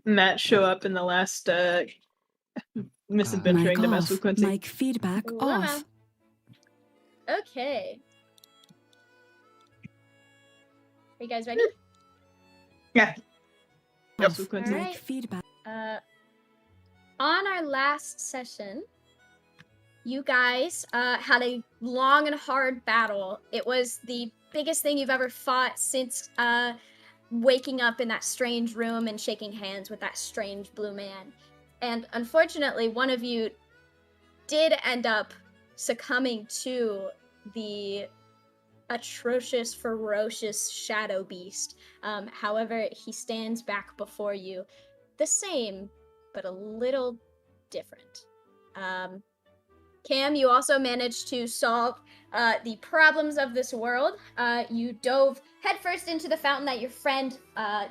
Matt show up in the last misadventuring to mess with Quincy. Mic feedback off. Okay. Are you guys ready? Yeah. Off. With Quincy. All right. Mic feedback. On our last session, you guys had a long and hard battle. It was the biggest thing you've ever fought since waking up in that strange room and shaking hands with that strange blue man. And unfortunately, one of you did end up succumbing to the atrocious, ferocious shadow beast. However, he stands back before you the same, but a little different. Cam, you also managed to solve the problems of this world. You dove headfirst into the fountain that your friend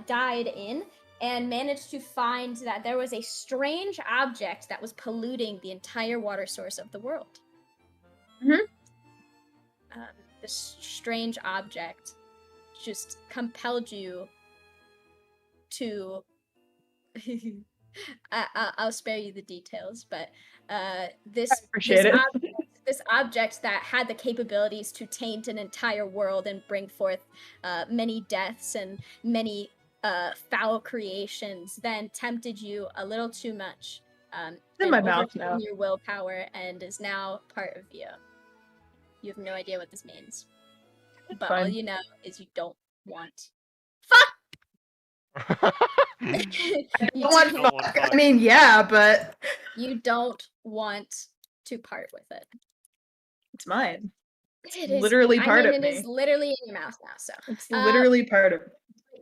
died in, and managed to find that there was a strange object that was polluting the entire water source of the world. This strange object just compelled you to... I'll spare you the details, but this object that had the capabilities to taint an entire world and bring forth many deaths and many foul creations then tempted you a little too much. In my mouth now. Your willpower and is now part of you. You have no idea what this means. But Fine. all you know is you don't want... I mean, yeah, but... You don't want to part with it. It's mine. It is literally part of it me. It is literally in your mouth now, so... It's literally part of me.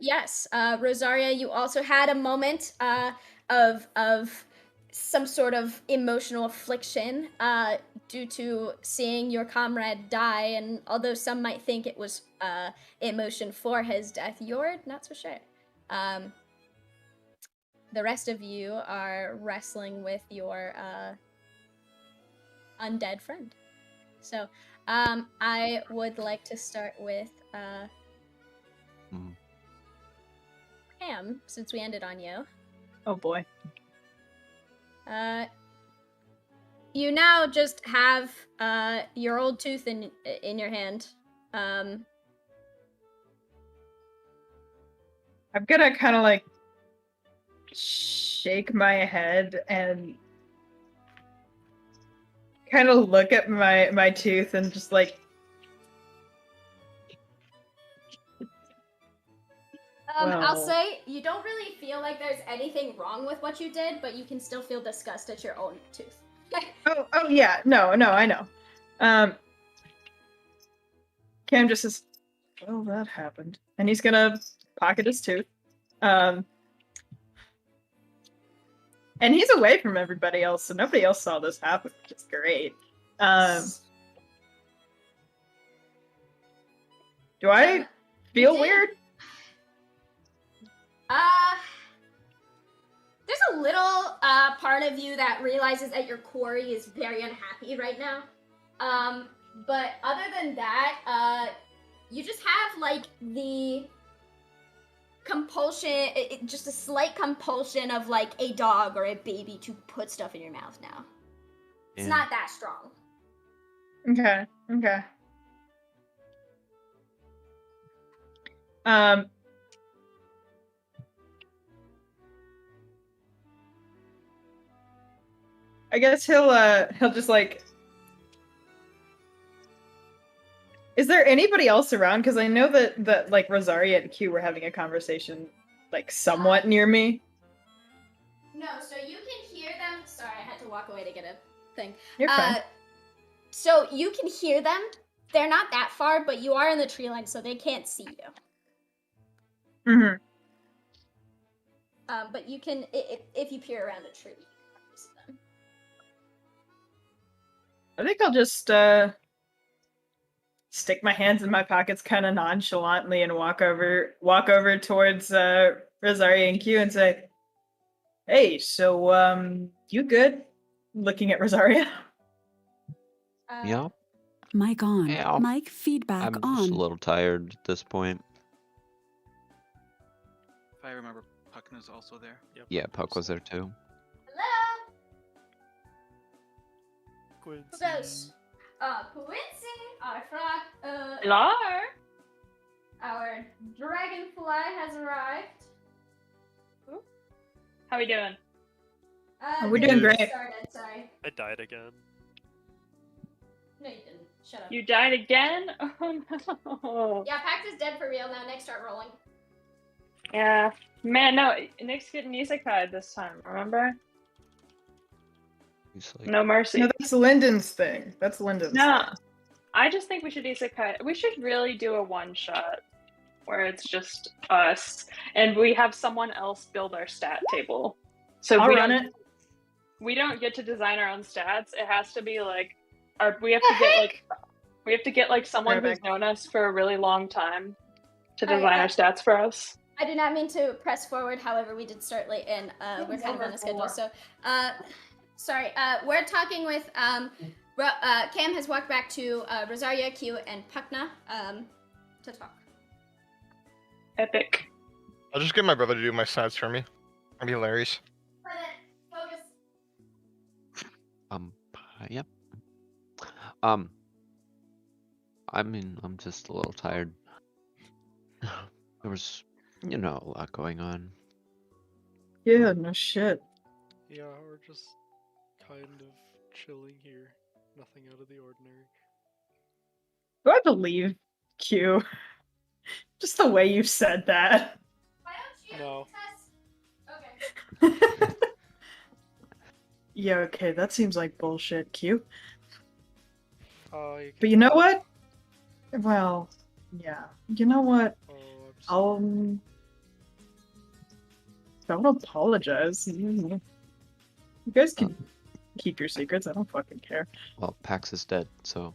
Yes, Rosaria, you also had a moment of some sort of emotional affliction due to seeing your comrade die, and although some might think it was emotion for his death, you're not so sure. The rest of you are wrestling with your undead friend. So I would like to start with Pam, since we ended on you. Oh boy. You now just have your old tooth in your hand. I'm gonna kind of like shake my head and kind of look at my tooth and just like... I'll say you don't really feel like there's anything wrong with what you did, but you can still feel disgust at your own tooth. oh yeah, no, I know. Cam just says, well, that happened. And he's gonna pocket his tooth. And he's away from everybody else, so nobody else saw this happen, which is great. Do I feel weird? There's a little part of you that realizes that your quarry is very unhappy right now. But other than that, you just have like the compulsion, just a slight compulsion of like a dog or a baby to put stuff in your mouth now. It's not that strong. Okay. I guess he'll just like... Is there anybody else around? Because I know that like Rosaria and Q were having a conversation like somewhat near me. No, so you can hear them. Sorry, I had to walk away to get a thing. You're fine. So you can hear them. They're not that far, but you are in the tree line, so they can't see you. Mm-hmm. But you can, if you peer around a tree, you can see them. I think I'll just stick my hands in my pockets kind of nonchalantly and walk over towards Rosaria and Q and say, hey, so you good? Looking at Rosaria. Yeah. Mic on. Yeah. Mic feedback I'm just a on. little tired at this point. If I remember Puckna's also there. Yep. Yeah, Puck was there too. Hello? Quincy. Who goes? Quincy, our frog, Hello. our dragonfly has arrived. How we doing? We're they doing just great. Started, sorry. I died again. No, you didn't. Shut up. You died again? Oh no. Yeah, Pax is dead for real now. Next, start rolling. Yeah. Man, no. Nick's getting isekai this time. Remember? He's like, No mercy. No, that's Lyndon's thing. That's Lyndon's No. thing. I just think we should isekai. We should really do a one shot where it's just us and we have someone else build our stat table. So I'll we run don't it. we don't get to design our own stats. It has to be like we have to get like someone who's Perfect. known us for a really long time to Alright, design our stats for us. I do not mean to press forward. However, we did start late, and we're kind of on a schedule. So, sorry. We're talking with Cam has walked back to Rosaria, Q, and Puckna to talk. Epic. I'll just get my brother to do my stats for me. That'd be hilarious. Focus. Yep. I mean, I'm just a little tired. There was, a lot going on. Yeah, no shit. Yeah, we're just kind of chilling here. Nothing out of the ordinary. Do I believe Q? Just the way you said that. Why don't you No. test? Okay. Yeah, okay, that seems like bullshit, Q. Oh, But you know what? Well, yeah. You know what? Oh, I'm I'll sorry. don't apologize. You guys can keep your secrets. I don't fucking care. Well, Pax is dead, so,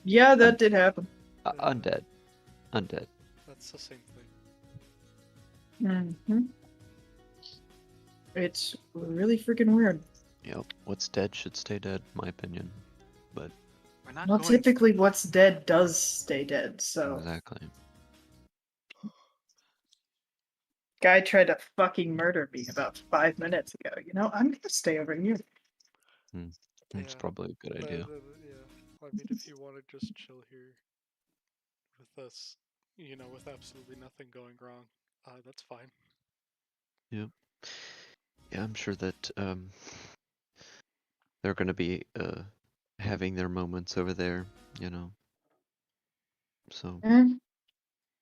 Yeah, that did happen. undead. Undead. That's the same thing. hmm It's really freaking weird. Yep. What's dead should stay dead, my opinion. But We're not Well, going. typically what's dead does stay dead, so... exactly. Guy tried to fucking murder me about 5 minutes ago. I'm gonna stay over here. It's Yeah, probably a good idea. Yeah, I mean, if you want to just chill here with us, with absolutely nothing going wrong, that's fine. Yeah, I'm sure that they're gonna be having their moments over there, So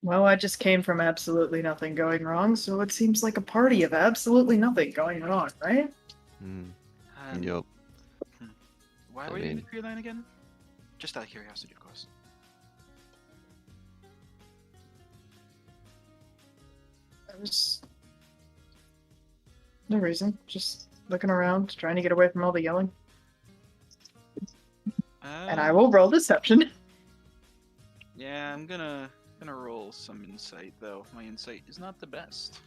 Well, I just came from absolutely nothing going wrong, so it seems like a party of absolutely nothing going wrong, right? yep. Why I were you in the mean- tree line again? Just out of curiosity, of course. No reason. Just looking around, trying to get away from all the yelling. And I will roll deception. Yeah, I'm gonna roll some insight though. My insight is not the best.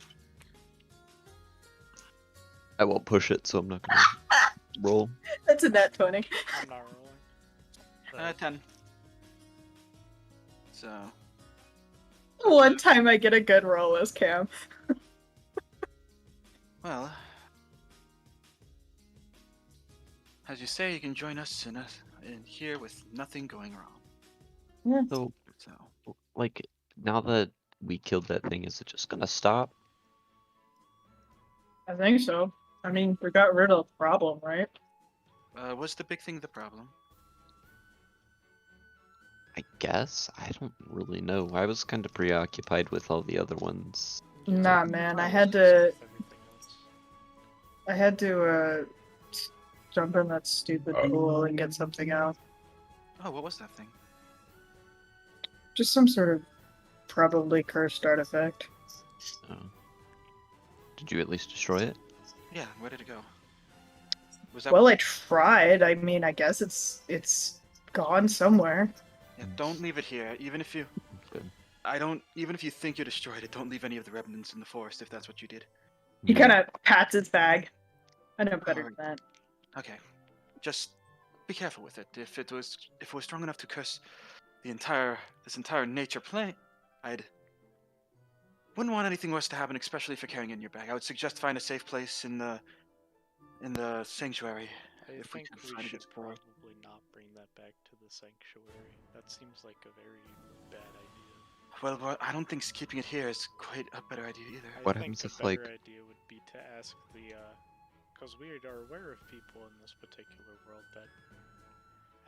I won't push it, so I'm not gonna roll. That's a net 20. I'm not rolling. 10. So. One time I get a good roll as Cam. Well, as you say, you can join us in here with nothing going wrong. So, So. like, now that we killed that thing, is it just gonna stop? I think so. I mean, we got rid of the problem, right? Was the big thing the problem? I guess. I don't really know. I was kind of preoccupied with all the other ones. Nah, man, I had to jump in that stupid pool and get something out. Oh, what was that thing? Just some sort of probably cursed artifact. Oh. Did you at least destroy it? Yeah, where did it go? Was that? Well, I tried. I mean, I guess it's gone somewhere. Yeah, don't leave it here. Even if you. Good. Even if you think you destroyed it, don't leave any of the remnants in the forest if that's what you did. He kind of pats his bag. I know better than that. Okay, just be careful with it. If it was strong enough to curse this entire nature plane, wouldn't want anything worse to happen, especially if you're carrying it in your bag. I would suggest find a safe place in the sanctuary. I If we think can we find it, should it's poor. probably not bring that back to the sanctuary. That seems like a very bad idea. Well, I don't think keeping it here is quite a better idea either. I What think happens the if, like- better idea would be to ask the, because we are aware of people in this particular world that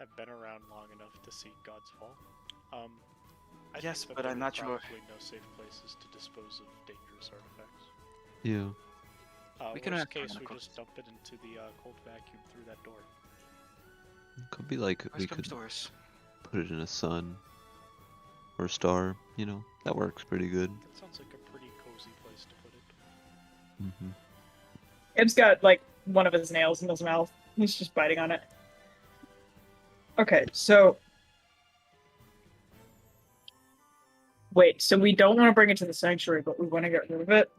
have been around long enough to see God's fall. I Yes, think that but there I'm are not sure. probably no safe places to dispose of dangerous artifacts. Yeah. We can Worst ask case, Ryan, we of just dump it into the cold vacuum through that door. Could be like we Where's comes could doors? put it in a sun or a star. You know, that works pretty good. That sounds like a pretty cozy place to put it. Mm-hmm. Ib's got like one of his nails in his mouth. He's just biting on it. Okay, so wait, so we don't want to bring it to the sanctuary, but we want to get rid of it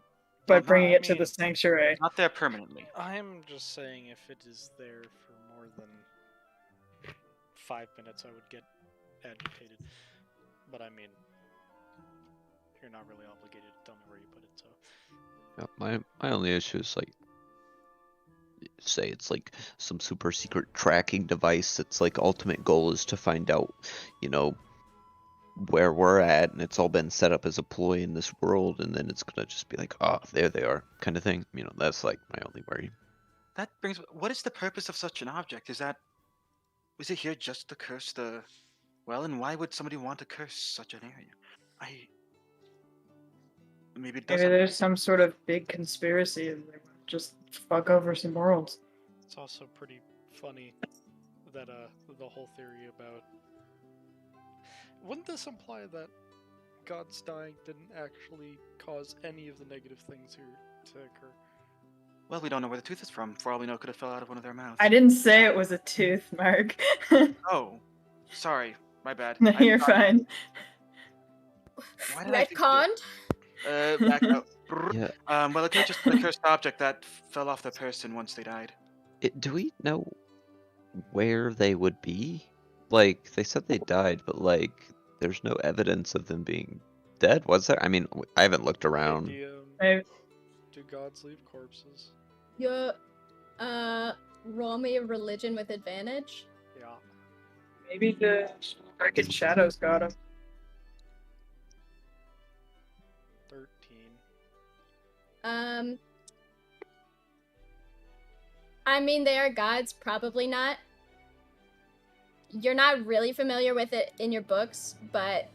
by Well, no, bringing I it to the mean- sanctuary. Not there permanently. I'm just saying if it is there for more than 5 minutes, I would get agitated. But I mean, you're not really obligated to tell me where you put it, so. Yeah, my only issue is like, say it's like some super secret tracking device. That's like ultimate goal is to find out, you know, where we're at, and it's all been set up as a ploy in this world, and then it's gonna just be like, oh, there they are, kind of thing. You know, that's like my only worry. That brings. What is the purpose of such an object? Is it here just to curse the? Well, and why would somebody want to curse such an area? Maybe it Maybe doesn't. there's some sort of big conspiracy and they want to just fuck over some worlds. It's also pretty funny that the whole theory about. Wouldn't this imply that God's dying didn't actually cause any of the negative things here to occur? Well, we don't know where the tooth is from. For all we know, it could have fell out of one of their mouths. I didn't say it was a tooth, Mark. Oh, sorry, my bad. No, I you're thought- fine. Why did I think Retconned? back up. Yeah. Well, it could have just been a cursed object that fell off the person once they died. Do we know where they would be? Like, they said they died, but like, there's no evidence of them being dead, was there? I mean, I haven't looked around. I- Do gods leave corpses? You, roll me a religion with advantage. Yeah. Maybe the freaking shadows got him. 13. I mean, they are gods, probably not. You're not really familiar with it in your books, but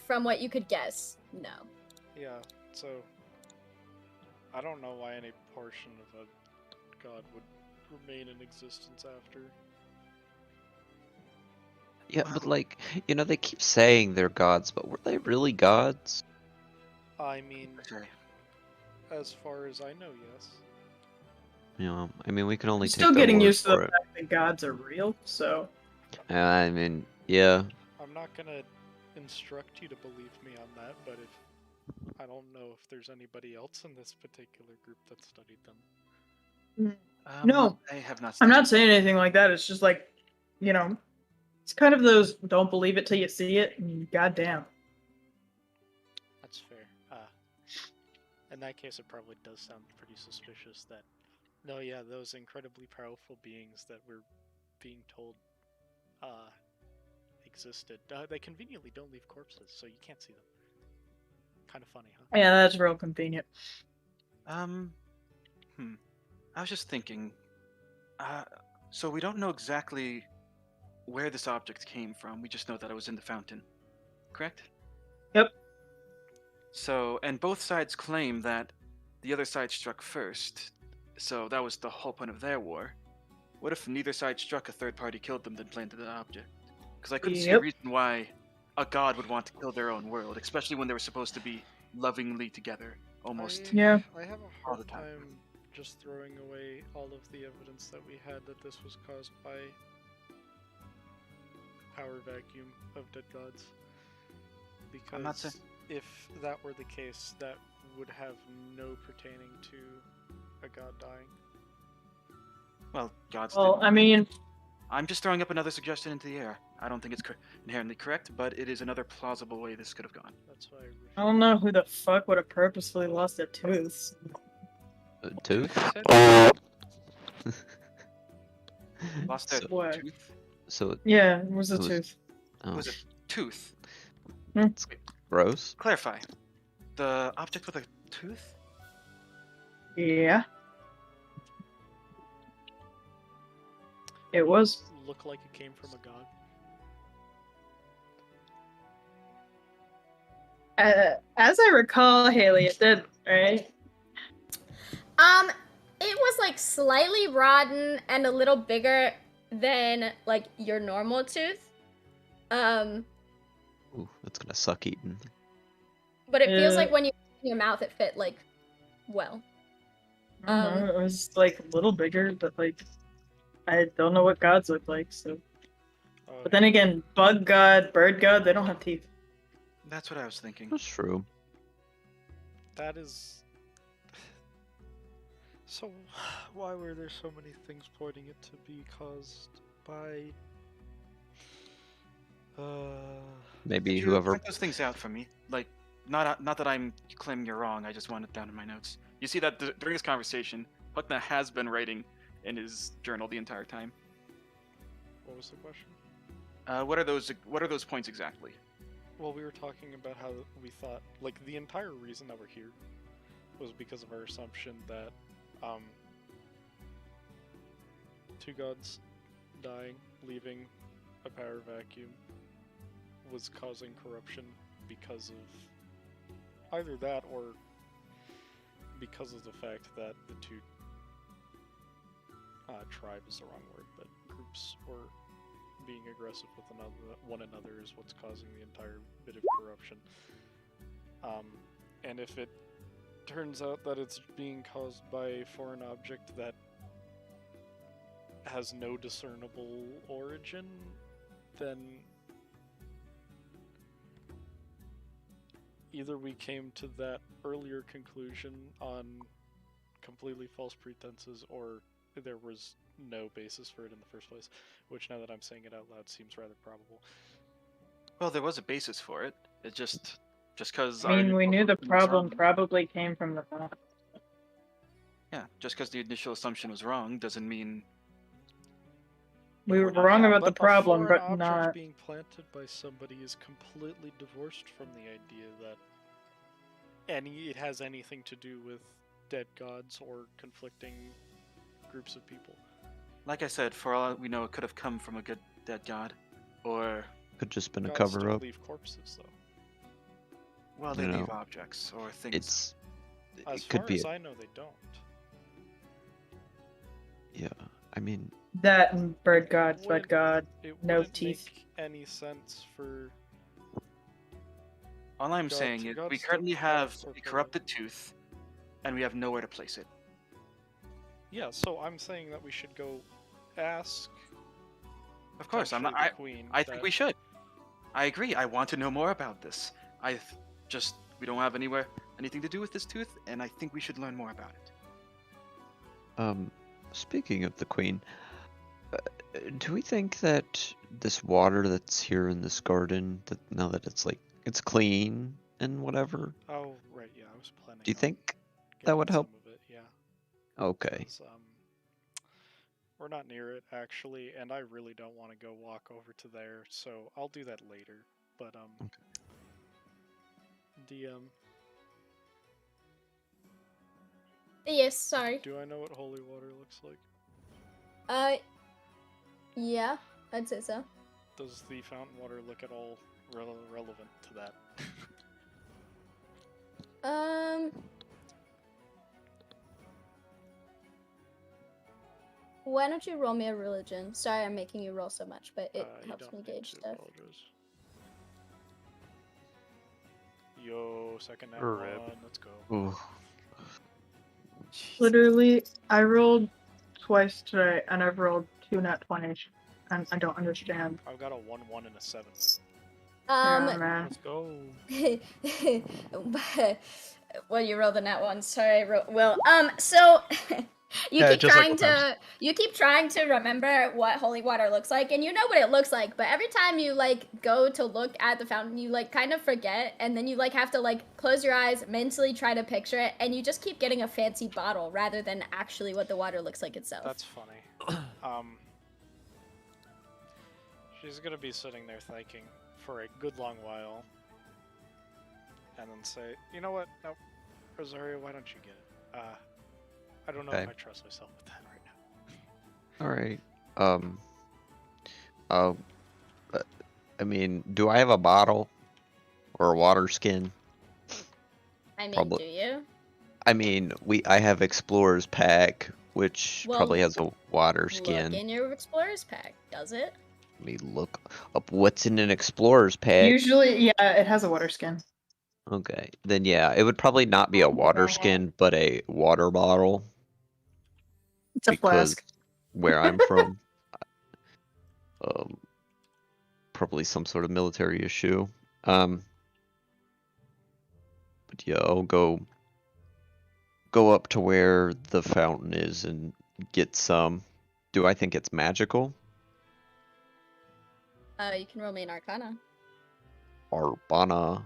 from what you could guess, no. Yeah, so I don't know why any portion of a god would remain in existence after. Yeah, but like, you know, they keep saying they're gods, but were they really gods? I mean, Sorry. as far as I know, yes. You know, I mean, we can only I'm take still their getting word used to the for it. fact that gods are real, so I mean, yeah. I'm not gonna instruct you to believe me on that, but if I don't know if there's anybody else in this particular group that studied them. No, I have not. I'm not saying anything like that. It's just like, you know, it's kind of those don't believe it till you see it. And goddamn. That's fair. In that case, it probably does sound pretty suspicious that, no, yeah, those incredibly powerful beings that we're being told existed, they conveniently don't leave corpses, so you can't see them. Kind of funny, huh? Yeah, that's real convenient. I was just thinking. So we don't know exactly where this object came from. We just know that it was in the fountain. Correct? Yep. So, and both sides claim that the other side struck first. So that was the whole point of their war. What if neither side struck, a third party killed them, then planted the object? Because I couldn't see a Yep. reason why a god would want to kill their own world, especially when they were supposed to be lovingly together, almost. Yeah. I have a all hard the time. time just throwing away all of the evidence that we had that this was caused by power vacuum of dead gods. I'm not Because if that were the case, that would have no pertaining to a god dying. Well, gods. Well, didn't. I mean, I'm just throwing up another suggestion into the air. I don't think it's inherently correct, but it is another plausible way this could have gone. That's why I don't know who the fuck would have purposefully lost a tooth. A tooth? You said? Lost their What? tooth? So Yeah, it was a It was- tooth. oh, Was it tooth? it's gross. Clarify. The object with a tooth? Yeah. It was. look like it came from a god. As I recall, Haley, it did, right? It was like slightly rotten and a little bigger than like your normal tooth. Ooh, that's gonna suck eating. But it feels Uh, like when you in your mouth, it fit like well. I don't know, it was like a little bigger, but like I don't know what gods look like. So, but then again, bug god, bird god, they don't have teeth. That's what I was thinking. That's true. That is. So, why were there so many things pointing it to be caused by? Maybe Could you whoever. point those things out for me? Like, not that I'm claiming you're wrong. I just want it down in my notes. You see that during this conversation, Huckna has been writing in his journal the entire time. What was the question? What are those points exactly? Well, we were talking about how we thought, like, the entire reason that we're here was because of our assumption that, two gods dying, leaving a power vacuum, was causing corruption because of either that or because of the fact that the two tribe is the wrong word, but groups were being aggressive with one another is what's causing the entire bit of corruption. And if it turns out that it's being caused by a foreign object that has no discernible origin, then either we came to that earlier conclusion on completely false pretenses, or there was no basis for it in the first place, which now that I'm saying it out loud seems rather probable. Well, there was a basis for it. It just because I mean, we knew the problem probably came from the thought. Yeah, just because the initial assumption was wrong doesn't mean We were wrong Yeah, about the but problem, a foreign but object not. being planted by somebody is completely divorced from the idea that it has anything to do with dead gods or conflicting groups of people. Like I said, for all we know, it could have come from a good dead god, or Could just been a Gods cover still up. leave corpses, though. well, they You leave know, objects or things. It's. As It could far be. as I know, they don't. Yeah. I mean, That and bird god, It bud god. It No wouldn't teeth. make any sense for. All I'm God- saying to is gods we to currently have incorporate- a corrupted tooth, and we have nowhere to place it. Yeah, so I'm saying that we should go ask. Of course, I'm not. potentially the Queen I think that- we should. I agree. I want to know more about this. We don't have anything to do with this tooth, and I think we should learn more about it. Speaking of the queen, do we think that this water that's here in this garden, that now that it's clean and whatever, Oh, right, yeah, I was planning. do you on think that getting would help? Some of it, yeah. Okay. 'Cause, we're not near it actually, and I really don't want to go walk over to there, so I'll do that later. But Yes, sorry. do I know what holy water looks like? Yeah, I'd say so. Does the fountain water look at all relevant to that? Why don't you roll me a religion? Sorry, I'm making you roll so much, but it You helps don't me need gauge to stuff. apologize. Yo, second nat Rip. one, let's go. Ooh. Literally, I rolled twice today, and I've rolled 2 nat 20s, and I don't understand. I've got a 1-1 and a 7. Yeah, man. Let's go. Well, you rolled the nat one. Sorry, well, so Yeah, keep just like trying the pipes. to you keep trying to remember what holy water looks like, and you know what it looks like, but every time you like go to look at the fountain, you like kind of forget, and then you like have to like close your eyes, mentally try to picture it, and you just keep getting a fancy bottle rather than actually what the water looks like itself. That's funny. She's gonna be sitting there thinking for a good long while, and then say, "You know what? Nope, Rosario, why don't you get it? I don't know Okay. if I trust myself with that right now." All right. Uh, I mean, do I have a bottle or a water skin? I mean, Probably. do you? I mean, I have Explorer's Pack, which Well, probably has a water skin. Look in your explorer's pack, does it? Let me look up what's in an Explorer's Pack. Usually, yeah, it has a water skin. Okay, then yeah, it would probably not be a water skin, but a water bottle. It's a Because flask. where I'm from, probably some sort of military issue. But yeah, I'll go up to where the fountain is and get some. Do I think it's magical? You can roll me an Arcana. Arbana.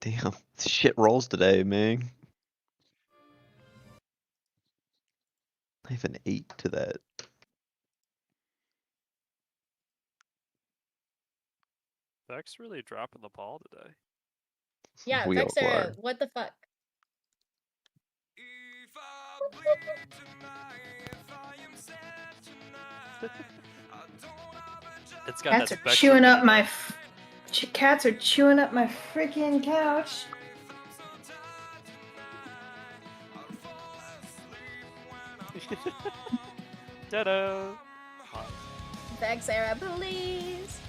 Damn, shit rolls today, man. I have an 8 to that. Vex really dropping the ball today. Yeah, We all Vexera, are. what the fuck? It's got Cats that are Vex chewing from up my. Cats are chewing up my freaking couch. Ta-da! Vexera, please.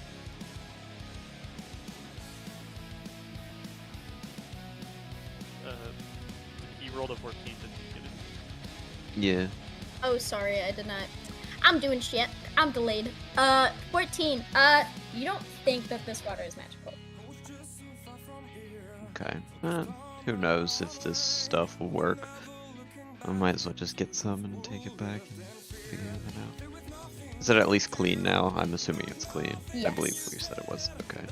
He rolled a 14, didn't he? Yeah. Oh, sorry, I did not. I'm doing shit. I'm delayed. 14. You don't think that this water is magical? Okay. Who knows if this stuff will work. I might as well just get some and take it back and figure that out. Is it at least clean now? I'm assuming it's clean. I believe Yes. we said it was. Okay.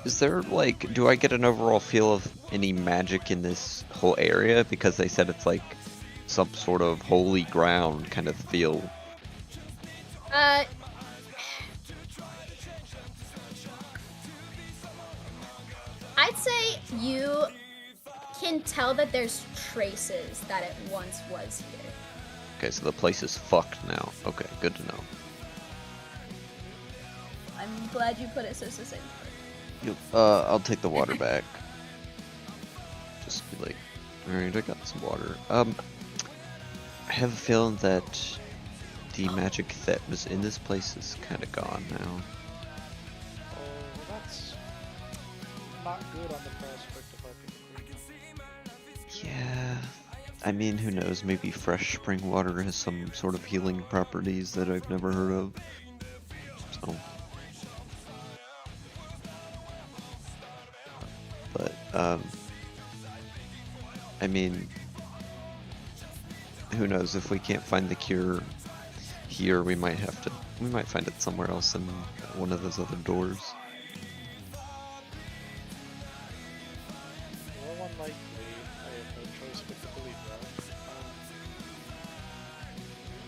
Is there, like, do I get an overall feel of any magic in this whole area? Because they said it's like some sort of holy ground kind of feel. I'd say you can tell that there's traces that it once was here. Okay, so the place is fucked now. Okay, good to know. I'm glad you put it so succinctly. I'll take the water back. Just be like, alright, I got some water. I have a feeling that the magic that was in this place is kind of gone now. Oh, that's not good on the prospect of helping the queen. Yeah, I mean, who knows? Maybe fresh spring water has some sort of healing properties that I've never heard of. So, but I mean, who knows? If we can't find the cure here, we might find it somewhere else in one of those other doors. More unlikely, I have no choice but to believe that.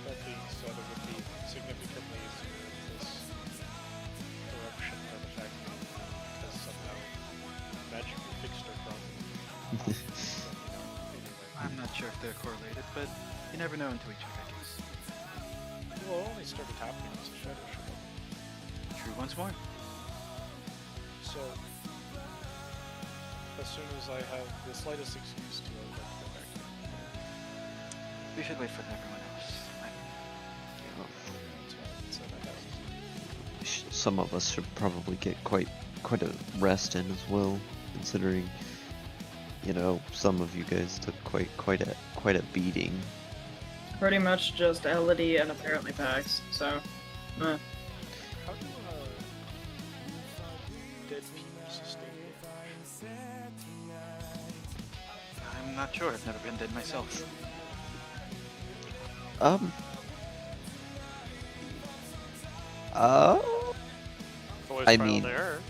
That being said, it would be significantly easier if this corruption artifact has somehow magically fixed our problem. I'm not sure if they're correlated, but you never know until we check, I guess. Well, it only started happening as the shadow showed up. True once more. So, as soon as I have the slightest excuse to, I would like to go back there. We should wait for everyone else. That's why I said I have. Some of us should probably get quite a rest in as well, considering, you know, some of you guys took quite a beating. Pretty much just Elodie and apparently Pax. So, How do dead people sustain damage? not sure. I've never been dead myself. Um. Always I trial mean, and error.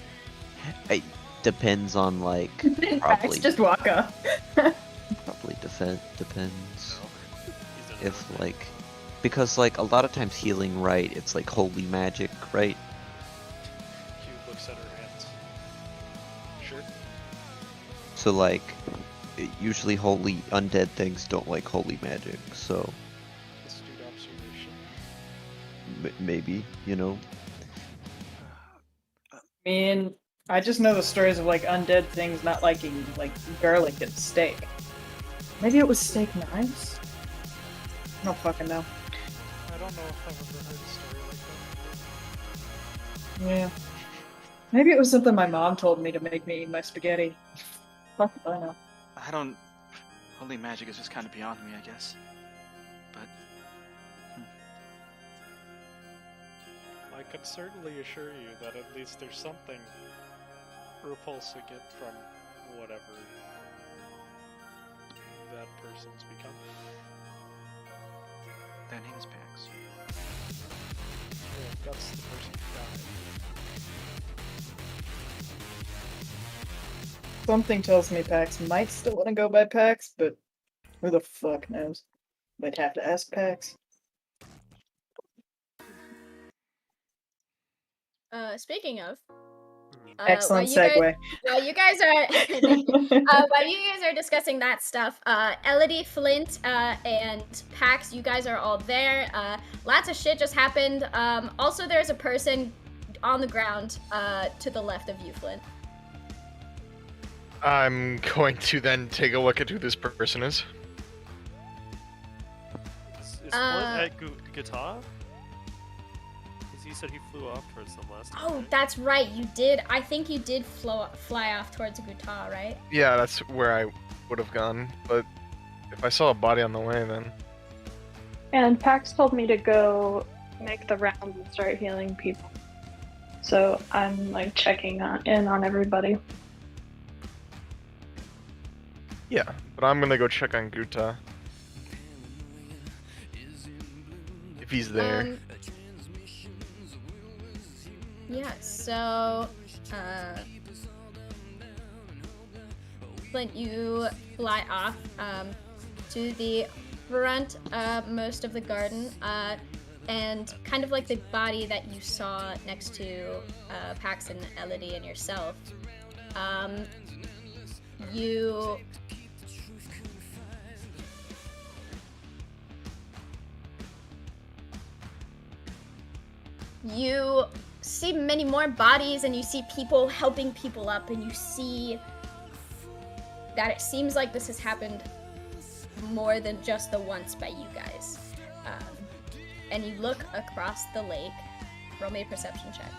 it depends on like Pax probably just walk up. depends He's in if it. like because like a lot of times healing right it's like holy magic right. Hugh looks at her hands. Sure. So like usually holy undead things don't like holy magic. So Astute observation. maybe I mean, I just know the stories of like undead things not liking like garlic and steak. Maybe it was steak knives? I don't fucking know. I don't know if I've ever heard a story like that. Yeah. Maybe it was something my mom told me to make me eat my spaghetti. Fuck if I know. I don't. Holy magic is just kind of beyond me, I guess. But I can certainly assure you that at least there's something repulsing it from whatever that person's become. their name is Pax. Yeah, that's the person who died. Something tells me Pax might still want to go by Pax, but who the fuck knows? Might have to ask Pax. Speaking of, Excellent while segue. you guys are thank you. While you guys are discussing that stuff, Elodie, Flint, and Pax, you guys are all there. Lots of shit just happened. Also, there's a person on the ground to the left of you, Flint. I'm going to then take a look at who this person is. Is Flint at Guitar? Because he said he flew off towards them last time. Oh, that's right. You did. I think you did fly off towards Guitar, right? Yeah, that's where I would have gone. But if I saw a body on the way, then And Pax told me to go make the rounds and start healing people. So I'm like checking in on everybody. yeah. But I'm gonna go check on Guta if he's there. Yeah, so, Flint, you fly off to the front most of the garden, and kind of like the body that you saw next to Pax and Elodie and yourself. You see many more bodies, and you see people helping people up, and you see that it seems like this has happened more than just the once by you guys. And you look across the lake. Roll me a perception check.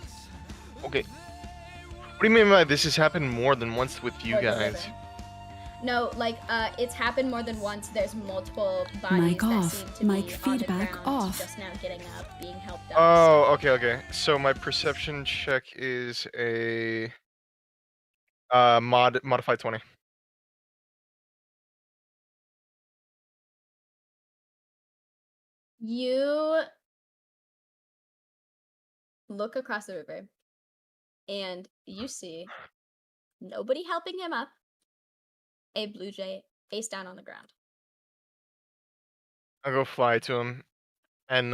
Okay. What do you mean by this has happened more than once with you Or the guys? living. No, like, it's happened more than once. There's multiple bodies Mic that off. seem to Mic be feedback on the ground, off. just now getting up, being helped up. Oh, okay. So my perception check is a modified 20. You look across the river, and you see nobody helping him up. A blue jay face down on the ground. I'll go fly to him and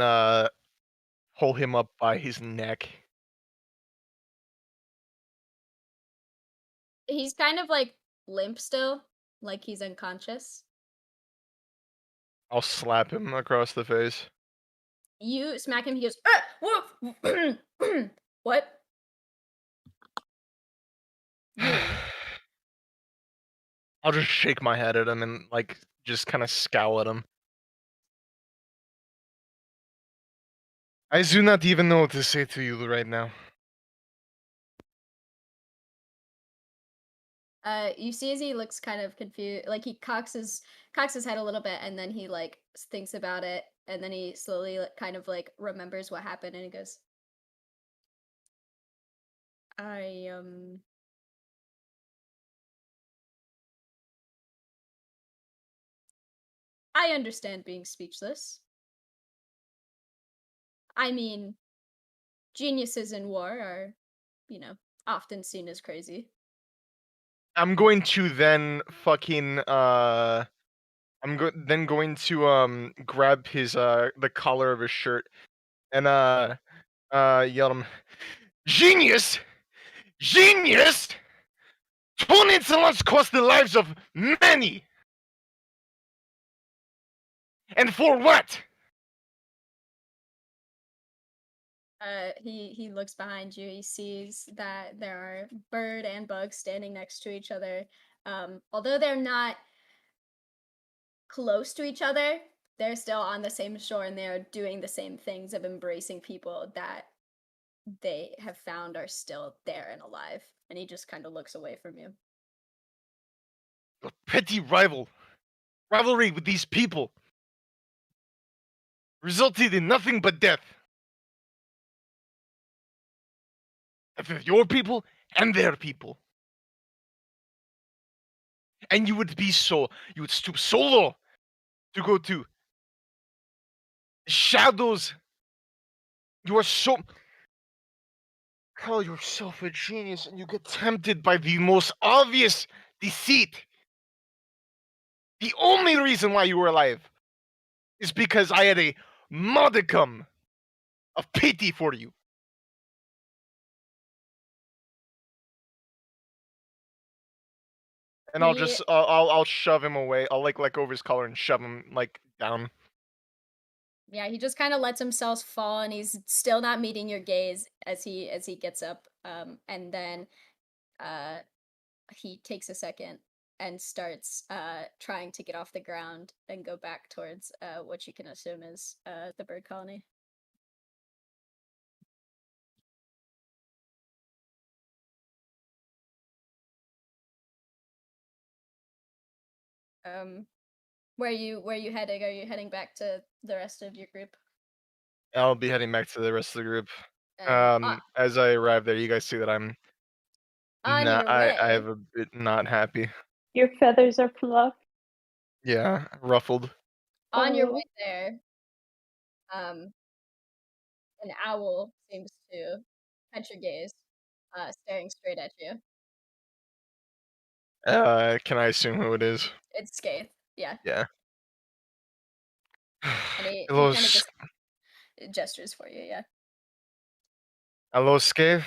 pull him up by his neck. He's kind of like limp still, like he's unconscious. I'll slap him across the face. You smack him, he goes, ah, woof. What? You. I'll just shake my head at him and like just kind of scowl at him. I do not even know what to say to you right now. You see as he looks kind of confused, like he cocks his head a little bit, and then he like thinks about it, and then he slowly kind of like remembers what happened, and he goes, I I understand being speechless. I mean, geniuses in war are, often seen as crazy. I'm going to then fucking then going to grab his the collar of his shirt and yell at him, "Genius! Genius! 20 talents cost the lives of many! And for what?" He looks behind you. He sees that there are bird and bug standing next to each other. Although they're not close to each other, they're still on the same shore and they're doing the same things of embracing people that they have found are still there and alive. And he just kind of looks away from you. A petty rivalry with these people resulted in nothing but death. Of your people and their people. And you would stoop so low to go to shadows. You are so call yourself a genius and you get tempted by the most obvious deceit. The only reason why you were alive is because I had a modicum of pity for you. And I'll just I'll shove him away. I'll like let go of his collar and shove him like down. Yeah, he just kind of lets himself fall and he's still not meeting your gaze as he gets up. And then he takes a second and starts trying to get off the ground and go back towards what you can assume is the bird colony. Where are you heading? Are you heading back to the rest of your group? I'll be heading back to the rest of the group. And As I arrive there, you guys see that I'm on not. your way, I have a bit not happy. Your feathers are fluffed. Yeah, ruffled. on your Oh. way there, an owl seems to catch your gaze, staring straight at you. Can I assume who it is? It's Skaith, yeah, Yeah. and he Hello, kind of just gestures for you, yeah. hello, Scave.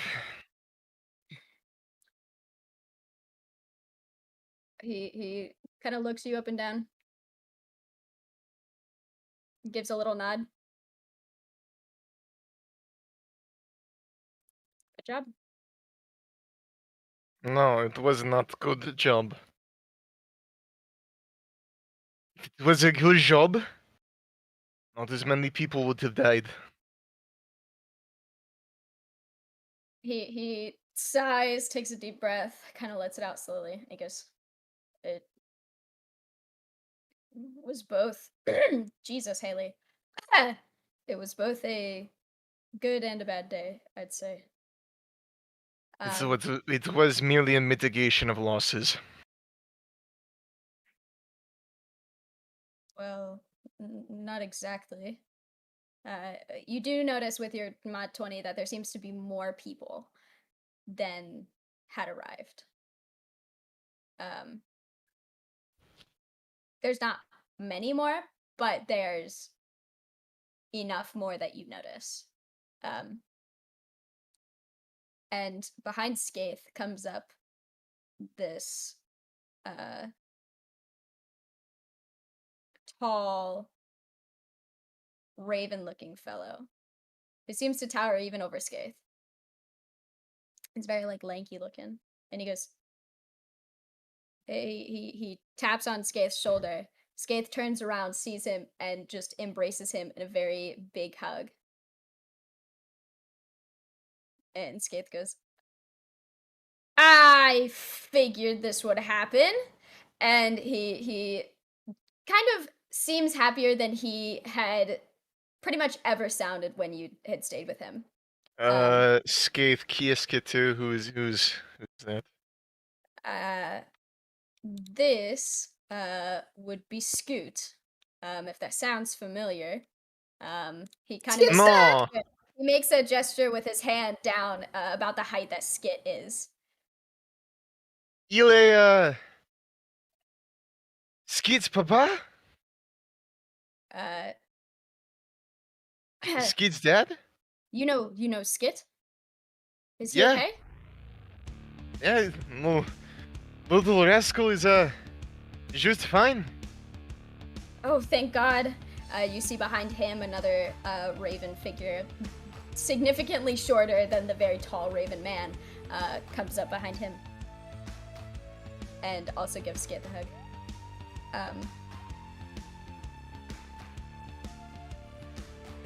He kind of looks you up and down, gives a little nod. Good job. No, it was not good job. If it was a good job, not as many people would have died. He sighs, takes a deep breath, kind of lets it out slowly. He goes, "It was both." Jesus, Haley. It was both a good and a bad day, I'd say. It was merely a mitigation of losses. Well, not exactly. You do notice with your mod 20 that there seems to be more people than had arrived. There's not many more, but there's enough more that you notice. And behind Skaith comes up this tall, raven-looking fellow who seems to tower even over Skaith. He's very lanky looking, and he goes. He taps on Skaith's shoulder. Skaith turns around, sees him, and just embraces him in a very big hug. And Skaith goes, "I figured this would happen." And he kind of seems happier than he had pretty much ever sounded when you had stayed with him. Scathe Kieskitu, who's that? This would be Scoot. if that sounds familiar. He kind of No. he makes a gesture with his hand down about the height that Skit is. Il est Skid's papa? Uh, Skid's dad? you know Skit? Is he Yeah. okay? Yeah, no. Little rascal is just fine. Oh, thank God. You see behind him another raven figure, significantly shorter than the very tall raven man, comes up behind him. And also gives Skit the hug.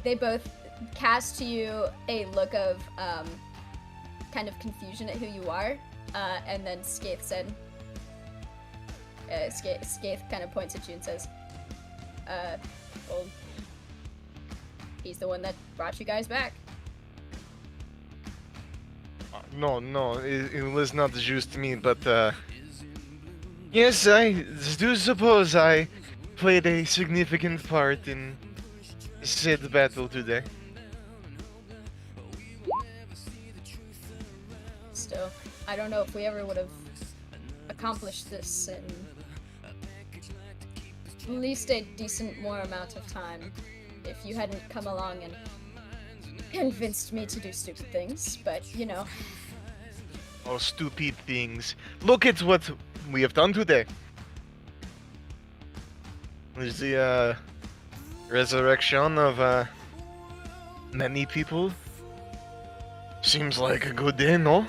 They both cast to you a look of kind of confusion at who you are, and then Skaith said, Skaith kind of points at you and says, well, he's the one that brought you guys back. No, it was not just me, but yes, I do suppose I played a significant part in said battle today. Still, I don't know if we ever would have accomplished this in at least a decent more amount of time if you hadn't come along and convinced me to do stupid things, but you know. Oh, stupid things. Look at what we have done today. There's the resurrection of many people. Seems like a good day, no?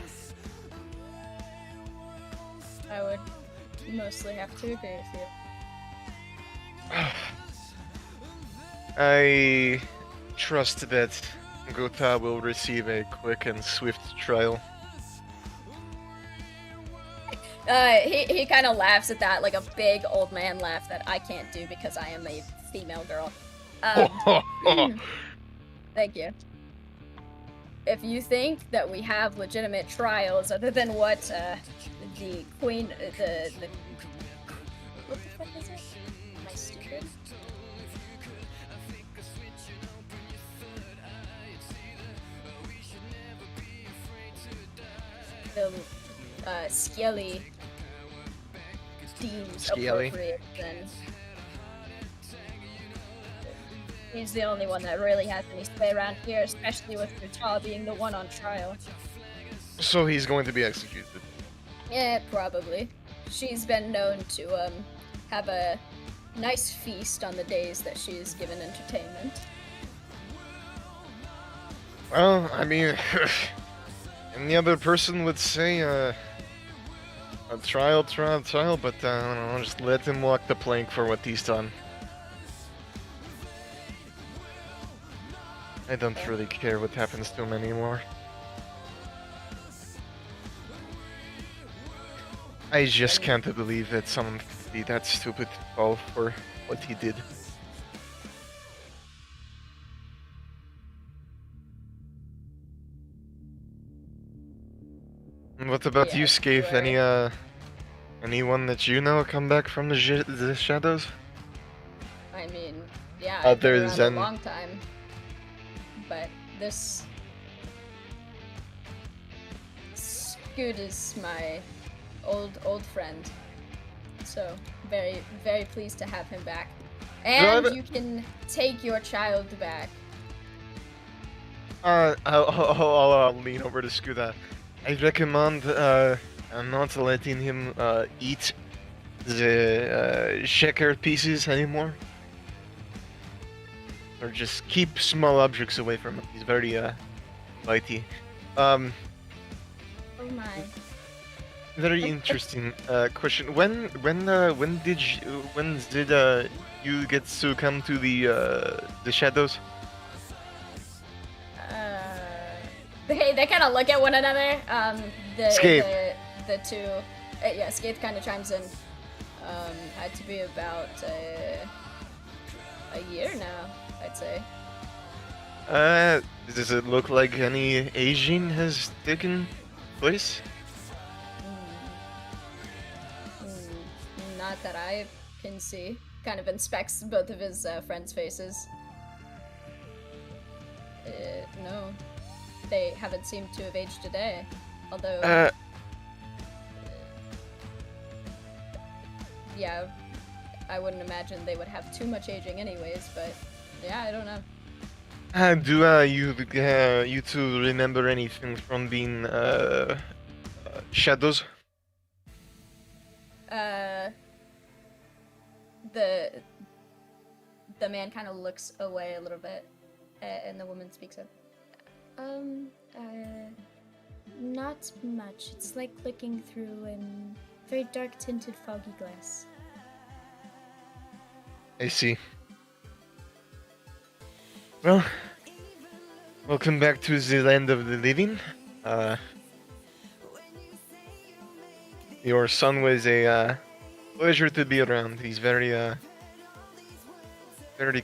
I would mostly have to agree with you. I trust that Gotha will receive a quick and swift trial. He kind of laughs at that, like a big old man laugh that I can't do because I am a female girl. Thank you. If you think that we have legitimate trials other than what the queen, the what the fuck is it? Am I stupid? The Skelly deems Skelly? appropriate, then he's the only one that really has any sway around here, especially with Rutal being the one on trial. So he's going to be executed. Yeah, probably. She's been known to have a nice feast on the days that she is given entertainment. Well, I mean, any other person would say a trial, but I don't know, just let him walk the plank for what he's done. I don't really care what happens to him anymore. I just can't believe that someone could be that stupid to fall for what he did. And what about Yeah, you, Scathe? sure. Anyone that you know come back from the shadows? I mean, yeah, I've Other been around than- a long time, but this Scoot is my old friend, so very pleased to have him back, and Good. you can take your child back. I'll lean over to Scuda. I recommend not letting him eat the shaker pieces anymore. Or just keep small objects away from him. He's very bitey. Oh my. Very interesting question. When did you get to come to the shadows? They kind of look at one another. Scathe. The two, yeah, Scathe kind of chimes in. Had to be about a year now, I'd say. Does it look like any aging has taken place? Not that I can see. kind of inspects both of his friends' faces. No. They haven't seemed to have aged a day. Although... yeah, I wouldn't imagine they would have too much aging anyways, but yeah, I don't know. Do you two remember anything from being shadows? The man kind of looks away a little bit, and the woman speaks up. Not much. It's like looking through a very dark tinted foggy glass. I see. Well, welcome back to the land of the living. Your son was a pleasure to be around. He's very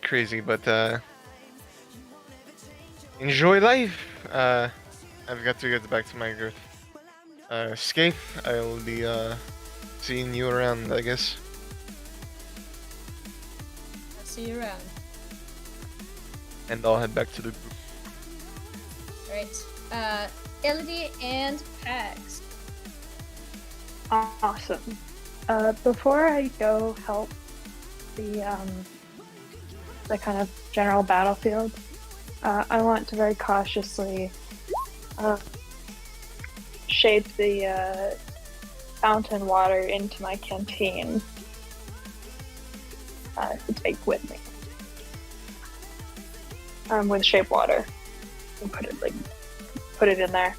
crazy, but enjoy life. I've got to get back to my girth. Skate, I'll be seeing you around, I guess. I'll see you around. And I'll head back to the group. Right. Elodie and Pax. Awesome. Before I go help the kind of general battlefield, I want to very cautiously shape the fountain water into my canteen to take with me. With shape water, and put it in there.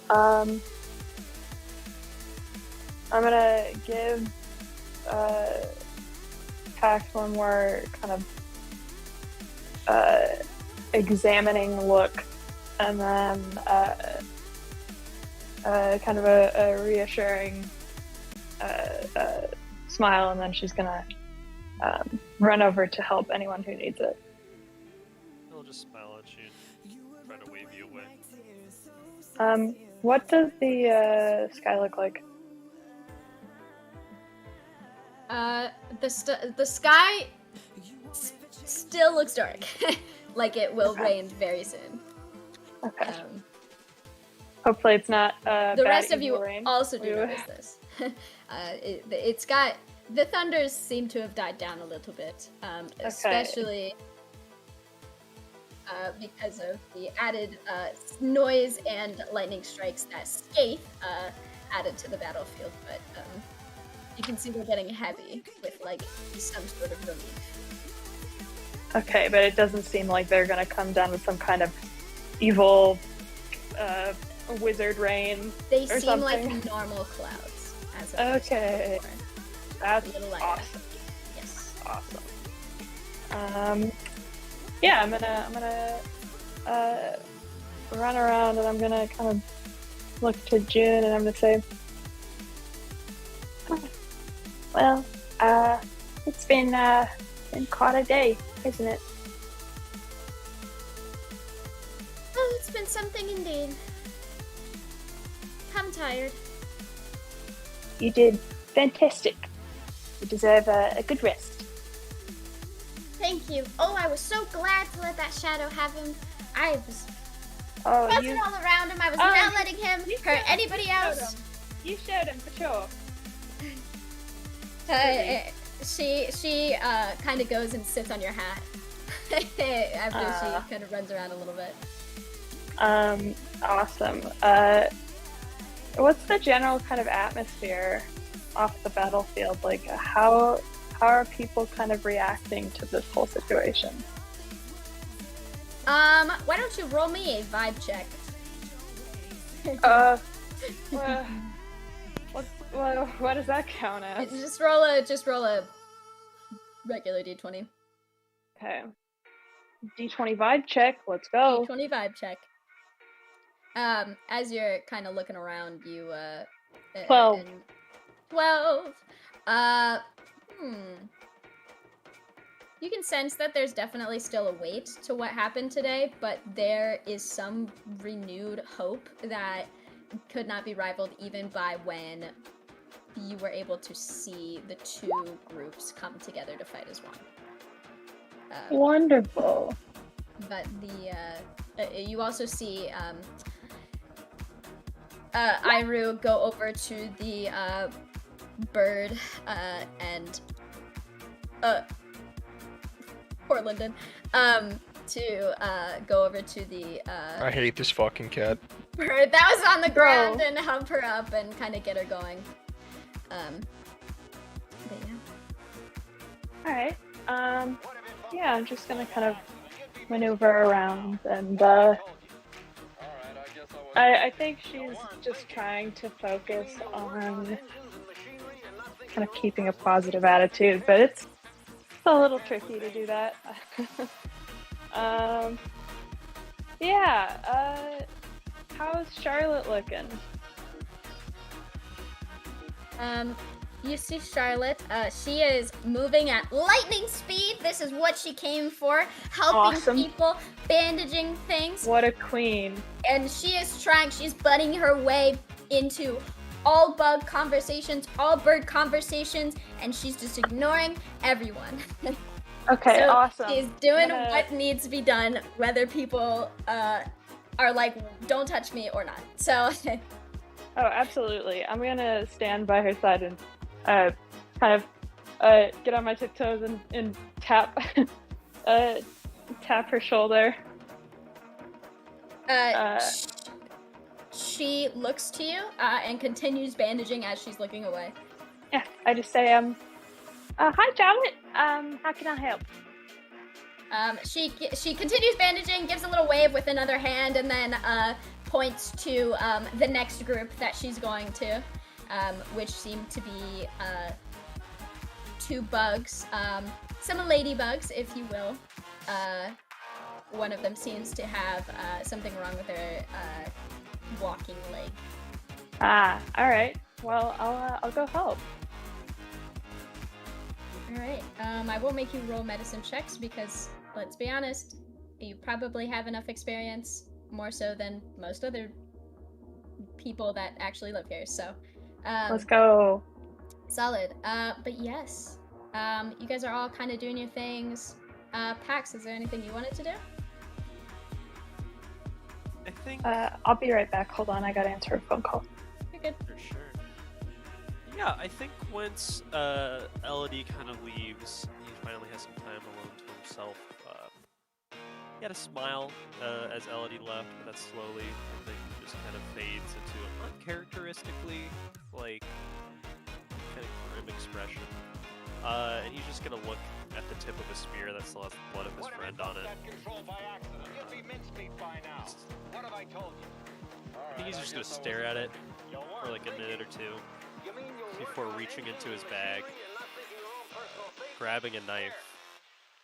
I'm gonna give Pax one more kind of examining look, and then kind of a reassuring smile, and then she's gonna run over to help anyone who needs it. He'll just smile at you and try to wave you away. What does the sky look like? The sky still looks dark, like it will rain very soon. Okay. Hopefully it's not the rest of you rain. also do notice this. It's got the thunders seem to have died down a little bit, especially because of the added noise and lightning strikes that Skaith added to the battlefield. But you can see they're getting heavy with like some sort of relief. Okay, but it doesn't seem like they're gonna come down with some kind of evil wizard rain. They or seem something. like normal clouds. As Okay, that's a little lighter. awesome. Yes. Awesome. Yeah, I'm gonna run around, and I'm gonna kind of look to June, and I'm gonna say, well, it's been quite a day, isn't it? Oh, it's been something indeed. I'm tired. You did fantastic. You deserve a good rest. Thank you. Oh, I was so glad to let that shadow have him. I was Oh, buzzing all around him. I was not letting him hurt anybody else. You showed him for sure. She kind of goes and sits on your hat after she kind of runs around a little bit. Awesome. What's the general kind of atmosphere off the battlefield? Like, how are people kind of reacting to this whole situation? Why don't you roll me a vibe check? What does that count as? Just roll a regular d20. Okay. D20 vibe check. Let's go. D20 vibe check. As you're kind of looking around, you 12. 12. You can sense that there's definitely still a weight to what happened today, but there is some renewed hope that could not be rivaled even by when you were able to see the two groups come together to fight as one. Wonderful. But you also see Iru go over to the bird and poor Lyndon to go over to the I hate this fucking cat. bird that was on the Bro. ground and help her up and kind of get her going. But yeah. Alright. Yeah, I'm just gonna kind of maneuver around and I think she's just trying to focus on kind of keeping a positive attitude, but it's a little tricky to do that. Yeah, how's Charlotte looking? You see Charlotte, she is moving at lightning speed. This is what she came for, helping Awesome. people, bandaging things. What a queen. And she's butting her way into all bug conversations, all bird conversations, and she's just ignoring everyone. Okay, So awesome. She's doing I'm gonna- what needs to be done, whether people are like, don't touch me or not. So Oh, absolutely. I'm gonna stand by her side and kind of get on my tiptoes and tap tap her shoulder. She looks to you and continues bandaging as she's looking away. Yeah, I just say, hi Charlotte. How can I help? She continues bandaging, gives a little wave with another hand, and then points to the next group that she's going to, which seem to be two bugs, some ladybugs, if you will. One of them seems to have something wrong with her walking leg. Ah, all right. Well, I'll go help. All right. I won't make you roll medicine checks because, let's be honest, you probably have enough experience, more so than most other people that actually live here. So, Let's go. solid. But yes, you guys are all kind of doing your things. Pax, is there anything you wanted to do? I think I'll be right back. Hold on, I gotta answer a phone call. You're good. for sure. Yeah, I think once Elodie kind of leaves, he finally has some time alone to himself. He had a smile as Elodie left, but that slowly, I think, just kind of fades into an uncharacteristically, like, kind of grim expression. And he's just gonna look at the tip of a spear that still has the blood of his friend on it. I think he's just gonna stare at it for like a minute or two before reaching into his bag, grabbing a knife,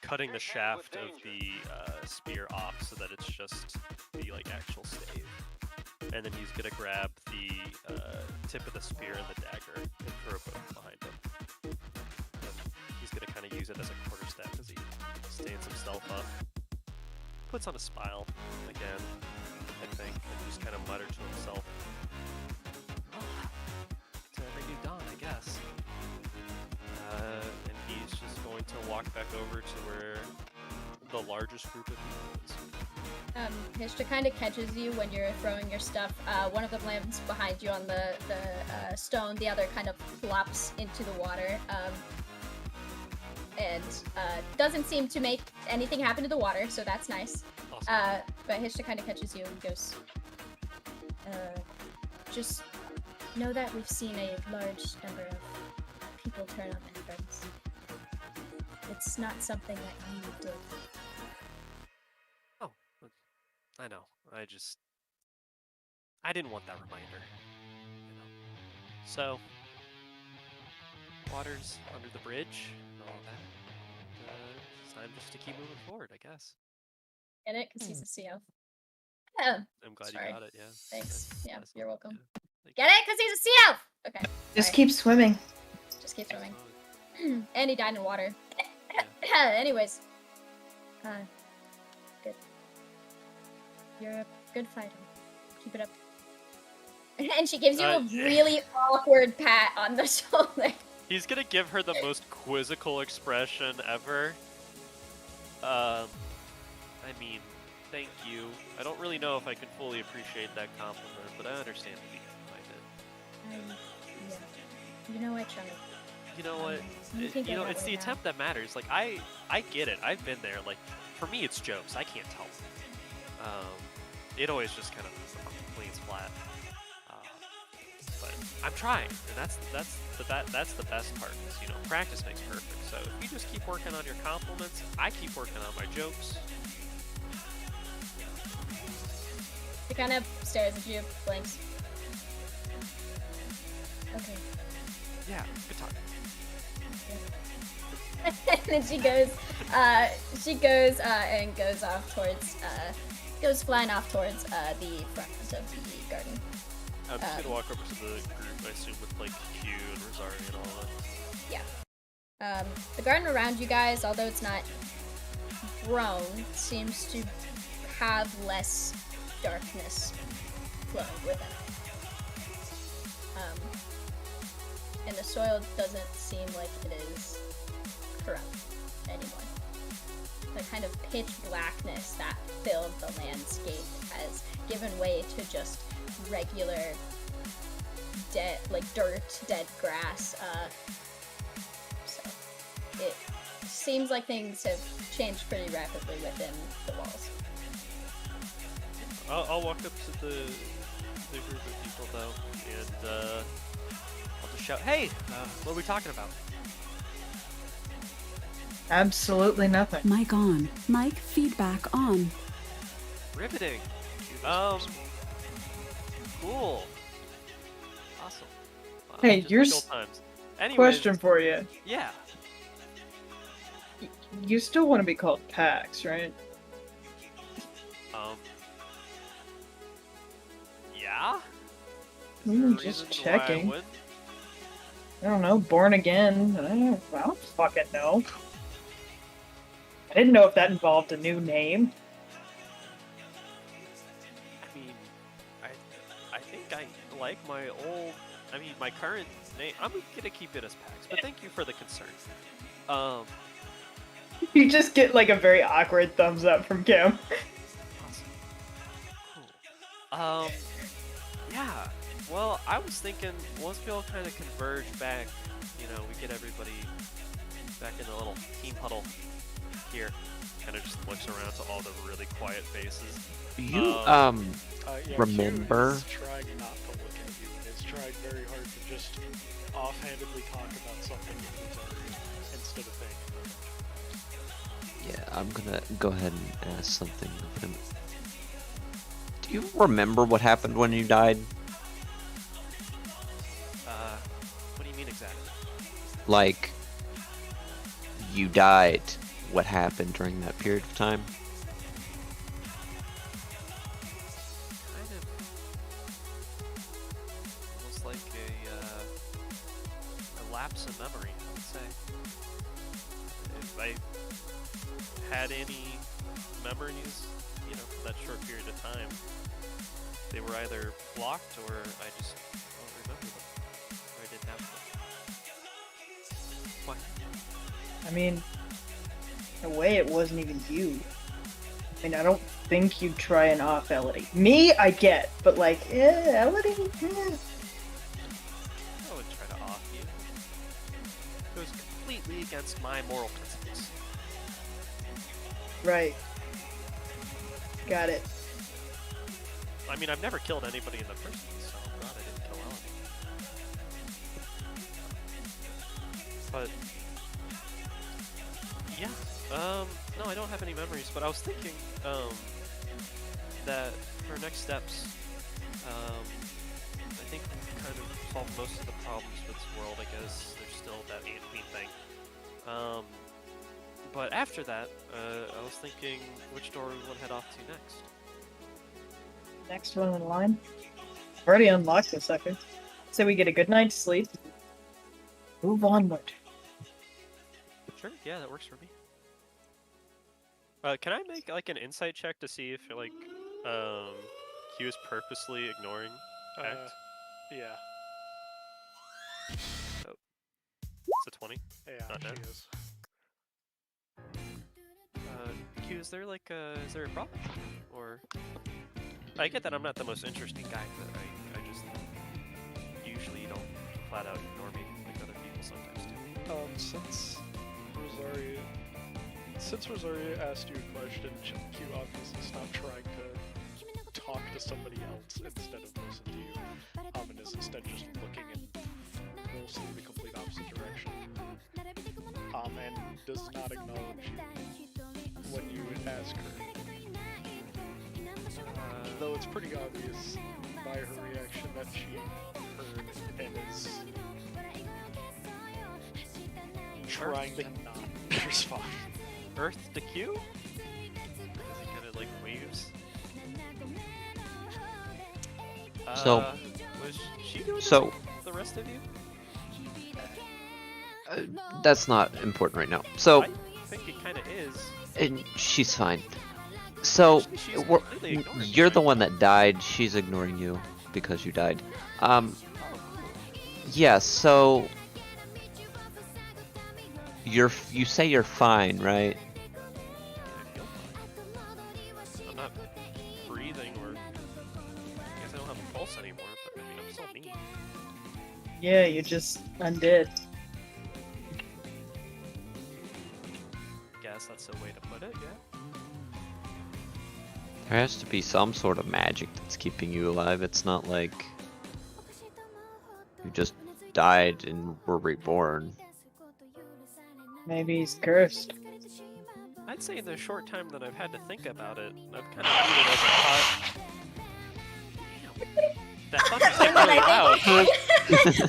cutting the shaft of the spear off so that it's just the like actual stave, and then he's gonna grab the tip of the spear and the dagger and throw both behind him. And he's gonna kind of use it as a quarterstaff as he stands himself up, puts on a smile again, I think, and just kind of mutter to himself, "It's every new dawn, I guess." And he's just going to walk back over to where the largest group of people is. Hishta kind of catches you when you're throwing your stuff. One of them lands behind you on the stone. The other kind of flops into the water. And doesn't seem to make anything happen to the water, so that's nice. Awesome. But Hishta kind of catches you and goes, just know that we've seen a large number of people turn on their friends. It's not something that you did. Oh, I know. I didn't want that reminder. You know. So, water's under the bridge and all that. It's time just to keep moving forward, I guess. Get it? Because he's a sea elf. I'm glad Sorry. you got it, yeah. Thanks. Yeah, That's you're all, welcome. yeah. Thank Get it? Because he's a sea elf! Okay. Just sorry. keep swimming. Just keep you. swimming. And he died in water. Anyways. Good. You're a good fighter. Keep it up. And she gives you a yeah. really awkward pat on the shoulder. He's gonna give her the most quizzical expression ever. I mean, thank you. I don't really know if I can fully appreciate that compliment, but I understand the meaning behind it. Yeah. You know, I tried. You know what? You can get that It's way the now. attempt that matters. Like, I get it. I've been there. Like, for me, it's jokes. I can't tell. It always just kind of lays flat. But I'm trying, and that's the best part. Is, practice makes perfect. So if you just keep working on your compliments, I keep working on my jokes. She kind of stares at you, blinks. Okay. Yeah, good talk. And then she goes and goes off towards goes flying off towards the front of the garden. I'm just gonna walk over to the group, I assume, with like Q and Rosario and all that. Yeah. The garden around you guys, although it's not grown, seems to have less darkness flowing within it. And the soil doesn't seem like it is corrupt anymore. The kind of pitch blackness that filled the landscape has given way to just regular dead, like dirt, dead grass. So it seems like things have changed pretty rapidly within the walls. I'll walk up to the group of people though, and I'll just shout, "Hey, what are we talking about?" Absolutely nothing. Mic on. Mic feedback on. Riveting. Cool. Awesome. Hey, Just yours- chill times. Anyways, Question for you. Yeah. You still want to be called Pax, right? Yeah. Is there a Just reason why I checking. would? I don't know, born again. I don't fucking know. I didn't know if that involved a new name. I mean, I think I like my my current name. I'm gonna keep it as Pax, but thank you for the concern. You just get like a very awkward thumbs up from Kim. Awesome. Cool. Yeah. Well, I was thinking once we all kind of converge back, we get everybody back in the little team huddle here. Kind of just looks around to all the really quiet faces. Do you Yeah, remember? Q is trying not to look at you and is trying very hard to just offhandedly talk about something with Rosario instead of paying attention. Yeah, I'm gonna go ahead and ask something of him. Do you remember what happened when you died? What do you mean exactly? Like, you died. What happened during that period of time? Kind of almost like a lapse in memory, I would say. If I had any memories, for that short period of time, they were either blocked or I just don't remember them. Or I didn't have them. What? I mean, in a way, it wasn't even you. I mean, I don't think you'd try and off Elodie. Me, I get, but like, Elodie? I wouldn't try to off you. It was completely against my moral principles. Right. Got it. I mean, I've never killed anybody in the first place, so I'm glad I didn't kill Elodie. But yeah, no, I don't have any memories, but I was thinking, that for next steps, I think we've kind of solved most of the problems with this world. I guess there's still that Ant Queen thing. But after that, I was thinking which door we want to head off to next. Next one in line. I've already unlocked this sucker. So we get a good night's sleep. Move onward. Sure, yeah, that works for me. Can I make like an insight check to see if Q is purposely ignoring Act? Yeah. It's a 20. Yeah, Not she dead. is. Q, is there like is there a problem? Or I get that I'm not the most interesting guy, but I just usually don't flat out ignore me like other people sometimes do. Since Rosaria asked you a question, Q obviously stopped trying to talk to somebody else instead of listen to you, and is instead just looking in mostly the complete opposite direction. And does not acknowledge you when you ask her. Though it's pretty obvious by her reaction that she heard and is trying to not respond. Earth to Q? As he kind of like waves. So- Was she doing this So- with the rest of you? That's not important right now. So, I think it kind of is. and she's fine. So, She's we're- completely ignoring you're me, the right? one that died. She's ignoring you because you died. Oh, cool. Yeah. So, you say you're fine, right? I feel fine. I'm not breathing or I guess I don't have a pulse anymore, but I mean I'm still me. Yeah, you just undid. Guess that's the way to put it, yeah. There has to be some sort of magic that's keeping you alive. It's not like you just died and were reborn. Maybe he's cursed. I'd say in the short time that I've had to think about it, I've kind of viewed it as a pot. That thunder's like really loud.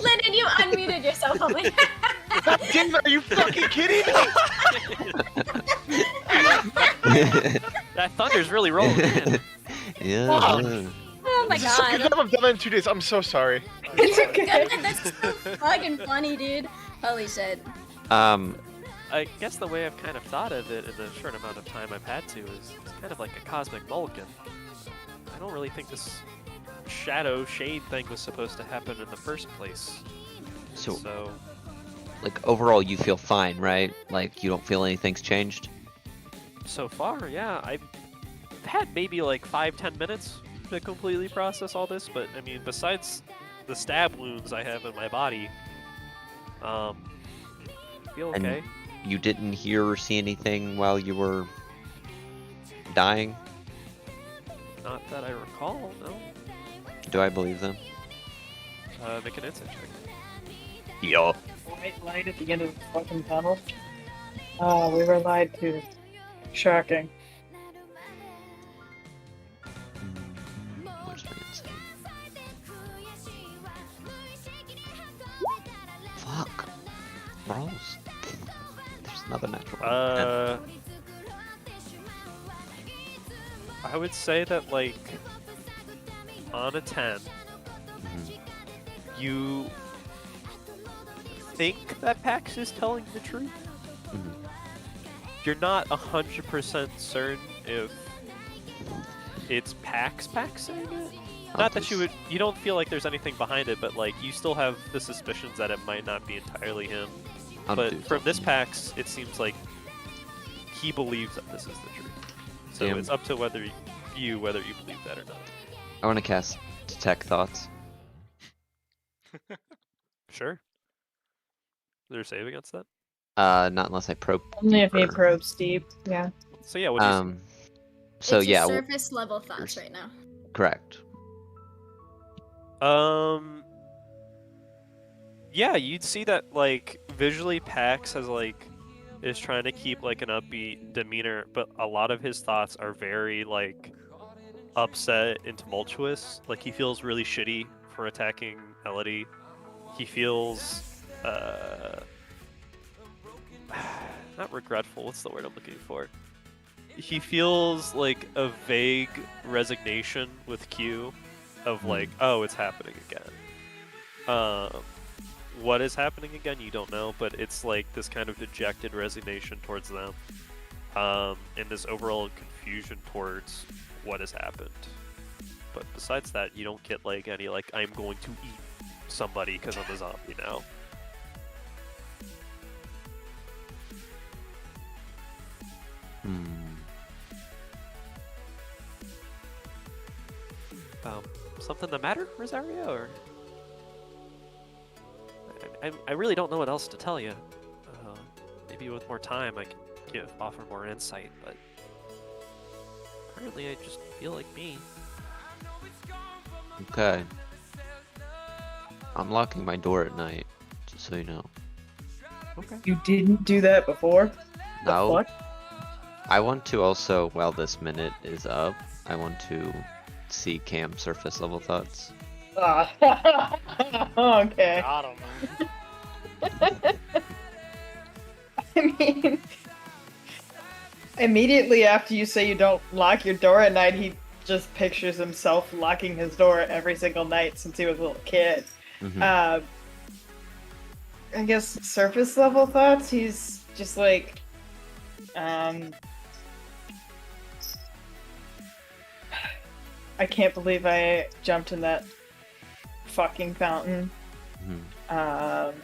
Lyndon, you unmuted yourself. I'm like, Damn it, are you fucking kidding me? That thunder's really rolling in. Yeah. oh my This is the second god. time I've done that in 2 days. I'm so sorry. It's okay. That's so fucking funny, dude. Holy shit. I guess the way I've kind of thought of it in the short amount of time I've had to is it's kind of like a cosmic mulligan. I don't really think this shadow shade thing was supposed to happen in the first place. So, like, overall, you feel fine, right? Like, you don't feel anything's changed? So far, yeah, I've had maybe like 5-10 minutes to completely process all this, but I mean, besides the stab wounds I have in my body, I feel And- okay. You didn't hear or see anything while you were dying? Not that I recall, no. Do I believe them? Make an insight check. Yeah. White light at the end of the fucking tunnel. Oh, we were lied to. Shocking. Where's my insight? Fuck. Rolls. There's another natural one. I would say that like on a 10, Mhm. you think that Pax is telling the truth. Mhm. You're not 100% certain if it's Pax saying it. Not that you don't feel like there's anything behind it, but like you still have the suspicions that it might not be entirely him. I'll But do from this something. Pax, it seems like he believes that this is the truth. So Damn. it's up to whether you believe that or not. I want to cast Detect Thoughts. Sure. Is there a save against that? Not unless I probe. Only if he deeper. probes deep. Yeah. So yeah, what do you So it's yeah, your surface level thoughts right now. correct. Yeah, you'd see that like visually Pax is trying to keep like an upbeat demeanor, but a lot of his thoughts are very like upset and tumultuous. Like he feels really shitty for attacking Elodie. He feels not regretful, what's the word I'm looking for? He feels like a vague resignation with Q of like, oh, it's happening again. What is happening again, you don't know, but it's like this kind of dejected resignation towards them, and this overall confusion towards what has happened. But besides that, you don't get like any like I'm going to eat somebody because I'm a zombie now. Something the matter, Rosario? Or I really don't know what else to tell you. Maybe with more time I can offer more insight, but currently I just feel like me. Okay. I'm locking my door at night, just so you know. Okay. You didn't do that before? The No. fuck? I want to also, while this minute is up, I want to see Cam surface level thoughts. Okay. Got him. I mean, immediately after you say you don't lock your door at night, he just pictures himself locking his door every single night since he was a little kid. Mhm. I guess surface level thoughts, he's just like, I can't believe I jumped in that fucking fountain. Mhm.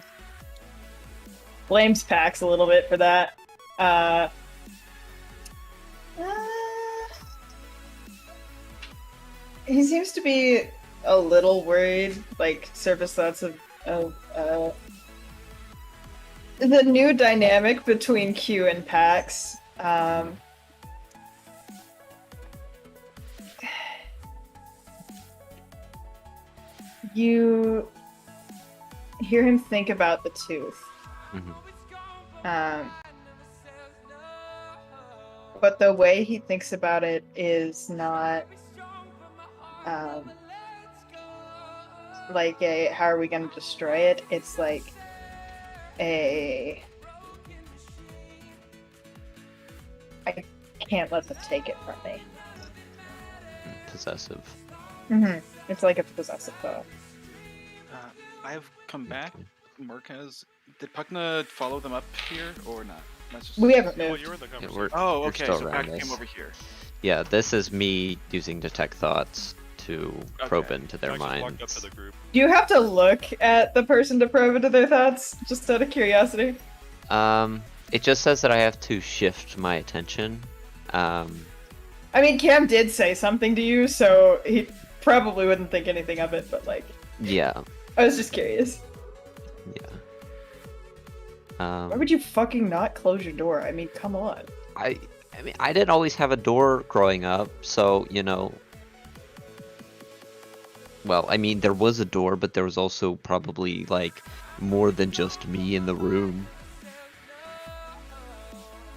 Blames Pax a little bit for that. He seems to be a little worried, like surface thoughts of the new dynamic between Q and Pax. You hear him think about the tooth. Mhm. But the way he thinks about it is not like a how are we going to destroy it? It's like a I can't let them take it from me. Possessive. It's like a possessive thought. I've come back. Did Pugna follow them up here or not? We haven't Well, moved. you were in the Yeah, conversation. Oh, you're okay. still So around Pac came us. over here. Yeah, this is me using detect thoughts to probe Okay. into their I actually walked up minds. to the group. Do you have to look at the person to probe into their thoughts? Just out of curiosity. It just says that I have to shift my attention. I mean, Cam did say something to you, so he probably wouldn't think anything of it, but like, Yeah, I was just curious. yeah. Why would you fucking not close your door? I mean, come on. I mean, I didn't always have a door growing up, so, you know. Well, I mean, there was a door, but there was also probably, like, more than just me in the room.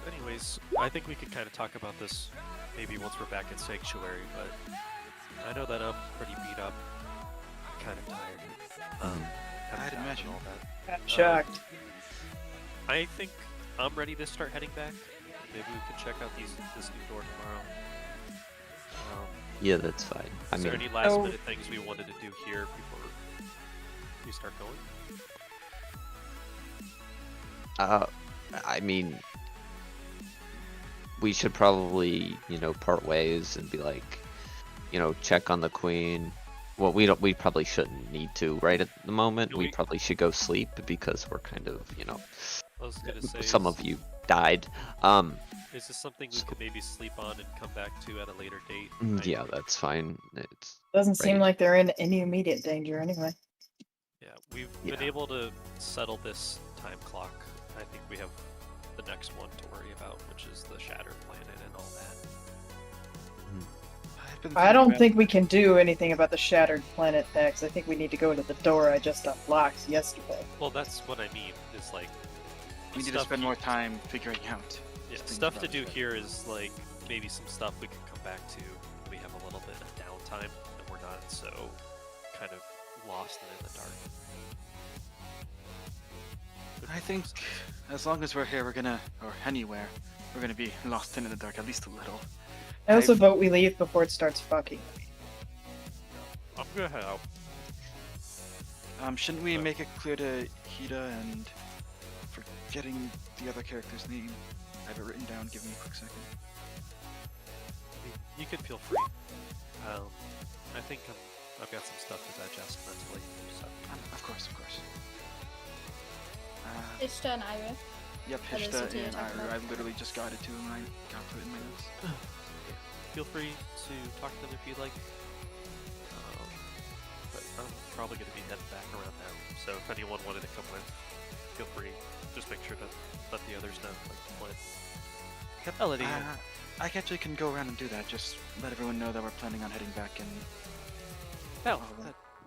Anyways, I think we could kind of talk about this maybe once we're back at Sanctuary, but I know that I'm pretty beat up, kind of tired. Haven't I'd gotten imagine. all that. I'm shocked. I think I'm ready to start heading back. Maybe we can check out this new door tomorrow. Yeah, that's fine. I Is there mean, any last minute things we wanted to do here before we start going? I mean, we should probably, you know, part ways and be like, you know, check on the queen. Well, we probably shouldn't need to right at the moment. Do We we- probably should go sleep because we're kind of, you know, I was gonna say, some of you died. Is this something we could maybe sleep on and come back to at a later date? Yeah, that's fine. It's Doesn't seem right. like they're in any immediate danger anyway. Yeah, we've Yeah. been able to settle this time clock. I think we have the next one to worry about, which is the Shattered Planet and all that. I don't think we can do anything about the Shattered Planet, Pax. I think we need to go to the door I just unlocked yesterday. Well, that's what I mean. Is like We need to stuff spend you- more time figuring out. Yeah, things stuff to about do it. here is like maybe some stuff we can come back to when we have a little bit of downtime and we're not so kind of lost and in the dark. I think as long as we're here, or anywhere, we're gonna be lost in the dark at least a little. I also I've- vote we leave before it starts fucking. I'm gonna head out. Shouldn't we make it clear to Hida and forgetting the other character's name? I have it written down. Give me a quick second. You can feel free. I think I'm I've got some stuff to digest mentally. So. Of course. Ishta and Ira. Yep, Are those the Hishta two you're and talking Ira. about? I literally just got it to him. I got to it in my notes. Feel free to talk to them if you'd like. But I'm probably going to be heading back around now. So if anyone wanted to come with, feel free. Just make sure to let the others know, like the plan. Yep, Elodie. I actually can go around and do that. Just let everyone know that we're planning on heading back and. Oh,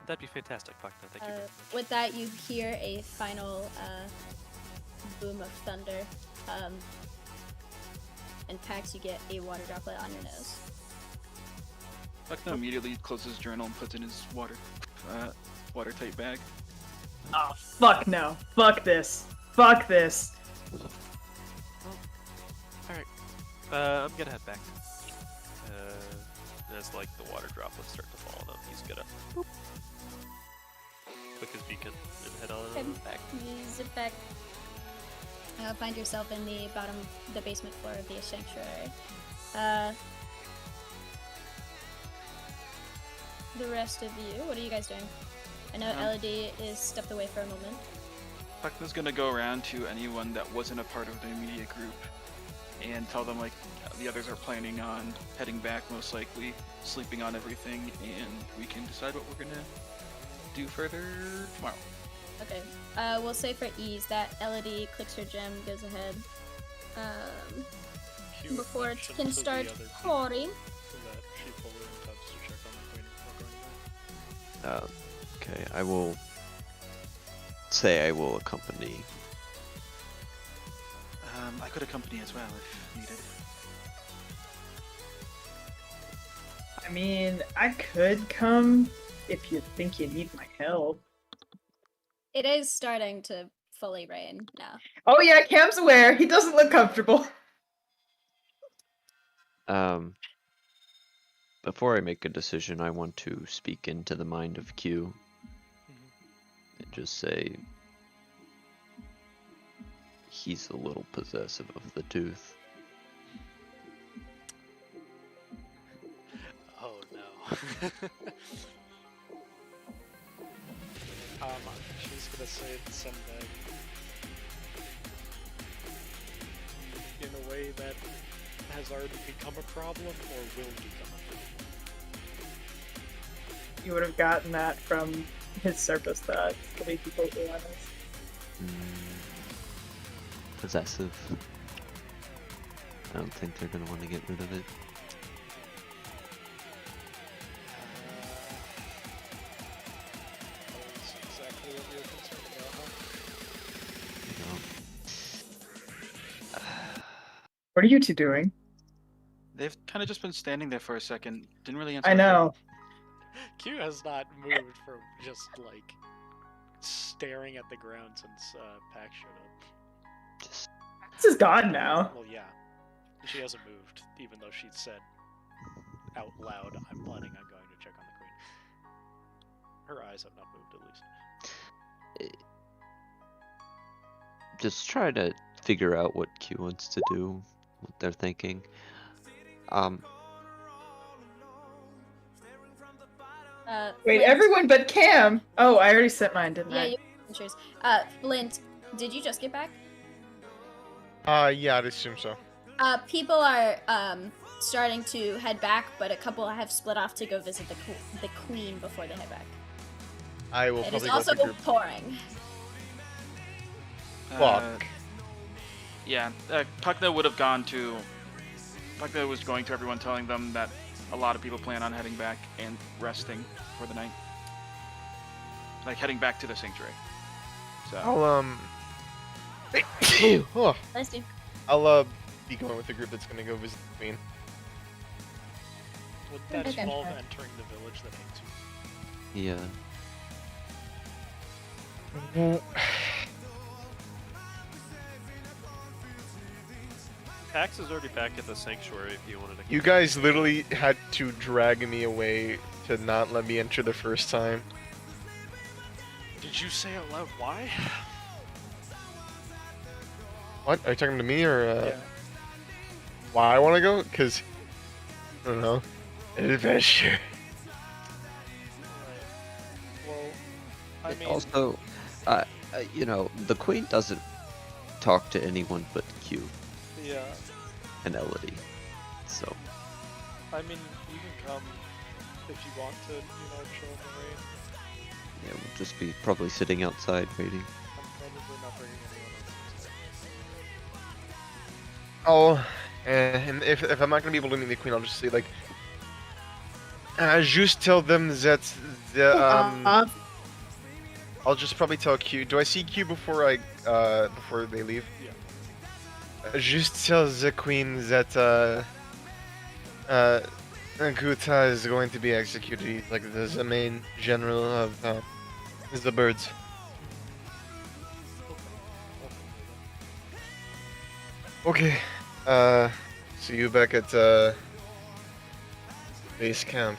that'd be fantastic, Buckner. Thank you very much. With that, you hear a final boom of thunder. And Pax, you get a water droplet on your nose. Buckner immediately closes his journal and puts it in his watertight bag. Oh, fuck no. Fuck this. Fuck this. Alright. I'm gonna head back. As like the water droplets start to fall on him, he's gonna boop, click his beacon and head on back. You zip back. Find yourself in the basement floor of the sanctuary. The rest of you, what are you guys doing? I know Elodie is stepped away for a moment. Buckner's gonna go around to anyone that wasn't a part of the immediate group and tell them like the others are planning on heading back, most likely sleeping on everything, and we can decide what we're gonna do further tomorrow. Okay. We'll say for ease that Elodie clicks her gem, goes ahead. Q Before it mentioned can to the start other pouring. people that she fully intends to check on the queen before going back. Okay, I will say I will accompany. I could accompany as well if needed. I mean, I could come if you think you need my help. It is starting to fully rain now. Oh yeah, Cam's aware. He doesn't look comfortable. Before I make a decision, I want to speak into the mind of Q and just say he's a little possessive of the tooth. Oh no. She's gonna say it someday. In a way that has already become a problem or will become a problem. You would have gotten that from his surface thoughts, to be completely honest. Possessive. I don't think they're gonna want to get rid of it. That's exactly what we were concerned about, huh? You know? What are you two doing? They've kind of just been standing there for a second. Didn't really answer. I know. Q has not moved from just like staring at the ground since Pax showed up. Just This is gone now. Well, yeah, she hasn't moved, even though she said out loud, "I'm planning on going to check on the queen." Her eyes have not moved, at least. just try to figure out what Q wants to do, what they're thinking. Wait, Flint, everyone but Cam. Oh, I already sent mine, didn't Yeah, I? you choose. Flint, did you just get back? Yeah, I'd assume so. People are starting to head back, but a couple have split off to go visit the queen before they head back. I will It is probably go with also the group. pouring. Fuck. Yeah, Puckna would have gone to. Puckna was going to everyone, telling them that a lot of people plan on heading back and resting for the night, like heading back to the sanctuary. So I'll oh, Nice dude. I'll be going with the group that's gonna go visit the queen. Would that Okay. involve entering the village that hates you? Yeah. Pax is already back at the sanctuary if you wanted to. You guys literally had to drag me away to not let me enter the first time. Did you say out loud why? What? Are you talking to me or Yeah. why I want to go? Cause I don't know, an adventure. I mean, Also, you know, the queen doesn't talk to anyone but Q yeah. and Elodie. So, I mean, you can come if you want to, chill in the rain. yeah, we'll just be probably sitting outside waiting. I'm probably not bringing anyone else inside. Oh, and if I'm not gonna be able to meet the queen, I'll just say like, just tell them that the I'll just probably tell Q. Do I see Q before before they leave? Yeah. Just tell the queen that Guta is going to be executed. He's like the main general of the birds. Okay. See you back at base camp.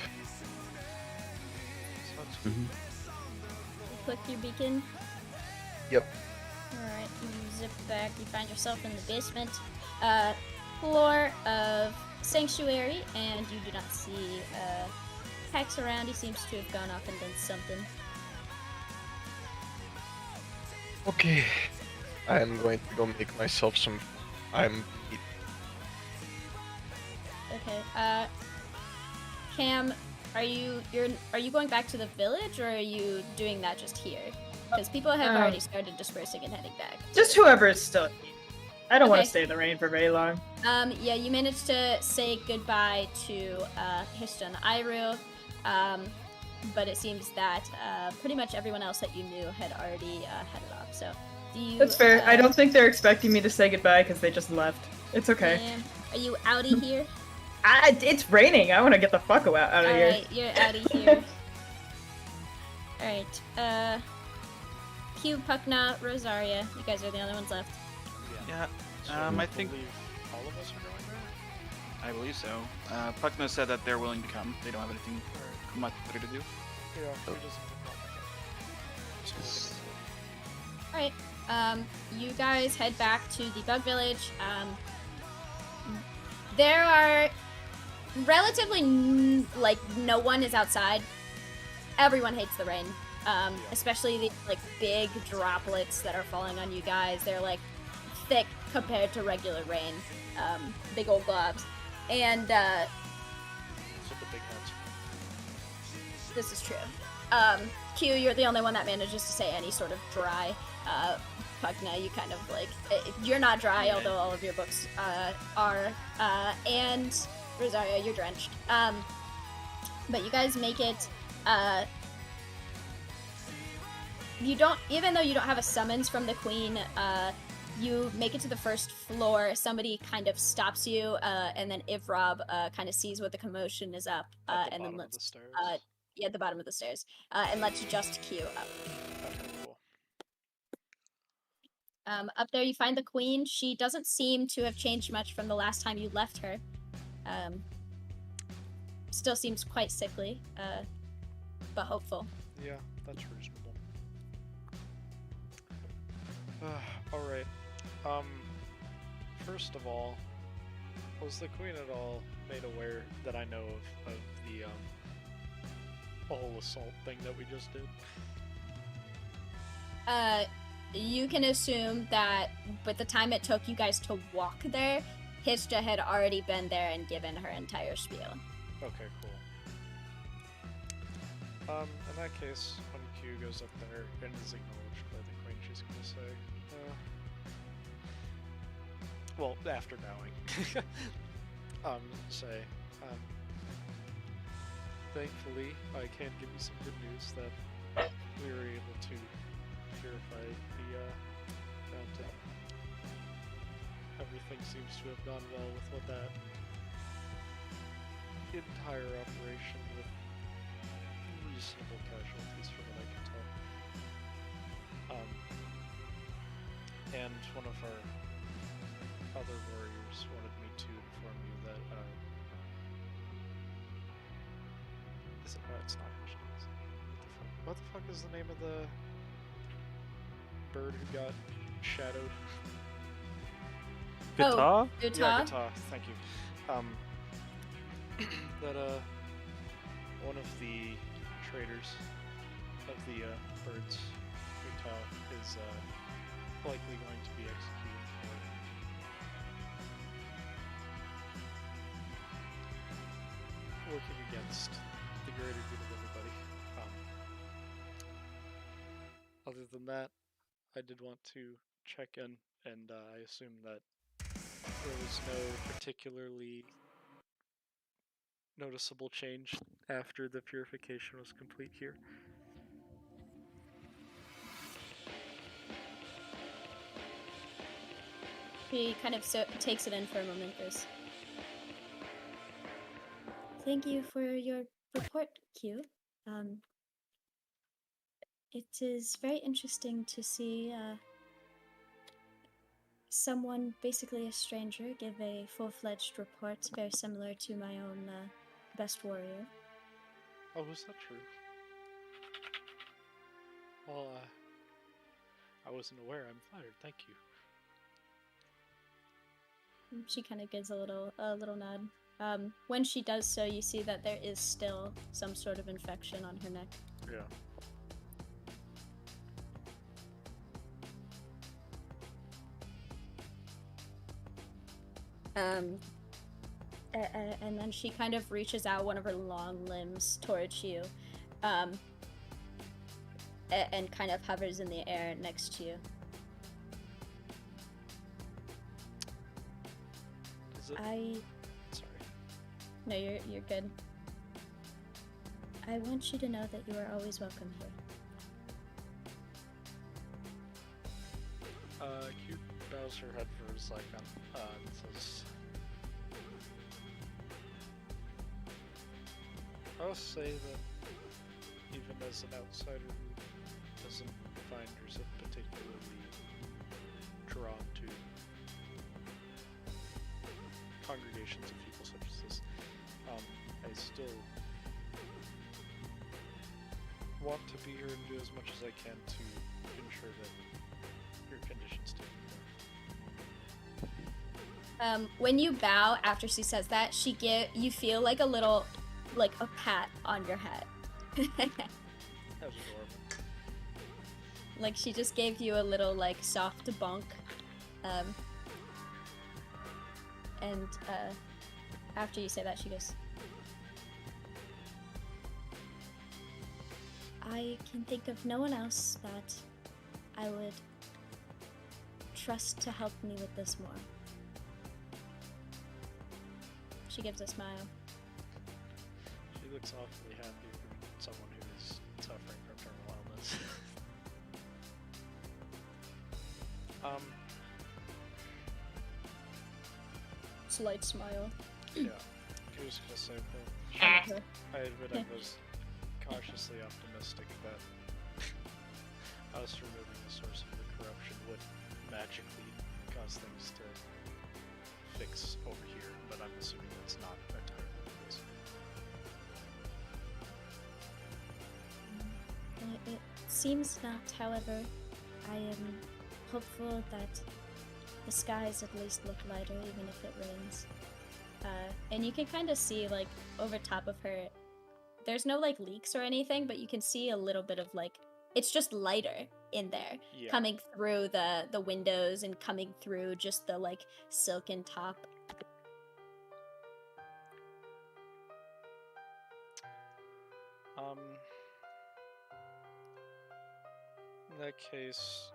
Click your beacon. Yep. Alright, you zip back, you find yourself in the basement floor of Sanctuary, and you do not see Hex around. He seems to have gone off and done something. Okay. I am going to go make myself some. Okay, Cam, are you going back to the village, or are you doing that just here? Because people have already started dispersing and heading back. Just whoever is still. I don't want Okay. to stay in the rain for very long. Yeah, you managed to say goodbye to Hishta and Iru, but it seems that pretty much everyone else that you knew had already headed off. So, do you? That's fair. I don't think they're expecting me to say goodbye because they just left. It's okay. Yeah. Are you outie here? It's raining. I want to get the fuck out of here. Alright, you're outie here. Alright, Q, Puckna, Rosaria. You guys are the only ones left. Yeah. So I think believe all of us are going there? I believe so. Puckna said that they're willing to come. They don't have anything much better to do. Yeah, who doesn't so we're gonna Alright, you guys head back to the Bug Village. There are relatively, no one is outside. Everyone hates the rain. Especially the, big droplets that are falling on you guys. They're, thick compared to regular rain. Big old globs. And, So the big heads. this is true. Q, you're the only one that manages to say any sort of dry. Pugna, you kind of you're not dry, although all of your books are. And Rosario, you're drenched. But you guys make it. You don't, even though you don't have a summons from the queen. You make it to the first floor. Somebody kind of stops you, and then Ivrob kind of sees what the commotion is up, At the and then bottom of lets the stairs. at the bottom of the stairs, and lets just Q up. Okay, cool. Up there, you find the queen. She doesn't seem to have changed much from the last time you left her. Still seems quite sickly, but hopeful. Yeah, that's reasonable. Alright. First of all, was the queen at all made aware that I know of the whole assault thing that we just did? You can assume that with the time it took you guys to walk there, Hishta had already been there and given her entire spiel. Okay, cool. In that case, when Q goes up there and is acknowledged by the queen, she's gonna say, well, after bowing, say, thankfully, I can give you some good news that we were able to purify the fountain. Everything seems to have gone well with what that entire operation with reasonable casualties from what I can tell. And one of our other warriors wanted me to inform you that it's not Ashton's. What the fuck is the name of the bird who got shadowed? Guitar? Yeah, Utah? Guitar. Thank you. That one of the traders of the birds, Utah, is likely going to be executed for working against the greater good of everybody. Other than that, I did want to check in, and I assume that there was no particularly noticeable change after the purification was complete here. He kind of takes it in for a moment, goes, "Thank you for your report, Q. It is very interesting to see someone, basically a stranger, give a full-fledged report very similar to my own best warrior." Oh, is that true? Well, I wasn't aware. I'm flattered. Thank you. She kind of gives a little nod. When she does so, you see that there is still some sort of infection on her neck. Yeah. And then she kind of reaches out one of her long limbs towards you, and kind of hovers in the air next to you. Is it... Sorry. No, you're good. I want you to know that you are always welcome here. Q bows her head for a second, and says, I'll say that even as an outsider who doesn't find herself particularly drawn to congregations of people such as this, I still want to be here and do as much as I can to ensure that your conditions take care. When you bow after she says that, you feel like a little, like a pat on your head. That was adorable. Like she just gave you a little like soft bunk. And after you say that, she goes, I can think of no one else that I would trust to help me with this more. She gives a smile. She looks awfully happy for someone who is suffering from terminal illness. Slight smile. Yeah. I was gonna say that I admit I was cautiously optimistic that us removing the source of the corruption would magically cause things to fix over here, but I'm assuming that's not entirely the case. It seems not, however. I am hopeful that the skies at least look lighter, even if it rains. And you can kind of see, like, over top of her, there's no, like, leaks or anything, but you can see a little bit of, like, it's just lighter in there, Yeah. coming through the windows and coming through just the, like, silken top. In that case,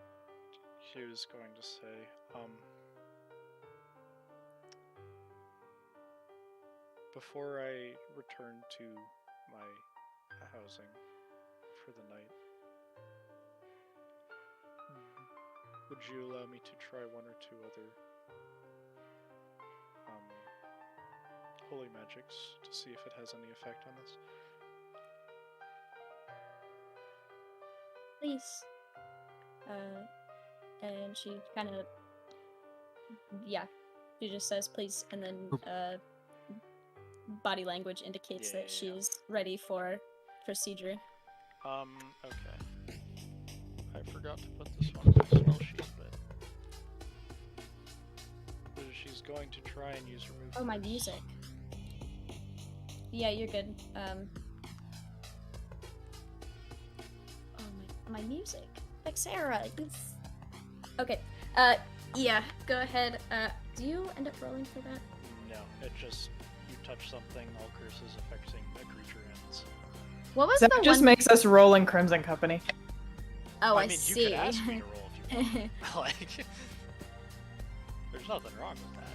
he was going to say, before I return to my housing for the night, would you allow me to try one or two other holy magics to see if it has any effect on this? Please. And she kind of, yeah, she just says please, and then body language indicates that she's ready for procedure. Okay. I forgot to put this on the spell sheet, but she's going to try and use remove. Oh, my music. Yeah, you're good. my music. Xera, Okay. Yeah, go ahead. Do you end up rolling for that? No, it just you touch something, all curses affecting a creature ends. What was So the it just one? makes us roll in Crimson Company. Oh, I mean, see. you could ask me to roll if you want. Like, there's nothing wrong with that.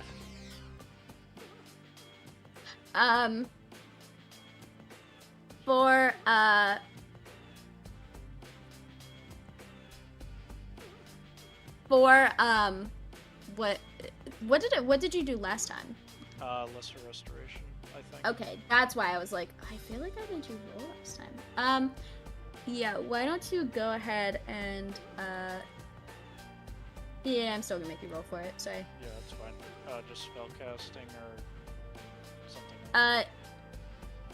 For what did you do last time? Lesser restoration, I think. Okay, that's why I was like, I feel like I made you roll last time. Yeah, why don't you go ahead and yeah, I'm still gonna make you roll for it. Sorry. Yeah, that's fine. Just spell casting or something.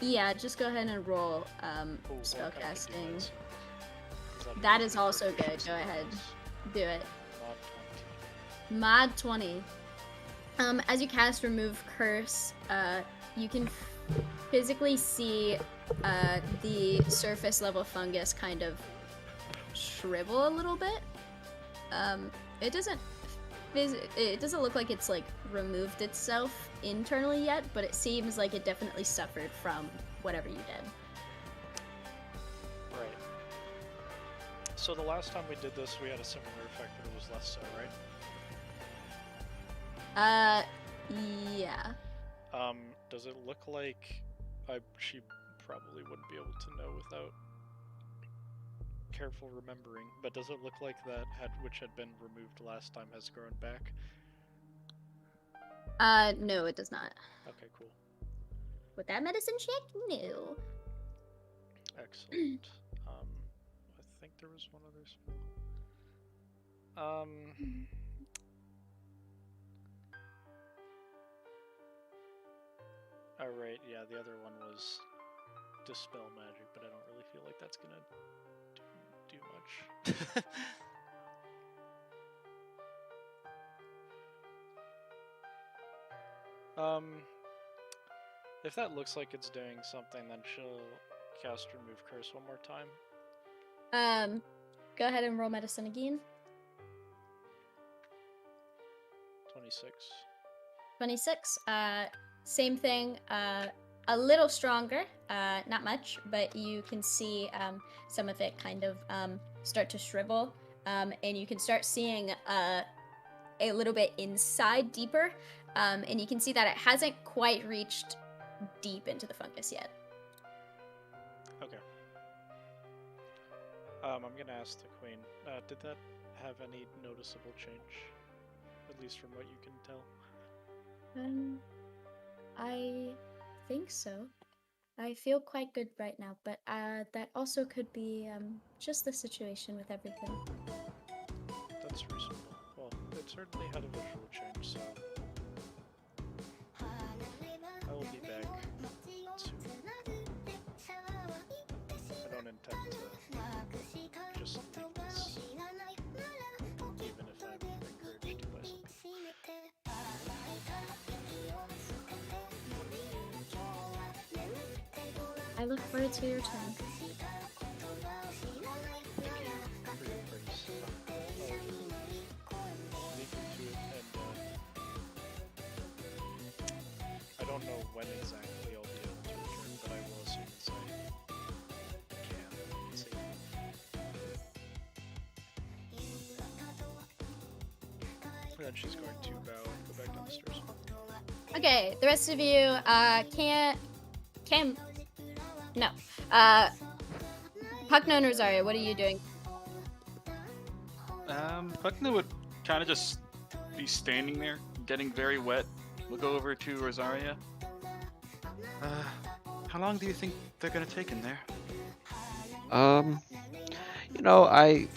Yeah, just go ahead and roll Ooh, spell what kind of casting. device? That is also good. Go ahead, do it. Mod 20. As you cast Remove Curse, you can physically see the surface level fungus kind of shrivel a little bit. It doesn't look like it's like removed itself internally yet, but it seems like it definitely suffered from whatever you did. Right. So the last time we did this, we had a similar effect, but it was less so, right? Yeah. Does it look like she probably wouldn't be able to know without careful remembering, but does it look like that which had been removed last time has grown back? No, it does not. Okay, cool. With that medicine check, no. Excellent. I think there was one other spell. Oh right, yeah, the other one was Dispel Magic, but I don't really feel like that's gonna do much. If that looks like it's doing something, then she'll cast Remove Curse one more time. Go ahead and roll medicine again. 26. 26. Same thing. A little stronger. Not much, but you can see some of it kind of start to shrivel, and you can start seeing a little bit inside deeper, and you can see that it hasn't quite reached deep into the fungus yet. Okay. I'm gonna ask the queen. Did that have any noticeable change, at least from what you can tell? I think so. I feel quite good right now, but that also could be just the situation with everything. That's reasonable. Well, it certainly had a visual change, so I will be back soon. I don't intend to just leave this, even if I'm encouraged to by someone. I look forward to your turn. I don't know when exactly I'll be able to return, but I will as soon as I can. See. And then she's going to bow and go back down the stairs. Okay, the rest of you no. Puckno and Rosario, what are you doing? Puckna would kind of just be standing there, getting very wet. We'll go over to Rosaria. How long do you think they're gonna take in there? You know, I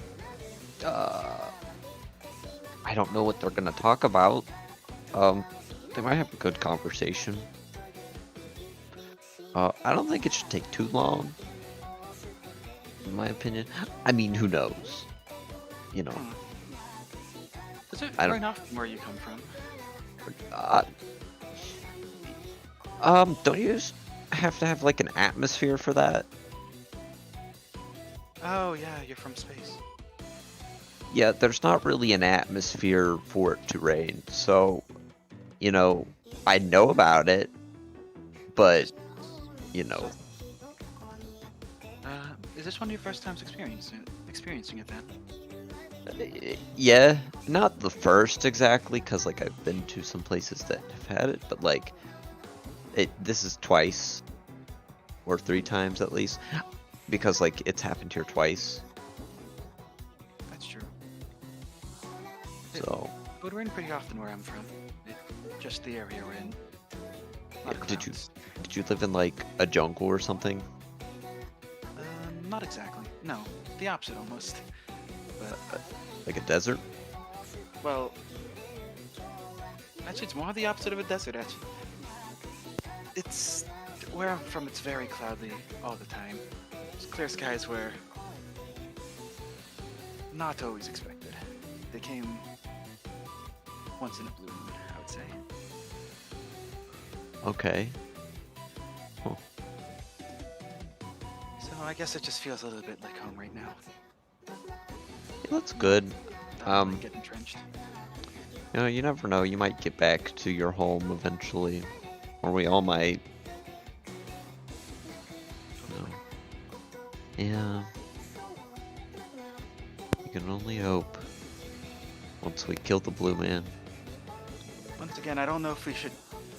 don't know what they're gonna talk about. They might have a good conversation. I don't think it should take too long, in my opinion. I mean, who knows? You know. Is it I far don't- enough from where you come from? Don't you have to have like an atmosphere for that? Oh yeah, you're from space. Yeah, there's not really an atmosphere for it to rain, so, you know, I know about it, but, you know, Is this one of your first times experiencing it then? yeah, not the first exactly, because, like, I've been to some places that have had it, but, like, this is twice, or 3 times at least, because, like, it's happened here twice, That's true. so, It would rain pretty often where I'm from. Just the area we're in. yeah, did you live in, like, a jungle or something? Not exactly. No, the opposite almost. But Like a desert? well, actually, it's more the opposite of a desert. Actually, it's where I'm from. It's very cloudy all the time. It's clear skies were not always expected. They came once in a blue moon, I would say. Okay. So I guess it just feels a little bit like home right now. Yeah, that's good. Not really get entrenched. You know, you never know, you might get back to your home eventually. Or we all might. No. Yeah. You can only hope. Once we kill the blue man. Once again, I don't know if we should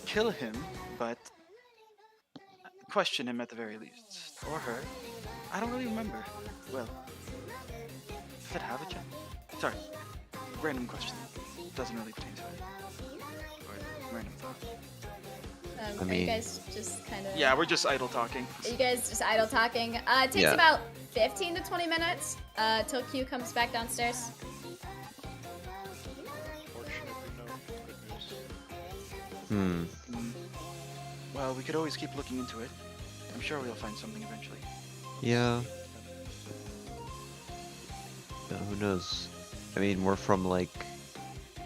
kill him, but question him at the very least. Or her. I don't really remember. Well, could have a chat. Sorry. Random question. Doesn't really pertain to it. Or random thought. I Are you mean- guys just kind of? Yeah, we're just idle talking. Are you guys just idle talking? It takes Yeah. about 15 to 20 minutes till Q comes back downstairs. Fortunately, no good news. Hmm. Well, we could always keep looking into it. I'm sure we'll find something eventually. Yeah. Who knows? I mean, we're from like...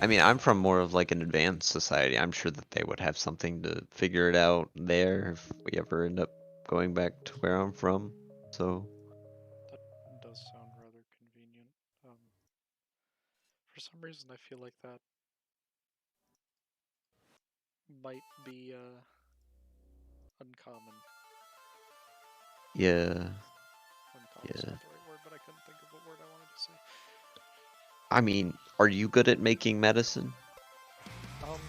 I mean, I'm from more of like an advanced society. I'm sure that they would have something to figure it out there if we ever end up going back to where I'm from. So, That does sound rather convenient. For some reason, I feel like that might be uncommon. yeah. Uncommon's Yeah. not the right word, but I couldn't think of what word I wanted to say. I mean, are you good at making medicine? I'm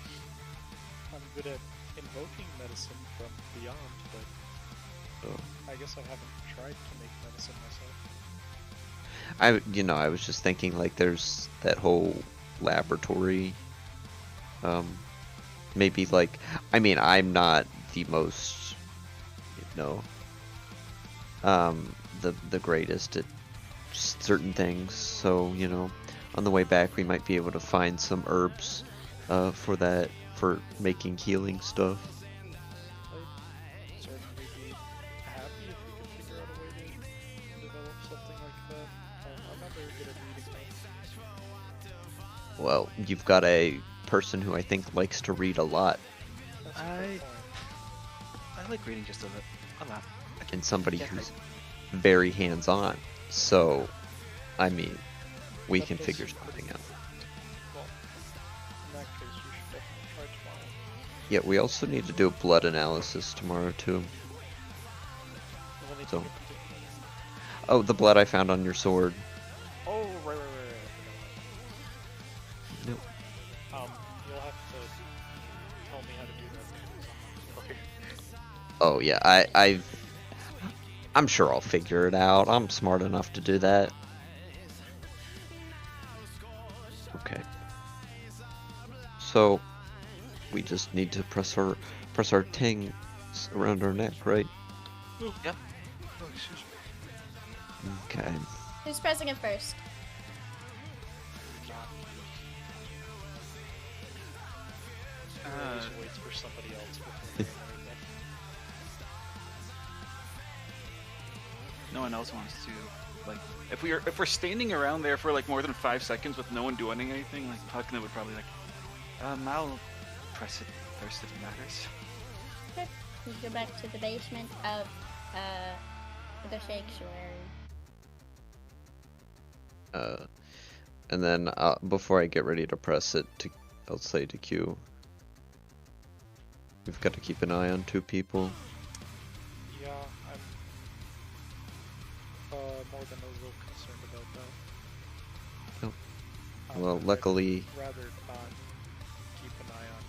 good at invoking medicine from beyond, but Oh. I guess I haven't tried to make medicine myself. I was just thinking like there's that whole laboratory. Maybe like, I mean, I'm not the most, the greatest at certain things. So, on the way back, we might be able to find some herbs, for making healing stuff. I'd certainly be happy if we could figure out a way to develop something like that. I'm not very good at reading though. Well, you've got a person who I think likes to read a lot, That's a fair point. I like reading just a lot. and somebody Yeah, who's very hands-on. So, I mean, we That can does figure seem something pretty- out. Well, in that case, we should definitely try tomorrow. Yeah, we also need to do a blood analysis tomorrow too. We'll need to So- get the- Oh, the blood I found on your sword. Oh, right. I Nope. forgot. You'll have to tell me how to do that. Okay. Oh yeah, I'm sure I'll figure it out. I'm smart enough to do that. Okay. So we just need to press our tings around our neck, right? Yep. Oh, excuse me. Okay. Who's pressing it first? He always waits for somebody else before doing anything. No one else wants to. Like, if we're standing around there for like more than 5 seconds with no one doing anything, like Puckna would probably like, I'll press it first if it matters. Okay. We go back to the basement of the sanctuary. And then before I get ready to press it, I'll say to Q, we've got to keep an eye on 2 people. Yeah, I'm more than a little concerned about that. Oh. Well, luckily... I'd rather not keep an eye on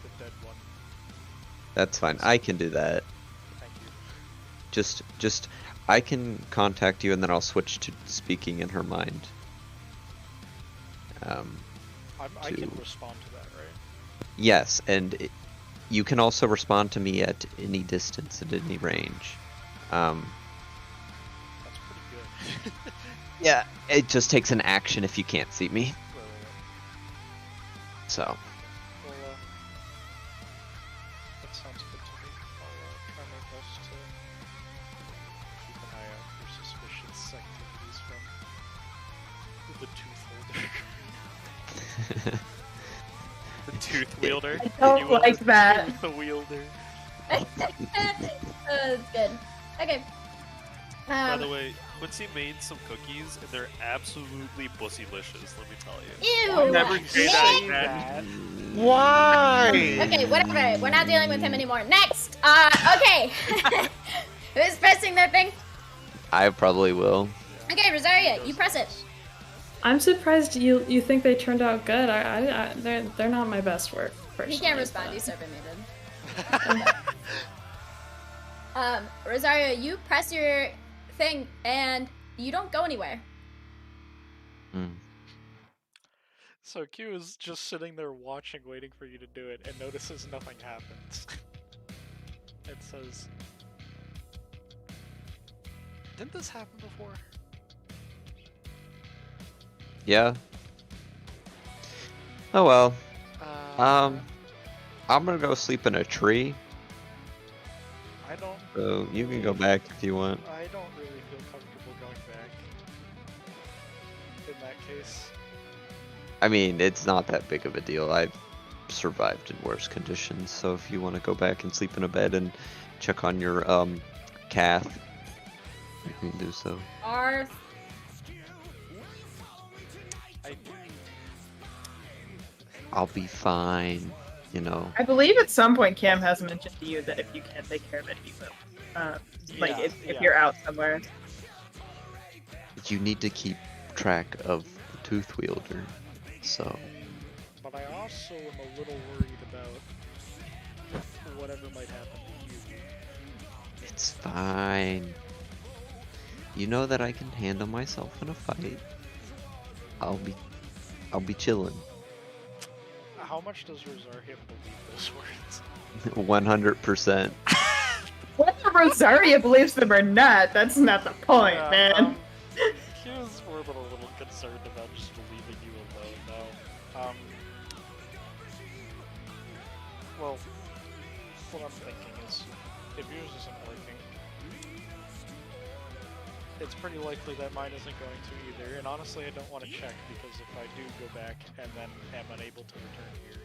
the dead one. That's fine. I can do that. Thank you. Just, I can contact you and then I'll switch to speaking in her mind. I can respond to that, right? Yes, and you can also respond to me at any distance, at any range. That's pretty good. Yeah, it just takes an action if you can't see me. Right. So, Well, that sounds good to me. I'll try my best to keep an eye out for suspicious activities from the tooth holder. The tooth wielder. I don't You are like that. The wielder. That's good. Okay. By the way, Quincy made some cookies, and they're absolutely bussylicious, let me tell you. Ew! Never say Nick! that. Why? Okay, whatever. We're not dealing with him anymore. Next! Okay. Who's pressing that thing? I probably will. Okay, Rosaria, you press it. I'm surprised you think they turned out good. They're not my best work. He can't respond, he's server muted. Rosario, you press your thing and you don't go anywhere. So Q is just sitting there watching, waiting for you to do it, and notices nothing happens. It says, didn't this happen before? Yeah. Oh well. Uh, I'm gonna go sleep in a tree. I don't. So you can go back if you want. I don't really feel comfortable going back. In that case. I mean, it's not that big of a deal. I've survived in worse conditions, so if you want to go back and sleep in a bed and check on your calf, you can do so. Arth. I'll be fine, you know. I believe at some point Cam has mentioned to you that if you can't take care of it, he will. Like Yeah, if you're out somewhere. You need to keep track of the tooth wielder, so. But I also am a little worried about whatever might happen to you. It's fine. You know that I can handle myself in a fight. I'll be chilling. How much does Rosaria believe those words? 100%. Whether Rosaria believes them or not, that's not the point, Yeah, man. Q is more than a little concerned about just leaving you alone, though. Well, what I'm thinking is, if yours isn't working, it's pretty likely that mine isn't going to either. And honestly, I don't want to check, because if I do go back and then am unable to return here,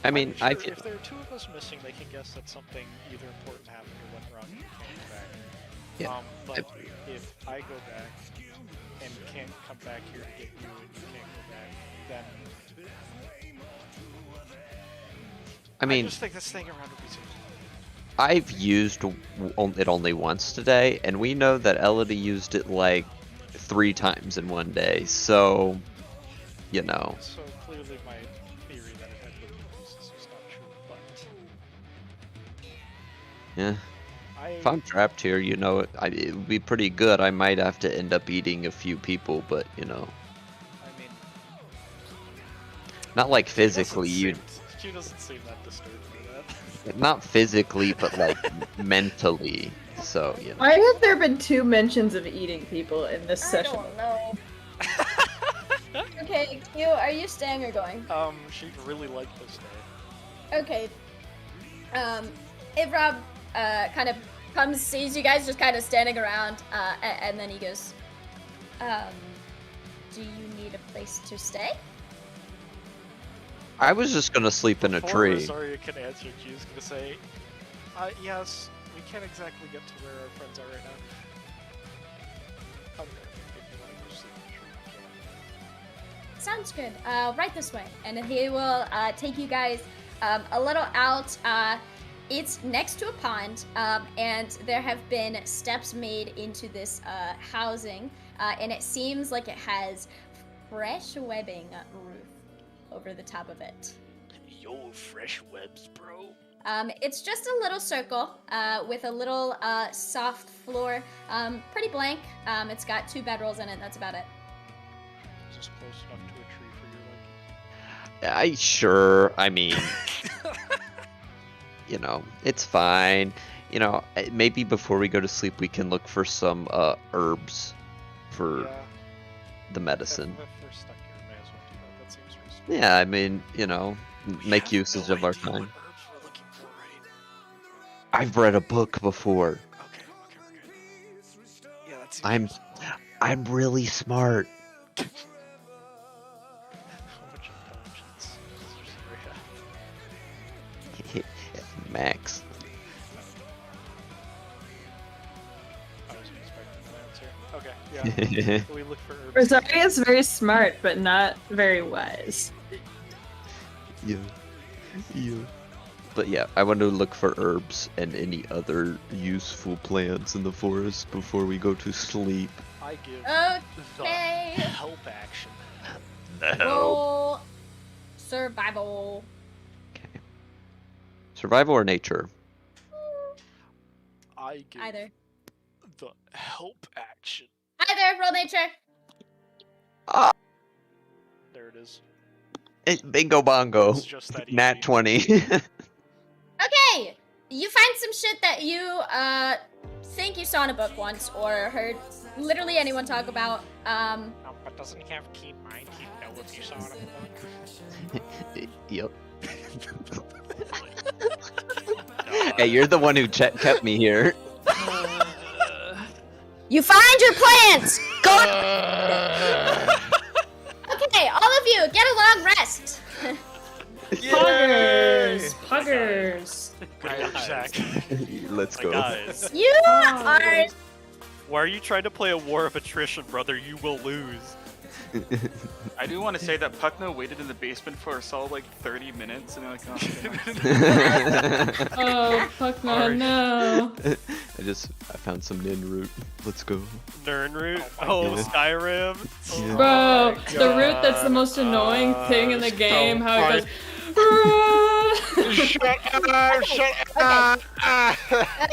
I mean, I'm sure if there are 2 of us missing, they can guess that something either important happened or went wrong and you can't go back. Yeah. But if I go back and can't come back here to get you and you can't go back, then I mean, I just think this thing around would be too. I've used it only once today, and we know that Elodie used it like 3 times in one day, so, you know. So clearly my theory that it had living pieces was not true, but Yeah. If I'm trapped here, you know, it would be pretty good. I might have to end up eating a few people, but, you know. I mean, Not like physically, Q doesn't seem that disturbed by that. not physically, but like mentally, so, you know. Why have there been 2 mentions of eating people in this session? know. Okay, Q, are you staying or going? She really liked this day. Okay. If Rob kind of comes, sees you guys just kind of standing around, and then he goes, do you need a place to stay? I was just gonna sleep in a Before tree. Rosaria can answer, Q's gonna say, yes, we can't exactly get to where our friends are right now. Okay, sounds good. Right this way. And he will take you guys a little out. It's next to a pond, and there have been steps made into this housing, and it seems like it has fresh webbing roof over the top of it. Yo, fresh webs, bro. It's just a little circle with a little soft floor, pretty blank. It's got 2 bedrolls in it. That's about it. Is this close enough to a tree for your liking? I mean, you know, it's fine. You know, maybe before we go to sleep, we can look for some herbs for Yeah. the medicine. If we're stuck here, may as well do that. That seems reasonable. Yeah, I mean, you know, make have usage no of our idea what time. herbs we're looking for, right? I've read a book before. Okay, we're good. Yeah, that seems I'm reasonable. I'm really smart. How much intelligence does Rosaria have? Max. I wasn't expecting that answer. Okay, yeah. We look for herbs. Rosaria is very smart, but not very wise. Yeah. Yeah. But yeah, I want to look for herbs and any other useful plants in the forest before we go to sleep. I give Okay. the help action. Roll survival. Okay. Survival or nature? I give Either. the help action. Either. Roll nature. There it is. Bingo bongo. It's just that Nat easy. 20. Okay. You find some shit that you think you saw in a book once or heard literally anyone talk about. But doesn't he have keen mind? He'd know if you saw it in the book. Yep. Hey, you're the one who kept me here. You find your plants. Go. Okay, all of you, get a long rest. Puggers! Puggers! Zach. Let's My go. guys, You are. why are you trying to play a war of attrition, brother? You will lose. I do want to say that Puckno waited in the basement for a solid like 30 minutes, and they're like, oh, Oh, fuck no, no. I found some nin root. Let's go. Nernroot. Oh Oh, my Skyrim. Yeah. Bro, my the root that's the most annoying thing in the game, how it goes. Shut up! Shut up!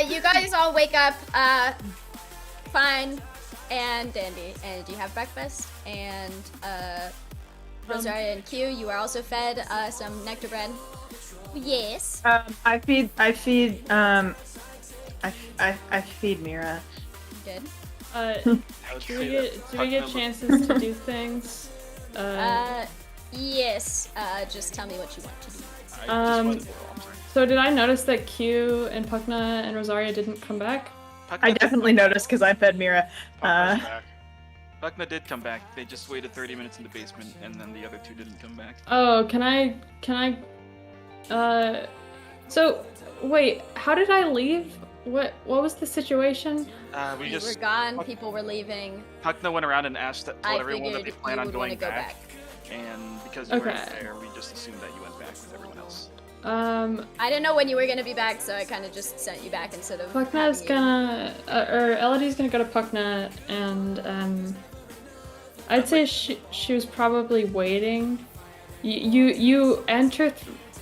You guys all wake up, fine and dandy, and you have breakfast. And Rosaria and Q, you are also fed some nectar bread. Yes. I feed Mira. Good. Do we get chances to do things? Yes. Just tell me what you want to do. So did I notice that Q and Pukna and Rosaria didn't come back? I definitely noticed because I fed Mira. Puckna did come back. They just waited 30 minutes in the basement, and then the other 2 didn't come back. Oh, can I, so, wait, how did I leave? What was the situation? We You were just gone. People were leaving. Puckna went around and told I everyone that figured they plan you on would wanna going go back, and because you Okay. weren't there, we just assumed that you went back with everyone else. I didn't know when you were gonna be back, so I kind of just sent you back instead of. Pukna's having you. gonna, or Elodie's gonna go to Pukna, and I'd say she was probably waiting. You enter,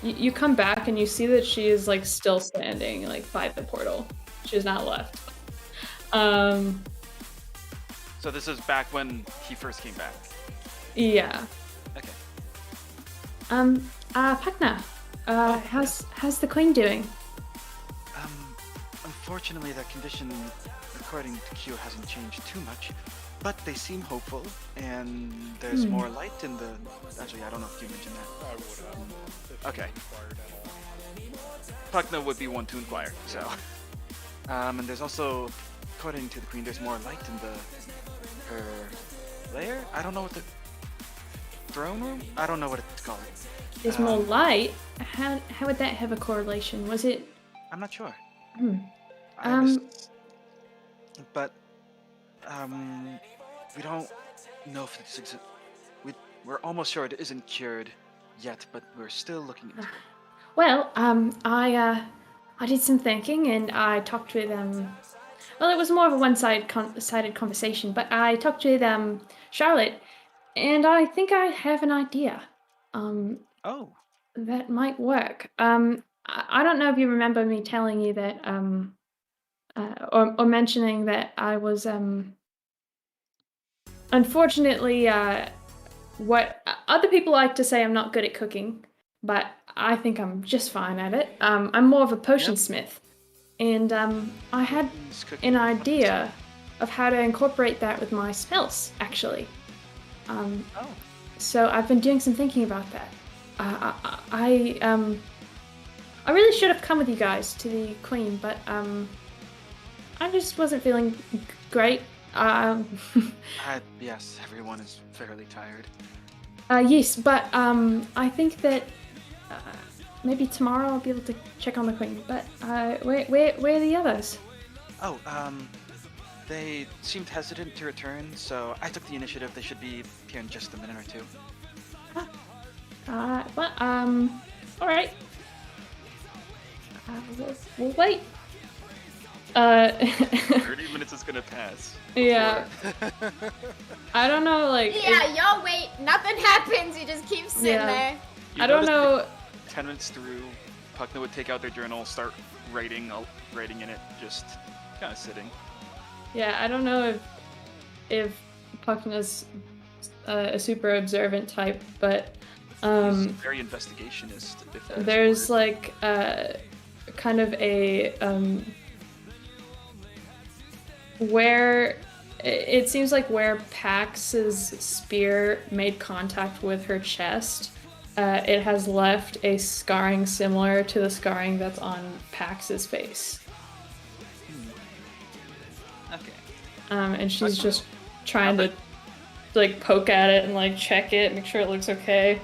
you come back and you see that she is like still standing like by the portal. She's not left. So this is back when he first came back. Yeah. Okay. Pukna, how's the queen doing? Unfortunately, their condition, according to Q, hasn't changed too much, but they seem hopeful, and there's more light in the. Actually, I don't know if you mentioned that. I would have. If Okay. Required at all. Puckna would be one to inquire. So, and there's also, according to the queen, there's more light in her lair. I don't know what the throne room. I don't know what to call it. There's more light. How would that have a correlation? Was it? I'm not sure. Um. But we don't know if it's We're almost sure it isn't cured yet, but we're still looking into it. Well, I did some thinking and I talked with well, it was more of a one-sided conversation, but I talked with Charlotte, and I think I have an idea. Oh, That might work. I don't know if you remember me telling you that or mentioning that I was unfortunately what other people like to say I'm not good at cooking, but I think I'm just fine at it. I'm more of a potion smith, and I had He's cooking. an idea of how to incorporate that with my spells, actually. Oh, So I've been doing some thinking about that. I really should have come with you guys to the Queen, but I just wasn't feeling great. yes, everyone is fairly tired. Yes, but I think that maybe tomorrow I'll be able to check on the Queen. But where are the others? Oh, they seemed hesitant to return, so I took the initiative. They should be here in just a minute or two. Well, all right. We'll wait. 30 minutes is gonna pass. Yeah. I don't know, like. Yeah, y'all wait. Nothing happens. You just keep sitting Yeah. there. You I don't notice, know. like, 10 minutes through, Puckna would take out their journal, start writing in it, just kind of sitting. Yeah, I don't know if Puckna's a super observant type, but He's very investigationist. If that is there's the word. like kind of a where it seems like where Pax's spear made contact with her chest, it has left a scarring similar to the scarring that's on Pax's face. Okay. And she's That's just trying to like poke at it and like check it, make sure it looks okay.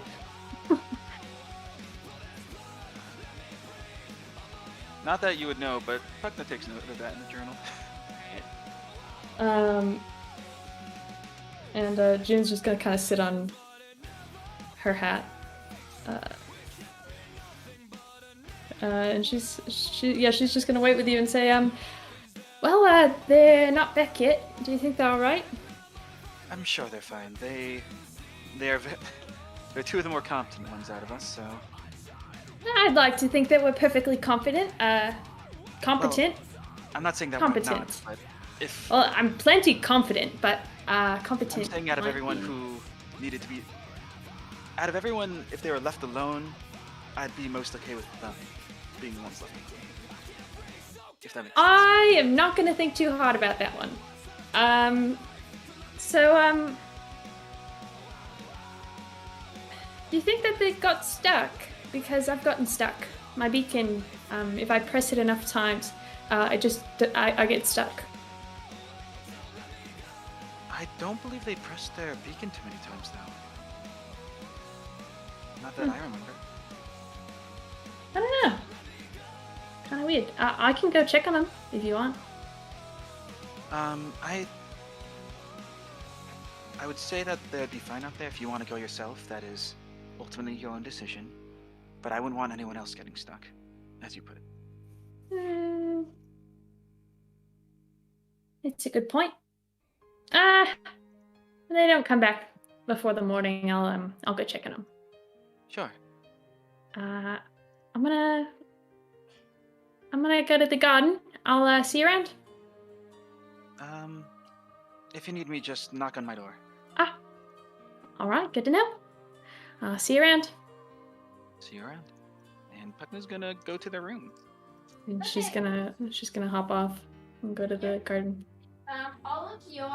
Not that you would know, but Puckna takes note of that in the journal. And June's just gonna kind of sit on her hat. And she's just gonna wait with you and say, well, they're not back yet. Do you think they're all right? I'm sure they're fine. They're two of the more competent ones out of us, so. I'd like to think that we're perfectly competent. Competent. I'm not saying that Competent. we're not, but if Well, I'm plenty confident, but competent. I'm saying out of might everyone be- who needed to be, out of everyone, if they were left alone, I'd be most okay with them being the ones left alone. If that makes sense. I am not gonna think too hard about that one. Do you think that they got stuck? Because I've gotten stuck. My beacon, if I press it enough times, I get stuck. I don't believe they pressed their beacon too many times, though. Not that I remember. I don't know. Kind of weird. I can go check on them if you want. I would say that they'd be fine out there if you want to go yourself. That is ultimately your own decision. But I wouldn't want anyone else getting stuck, as you put it. It's a good point. If they don't come back before the morning, I'll go check on them. Sure. I'm gonna go to the garden. I'll see you around. If you need me, just knock on my door. All right, good to know. I'll see you around. See you around. And Puckna's gonna go to their room. And she's gonna hop off and go to the garden. All of your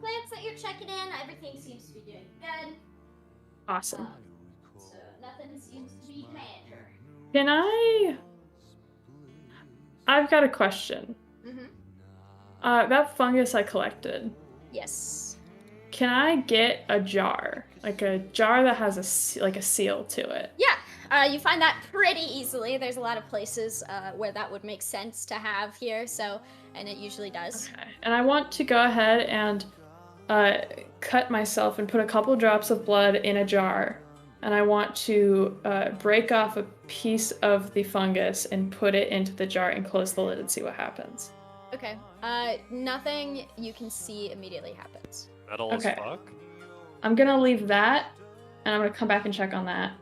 plants that you're checking in, everything seems to be doing good. Awesome. So nothing seems to be major. Can I've got a question. Mm-hmm. That fungus I collected. Yes. Can I get a jar? Like a jar that has a seal to it? Yeah. You find that pretty easily. There's a lot of places where that would make sense to have here, and it usually does. Okay. And I want to go ahead and cut myself and put a couple drops of blood in a jar, and I want to break off a piece of the fungus and put it into the jar and close the lid and see what happens. Okay. Nothing you can see immediately happens. Metal Okay. as fuck. I'm gonna leave that, and I'm gonna come back and check on that.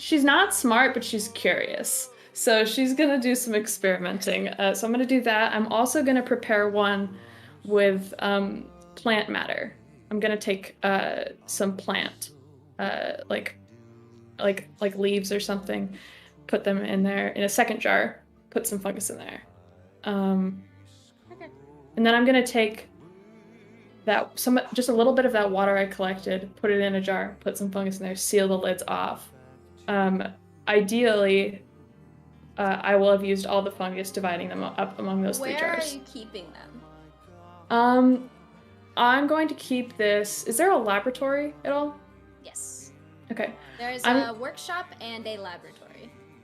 She's not smart, but she's curious. So she's gonna do some experimenting. So I'm gonna do that. I'm also gonna prepare one with plant matter. I'm gonna take some plant, like leaves or something, put them in there in a second jar. Put some fungus in there. Okay. And then I'm gonna take just a little bit of that water I collected, put it in a jar, put some fungus in there, seal the lids off. Ideally, I will have used all the fungus, dividing them up among those three Where jars. are you keeping them? I'm going to keep this. Is there a laboratory at all? Yes. Okay. There's I'm- a workshop and a laboratory.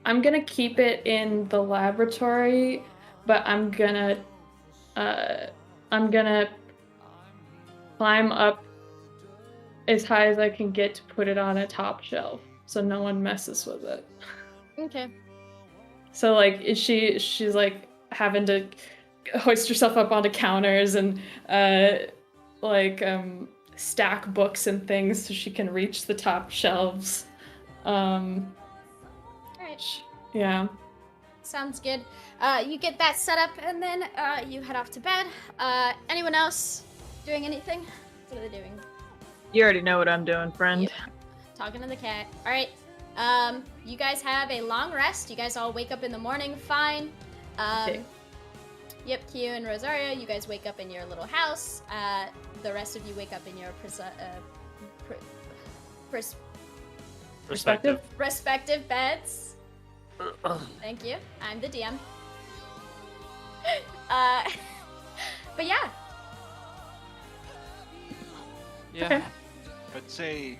I'm gonna keep it in the laboratory, but I'm gonna climb up as high as I can get to put it on a top shelf so no one messes with it. Okay. So like she's like having to hoist herself up onto counters and stack books and things so she can reach the top shelves. Alright. Yeah. Sounds good. You get that set up and then you head off to bed. Anyone else doing anything? What are they doing? You already know what I'm doing, friend. Yep. Talking to the cat. Alright. You guys have a long rest. You guys all wake up in the morning fine. Okay. Yep, Q and Rosario, you guys wake up in your little house. The rest of you wake up in your Perspective. respective beds. Thank you. I'm the DM. But yeah. Yeah. Okay. I'd say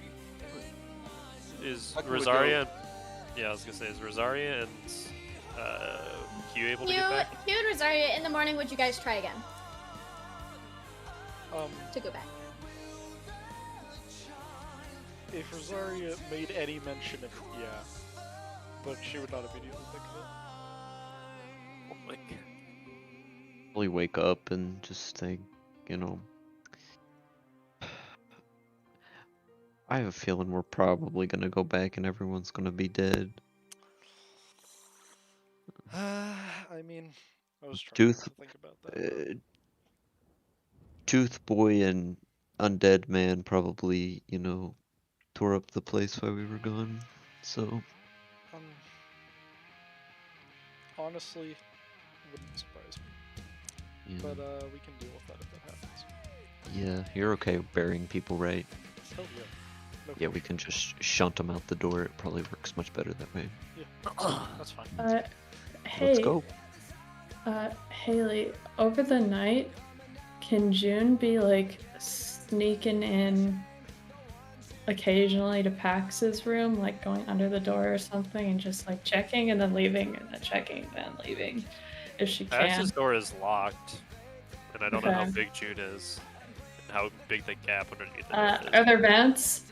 Is Like we would Rosaria? Yeah, I was gonna say, is Rosaria and Q able to Q get back? and Rosario, in the morning, would you guys try again to go back? If Rosaria made any mention of it, yeah. But she would not immediately think of it. Oh my god. Probably wake up and just think, you know. I have a feeling we're probably gonna go back and everyone's gonna be dead. I mean, I was trying Tooth, to think about that. Tooth Boy and Undead Man probably, you know, tore up the place while we were gone. So Honestly, wouldn't surprise me. yeah, But we can deal with that if that happens. yeah, you're okay with burying people, right? Oh yeah. No Yeah, we question. can just shunt them out the door. It probably works much better that way. Yeah, that's fine. Hey, Let's go. Haley, over the night, can June be like sneaking in occasionally to Pax's room, like going under the door or something and just like checking and then leaving and then checking then leaving if she can? Ax's door is locked, and I don't know how Okay. big June is, and how big the gap underneath it Are is. there vents?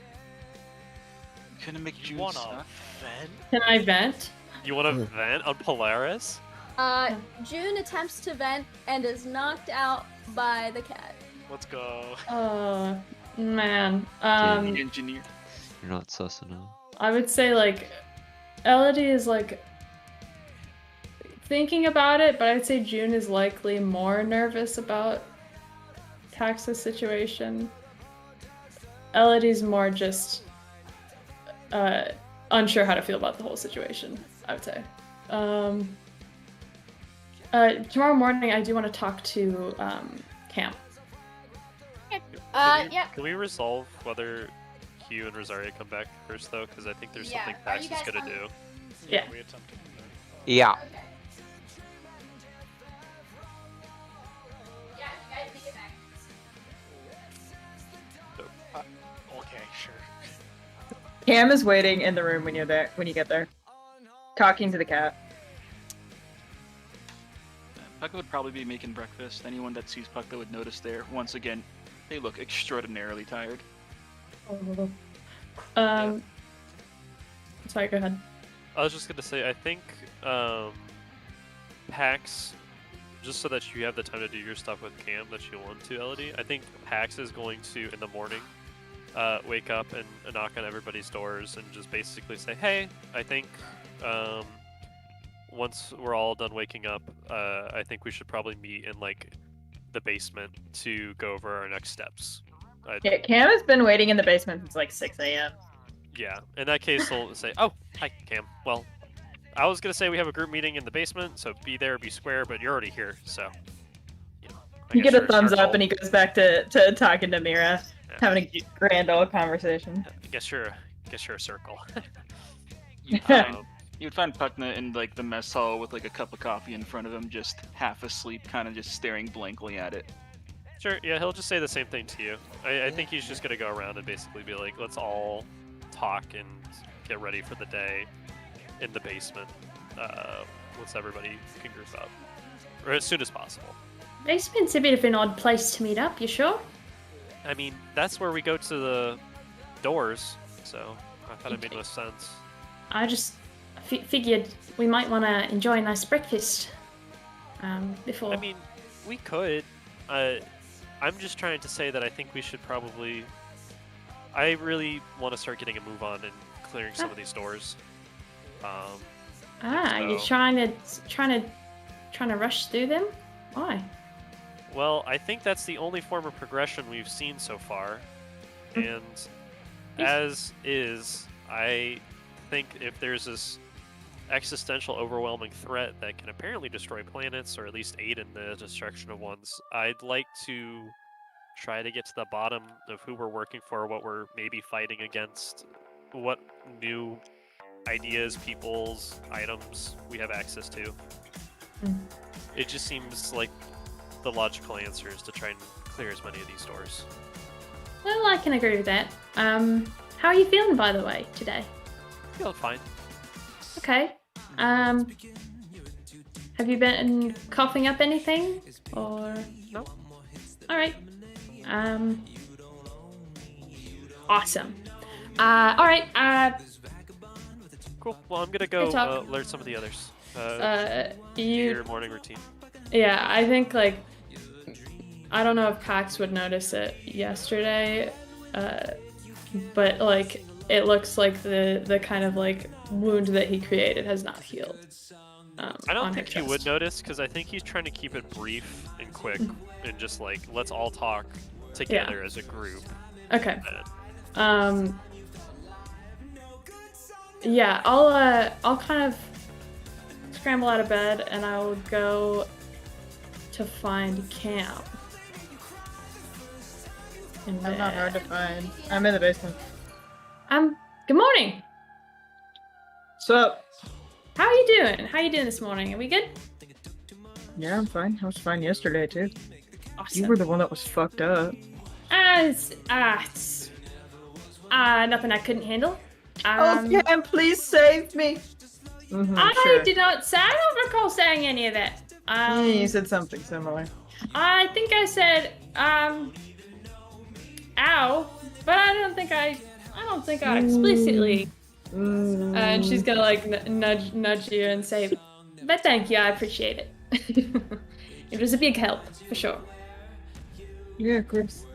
couldn't make You June wanna stop. vent? Can I vent? You want to vent on Polaris? June attempts to vent and is knocked out by the cat. Let's go. Oh, man. The engineer. You're not sussing out. I would say like Elodie is like thinking about it, but I'd say June is likely more nervous about Tax's situation. Elodie's more just unsure how to feel about the whole situation, I would say. Tomorrow morning I do want to talk to Cam. Yeah. Can we resolve whether Q and Rosaria come back first, though? Because I think there's Yeah, something are you Pax is guys gonna coming? do. Yeah. We attempted. Yeah. Okay. Yeah, you guys make it back. Okay, sure. Cam is waiting in the room when you're there. When you get there, talking to the cat. Pucka would probably be making breakfast. Anyone that sees Pucka would notice there. Once again, they look extraordinarily tired. Sorry, go ahead. I was just gonna say, I think Pax, just so that you have the time to do your stuff with Cam that you want to, Elodie, I think Pax is going to, in the morning, wake up and knock on everybody's doors and just basically say, hey, I think once we're all done waking up, I think we should probably meet in like the basement to go over our next steps. Yeah, Cam has been waiting in the basement since like 6 a.m. Yeah, in that case, they'll say, oh, hi, Cam. Well, I was going to say we have a group meeting in the basement, so be there, be square, but you're already here, so... You know, You get a thumbs up and he goes back to talking to Mira, having a grand old conversation. I guess you're a circle. You'd find Puckna in like the mess hall with like a cup of coffee in front of him, just half asleep, kind of just staring blankly at it. Sure, yeah, he'll just say the same thing to you. I think he's just going to go around and basically be like, let's all talk and get ready for the day in the basement once everybody can group up, or as soon as possible. Basement's a bit of an odd place to meet up, you sure? I mean, that's where we go to the doors, so I thought it made most sense. I just figured we might want to enjoy a nice breakfast before. I mean, we could. I'm just trying to say that I think we should probably... I really want to start getting a move on and clearing some of these doors. You're trying to rush through them? Why? Well, I think that's the only form of progression we've seen so far. And as is, I think if there's this existential, overwhelming threat that can apparently destroy planets, or at least aid in the destruction of ones, I'd like to try to get to the bottom of who we're working for, what we're maybe fighting against, what new ideas, peoples, items we have access to. It just seems like the logical answer is to try and clear as many of these doors. Well, I can agree with that. How are you feeling, by the way, today? Feeling fine. Okay. Have you been coughing up anything? Or... No. Alright. Awesome. Alright, Cool. Well, I'm gonna go alert some of the others. Your morning routine. Yeah, I think, like, I don't know if Pax would notice it yesterday, but, like, it looks like the kind of, like, wound that he created has not healed. I don't think he would notice, because I think he's trying to keep it brief and quick, and just, like, let's all talk together as a group. Okay. Yeah, I'll kind of scramble out of bed, and I will go to find camp. I'm not hard to find. I'm in the basement. Good morning. What's up? How are you doing? How are you doing this morning? Are we good? Yeah, I'm fine. I was fine yesterday too. Awesome. You were the one that was fucked up. It's nothing I couldn't handle. Cam, please save me. I did not say. I don't recall saying any of that. You said something similar. I think I said, ow, but I don't think I explicitly. And she's gonna like nudge you and say, but thank you, I appreciate it. It was a big help for sure. Yeah, of course.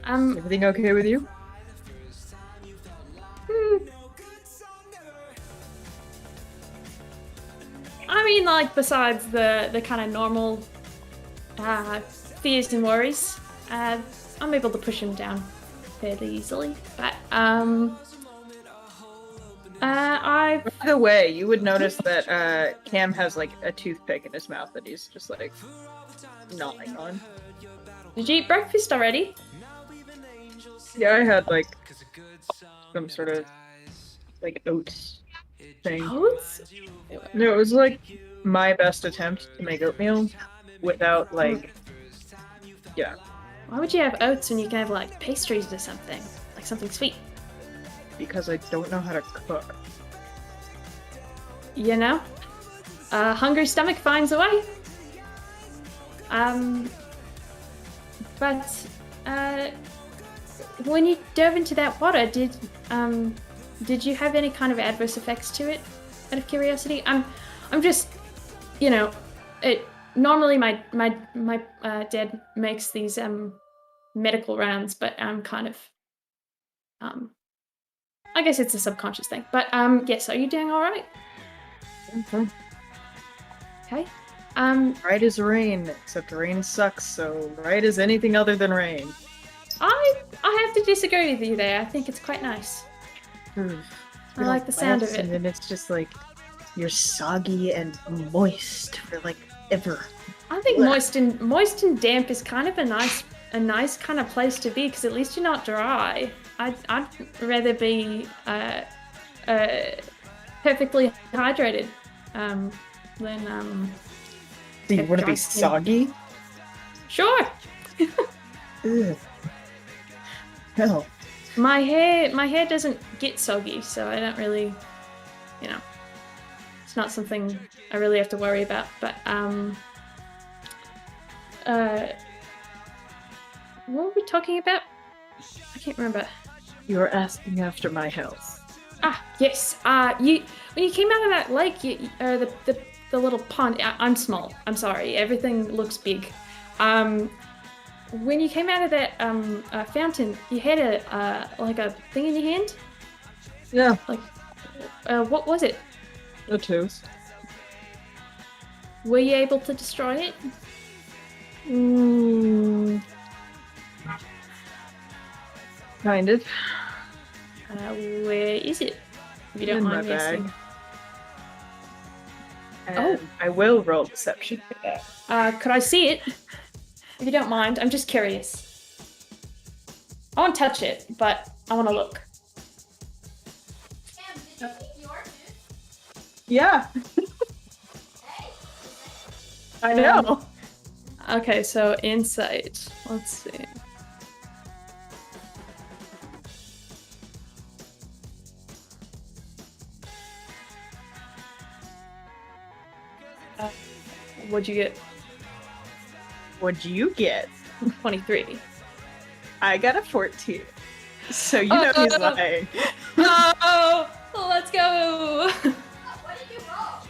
Everything okay with you? I mean, like, besides the kind of normal fears and worries, I'm able to push him down fairly easily. But By the way, you would notice that Cam has like a toothpick in his mouth that he's just like gnawing on. Did you eat breakfast already? Yeah, I had like some sort of like oats thing. Oats? No, it was like my best attempt to make oatmeal without like, yeah. Why would you have oats when you can have like pastries or something? Like something sweet? Because I don't know how to cook. You know? Hungry stomach finds a way. But when you dove into that water, did you have any kind of adverse effects to it? Out of curiosity, I'm just, normally my dad makes these medical rounds, but I'm kind of I guess it's a subconscious thing. But yes, are you doing all right? Okay. Okay. Right as rain, except rain sucks, so right as anything other than rain. I have to disagree with you there. I think it's quite nice. I like the sound of it. And then it's just like you're soggy and moist for like ever. I think moist and damp is kind of a nice kind of place to be, because at least you're not dry. I'd rather be perfectly hydrated than Do you want to be soggy? Sure. Ugh. Hell. My hair doesn't get soggy, so I don't really, it's not something I really have to worry about. But what were we talking about? I can't remember. You were asking after my health. Ah, yes. When you came out of that lake, the little pond. I'm small. I'm sorry. Everything looks big. When you came out of that fountain, you had a thing in your hand. Yeah. Like, what was it? A tooth. Were you able to destroy it? Kind of. Where is it? If you don't In mind my me asking. bag. And I will roll deception for that. Could I see it? If you don't mind, I'm just curious. I won't touch it, but I want to look. Yeah. I know. Okay, so insight. Let's see. What'd you get? What'd you get? 23. I got a 14. So you know he's lying. Oh, let's go. What did you roll?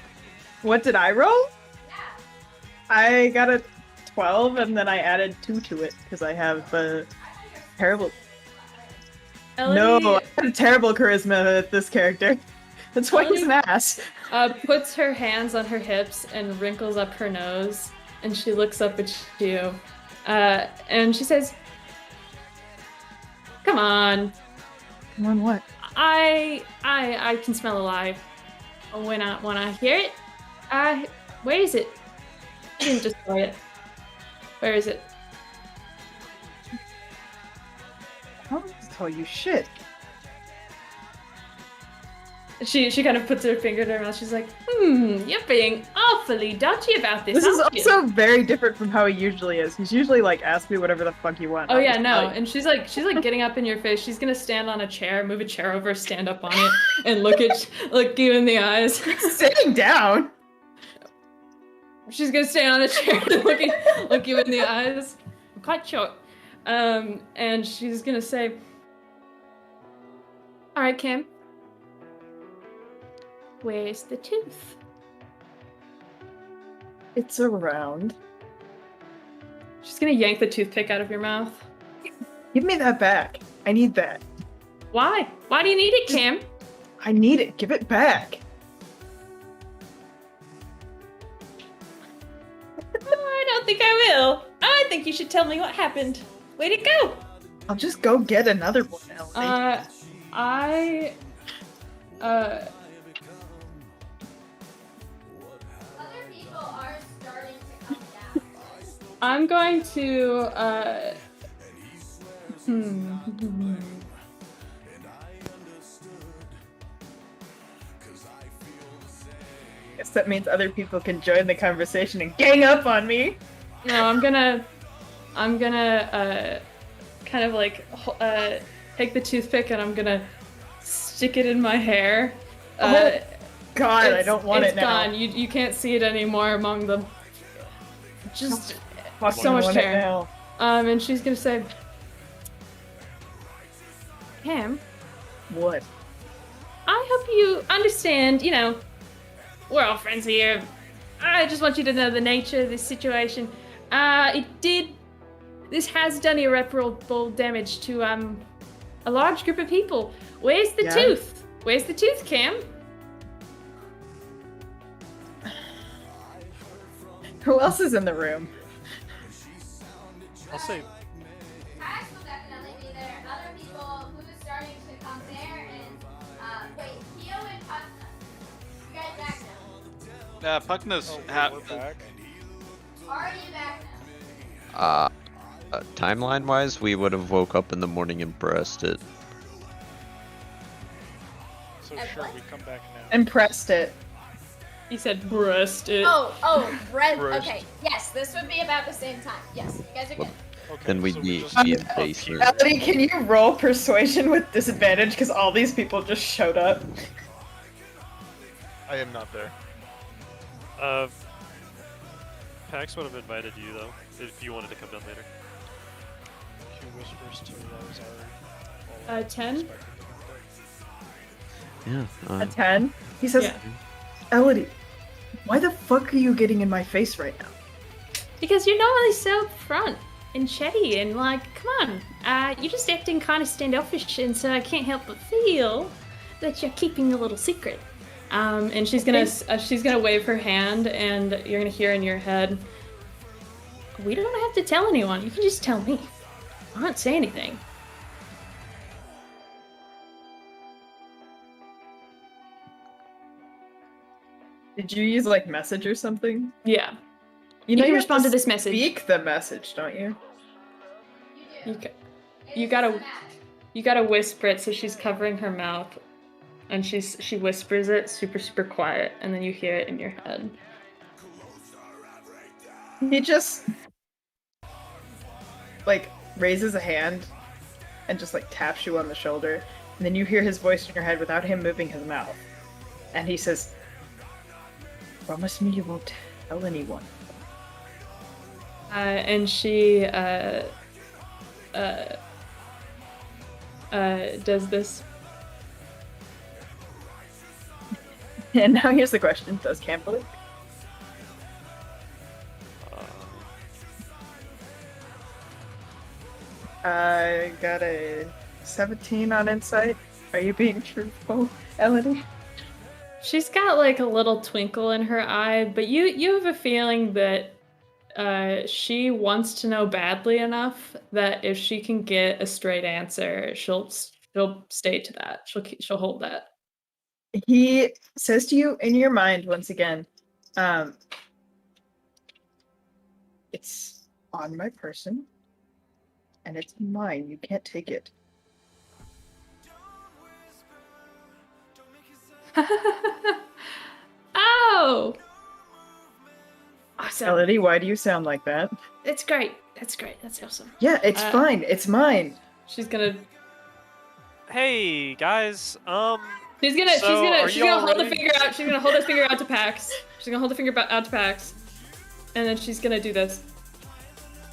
What did I roll? Yeah. I got a 12 and then I added 2 to it because I have terrible. No, I had a terrible charisma with this character. That's why he's an ass. Puts her hands on her hips and wrinkles up her nose, and she looks up at you, and she says, "Come on." Come on, what? I can smell alive when I hear it. Where is it? I didn't destroy it. Where is it? I don't tell you shit. She kind of puts her finger to her mouth. She's like, you're being awfully dodgy about this, This is aren't you?" also very different from how he usually is. He's usually like, ask me whatever the fuck you want. Oh I'll yeah, just no. tell you. And she's like getting up in your face. She's gonna stand on a chair, move a chair over, stand up on it, and look you in the eyes. Sitting down. She's gonna stand on a chair and look you in the eyes. I'm quite short. And she's gonna say, "All right, Kim. Where's the tooth?" It's around. She's gonna yank the toothpick out of your mouth. Give me that back. I need that. Why? Why do you need it, Kim? I need it. Give it back. I don't think I will. I think you should tell me what happened. Where'd it go? I'll just go get another one, Ellie. Other people are starting to come down. I'm going to, Guess that means other people can join the conversation and gang up on me. No, I'm gonna kind of like take the toothpick and I'm gonna stick it in my hair. Oh, God, I don't want it now. It's gone. You can't see it anymore among them. Just fucking So much want it terror. now. And she's gonna say, Cam, What? I hope you understand, you know, we're all friends here. I just want you to know the nature of this situation. This has done irreparable damage to, a large group of people. Where's the Yeah. tooth? Where's the tooth, Cam? Who else is in the room? I'll say, Pax will definitely be there. Other people who's starting to come there and wait, Keo and Putna. You guys back now? Puckna's We're back. Are you back now? Timeline-wise, we would have woke up in the morning and pressed it. So And sure, what? we come back now. And pressed it. He said breast it. Red. First. Okay, yes, this would be about the same time. Yes, you guys are good. Okay, Then we'd so be, we just be in up here. basement. Melody, can you roll persuasion with disadvantage because all these people just showed up? I am not there. Pax would have invited you though, if you wanted to come down later. Q whispers to Rosari. 10? Yeah. A 10? He says, Yeah. Elodie, why the fuck are you getting in my face right now? Because you're normally so upfront and chatty and like, come on, you're just acting kind of standoffish, and so I can't help but feel that you're keeping a little secret. And she's gonna wave her hand, and you're gonna hear in your head, "We don't have to tell anyone. You can just tell me. I won't say anything." Did you use like message or something? Yeah, You can have respond to this message. Speak the message, don't you? You do. you gotta whisper it so she's covering her mouth, and she whispers it super quiet, and then you hear it in your head. He just like raises a hand and just like taps you on the shoulder, and then you hear his voice in your head without him moving his mouth. And he says, "Promise me you won't tell anyone." And she does this. And now here's the question: does Cam believe? I got a 17 on insight. Are you being truthful, Elodie? She's got like a little twinkle in her eye, but you have a feeling that she wants to know badly enough that if she can get a straight answer, she'll stay to that. She'll hold that. He says to you in your mind once again, it's on my person, and it's mine. You can't take it. Oh! Awesome. Elodie, why do you sound like that? That's great. That's great. That's awesome. Yeah, it's fine. It's mine. She's gonna Hey guys, She's gonna are she's you gonna all hold the ready? finger out. She's gonna hold the finger out to Pax. She's gonna hold the finger out to Pax, and then she's gonna do this.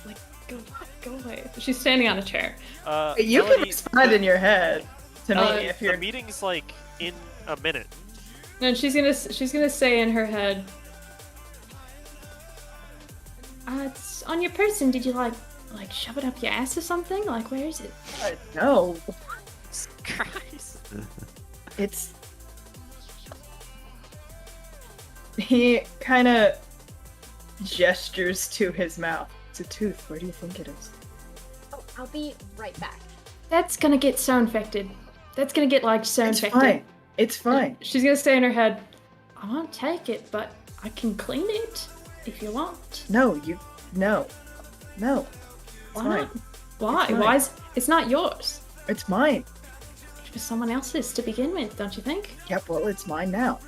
Like, go away. She's standing on a chair. You can Melody, respond in your head to me if the you're. meeting's like in a minute. And she's gonna say in her head, "It's on your person. Did you like shove it up your ass or something? Like, where is it?" No, Christ. it's. He kind of gestures to his mouth. It's a tooth. Where do you think it is? Oh, I'll be right back. That's gonna get so infected. That's gonna get like so It's infected. fine. It's fine. She's gonna say in her head, "I won't take it, but I can clean it if you want." No. No. It's Why mine. not? Why? It's mine. Why is it's not yours? It's mine. It was someone else's to begin with, don't you think? Yep. Well, it's mine now.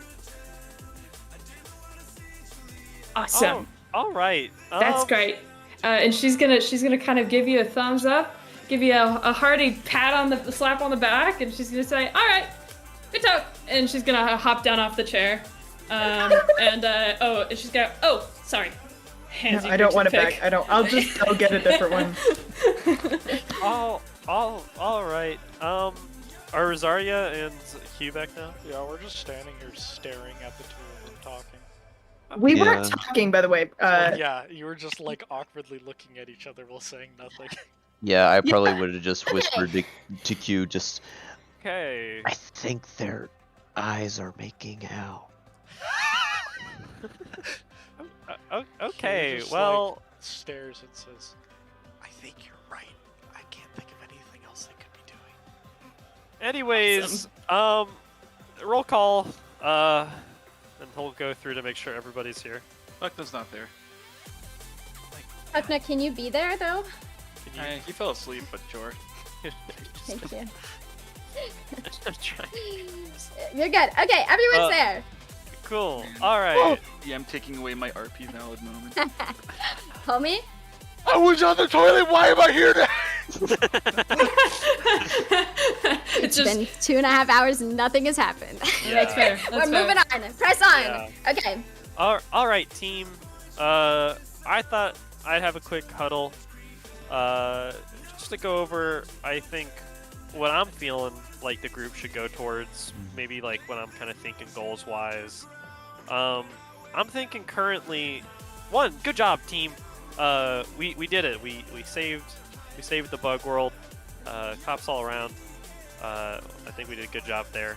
Awesome. Oh, all right. That's great. And she's gonna kind of give you a thumbs up, give you a hearty pat on the slap on the back, and she's gonna say, "All right, good talk." And she's gonna hop down off the chair. And she's gonna. Oh, sorry. Hands you I don't your want it toothpick. back. I don't. I'll just go get a different one. All right. Are Rosaria and Hugh back now? Yeah, we're just standing here staring at the two of them talking. We Yeah. weren't talking, by the way. Yeah, you were just like awkwardly looking at each other while saying nothing. Yeah, I probably would have just whispered to Q, just, Okay. I think their eyes are making out. Okay. Just, Well, like, stares and says, "I think you're right. I can't think of anything else they could be doing." anyways, roll call. And we'll go through to make sure everybody's here. Buckner's not there. Akna, can you be there though? Can you? He fell asleep, but sure. Thank you. I'm trying. You're good. Okay, everyone's there. Cool. All right. Yeah, I'm taking away my RP valid moment. Homie? I was on the toilet. Why am I here now? It's been 2.5 hours and nothing has happened. That's fair. We're moving on. Press on. Yeah. Okay. All right, team. I thought I'd have a quick huddle, just to go over. I think what I'm feeling like the group should go towards. Maybe like what I'm kind of thinking goals wise. I'm thinking currently. One, good job, team. We did it. We saved the bug world. Cops all around. I think we did a good job there.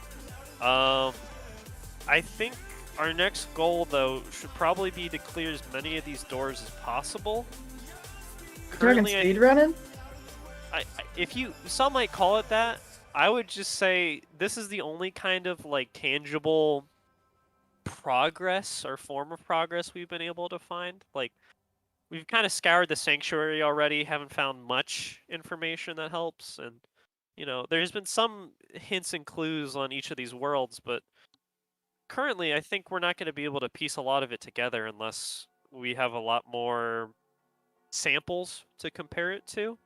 I think our next goal, though, should probably be to clear as many of these doors as possible. Dragon speed running? Some might call it that. I would just say this is the only kind of like tangible progress or form of progress we've been able to find. Like, we've kind of scoured the sanctuary already, haven't found much information that helps, and there's been some hints and clues on each of these worlds, but currently I think we're not going to be able to piece a lot of it together unless we have a lot more samples to compare it to.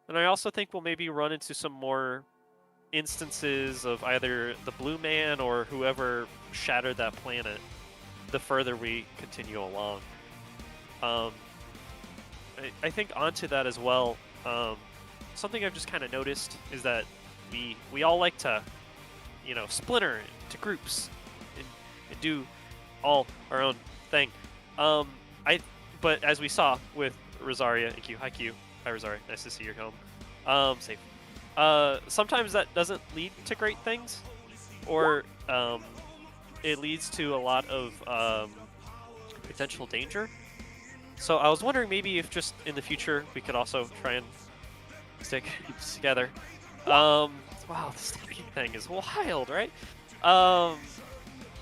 And I also think we'll maybe run into some more instances of either the Blue Man or whoever shattered that planet the further we continue along. I think onto that as well, something I've just kind of noticed is that we all like to, splinter into groups and do all our own thing. But as we saw with Rosaria and Q, hi Q, hi Rosaria, nice to see you home. Safe. Sometimes that doesn't lead to great things, or it leads to a lot of potential danger. So I was wondering maybe if just in the future we could also try and stick together. Wow, the sticking thing is wild, right? Elodie's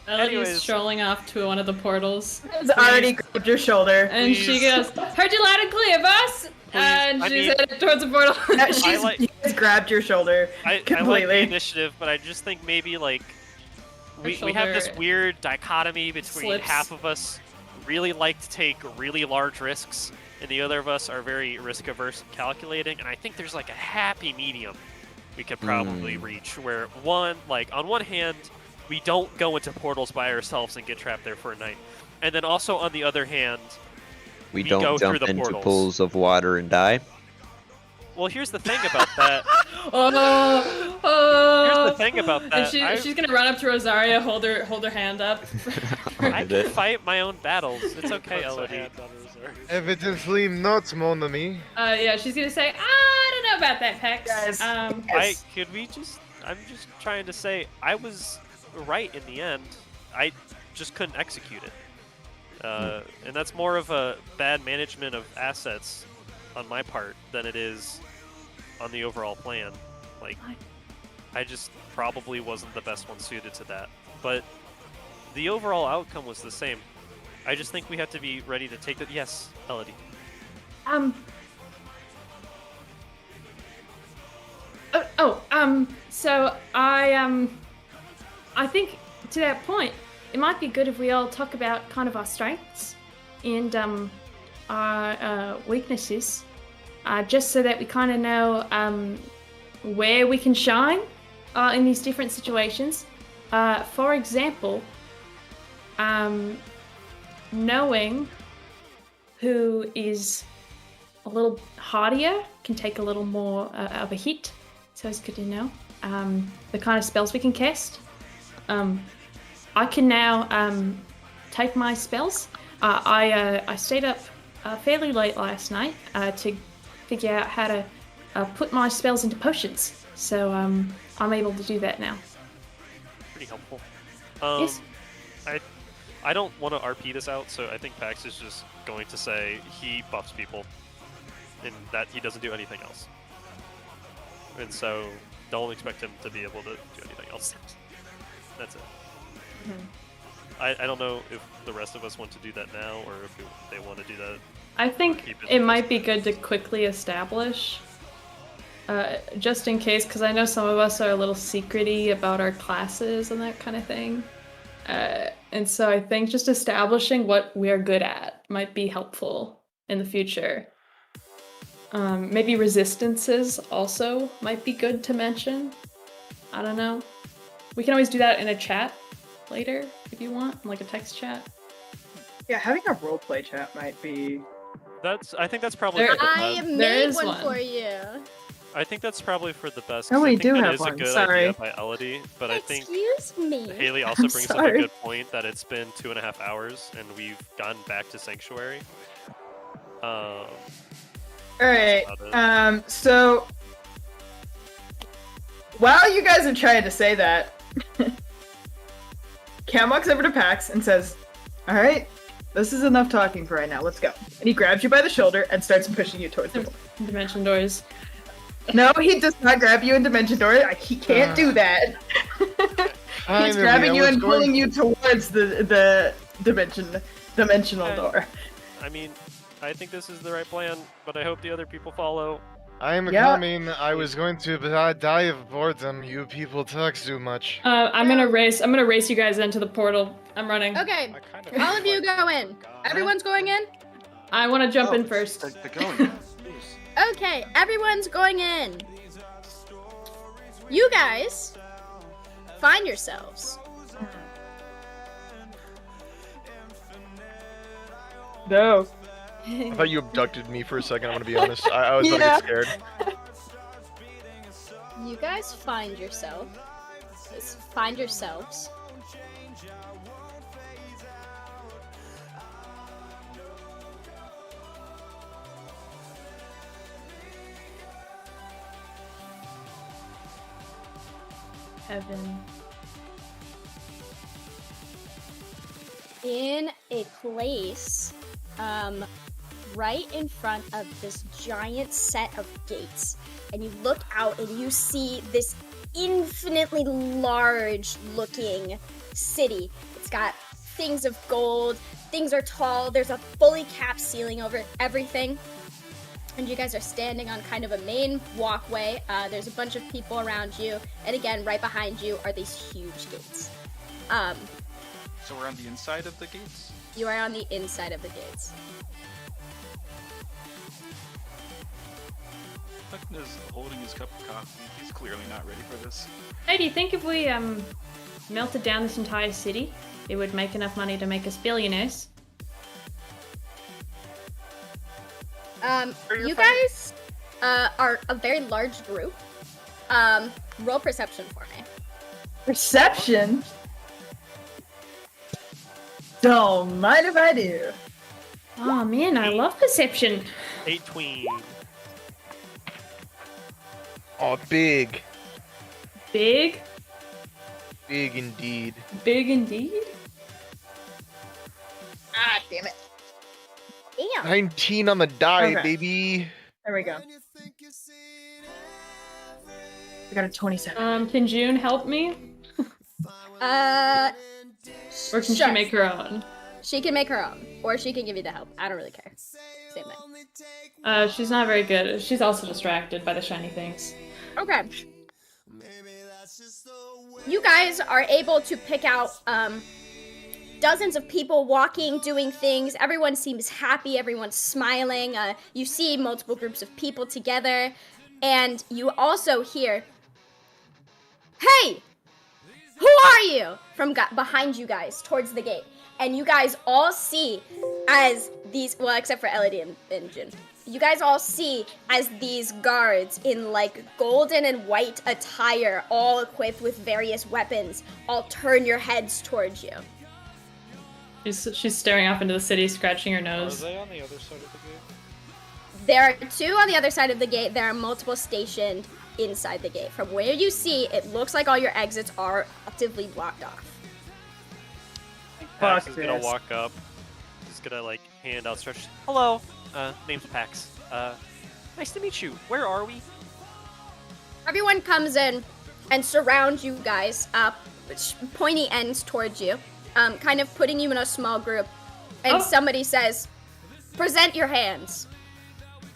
Anyways. strolling off to one of the portals. It's already grabbed your shoulder. And she goes, "Heard you loud and clear, boss!" And I she's mean- headed towards the portal. She just grabbed your shoulder I like completely. the initiative, but I just think maybe like we have this shoulder weird dichotomy between slips. half of us really like to take really large risks, and the other of us are very risk averse and calculating. And I think there's like a happy medium we could probably reach, where on one hand, we don't go into portals by ourselves and get trapped there for a night, and then also on the other hand, We go don't through jump the into portals. pools of water and die. well, here's the thing about that. Oh. Here's the thing about that. And she's gonna run up to Rosaria, hold her hand up. I can fight my own battles. It's okay, Puts a Elodie. hand on her reserve. Evidently not, mon ami. Yeah, she's gonna say, I don't know about that, Pex. Guys, I'm just trying to say I was right in the end. I just couldn't execute it. And that's more of a bad management of assets on my part than it is on the overall plan. Like, I just probably wasn't the best one suited to that. But the overall outcome was the same. I just think we have to be ready to take the... Yes, Elodie. So I think to that point, it might be good if we all talk about kind of our strengths and our weaknesses, just so that we kind of know where we can shine in these different situations. For example, knowing who is a little hardier, can take a little more of a hit. So it's good to know. The kind of spells we can cast. I can now take my spells. I stayed up fairly late last night to figure out how to put my spells into potions. So I'm able to do that now. Pretty helpful. Yes. I don't want to RP this out, so I think Pax is just going to say he buffs people, and that he doesn't do anything else. And so don't expect him to be able to do anything else. That's it. Mm-hmm. I don't know if the rest of us want to do that now, or if they want to do that. I think keep it might be good to quickly establish, just in case, because I know some of us are a little secrety about our classes and that kind of thing. And so I think just establishing what we're good at might be helpful in the future. Maybe resistances also might be good to mention. I don't know. We can always do that in a chat later if you want, like a text chat. Yeah, having a roleplay chat might be. I think that's probably There- for the I best. made is one one. for you. I think that's probably for the best. Oh, 'cause we I think do that have is one, a good sorry. idea by Elodie, but I think Excuse me. Haley also I'm brings up a sorry. good point that it's been 2.5 hours and we've gone back to Sanctuary. All right. about it. So while you guys are trying to say that, Cam walks over to Pax and says, "All right, this is enough talking for right now. Let's go." And he grabs you by the shoulder and starts pushing you towards the door. Dimension doors. No, he does not grab you in Dimension Door. He can't do that. He's Finally, grabbing I you was and going- pulling you towards the dimensional door. I mean, I think this is the right plan, but I hope the other people follow. I'm Yeah. coming. I was going to, but I die of boredom. You people talk too much. I'm gonna race you guys into the portal. I'm running. Okay, I kind of all feel of you like- go in. Everyone's going in? I want to jump in Oh, first. They're going. Okay, everyone's going in. You guys find yourselves. No. I thought you abducted me for a second. I'm gonna be honest. I was gonna Yeah. get scared. You guys find yourselves. Heaven. In a place right in front of this giant set of gates, and you look out and you see this infinitely large looking city. It's got things of gold, things are tall, there's a fully capped ceiling over everything, and you guys are standing on kind of a main walkway. There's a bunch of people around you, and again, right behind you are these huge gates. So we're on the inside of the gates? You are on the inside of the gates. Huckn is holding his cup of coffee. He's clearly not ready for this. Hey, do you think if we melted down this entire city, it would make enough money to make us billionaires? You guys are a very large group. Roll perception for me. Perception? Don't mind if I do. Oh man, I love perception. 8 tween. Oh, big, Big, big indeed. big indeed. Ah, damn it. Damn. 19 on the die, Okay. baby. There we go. I got a 27. Can June help me? Or can sure. she make her own? She can make her own, or she can give you the help. I don't really care. Same thing. She's not very good. She's also distracted by the shiny things. Okay. You guys are able to pick out dozens of people walking, doing things. Everyone seems happy. Everyone's smiling. You see multiple groups of people together, and you also hear, "Hey, who are you?" from behind you guys towards the gate. And you guys all see as these, well, except for Elodie and Jin, you guys all see as these guards in like golden and white attire, all equipped with various weapons, all turn your heads towards you. She's staring off into the city, scratching her Are nose. they on the other side of the gate? There are 2 on the other side of the gate. There are multiple stationed inside the gate. From where you see, it looks like all your exits are actively blocked off. Fuck Pax is gonna this. walk up. He's gonna like hand outstretched. Hello, name's Pax. Nice to meet you. Where are we? Everyone comes in and surrounds you guys, pointy ends towards you, kind of putting you in a small group. And Oh. somebody says, "Present your hands."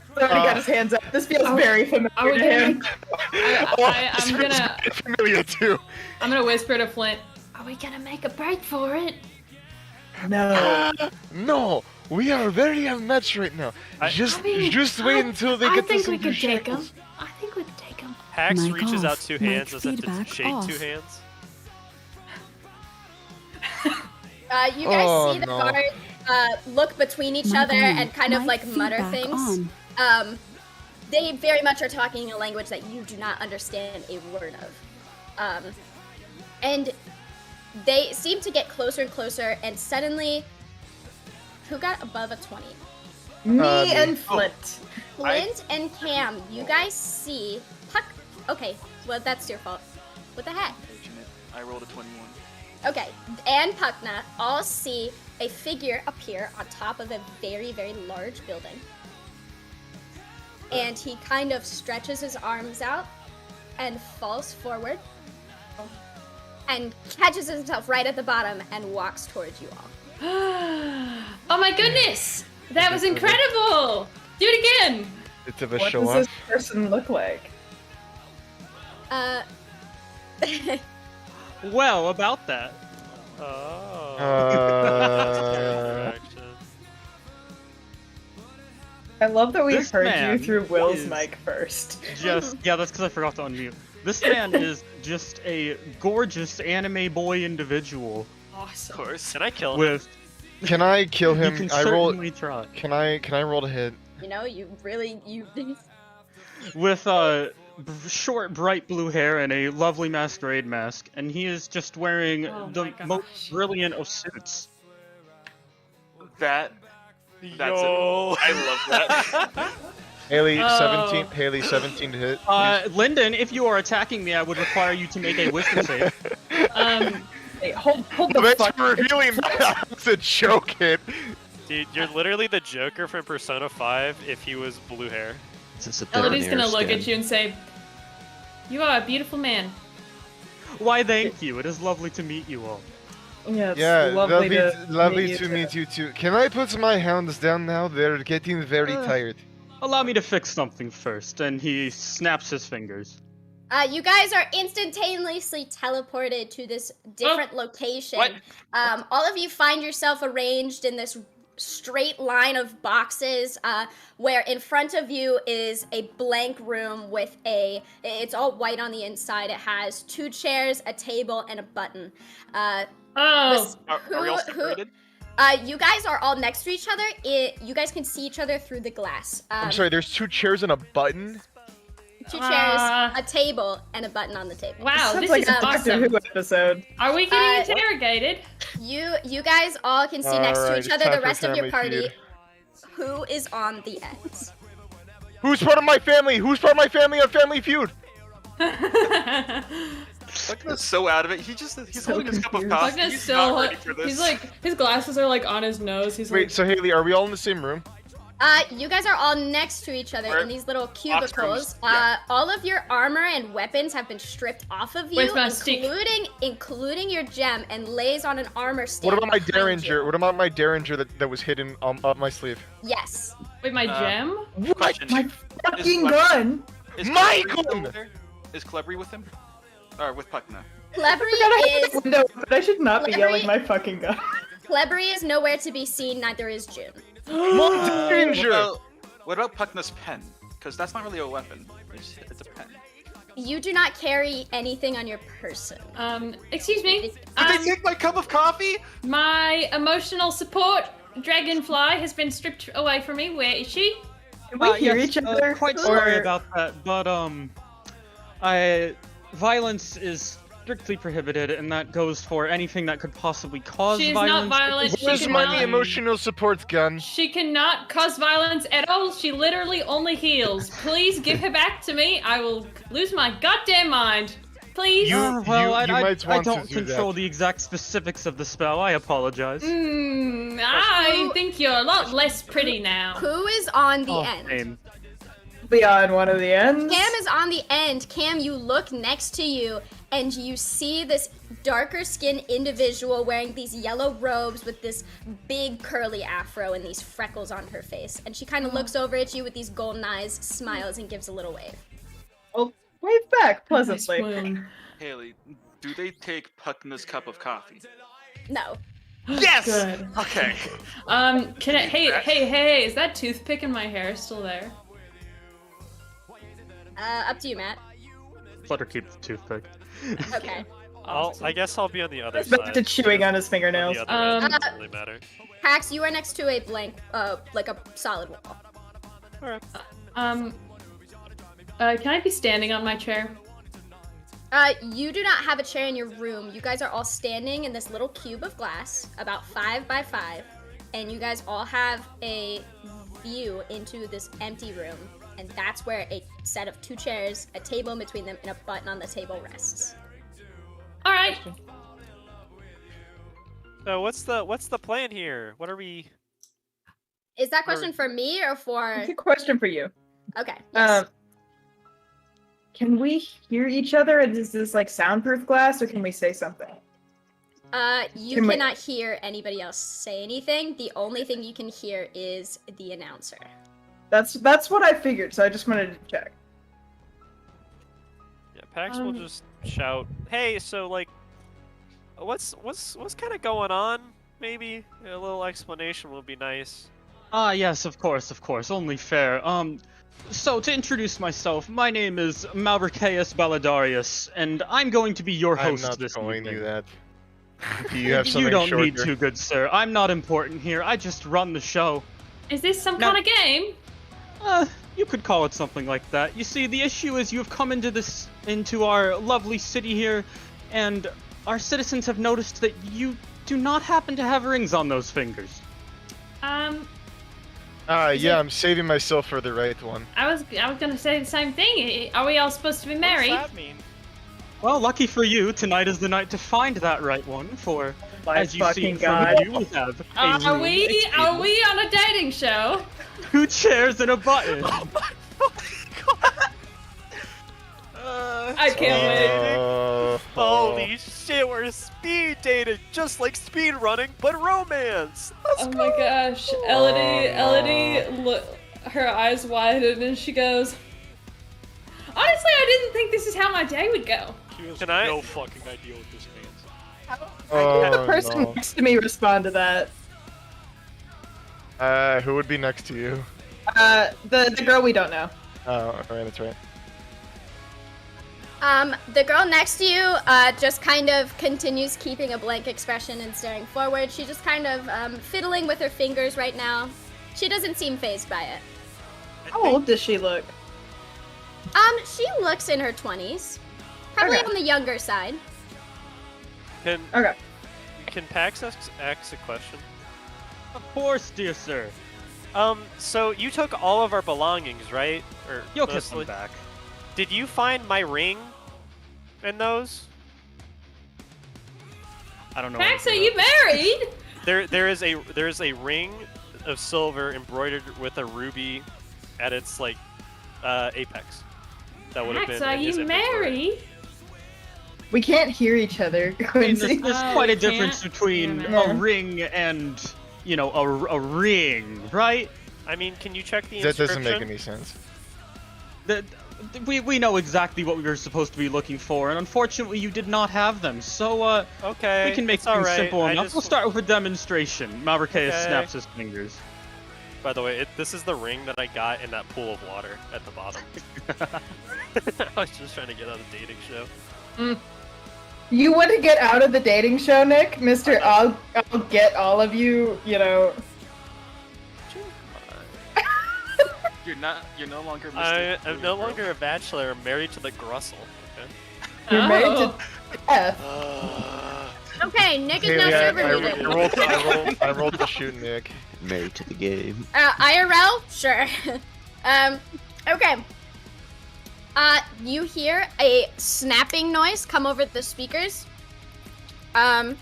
He's already got his hands up. This feels very familiar Are we to gonna him. make, This I'm feels gonna very familiar too. I'm gonna whisper to Flint. Are we gonna make a break for it? No. No, we are very unmatched right now. Just wait until they I get to think some we could take him. shackles. I think we could take him. Pax Mic reaches off. out 2 Mic hands as if to feedback shake off. 2 hands. You guys Oh, see the no. guard look between each Mic other on. and kind of Mic like mutter feedback things. on. They very much are talking a language that you do not understand a word of. And they seem to get closer and closer, and suddenly, who got above a 20? Me me. and Flint. Flint and Cam, you guys see Puck. Okay, well that's your fault. What the heck? Fortunate. I rolled a 21. Okay, and Puckna all see a figure appear on top of a very, very large building. And he kind of stretches his arms out and falls forward and catches himself right at the bottom and walks towards you all. Oh my goodness! That was incredible! Do it again! It's of a What show does off. this person look like? Well, about that. Oh. Uh, I love that we This heard you man through Will's is- mic first. Yeah, that's because I forgot to unmute. This man is just a gorgeous anime boy individual Of Awesome. course. Can I kill him? with. can I kill You him? can I roll. certainly try. Can I roll to hit? You know, you With short, bright blue hair and a lovely masquerade mask, and he is just wearing Oh the my gosh. most brilliant of suits. That's Yo. it. I love that. Haley, Oh. 17. Haley, 17 to hit. Lyndon, if you are attacking me, I would require you to make a wisdom save. Hey, hold the Thanks fuck. for revealing that. It's a joke, kid. Dude, you're literally the Joker from Persona 5 if he was blue hair. It's just a Elodie's debonair gonna look skin. at you and say, "You are a beautiful man." Why, thank you. It is lovely to meet you all. Yeah, it's Yeah, lovely lovely to meet you too. Can I put my hounds down now? They're getting very tired. Allow me to fix something first, and he snaps his fingers. you guys are instantaneously teleported to this different location. What? All of you find yourself arranged in this straight line of boxes, where in front of you is a blank room with it's all white on the inside. It has 2 chairs, a table, and a button. Oh, Are we all separated? You guys are all next to each other. You guys can see each other through the glass. I'm sorry. There's 2 chairs and a button. 2 chairs, a table, and a button on the table. wow, Sounds this like is a Doctor awesome. Who episode. Are we getting Uh, interrogated? You guys all can see next to Alright, each it's other time the for rest of your Family party. Feud. Who is on the ends? Who's part of my family? Who's part of my family on Family Feud? Buckner's so out of it. He's So holding his cup of confused. coffee. Buckner's He's so not ready for this. he's like his glasses are like on his nose. He's Wait, like, so Haley, are we all in the same room? You guys are all next to each other We're in these little cubicles. rooms, yeah. All of your armor and weapons have been stripped off of you, Where's my stick? including your gem, and lays on an armor stand. What about my behind Derringer? you. What about my Derringer that was hidden up my sleeve? Yes. wait, my gem? Question. My fucking Is- gun! Is Michael! Clebry with her? Is Clebry with him? Or with Puckna? Clebry I is window, but I should not be Clevery- yelling my fucking gun. Clebry is nowhere to be seen. Neither is June. My Derringer! What about Puckna's pen? Because that's not really a weapon. It's a pen. You do not carry anything on your person. Excuse me. Did they take my cup of coffee? My emotional support dragonfly has been stripped away from me. Where is she? Can we hear yes, each other? Quite or- sorry about that, but violence is strictly prohibited, and that goes for anything that could possibly cause She's violence. not violent. She Where's my cannot. emotional support gun? She cannot cause violence at all. She literally only heals. Please give her back to me. I will lose my goddamn mind. Please. You- Well, I might want to don't do control that. the exact specifics of the spell. I apologize. I think you're a lot less pretty now. Who is on the Oh, end? same. Beyond one of the ends. Cam is on the end. Cam, you look next to you and you see this darker skinned individual wearing these yellow robes with this big curly afro and these freckles on her face. And she kind of looks over at you with these golden eyes, smiles, and gives a little wave. I'll wave back Nice pleasantly. wound. Haley, do they take Puckna's cup of coffee? No. Yes! Good. Okay. Can I? Hey! Is that toothpick in my hair still there? Up to you, Matt. Let her keep the toothpick. Okay. I guess I'll be on the other It's side. back to chewing on his On fingernails. the other end, Um, doesn't really matter. Pax, you are next to a blank, like a solid wall. Alright. Can I be standing on my chair? You do not have a chair in your room. You guys are all standing in this little cube of glass, about 5 by 5, and you guys all have a view into this empty room, and that's where a set of 2 chairs, a table in between them, and a button on the table rests. All right. So what's the plan here? What are we? Is that question for me or for? It's a question for you. Okay. Yes. Can we hear each other? Is this like soundproof glass, or can we say something? You can we- cannot hear anybody else say anything. The only thing you can hear is the announcer. That's what I figured. So I just wanted to check. Yeah, Pax will just shout, "Hey, so like, what's kind of going on? Maybe a little explanation would be nice." Ah, yes, of course, only fair. So to introduce myself, my name is Malbercaeus Baladarius, and I'm going to be your I'm host not this calling evening. you that. Do you have something You don't shorter? need to, good sir. I'm not important here. I just run the show. Is this some Now- kind of game? You could call it something like that. You see, the issue is you've come into our lovely city here, and our citizens have noticed that you do not happen to have rings on those fingers. Yeah, I'm saving myself for the right one. I was gonna say the same thing. Are we all supposed to be married? What does that mean? Well, lucky for you, tonight is the night to find that right one, for My as you see fucking in front god. of you, we have a Are room, we a table, on a dating show? 2 chairs and a button. I can't wait. Holy shit, we're speed dating, just like speed running, but romance. Let's Oh go. my gosh, Elodie, her eyes widen and she goes, honestly, I didn't think this is how my day would go. She has Can I- no fucking idea what this means. The person no. next to me respond to that. Who would be next to you? The girl we don't know. Oh, right, that's right. The girl next to you, just kind of continues keeping a blank expression and staring forward. She's just kind of, fiddling with her fingers right now. She doesn't seem fazed by it. How old does she look? She looks in her 20s. Probably Okay. on the younger side. Okay. Can Pax ask a question? Of course, dear sir. So you took all of our belongings, right? Or You'll kiss them mostly? back. Did you find my ring in those? I don't know. Max, are anything you about married? There is a ring of silver embroidered with a ruby at its like apex. That would have Max, been. are in his you inventory. married? We can't hear each other, I mean, Quincy. there's Oh, quite a we difference can't? between Yeah. a ring and, you know, a ring, right? I mean, can you check the That inscription? doesn't make any sense. We know exactly what we were supposed to be looking for, and unfortunately you did not have them, so Okay. we can make it's all things right. simple I enough. just- We'll start with a demonstration. Malbercaeus Okay. snaps his fingers. By the way, this is the ring that I got in that pool of water at the bottom. I was just trying to get on a dating show. You want to get out of the dating show, Nick? Mister, I'll get all of you, you know. You're no longer Mr. I'm no longer a bachelor. I'm married to the Grussel. Okay? You're married to death. Okay, Nick is Haley, now I server muted. I rolled the shoot, Nick. Married to the game. IRL? Sure. Okay. You hear a snapping noise come over the speakers. And...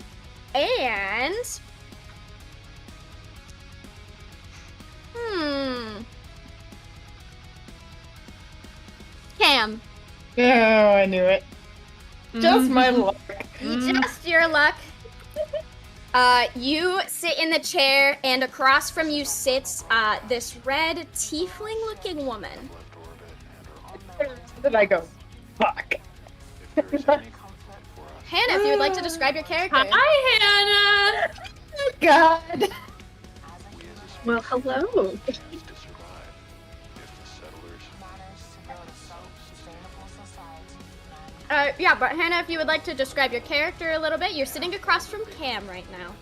Cam. Oh, I knew it. Just my luck. Just your luck. You sit in the chair, and across from you sits this red tiefling-looking woman. Then I go, fuck. Hannah, if you would like to describe your character. Hi, Hannah! God. Well, hello. Yeah, but Hannah, if you would like to describe your character a little bit, you're sitting across from Cam right now.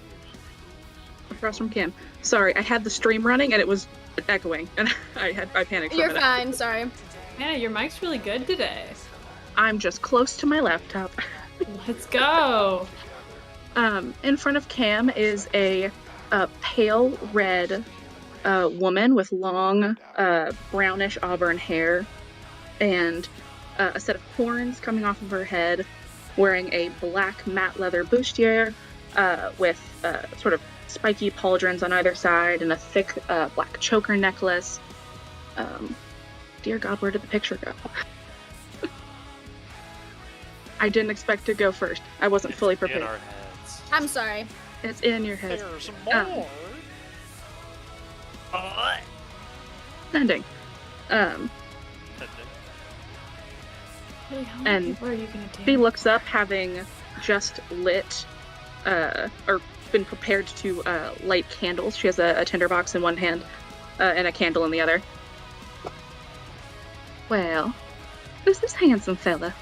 Across from Kim. Sorry, I had the stream running and it was echoing, and I panicked. For a You're minute. fine, sorry. Hannah, your mic's really good today. I'm just close to my laptop. Let's go. In front of Cam is a pale red woman with long brownish auburn hair and a set of horns coming off of her head, wearing a black matte leather bustier with sort of spiky pauldrons on either side and a thick black choker necklace. Dear God, where did the picture go? I didn't expect to go first. I wasn't fully In prepared. our heads. I'm sorry. It's in your head. There's more. Ending. Hey, how And many people are you gonna He date? looks up, having just lit, or been prepared to light candles. She has a tinderbox in one hand and a candle in the other. Well, who's this handsome fella?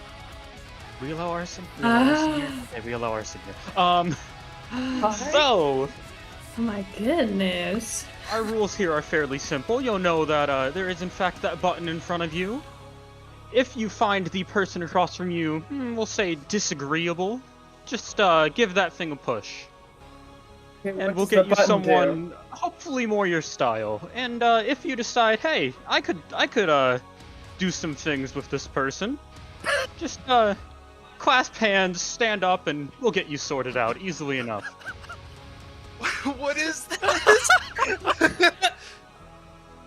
Real arson? Real arson here? Okay, real arson here. So, Oh my goodness. our rules here are fairly simple. You'll know that there is in fact that button in front of you. If you find the person across from you, we'll say disagreeable, just give that thing a push. And we'll get you someone hopefully more your style. And if you decide, hey, I could do some things with this person, just clasp hands, stand up, and we'll get you sorted out easily enough. What is this?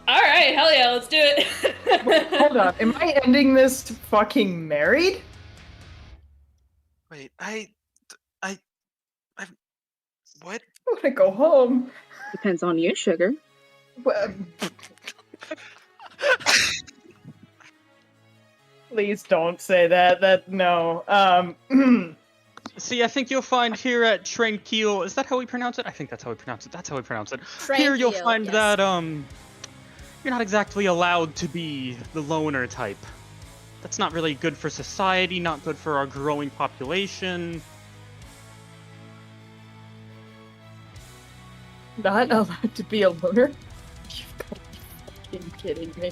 All right, hell yeah, let's do it. Wait, hold on. Am I ending this fucking married? Wait, what? I want to go home. Depends on you, sugar. Well, please don't say that. No. See, I think you'll find here at Tranquil, is that how we pronounce it? I think that's how we pronounce it. That's how we pronounce it. Here you'll Tranquil, find yes. that you're not exactly allowed to be the loner type. That's not really good for society, not good for our growing population. Not allowed to be a loner? You've got to be fucking kidding me.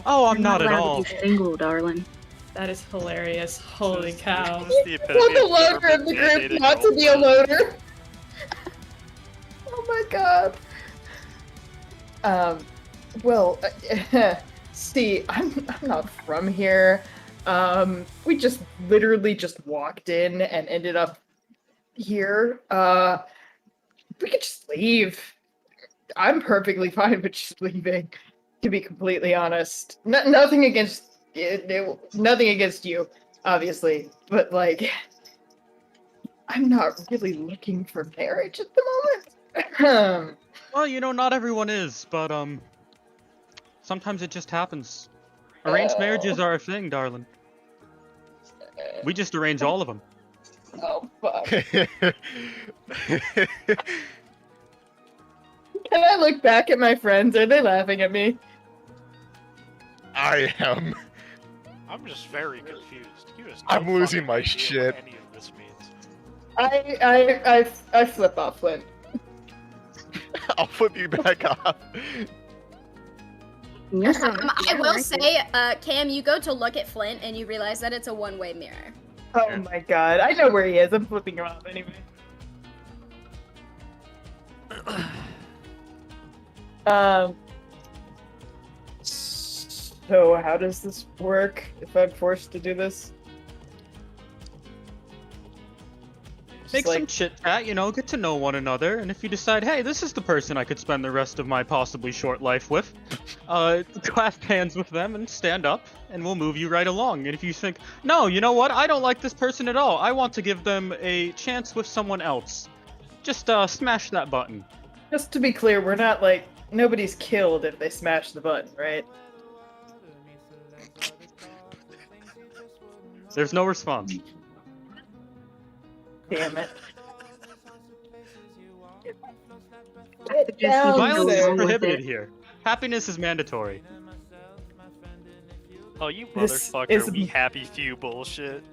Oh, I'm You're not at allowed all. to be single, darling. That is hilarious. Holy cow. This is the epitome I'm the of loner of the government group, mandated not to be a girlfriend. loner. Oh my god. Well, see, I'm not from here. We just literally just walked in and ended up here. We could just leave. I'm perfectly fine with just leaving, to be completely honest. Nothing against nothing against you, obviously, but like, I'm not really looking for marriage at the moment. Well, you know, not everyone is, but sometimes it just happens. Arranged marriages are a thing, darling. We just arrange all of them. Oh fuck. Can I look back at my friends? Are they laughing at me? I am. I'm just very confused. You just I'm no losing fucking my idea shit. What any of this means. I flip off Flint. I'll flip you back off. Yes, I will say, Cam, you go to look at Flint and you realize that it's a one-way mirror. Oh my god, I know where he is. I'm flipping him off anyway. So how does this work if I'm forced to do this? Make some chit chat, you know, get to know one another, and if you decide, hey, this is the person I could spend the rest of my possibly short life with, clasp hands with them and stand up, and we'll move you right along. And if you think, no, you know what, I don't like this person at all, I want to give them a chance with someone else, just smash that button. Just to be clear, we're not like, nobody's killed if they smash the button, right? There's no response. Damn it. Violence is prohibited here. Happiness is mandatory. Oh, you This motherfucker, is- we happy few bullshit.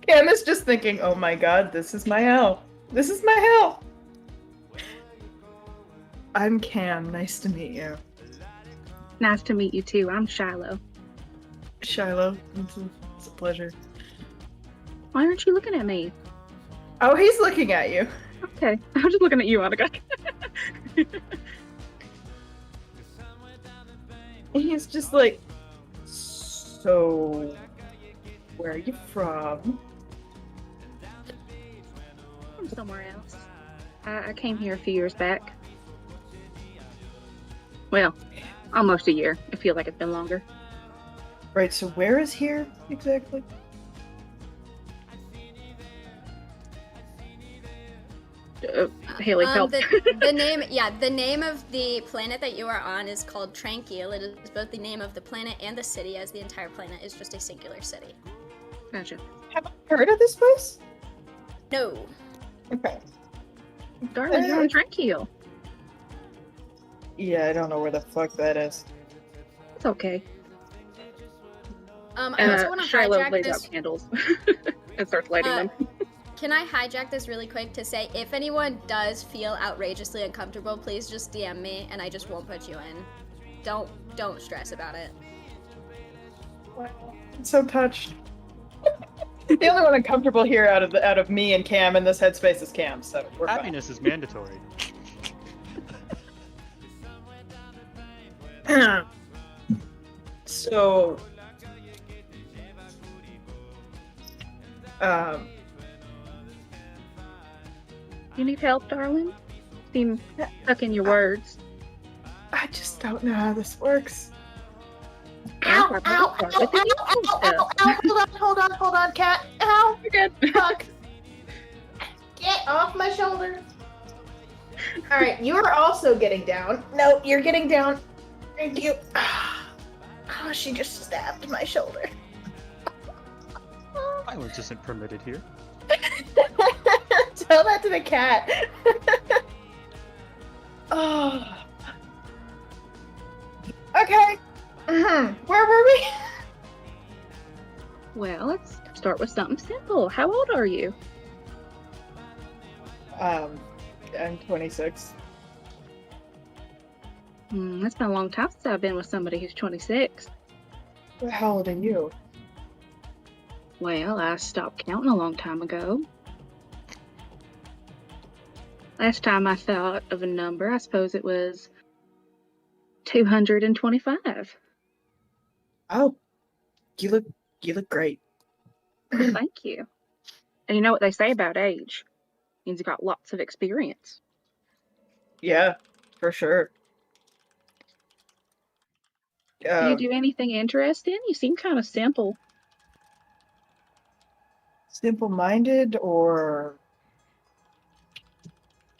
Cam is just thinking, oh my god, this is my hell. This is my hell. I'm Cam. Nice to meet you. Nice to meet you too. I'm Shiloh. Shiloh, it's a pleasure. Why aren't you looking at me? Oh, he's looking at you. Okay, I'm just looking at you, Annika. He's just like, so, where are you from? From somewhere else. I came here a few years back. Well, almost a year. I feel like it's been longer. Right, so where is here exactly? Haley, help. The name of the planet that you are on is called Tranquil. It is both the name of the planet and the city, as the entire planet is just a singular city. Gotcha. Have I heard of this place? No. Okay. Darling, you're on Tranquil. Yeah, I don't know where the fuck that is. It's okay. I also want to Shiloh hijack lays this. out candles and starts lighting them. Can I hijack this really quick to say, if anyone does feel outrageously uncomfortable, please just DM me, and I just won't put you in. Don't stress about it. Wow, I'm so touched. The only one uncomfortable here out of me and Cam in this headspace is Cam, so we're fine. Happiness is mandatory. So, You need help, darling? Seem stuck in your words. I just don't know how this works. Ow, ow, Hold on, cat. Ow! You're good. Fuck. Get off my shoulder. Alright, you are also getting down. No, you're getting down. Thank you. Oh, she just stabbed my shoulder. Violence isn't permitted here. Tell that to the cat. Oh. Okay. Where were we? Well, let's start with something simple. How old are you? I'm 26. That's been a long time since I've been with somebody who's 26. How old are you? Well, I stopped counting a long time ago. Last time I thought of a number, I suppose it was 225. Oh, you look great. Thank you. And you know what they say about age? Means you got lots of experience. Yeah, for sure. Do you do anything interesting? You seem kind of simple. Simple-minded, or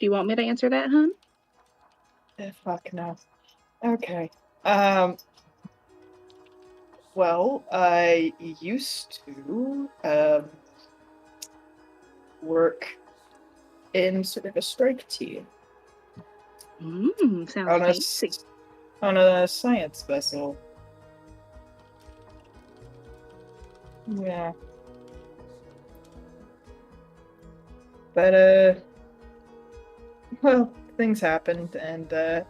Do you want me to answer that, hun? fuck no. Okay. Well, I used to work in sort of a strike team. Sounds On fancy. on a science vessel. Yeah. But well, things happened, and I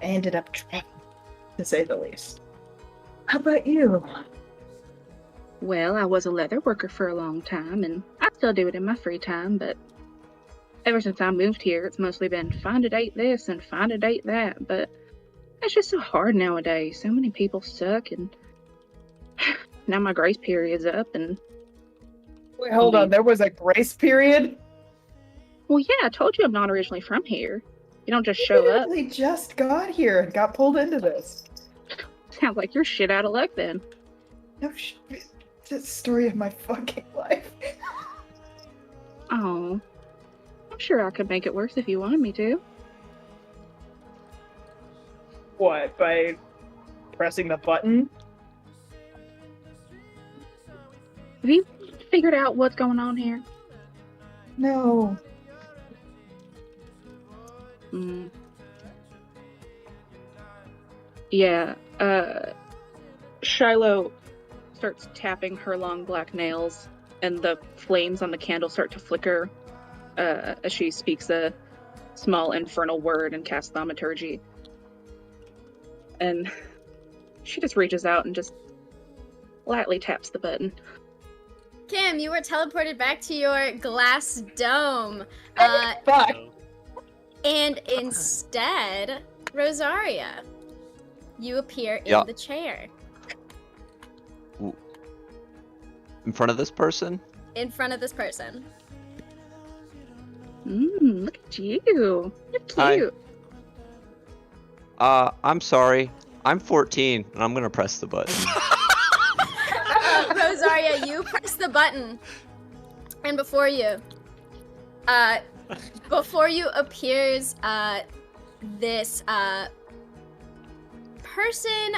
ended up trapped, to say the least. How about you? Well, I was a leather worker for a long time, and I still do it in my free time, but ever since I moved here, it's mostly been find a date this and find a date that, but it's just so hard nowadays. So many people suck, and now my grace period's up, and Wait, hold on. There was a grace period? well, yeah, I told you I'm not originally from here. You don't just show up. They just got here and got pulled into this. Sounds like you're shit out of luck then. No, it's the story of my fucking life. Oh, I'm sure I could make it worse if you wanted me to. What, by pressing the button? Have you figured out what's going on here? No. Yeah, Shiloh starts tapping her long black nails, and the flames on the candle start to flicker as she speaks a small infernal word and casts thaumaturgy. And she just reaches out and just lightly taps the button. Kim, you were teleported back to your glass dome. Fuck. And instead, Rosaria, you appear in Yeah. the chair. In front of this person? In front of this person. Look at you. You're Hi. cute. I'm sorry. I'm 14, and I'm gonna press the button. Rosaria, you press the button, and before you appears this person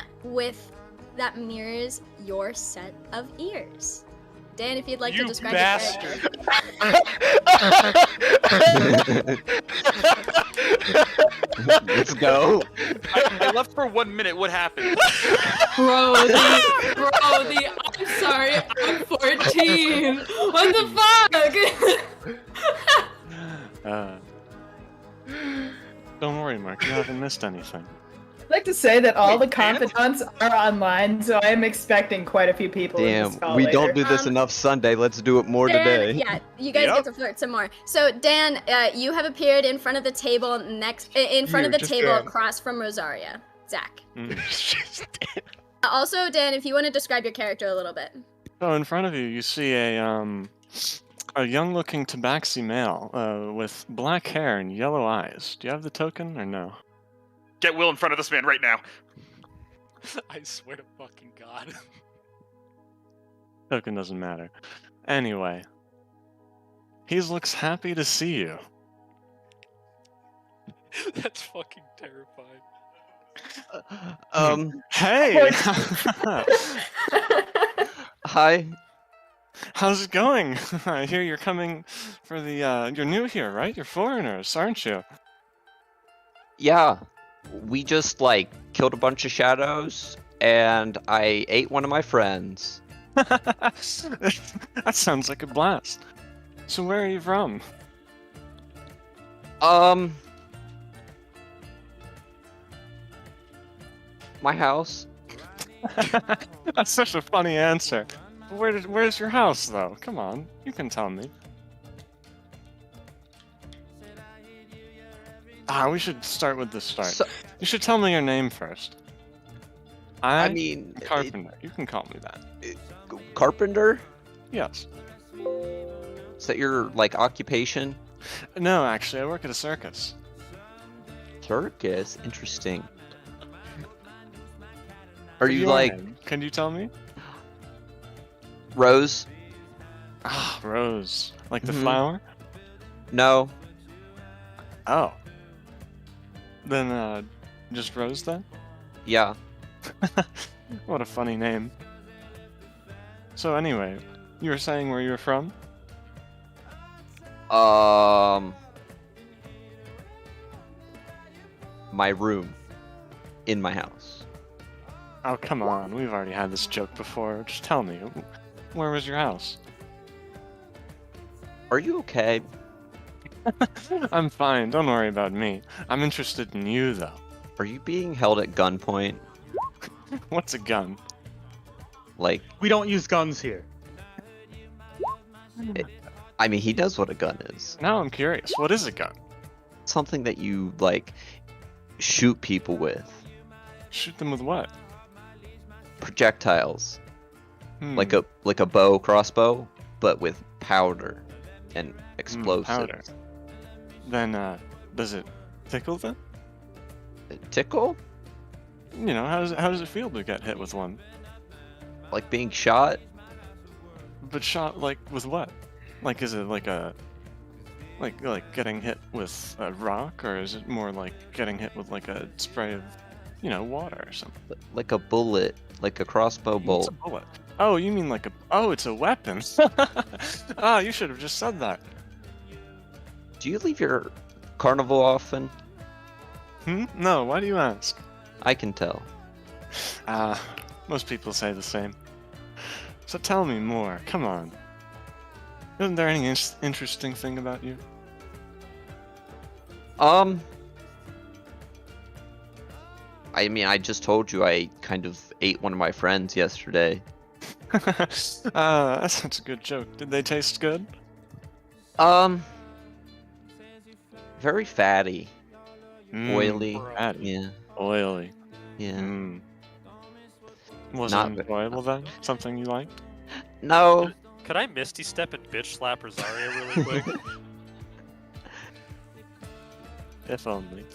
that mirrors your set of ears. Dan, if you'd like to describe your character. Let's go. I left for 1 minute. What happened? I'm sorry, I'm 14. What the fuck? Don't worry, Mark. You haven't missed anything. I'd like to say that all the confidants are online, so I am expecting quite a few people in this Damn, call we later. don't do this enough Sunday. Let's do it more Dan, today. yeah, you guys get to flirt some more. So Dan, you have appeared in front of the table across from Rosaria. Zach. Also, Dan, if you want to describe your character a little bit. So in front of you, you see a young-looking tabaxi male with black hair and yellow eyes. Do you have the token or no? Get Will in front of this man right now. I swear to fucking God. Token doesn't matter. Anyway, he looks happy to see you. That's fucking terrifying. Hey! Hi. How's it going? I hear you're coming for the, you're new here, right? You're foreigners, aren't you? Yeah. We just, killed a bunch of shadows, and I ate one of my friends. That sounds like a blast. So where are you from? My house. That's such a funny answer. Where's your house, though? Come on, you can tell me. We should start with the start. So, you should tell me your name first. I mean, Carpenter. You can call me that. Carpenter? Yes. Is that your, occupation? No, actually, I work at a circus. Circus? Interesting. Are you, Your name, can you tell me? Rose? Ah, Rose. Like the flower? No. Oh. Then, just Rose then? Yeah. What a funny name. So anyway, you were saying where you're from? my room in my house. Oh, come on. We've already had this joke before. Just tell me. Where was your house? Are you okay? I'm fine. Don't worry about me. I'm interested in you, though. Are you being held at gunpoint? What's a gun? Like, We don't use guns here. I mean, he knows what a gun is. Now I'm curious. What is a gun? Something that you, like, shoot people with. Shoot them with what? Projectiles. Hmm. Like a bow, crossbow, but with powder and explosives. Powder. Then, does it tickle them? Tickle? You know, how does it feel to get hit with one? Like being shot? But shot, like, with what? Like, is it like a... Like getting hit with a rock, or is it more like getting hit with, like, a spray of, you know, water or something? Like a bullet. Like a crossbow bolt. It's a bullet. Oh, you mean like a... Oh, it's a weapon. Ah, you should have just said that. Do you leave your carnival often? No, why do you ask? I can tell. Most people say the same. So tell me more, come on. Isn't there any interesting thing about you? I mean, I just told you I kind of ate one of my friends yesterday. That's a good joke. Did they taste good? Very fatty. Oily. Fatty. Yeah. Oily. Yeah. Was Not it enjoyable then? Something you liked? No. Could I Misty Step and bitch slap Rosaria really quick? If only.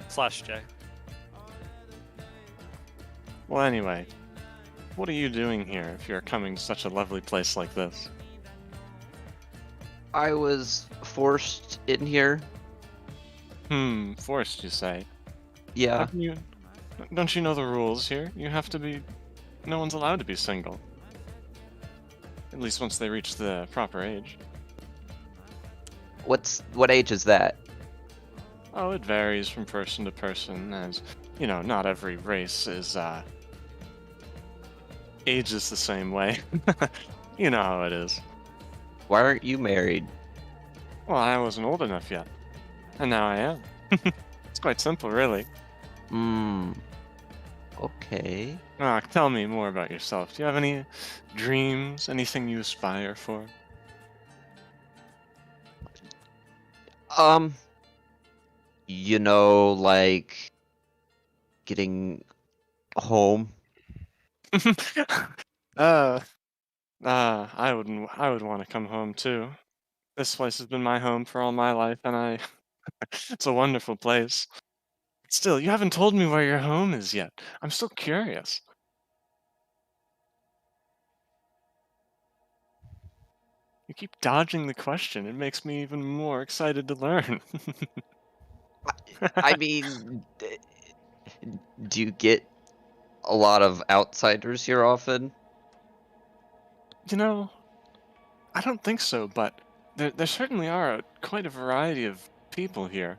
Slash J. Well, anyway, what are you doing here if you're coming to such a lovely place like this? I was forced in here. Forced, you say? Yeah. How can you... Don't you know the rules here? You have to be... No one's allowed to be single. At least once they reach the proper age. What age is that? Oh, it varies from person to person, as, you know, not every race is, ages the same way. You know how it is. Why aren't you married? Well, I wasn't old enough yet. And now I am. It's quite simple, really. Okay. Tell me more about yourself. Do you have any dreams? Anything you aspire for? You know, like getting home. I would want to come home too. This place has been my home for all my life, and it's a wonderful place. Still, you haven't told me where your home is yet. I'm still curious. You keep dodging the question. It makes me even more excited to learn. I mean, do you get a lot of outsiders here often? You know, I don't think so, but there certainly are quite a variety of people here.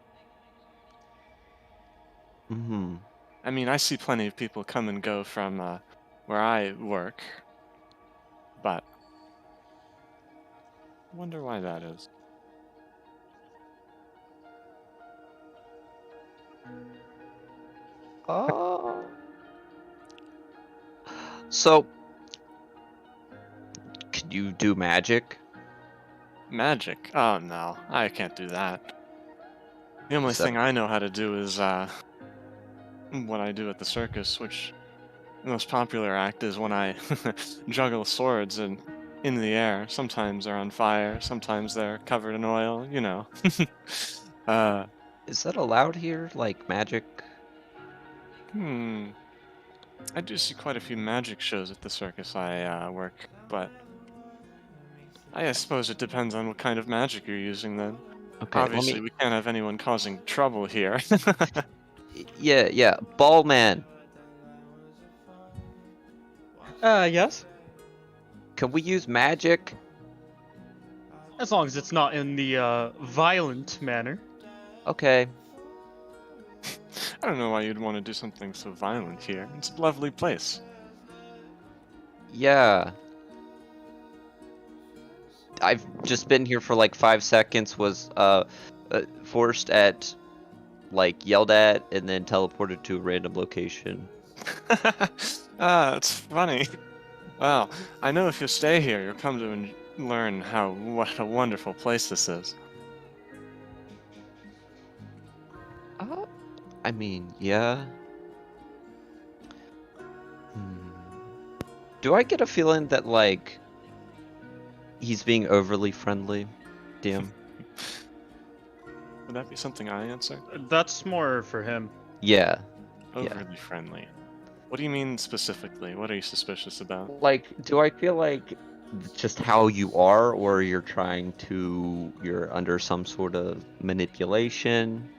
I mean, I see plenty of people come and go from where I work, but I wonder why that is. So, can you do magic? Magic? Oh no, I can't do that. The only So- thing I know how to do is what I do at the circus, which the most popular act is when I juggle swords and in the air. Sometimes they're on fire, sometimes they're covered in oil, you know. Is that allowed here? Like magic? I do see quite a few magic shows at the circus I work, but I suppose it depends on what kind of magic you're using then. Okay, Obviously, we can't have anyone causing trouble here. Yeah, ball man. Yes? Can we use magic? As long as it's not in the, violent manner. Okay. I don't know why you'd want to do something so violent here. It's a lovely place. Yeah. I've just been here for like 5 seconds, was forced at, like, yelled at, and then teleported to a random location. It's funny. Well, I know if you stay here, you'll come to learn what a wonderful place this is. I mean, yeah. Do I get a feeling that, like, he's being overly friendly, DM? Would that be something I answer? That's more for him. Yeah. Overly friendly. What do you mean specifically? What are you suspicious about? Like, do I feel like just how you are, or you're under some sort of manipulation?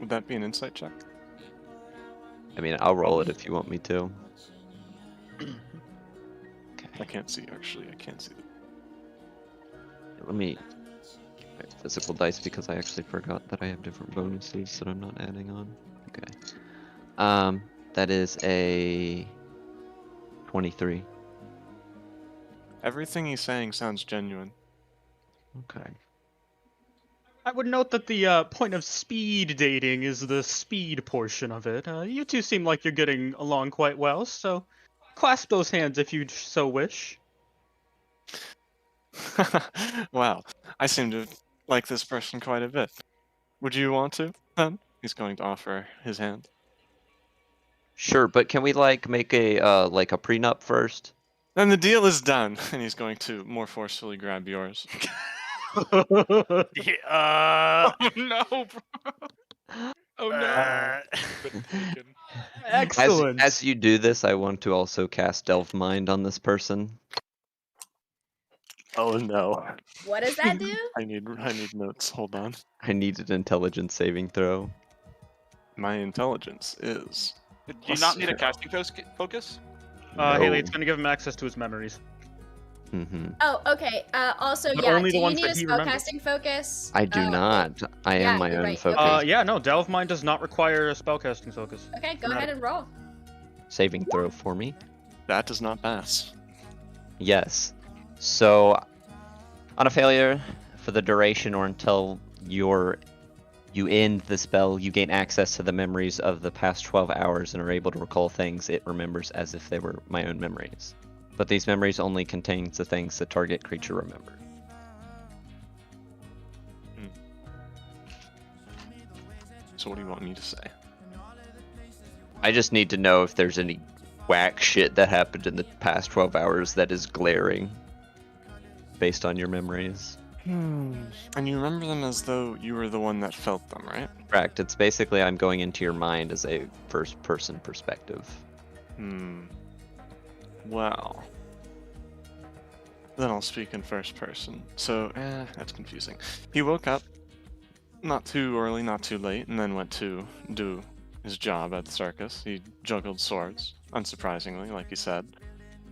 Would that be an insight check? I mean, I'll roll it if you want me to. I can't see, actually. I can't see. Let me get physical dice, because I actually forgot that I have different bonuses that I'm not adding on. Okay. That is a 23. Everything he's saying sounds genuine. Okay. I would note that the point of speed dating is the speed portion of it. You two seem like you're getting along quite well, so clasp those hands if you so wish. Wow, I seem to like this person quite a bit. Would you want to, then? He's going to offer his hand. Sure, but can we, like, make a like a prenup first? Then the deal is done, and he's going to more forcefully grab yours. Oh no, bro. Oh no. Excellent. As you do this, I want to also cast Delve Mind on this person. Oh no. What does that do? I need notes. Hold on. I need an intelligence saving throw. My intelligence is. Do you not need a casting focus? Haley, it's going to give him access to his memories. Mm-hmm. Oh, okay. Also, But yeah. only Do the you ones need that a he remembers. spellcasting focus? I do not. I Yeah, am my you're own right. focus. Yeah, no, Delve Mind does not require a spellcasting focus. Okay, go ahead and roll. Saving throw for me. That does not pass. Yes. So, on a failure, for the duration or until you end the spell, you gain access to the memories of the past 12 hours and are able to recall things it remembers as if they were my own memories. But these memories only contain the things the target creature remembered. So what do you want me to say? I just need to know if there's any whack shit that happened in the past 12 hours that is glaring based on your memories. And you remember them as though you were the one that felt them, right? Correct. It's basically I'm going into your mind as a first-person perspective. Well, then I'll speak in first person. So, that's confusing. He woke up, not too early, not too late, and then went to do his job at the circus. He juggled swords, unsurprisingly, like you said.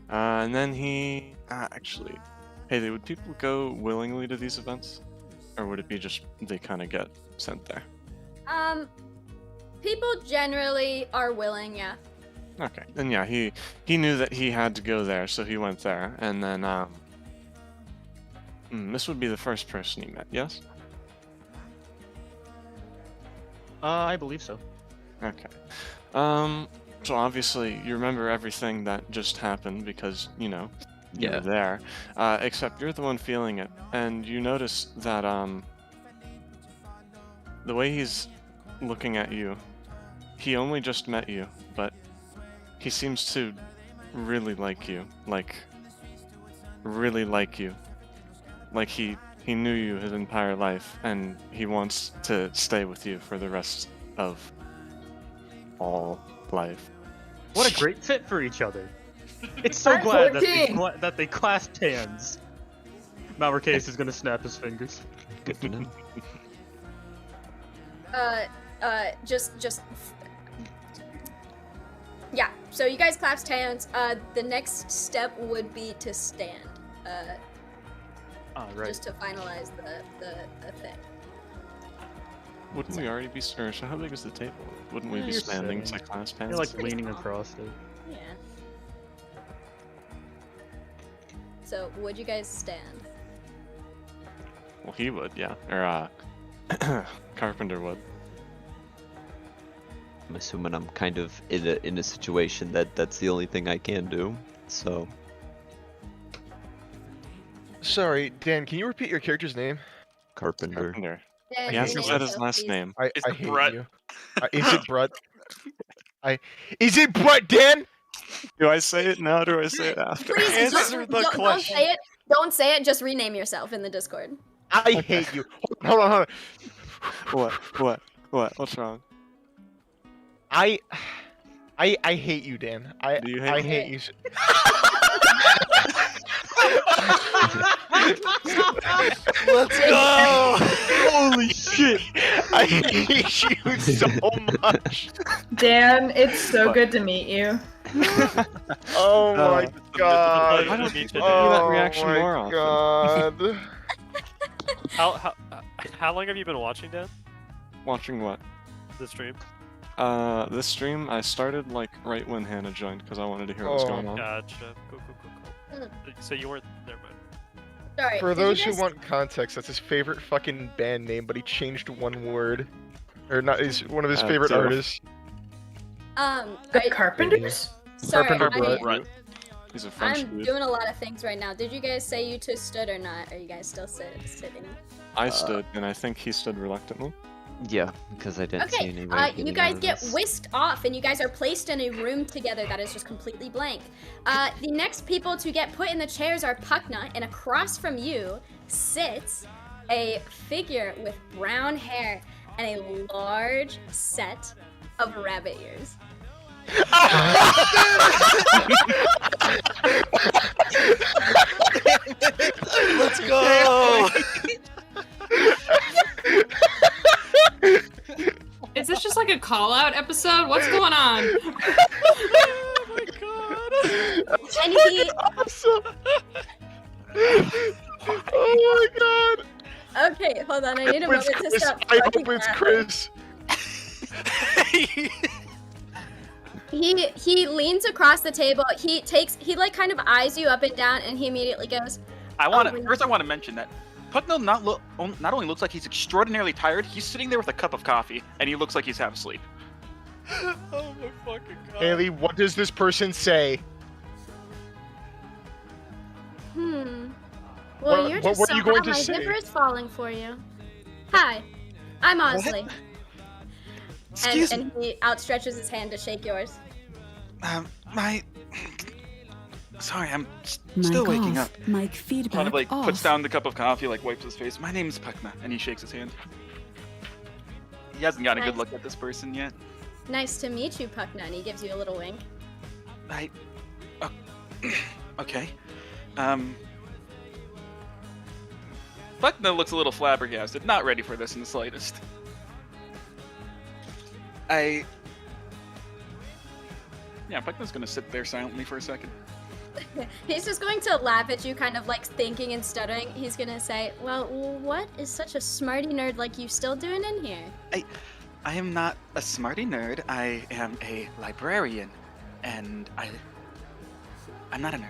And then he... actually, Haley, would people go willingly to these events? Or would it be just they kind of get sent there? People generally are willing, yeah. Okay, then yeah, he knew that he had to go there, so he went there, and then, this would be the first person he met, yes? I believe so. Okay. So obviously you remember everything that just happened because, you know, you were there, except you're the one feeling it, and you notice that, the way he's looking at you, he only just met you, but he seems to really like you, really like you. Like he knew you his entire life, and he wants to stay with you for the rest of all life. What a great fit for each other. It's so glad that they clasped hands. Malricase is gonna snap his fingers. Good to know. Yeah, so you guys clasped hands. The next step would be to stand. Right. Just to finalize the thing. Wouldn't we already be? Or so how big is the table? Wouldn't we Yeah, be you're standing to sitting. class pants? You're like Pretty leaning small. across it. Yeah. So, would you guys stand? Well, he would, yeah. Or Carpenter would. I'm assuming I'm kind of in a situation that's the only thing I can do. So Sorry, Dan, can you repeat your character's name? Carpenter. Carpenter. Dan, He hasn't rename said his yourself, last please. name. I It's hate Brett. you. Is it Brett? Is it Brett, Dan? Do I say it now or do I say it after? Please just Answer the don't question. say it. Don't say it. Just rename yourself in the Discord. I hate you. Hold on. What's wrong? I hate you, Dan. Do you hate I me? hate you. Let's go! Holy shit! I hate you so much. Dan, it's so What? good to meet you. Oh my god. Why don't you do that reaction my more often? god. How long have you been watching, Dan? Watching what? The stream? This stream I started like right when Hannah joined because I wanted to hear what was Oh. going on. Gotcha. Cool. So you weren't there, man. Sorry. For did you those who guys- want context, that's his favorite fucking band name, but he changed one word. Or not, he's one of his favorite zero. artists. The alright, Carpenters? sorry, Carpenter Brett. He's a French I'm dude. doing a lot of things right now. Did you guys say you two stood or not? Are you guys still sitting? I stood, and I think he stood reluctantly. Yeah, because I didn't see Okay, any way. of you getting guys out of get this. whisked off, and you guys are placed in a room together that is just completely blank. The next people to get put in the chairs are Puckna, and across from you sits a figure with brown hair and a large set of rabbit ears. Let's go! Is this just like a call out episode? What's going on? Oh my god! And he, Awesome. Oh my god. okay, hold on, I need a It's moment to Chris. stop. I fucking hope it's laughing. Chris. He leans across the table. He like kind of eyes you up and down, and he immediately goes, I want Oh, to first. I want to mention that Pucknell not only looks like he's extraordinarily tired, he's sitting there with a cup of coffee, and he looks like he's half asleep. Oh my fucking god. Haley, what does this person say? Well, What- you're what just were so you going hot, to my say? zipper is falling for you. Hi, I'm Osley. Excuse And he outstretches his hand to shake yours. My. Sorry, I'm still Mic waking off. up. Mic feedback Kind of like off. puts down the cup of coffee, like wipes his face. My name's Puckna, and he shakes his hand. He hasn't got a good Nice. look at this person yet. Nice to meet you, Puckna, and he gives you a little wink. Okay. Puckna looks a little flabbergasted, not ready for this in the slightest. Yeah, Puckna's gonna sit there silently for a second. He's just going to laugh at you, kind of like thinking and stuttering. He's gonna say, well, what is such a smarty nerd like you still doing in here? I am not a smarty nerd. I am a librarian, and I'm not a nerd.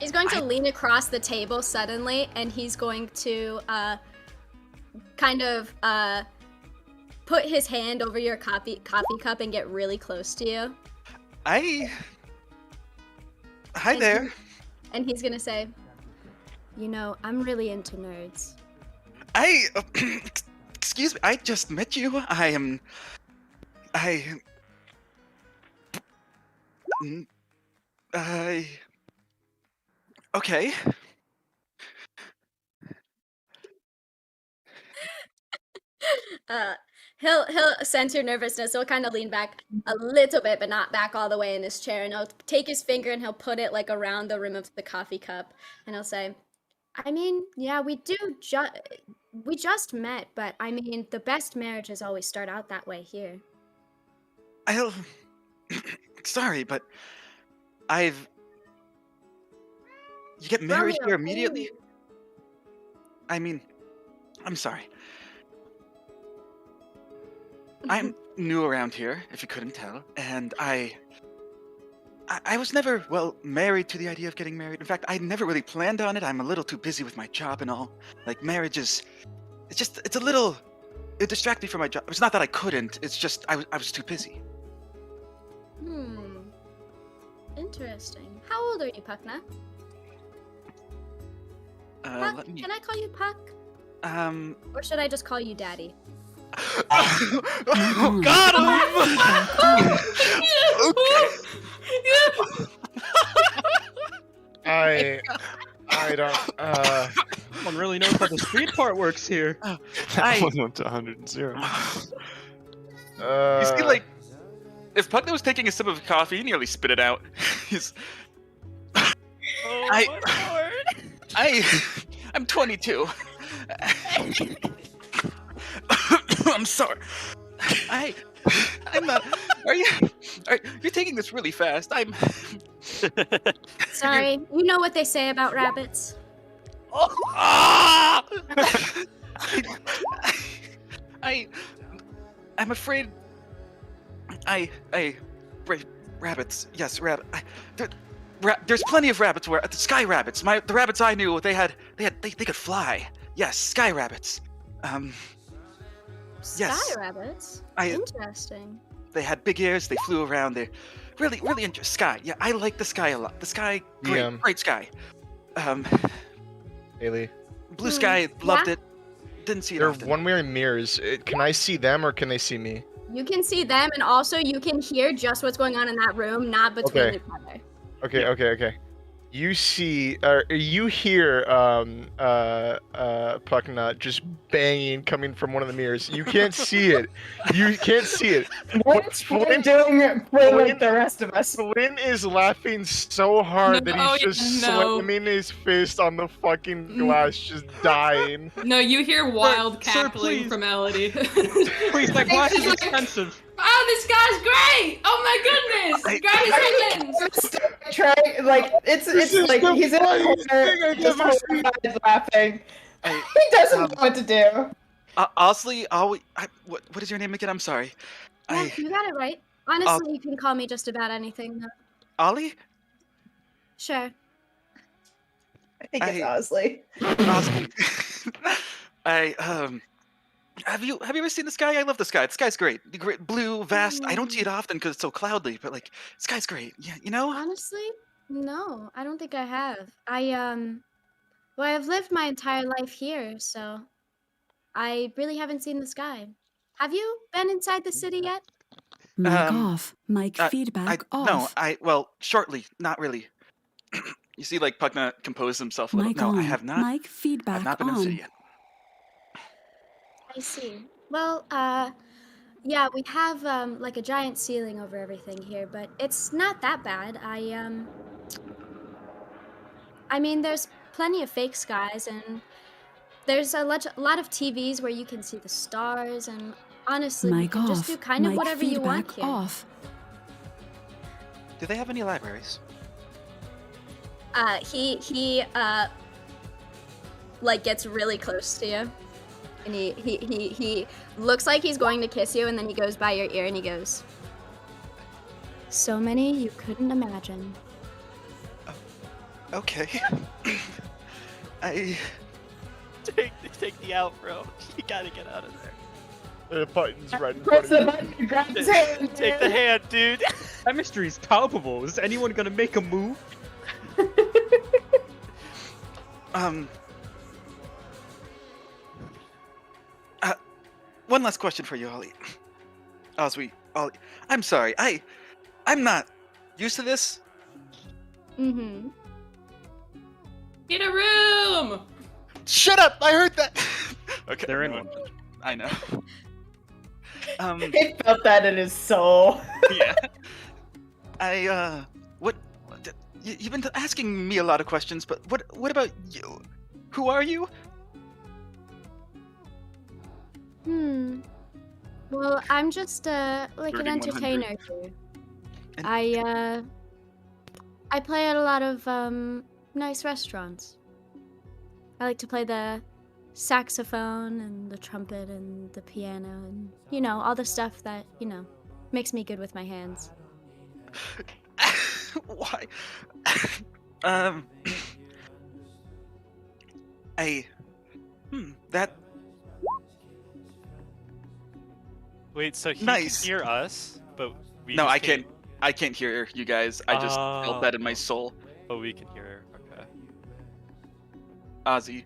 He's going to lean across the table suddenly, and he's going to kind of put his hand over your coffee cup and get really close to you. Hi And there. And he's gonna say, you know, I'm really into nerds. Excuse me. I just met you. Okay. He'll sense your nervousness. He'll kind of lean back a little bit, but not back all the way in his chair. And he'll take his finger and he'll put it like around the rim of the coffee cup, and he'll say, "I mean, yeah, we just met, but I mean, the best marriages always start out that way here." Sorry, but you get married Romeo, here immediately? please. I mean, I'm sorry. I'm new around here, if you couldn't tell, and I was never, well, married to the idea of getting married. In fact, I never really planned on it. I'm a little too busy with my job and all. Like, marriage is, it's a little, it distracts me from my job. It's not that I couldn't, it's just, I was too busy. Interesting. How old are you, Puckna? Puck, Let me, can I call you Puck? Or should I just call you Daddy? Got him! I don't. Someone really knows how the speed part works here. That one went to 100 and 0. You see, like, if Puckna was taking a sip of coffee, he nearly spit it out. He's... Oh my lord! I'm 22. I'm sorry. I'm not. You're taking this really fast. Sorry, you know what they say about rabbits. I'm afraid. Rabbits. Yes, rabbit. There's plenty of rabbits. Where the sky rabbits. The rabbits I knew, they could fly. Yes, sky rabbits. Sky Yes. rabbits? I- Interesting. They had big ears. They flew around. They're really interesting. Sky. Yeah, I like the sky a lot. The sky, great, Yeah. great sky. Haley, Blue sky, loved yeah? it. Didn't see it they're often. one-way mirrors. Can I see them or can they see me? You can see them, and also you can hear just what's going on in that room, not between Okay. each other. Okay. You see, or you hear, Pucknut just banging coming from one of the mirrors. You can't see it. You can't see it. What's Flynn doing with the rest of us? Flynn is laughing so hard that No, he's just no. slamming his fist on the fucking glass, just dying. No, you hear wild Sir, cackling please. from Elodie. Please, that glass is expensive. Oh, this guy's great! Oh my goodness! Grab his hands! It's like he's in a corner, just horrified, laughing. He doesn't know what to do. Honestly, what is your name again? I'm sorry. Yeah, you got it right. Honestly, you can call me just about anything. Though. Ollie? Sure. I think it's Osley. Honestly, have you ever seen the sky? I love the sky. The sky's great. The great blue, vast. I don't see it often because it's so cloudy, but like, the sky's great. Yeah, you know? Honestly, no, I don't think I have. Well, I've lived my entire life here, so I really haven't seen the sky. Have you been inside the city yet? Mic off. Mic feedback off. Well, shortly, not really. You see, like, Puckna composed himself a little. Mic No, on. I have not. Mic feedback I've not been in the city on. yet. I see. Well, yeah, we have like a giant ceiling over everything here, but it's not that bad. I mean, there's plenty of fake skies, and there's a lot of TVs where you can see the stars, and honestly, you Mic can just off. do kind of Mic whatever you want feedback here. off. Do they have any libraries? He like gets really close to you, and he looks like he's going to kiss you, and then he goes by your ear and he goes, "So many you couldn't imagine." Okay. Take the out, bro. You gotta get out of there. The button's right in Press front the of you. button, grab his hand. Take the hand, dude. That mystery is palpable. Is anyone gonna make a move? One last question for you, Ollie. Ollie, I'm sorry. I'm not used to this. Mm-hmm. Get a room! Shut up! I heard that. Okay. They're in one. I know. He felt that in his soul. Yeah. You've been asking me a lot of questions, but what about you? Who are you? Well, I'm just like an 3100. entertainer here. I play at a lot of nice restaurants. I like to play the saxophone and the trumpet and the piano and, you know, all the stuff that, you know, makes me good with my hands. Why? That Wait, so he nice. can hear us, but we No, just I can't. I can't hear you guys. I just felt that in my soul. Oh, we can hear her. Okay. Ozzy,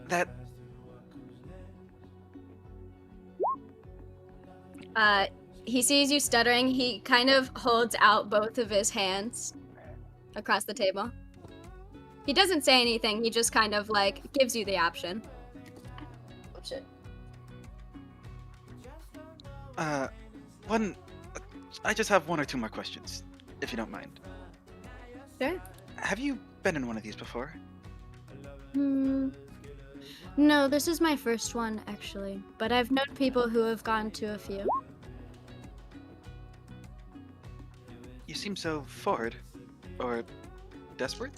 that He sees you stuttering. He kind of holds out both of his hands across the table. He doesn't say anything. He just kind of like gives you the option. Oh shit. I just have one or two more questions, if you don't mind. Sure. Have you been in one of these before? No, this is my first one actually, but I've known people who have gone to a few. You seem so forward, or desperate?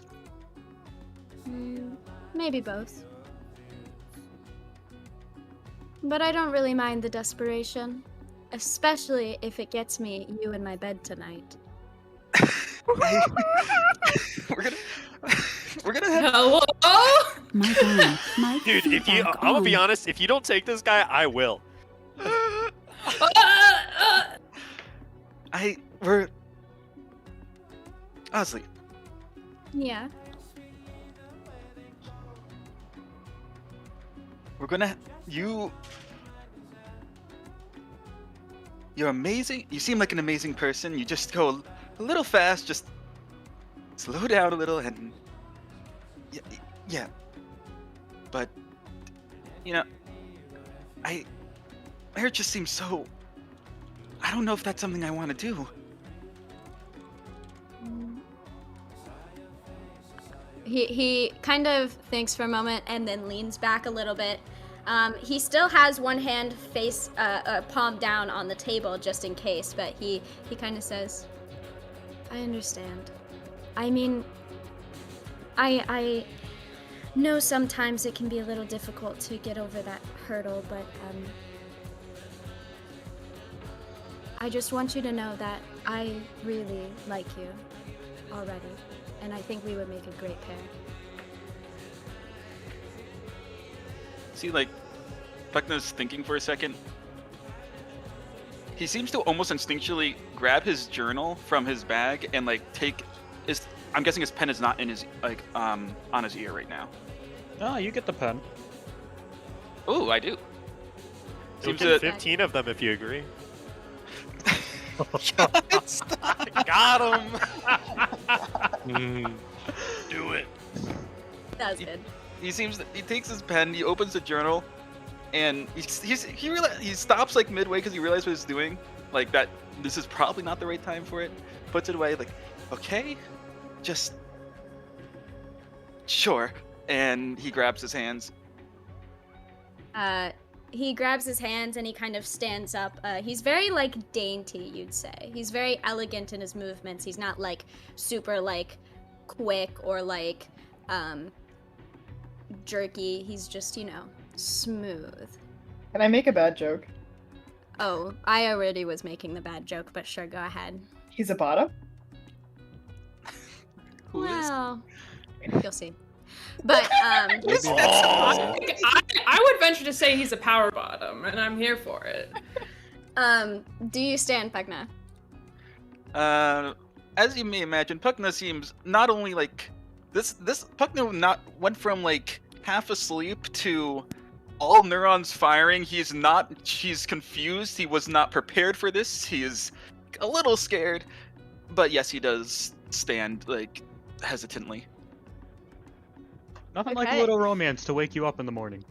Maybe both. But I don't really mind the desperation, especially if it gets me you in my bed tonight. We're gonna have. Hello? My God, Mike, Dude, if you, I'm gonna be honest. If you don't take this guy, I will. We're. Ozzy, Yeah. we're gonna. You're amazing. You seem like an amazing person. You just go a little fast. Just slow down a little and. Yeah. But, you know, Air just seems so. I don't know if that's something I want to do. He kind of thinks for a moment and then leans back a little bit. He still has one hand palm down on the table just in case, but he kind of says, I understand. I mean, I know sometimes it can be a little difficult to get over that hurdle, but I just want you to know that I really like you already, and I think we would make a great pair. See, like, Buckner's thinking for a second. He seems to almost instinctually grab his journal from his bag and, like, I'm guessing his pen is not in his, like, on his ear right now. Oh, you get the pen. Oh, I do. Seems to 15 of them if you agree. Got him. Do it. That was good. He takes his pen, he opens the journal, and he stops like midway because he realizes what he's doing. Like that, this is probably not the right time for it. Puts it away, like, okay, just sure. And he grabs his hands. He grabs his hands and he kind of stands up. He's very like dainty, you'd say. He's very elegant in his movements. He's not like super like quick or like jerky. He's just, you know, smooth. Can I make a bad joke? Oh, I already was making the bad joke, but sure, go ahead. He's a bottom? Well, you'll see. But I would venture to say he's a power bottom, and I'm here for it. Do you stand, Pugna? As you may imagine, Pugna seems not only like this Pugna went from like half asleep to all neurons firing. He's confused. He was not prepared for this. He is a little scared. But yes, he does stand like hesitantly. Nothing like a little romance to wake you up in the morning.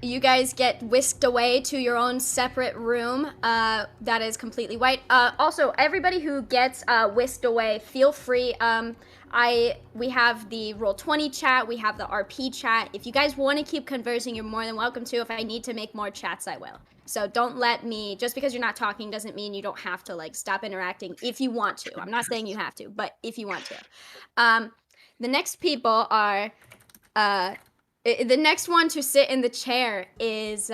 You guys get whisked away to your own separate room that is completely white. Also, everybody who gets whisked away, feel free. We have the Roll20 chat, we have the RP chat. If you guys want to keep conversing, you're more than welcome to. If I need to make more chats, I will. So don't let me, just because you're not talking doesn't mean you don't have to like stop interacting if you want to. I'm not saying you have to, but if you want to. The next people are The next one to sit in the chair is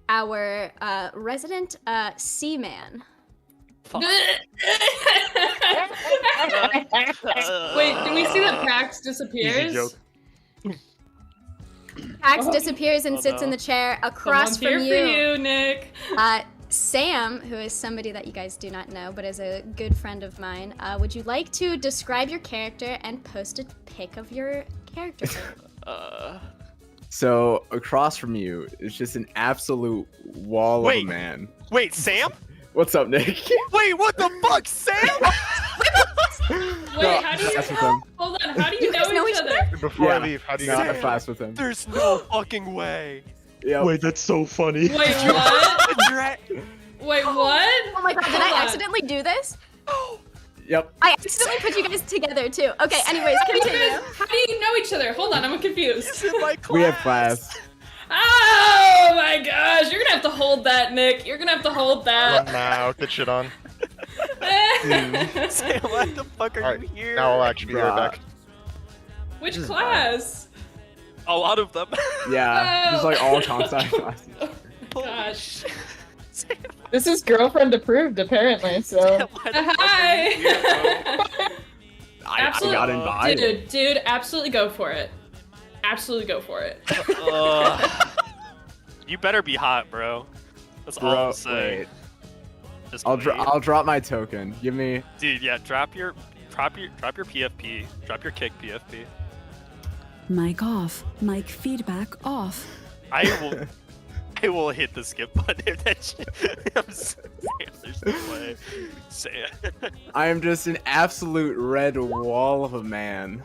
our resident seaman. Wait, do we see that Pax disappears? Pax disappears and sits in the chair across Someone's from here you. for you, Nick. Sam, who is somebody that you guys do not know, but is a good friend of mine, would you like to describe your character and post a pic of your character? So across from you is just an absolute wall of a man. Wait, Sam? What's up, Nick? Wait, what the fuck, Sam? Wait, how do you class with him. Hold on, how do you know each other? Before I leave, how do you not know? a class with him? There's no fucking way. Yeah. Wait, that's so funny. Wait, what? Wait, what? Oh my god, did I accidentally do this? Yep. I accidentally put you guys together too. Okay, anyways, continue. How do you know each other? Hold on, I'm confused. We have class. Oh my gosh, you're gonna have to hold that, Nick. You're gonna have to hold that. Now, get shit on. Sam, why the fuck are you here? Now I'll actually be right back. Which class? A lot of them. Yeah, just like all comp sci classes. Gosh. This is girlfriend approved, apparently. So. Hi. I got invited. Dude, absolutely go for it. Absolutely go for it. You better be hot, bro. That's all I'm saying. Wait. Just I'll wait. drop my token. Give me. Dude, yeah, drop your PFP. Drop your kick PFP. Mic off. Mic feedback off. I will hit the skip button if that shit. I'm Sam, there's no way. Sam. I am just an absolute red wall of a man.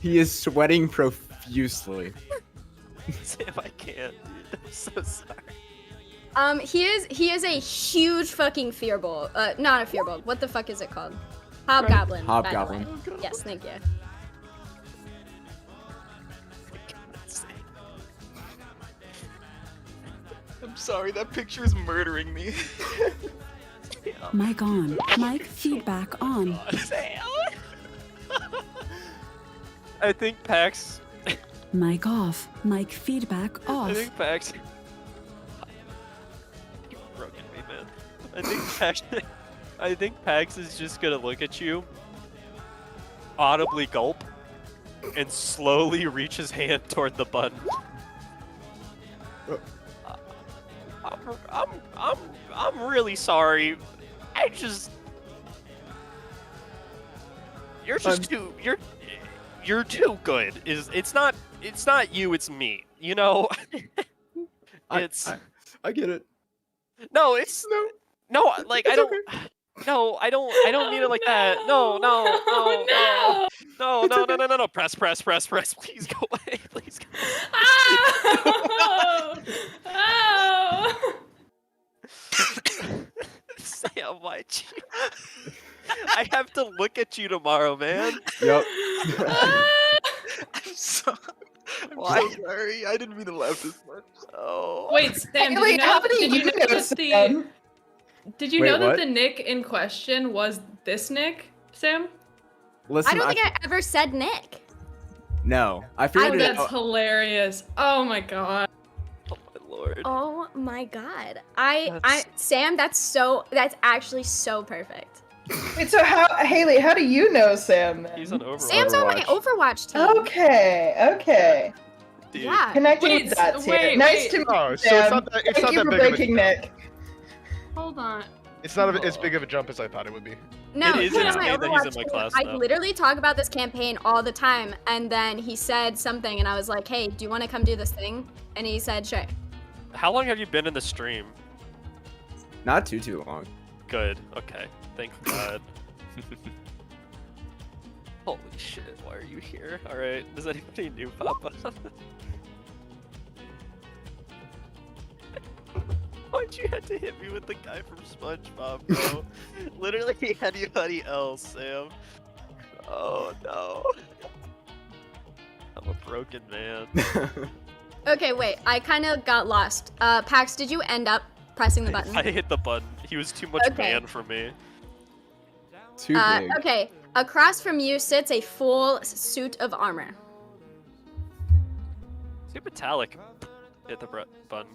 He is sweating profusely. Sam, I can't, dude. I'm so sorry. He is a huge fucking fearball. Not a fearball. What the fuck is it called? Hobgoblin. by the Hobgoblin. way. Yes, thank you. I'm sorry, that picture is murdering me. Mic on. Mic feedback on. I think Pax. Mic off. Mic feedback off. I think Pax. You've broken me, man. I think Pax is just gonna look at you, audibly gulp, and slowly reach his hand toward the button. I'm really sorry. You're too good. It's not you, it's me. You know? I get it. No, like I don't. No, I don't mean it like that. No. Press. Please go away. Please go away. Oh! Sam, why'd you? I have to look at you tomorrow, man. Yep. I'm so sorry. I didn't mean to laugh this much. Oh. Wait, Sam, Haley, how do you know, did you Wait, know that what? the Nick in question was this Nick, Sam? Listen, I don't think I ever said Nick. No, I Oh, figured it that's out. hilarious. Oh my god. Oh my lord. Oh my god. Sam, that's actually so perfect. Wait, so Haley, how do you know Sam then? He's on Overwatch. Sam's on my Overwatch team. Okay. Dude. Yeah. Connecting Wait, with that wait, too. Nice wait. to meet Oh, you, so Sam. it's not that, it's Thank not you that for big of a breaking jump. Nick. Hold on. It's not as big of a jump as I thought it would be. No, It is he's on insane my that he's in Overwatch my team. class I now. literally talk about this campaign all the time, and then he said something, and I was like, "Hey, do you want to come do this thing?" And he said, "Sure." How long have you been in the stream? Not too long. Good. Okay. Thank God. Holy shit! Why are you here? All right. Does anybody new pop up? Why'd you have to hit me with the guy from SpongeBob, bro? Literally anybody else, Sam. Oh no. I'm a broken man. Okay, wait. I kind of got lost. Pax, did you end up pressing the button? I hit the button. He was too much Okay. man for me. Too big. Okay. Across from you sits a full suit of armor. Too metallic. Hit the button.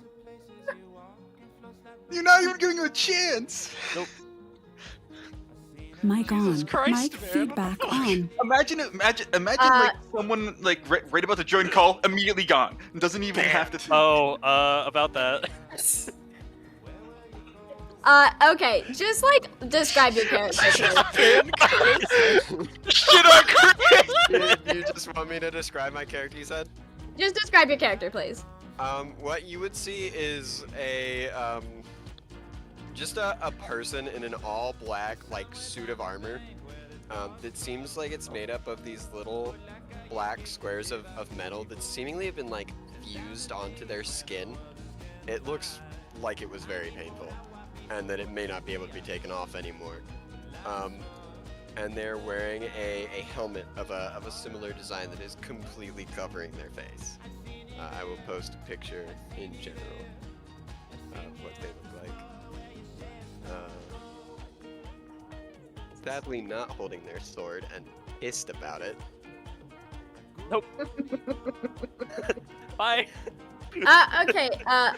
You're not even giving him a chance. Nope. Mic Jesus on. Christ, Mic man. feedback on. Imagine like someone like right about to join call, immediately gone, and doesn't even have to. Oh, about that. Okay, just like describe your character. Shit on Chris! You just want me to describe my character, you said? Just describe your character, please. What you would see is just a person in an all black like suit of armor that seems like it's made up of these little black squares of metal that seemingly have been like fused onto their skin. It looks like it was very painful and that it may not be able to be taken off anymore. And they're wearing a helmet of a similar design that is completely covering their face. I will post a picture in general of what they look like. Sadly not holding their sword and pissed about it. Nope. Bye. Okay,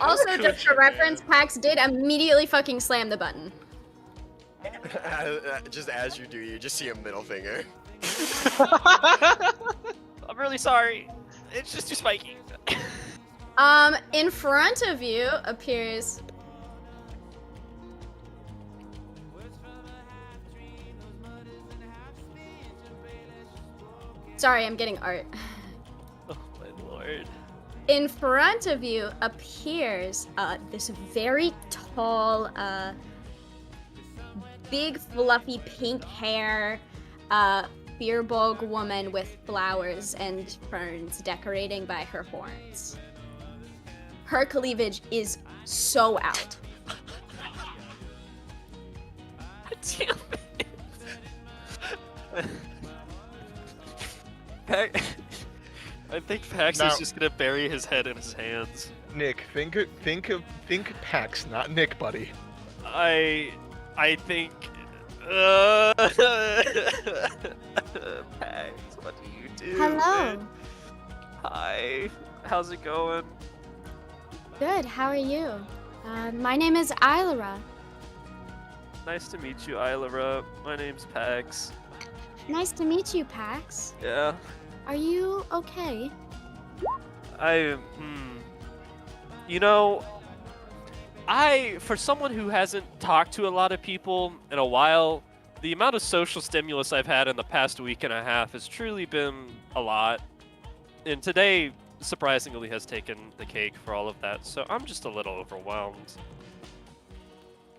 also just for reference, Pax did immediately fucking slam the button. Just as you do, you just see a middle finger. I'm really sorry. It's just too spiky. In front of you appears... Sorry, I'm getting art. Oh my lord. In front of you appears this very tall, big fluffy pink hair, Beerbog woman with flowers and ferns decorating by her horns. Her cleavage is so out. Damn it. I think Pax Now- is just gonna bury his head in his hands. Nick, think Pax, not Nick, buddy. I think. Pax, what do you do? Hello. man? Hi. How's it going? Good, how are you? My name is Ilara. Nice to meet you, Ilara. My name's Pax. Nice to meet you, Pax. Yeah. Are you okay? You know, for someone who hasn't talked to a lot of people in a while, the amount of social stimulus I've had in the past week and a half has truly been a lot. And today, surprisingly, has taken the cake for all of that, so I'm just a little overwhelmed.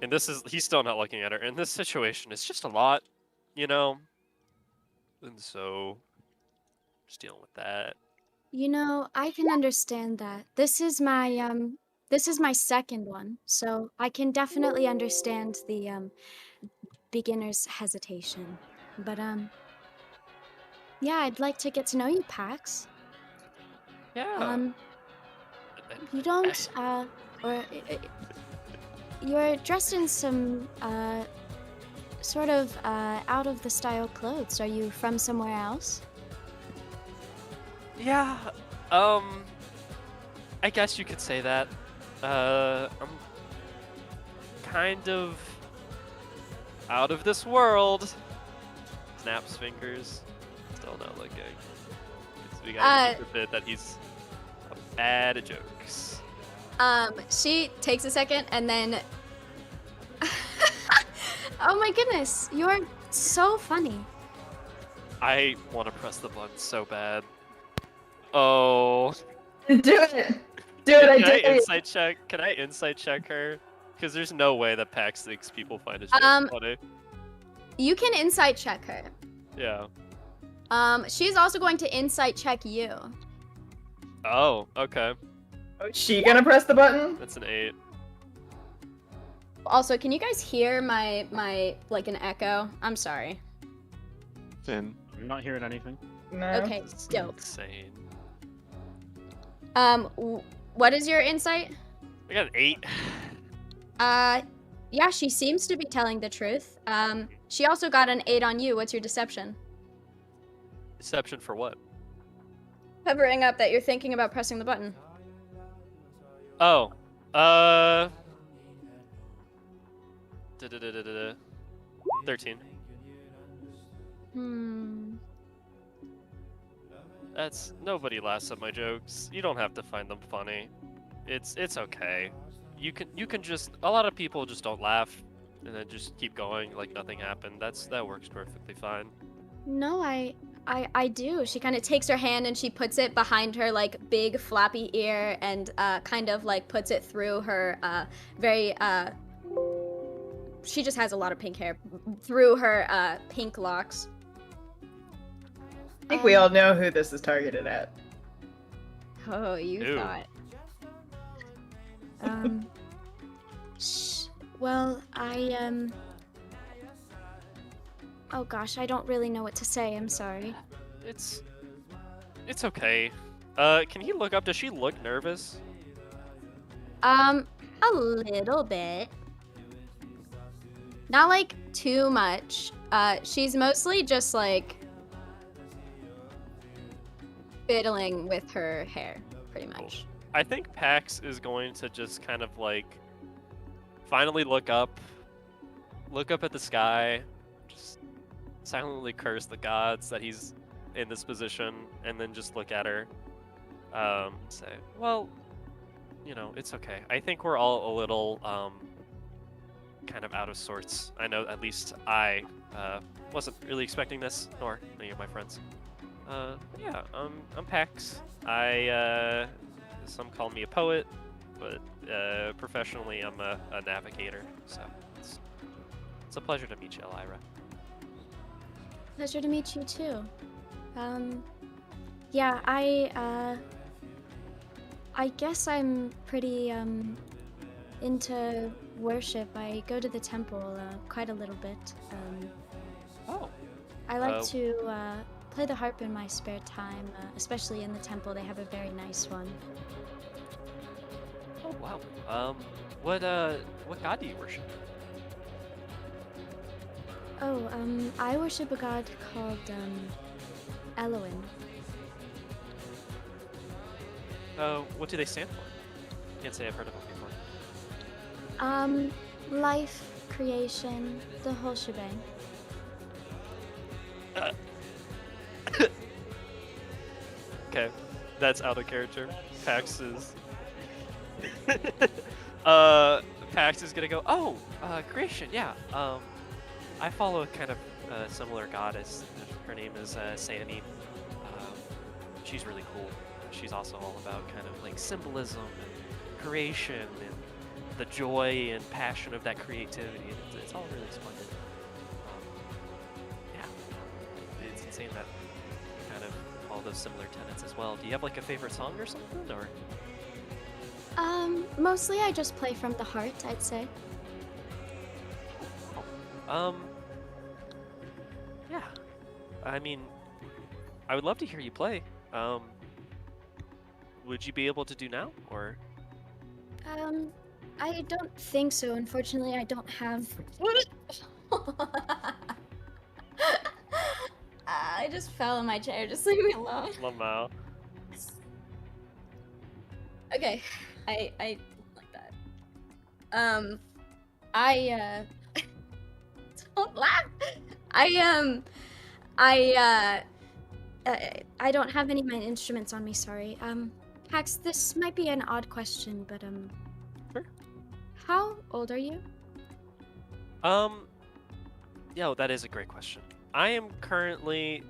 And he's still not looking at her, and this situation is just a lot, you know? And so, just dealing with that. You know, I can understand that. This is my second one, so I can definitely understand the beginner's hesitation. But yeah, I'd like to get to know you, Pax. Yeah. You don't you're dressed in some sort of out of the style clothes. Are you from somewhere else? Yeah, I guess you could say that. I'm kind of out of this world. Snaps fingers. Still not looking. 'Cause we gotta keep a bit that he's bad at jokes. She takes a second and then oh my goodness, you're so funny. I want to press the button so bad. Oh. Do it. Do it. I Can I dare you. insight check? Can I insight check her? Because there's no way that Pax thinks people find his jokes funny. You can insight check her. Yeah. She's also going to insight check you. Oh, okay. Oh, is she gonna press the button? That's an 8. Also, can you guys hear my like an echo? I'm sorry. Finn. I'm not hearing anything. No. Okay, dope. Insane. What is your insight? I got an 8. Yeah, she seems to be telling the truth. She also got an 8 on you. What's your deception? Deception for what? Covering up that you're thinking about pressing the button. Oh. 13. That's nobody laughs at my jokes. You don't have to find them funny. It's okay. You can just a lot of people just don't laugh and then just keep going like nothing happened. That works perfectly fine. No, I do. She kind of takes her hand and she puts it behind her like big flappy ear and kind of like puts it through her very she just has a lot of pink hair through her pink locks. I think we all know who this is targeted at. Oh, you Ew. thought. Well, oh gosh, I don't really know what to say. I'm sorry. It's okay. Can he look up? Does she look nervous? A little bit. Not like too much. She's mostly just like fiddling with her hair, pretty much. I think Pax is going to just kind of like finally look up at the sky, just silently curse the gods that he's in this position, and then just look at her, say, well, you know, it's okay. I think we're all a little kind of out of sorts. I know at least I wasn't really expecting this, nor any of my friends. Yeah, I'm Pax. Some call me a poet, but professionally I'm a navigator, so it's a pleasure to meet you, Elira. Pleasure to meet you too. Yeah, I guess I'm pretty into worship. I go to the temple quite a little bit. Oh. I like to play the harp in my spare time, especially in the temple. They have a very nice one. Oh wow. What god do you worship? Oh, I worship a god called Elohim. What do they stand for? Can't say I've heard of them before. Life, creation, the whole shebang. Okay, that's out of character. Pax is Pax is gonna go, oh, creation, yeah. I follow a kind of similar goddess. Her name is Sammy. She's really cool. She's also all about kind of like symbolism and creation and the joy and passion of that creativity. It's all really splendid. Yeah, it's insane that you kind of all those similar tenets as well. Do you have like a favorite song or something, or? Mostly I just play from the heart, I'd say. Yeah. I mean, I would love to hear you play. Would you be able to do now, or? I don't think so. Unfortunately, I don't have. I just fell in my chair. Just leave me alone. Lamau. Okay, I like that. Don't laugh. I don't have any of my instruments on me. Sorry. Pax, this might be an odd question, but Sure. How old are you? Yeah, that is a great question. I am currently.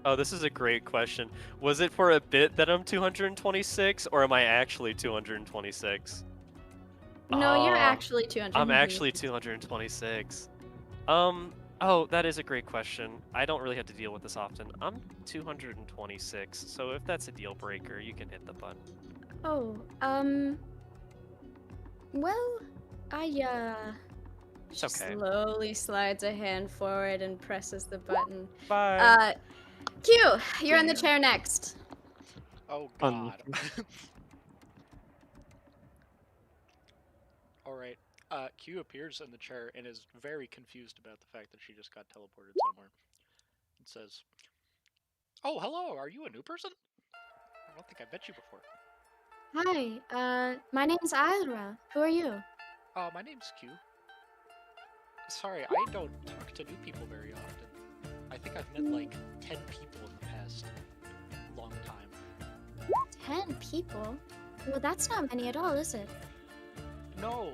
Oh, this is a great question. Was it for a bit that I'm 226, or am I actually 226? No, you're actually 200. I'm actually 226. Oh, that is a great question. I don't really have to deal with this often. I'm 226, so if that's a deal breaker, you can hit the button. Oh, well, It's she okay. slowly slides a hand forward and presses the button. Bye. Q, you're in the chair next. Oh god. Alright. Q appears in the chair and is very confused about the fact that she just got teleported somewhere. It says, "Oh, hello, are you a new person? I don't think I met you before." Hi, my name's Ira. Who are you? My name's Q. Sorry, I don't talk to new people very often. I think I've met like 10 people in the past long time. 10 people? Well, that's not many at all, is it? No,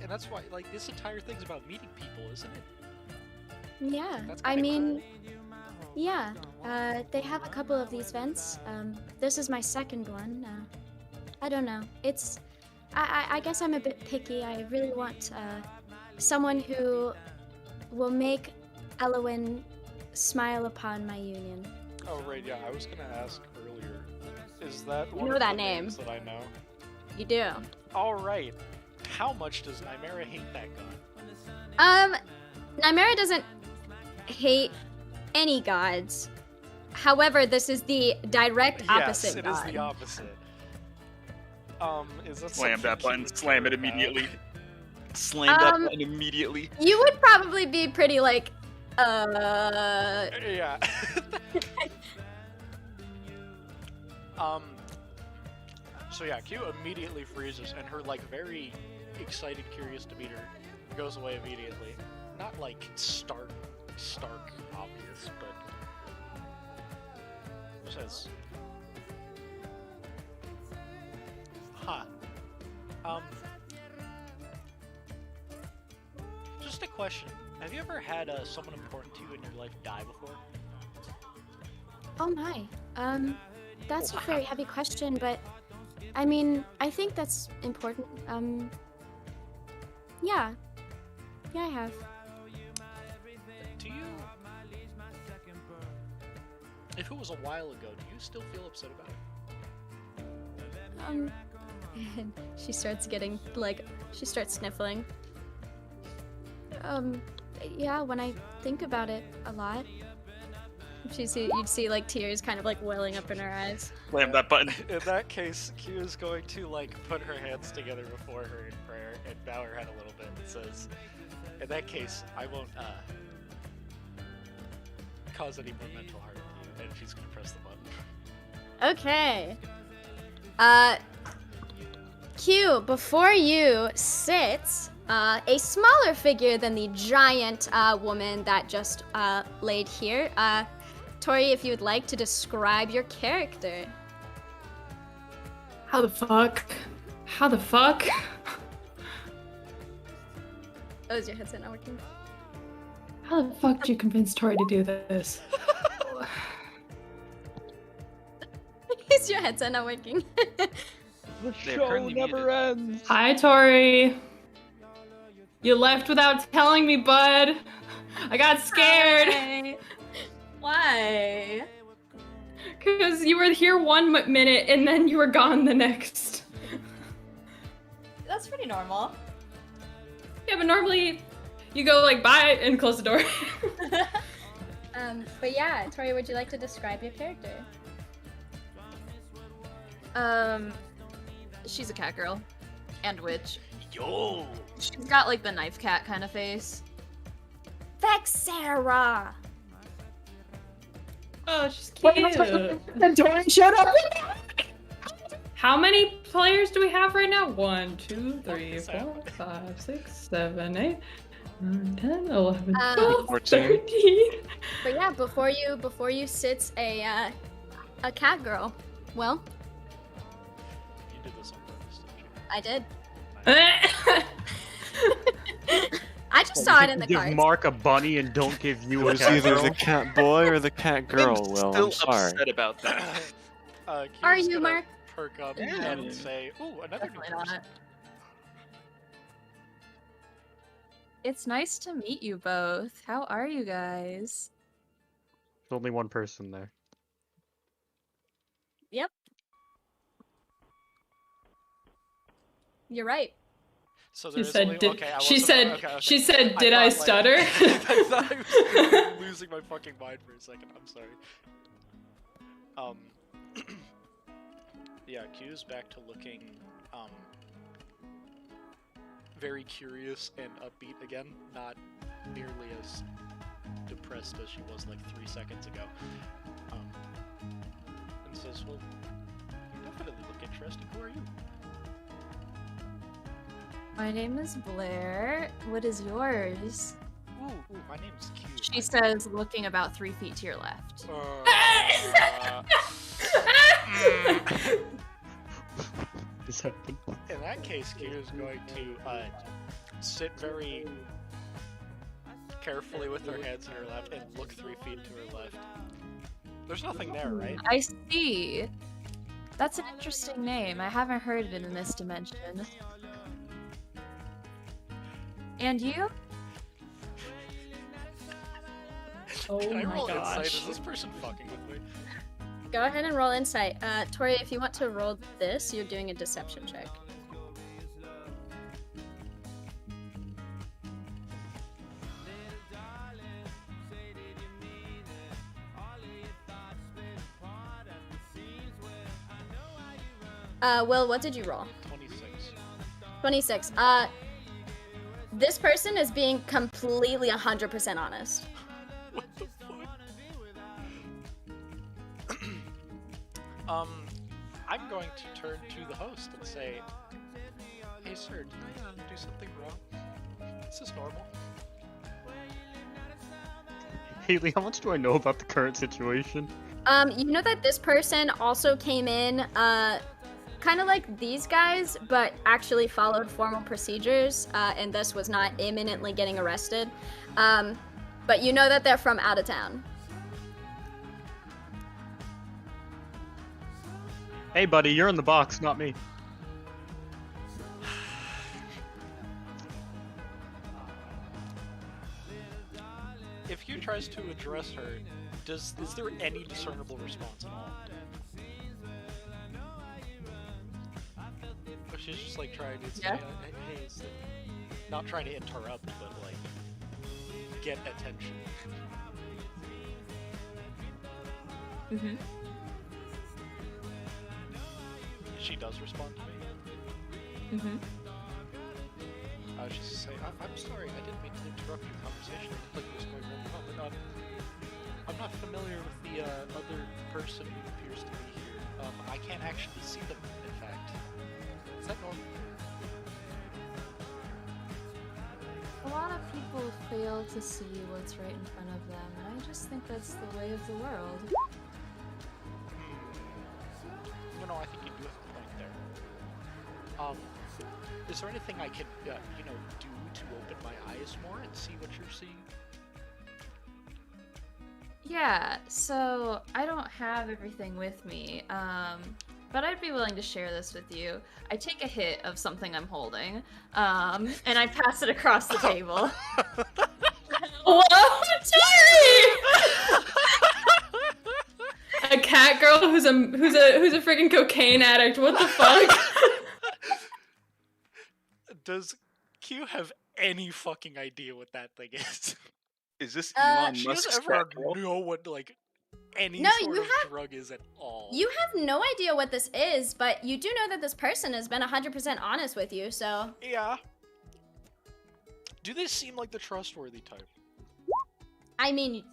and that's why, like, this entire thing's about meeting people, isn't it? Yeah, That's I kinda mean, yeah, they have a couple of these vents. This is my second one. I don't know. I guess I'm a bit picky. I really want, someone who will make Elowin smile upon my union. Oh, right, yeah, I was gonna ask earlier. Is that You one know of that the name. names that I know? You do. Alright. How much does Nymera hate that god? Nymera doesn't hate any gods. However, this is the direct opposite Yes, it god. is the opposite. Is that Slam that something button. you would Slam care it about? immediately. Slam that button immediately. You would probably be pretty like, Yeah. So yeah, Q immediately freezes, and her like very excited, curious demeanor goes away immediately. Not like stark obvious, but says, "Huh. Just a question. Have you ever had someone important to you in your life die before?" oh my. That's a very heavy question, but I mean, I think that's important. Yeah. Yeah, I have. Do you? If it was a while ago, do you still feel upset about it? And she starts getting, like, she starts sniffling. Yeah, when I think about it a lot. You'd see, like, tears kind of, like, welling up in her eyes. Slam that button. In that case, Q is going to, like, put her hands together before her in prayer and bow her head a little bit and says, "In that case, I won't, cause any more mental harm to you," and she's gonna press the button. Okay. Q, before you sits a smaller figure than the giant woman that just laid here. Tori, if you would like to describe your character. How the fuck? How the fuck? Oh, is your headset not working? How the fuck did you convince Tori to do this? Is your headset not working? The show never ends. Hi, Tori. You left without telling me, bud. I got scared. Hi. Why? Because you were here 1 minute and then you were gone the next. That's pretty normal. Yeah, but normally you go like bye and close the door. But yeah, Tori, would you like to describe your character? She's a cat girl. And witch. Yo! She's got like the knife cat kind of face. Vexera! Oh, she's cute. Tori, shut up! How many players do we have right now? 1, 2, 3, 4, 5, 6, 7, 8, 9, 10, 11, 12, 13. But yeah, before you sits a cat girl. Well, You did this on purpose, didn't you? I did. I just saw it in the Give cards. Mark a bunny and don't give you It a was cat either girl. the cat boy or the cat girl, Will. Still I'm sorry. upset about that. Q's Are you, gonna Mark? Perk up Yeah. and say, "Ooh, another new Definitely person." not. It's nice to meet you both. How are you guys? There's only one person there. Yep. You're right. So She there is said, only, did, okay, I she wasn't- said, okay. she said, did I I thought, like- stutter? I thought I was losing my fucking mind for a second. I'm sorry. Yeah, Q's back to looking, very curious and upbeat again, not nearly as depressed as she was like 3 seconds ago. And says, well, you definitely look interesting. Who are you? My name is Blair. What is yours? Ooh, my name's Q. She says, looking about 3 feet to your left. In that case, Q is going to sit very carefully with her hands in her lap and look 3 feet to her left. There's nothing there, right? I see. That's an interesting name. I haven't heard it in this dimension. And you? Oh Can I my roll gosh. insight? Is this person fucking with me? Go ahead and roll insight. Tori, if you want to roll this, you're doing a deception check. Will, what did you roll? 26. 26. This person is being completely 100% honest. What the fuck? I'm going to turn to the host and say, hey sir, did I do something wrong? Is this normal? Haley, how much do I know about the current situation? You know that this person also came in, kind of like these guys, but actually followed formal procedures, and thus was not imminently getting arrested. But you know that they're from out of town. Hey, buddy, you're in the box, not me. If Q tries to address her, is there any discernible response at all? Or she's just like trying to say, hey, not trying to interrupt, but like get attention. Mm-hmm. She does respond to me. Mm-hmm. She's just saying, I'm sorry, I didn't mean to interrupt your conversation. It looked like it was going really well, but I'm not familiar with the other person who appears to be here. I can't actually see them, in fact. Is that normal? A lot of people fail to see what's right in front of them, and I just think that's the way of the world. No, I think you do have a point there. Is there anything I can, do to open my eyes more and see what you're seeing? Yeah, so I don't have everything with me, but I'd be willing to share this with you. I take a hit of something I'm holding, and I pass it across the table. Whoa, Tori! A cat girl who's a freaking cocaine addict. What the fuck? Does Q have any fucking idea what that thing is? Is this Elon She Musk's doesn't ever crack girl? know what any No, sort you of have- drug is at all. You have no idea what this is, but you do know that this person has been 100% honest with you, so... Yeah. Do they seem like the trustworthy type? I mean...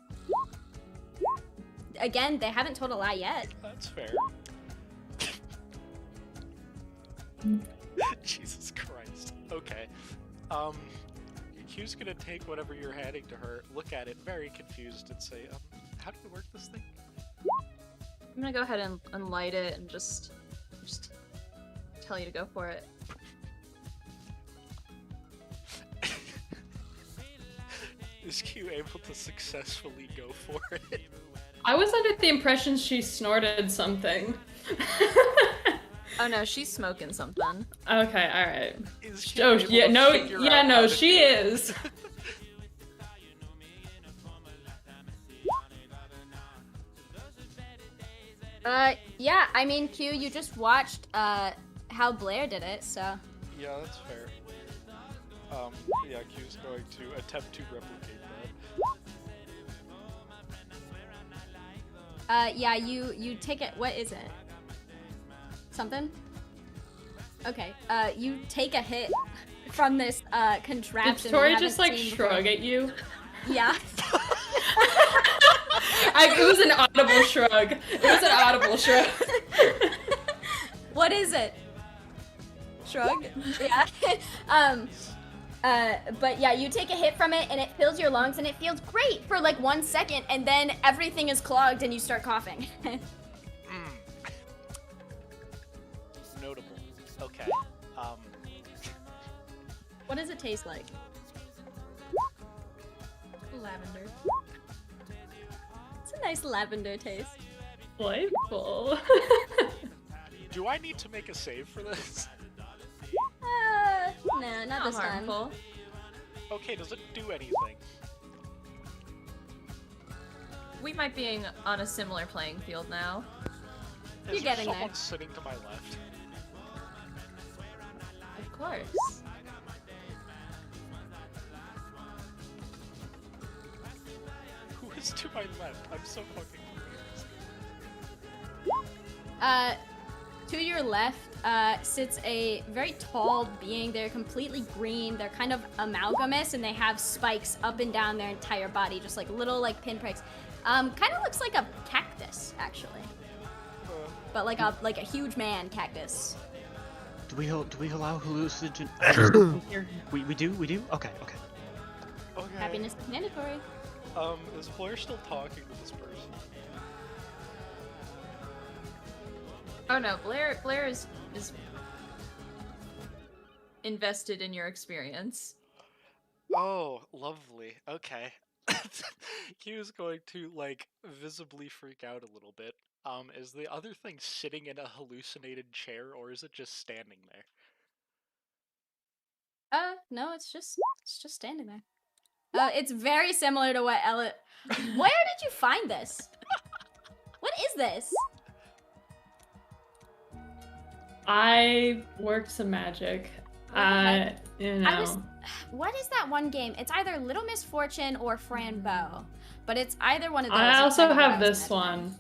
Again, they haven't told a lie yet. That's fair. Jesus Christ. Okay. Q's gonna take whatever you're handing to her, look at it very confused, and say, how do you work this thing? I'm gonna go ahead and light it and just tell you to go for it. Is Q able to successfully go for it? I was under the impression she snorted something. Oh no, she's smoking something. Okay, alright. Is she Oh, able yeah, to no, figure yeah, out no, how to she do it? is. Yeah, I mean, Q, you just watched, how Blair did it, so... Yeah, that's fair. Yeah, Q's going to attempt to replicate that. Yeah, you take it. What is it? Something? Okay. You take a hit from this contraption. Did that Tori you just haven't like seen shrug before. at you? Yeah. It was an audible shrug. It was an audible shrug. What is it? Shrug? Yeah. But yeah, you take a hit from it and it fills your lungs and it feels great for like 1 second and then everything is clogged and you start coughing. Notable. Okay. What does it taste like? Lavender. It's a nice lavender taste. Delightful. Do I need to make a save for this? Nah, not this time. Harmful. Okay, does it do anything? We might be on a similar playing field now. You're Is getting there there. someone sitting to my left? Of course. Who is to my left? I'm so fucking confused. To your left sits a very tall being. They're completely green. They're kind of amalgamous, and they have spikes up and down their entire body, just like little like pinpricks. Kind of looks like a cactus, actually, but like a huge man cactus. Do we allow hallucinogen? Here? We do. Okay. Okay. Happiness is mandatory. Is Blair still talking to this person? Oh no, Blair is invested in your experience. Oh, lovely. Okay. He was going to, like, visibly freak out a little bit. Is the other thing sitting in a hallucinated chair, or is it just standing there? No, it's just standing there. It's very similar to what Ella. Where did you find this? What is this? I worked some magic. You know. What is that one game? It's either Little Misfortune or Frambeau, but it's either one of those. I also have this one.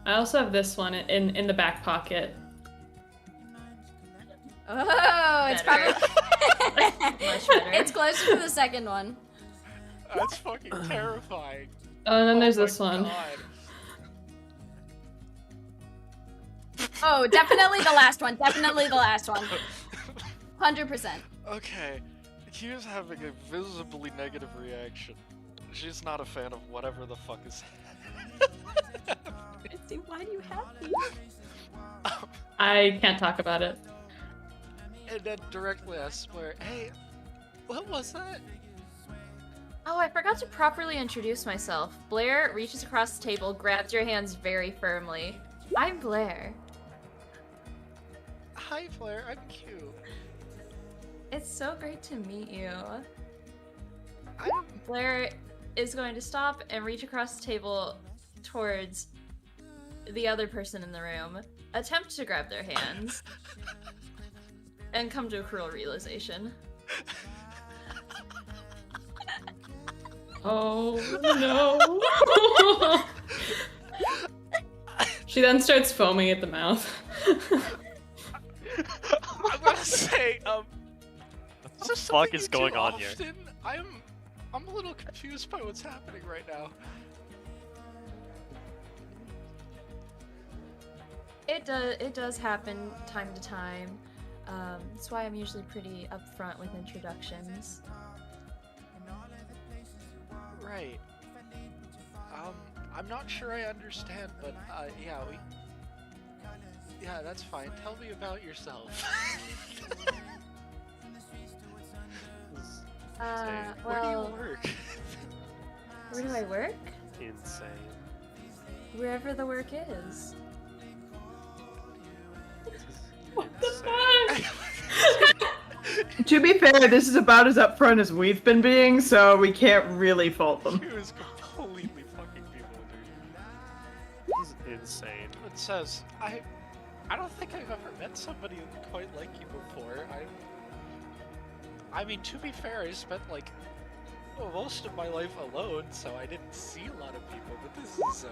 I also have this one in the back pocket. Oh, it's probably Much better. it's closer to the second one. That's fucking terrifying. Oh, and then there's my this one. God. Oh, definitely the last one. Definitely the last one. 100%. Okay, Q's having a visibly negative reaction. She's not a fan of whatever the fuck is. Christy, why do you have these? I can't talk about it. And then directly asks Blair, "Hey, what was that?" Oh, I forgot to properly introduce myself. Blair reaches across the table, grabs your hands very firmly. I'm Blair. Hi, Blair. I'm Q. It's so great to meet you. Blair is going to stop and reach across the table towards the other person in the room, attempt to grab their hands, and come to a cruel realization. Oh no! She then starts foaming at the mouth. I'm gonna say, What the fuck is going on here? I'm a little confused by what's happening right now. It does happen time to time. That's why I'm usually pretty upfront with introductions. Right. I'm not sure I understand, but yeah, that's fine. Tell me about yourself. Where do you work? Where do I work? Insane. Wherever the work is. What the fuck? To be fair, this is about as upfront as we've been being, so we can't really fault them. Q is completely fucking bewildered. This is insane. It says, I don't think I've ever met somebody quite like you before. I mean, to be fair, I spent like most of my life alone, so I didn't see a lot of people. But this is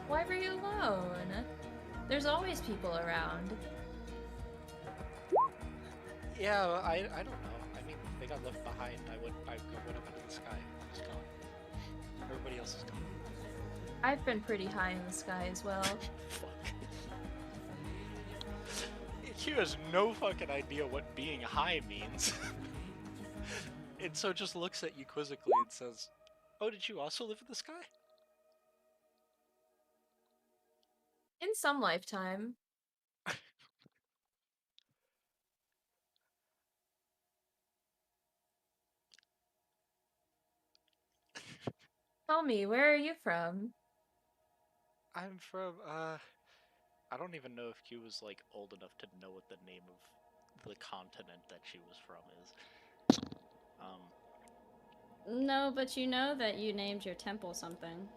Why were you alone? There's always people around. Yeah, I don't know. I mean, they got left behind. I went up into the sky. I'm just gone. Everybody else is gone. I've been pretty high in the sky as well. Fuck. He has no fucking idea what being high means. And so just looks at you quizzically and says, "Oh, did you also live in the sky?" In some lifetime. Tell me, where are you from? I'm from, I don't even know if Q was, like, old enough to know what the name of the continent that she was from is. No, but you know that you named your temple something.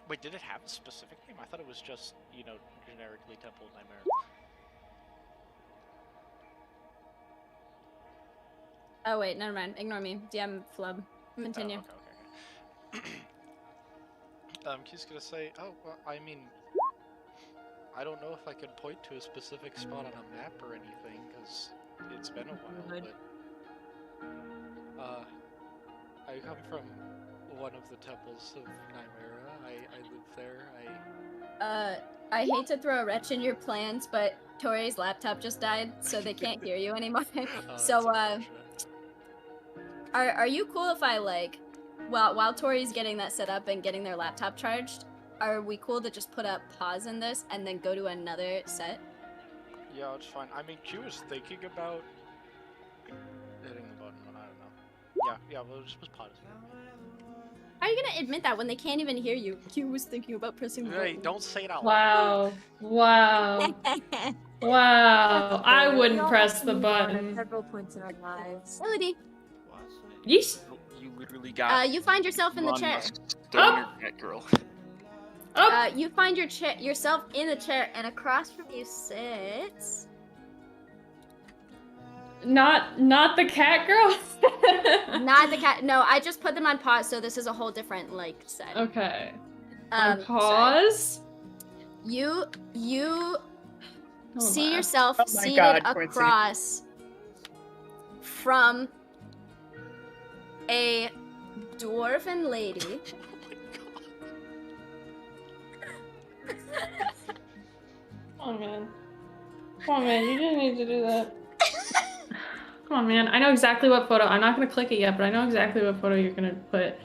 Wait, did it have a specific name? I thought it was just, you know, generically Temple of Nightmare. Oh wait, never mind. Ignore me. DM flub. Continue. Oh, okay. Q's gonna say, oh, well, I mean, I don't know if I can point to a specific spot on a map or anything, because it's been a while, but, I come from one of the temples of Nymera. I live there. I hate to throw a wrench in your plans, but Tori's laptop just died, so they can't hear you anymore. So, are you cool if I, like, while Tori's getting that set up and getting their laptop charged, are we cool to just put a pause in this and then go to another set? Yeah, it's fine. I mean, Q was thinking about hitting the button, but I don't know. Yeah, we'll just pause. How are you gonna admit that when they can't even hear you? Q was thinking about pressing the button. Hey, don't say it out loud. Wow. Wow. I wouldn't press the At button. several points in our lives. Melody. Yeesh. You literally got. You find yourself in the Elon chair. Musk stole your cat girl. You find yourself in the chair, and across from you sits. Not the cat girl? Not the cat. No, I just put them on pause, so this is a whole different, like, set. Okay. On pause? You Oh see my. yourself Oh my seated God, Quincy. across from a dwarven lady. Come on, man. Come on, man. You didn't need to do that. Come on, man. I know exactly what photo. I'm not gonna click it yet, but I know exactly what photo you're gonna put.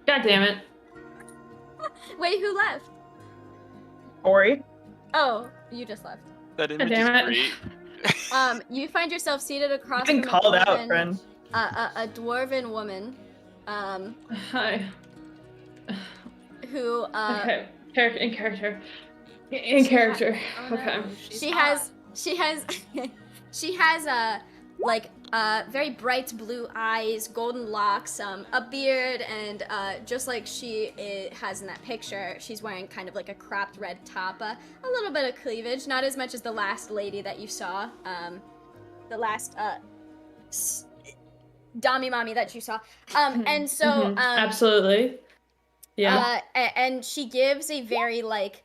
God damn it. Wait, who left? Ori. Oh, you just left. That image is damn it. great. You find yourself seated across You've been from called a out, dwarven, friend. a dwarven woman, Hi. who Okay. In character. In character. Oh, Okay. no, she has like very bright blue eyes, golden locks, a beard, and just like has in that picture, she's wearing kind of like a cropped red top, a little bit of cleavage, not as much as the last lady that you saw, the last Dami Mommy that you saw, and so Absolutely. Yeah. and she gives a very like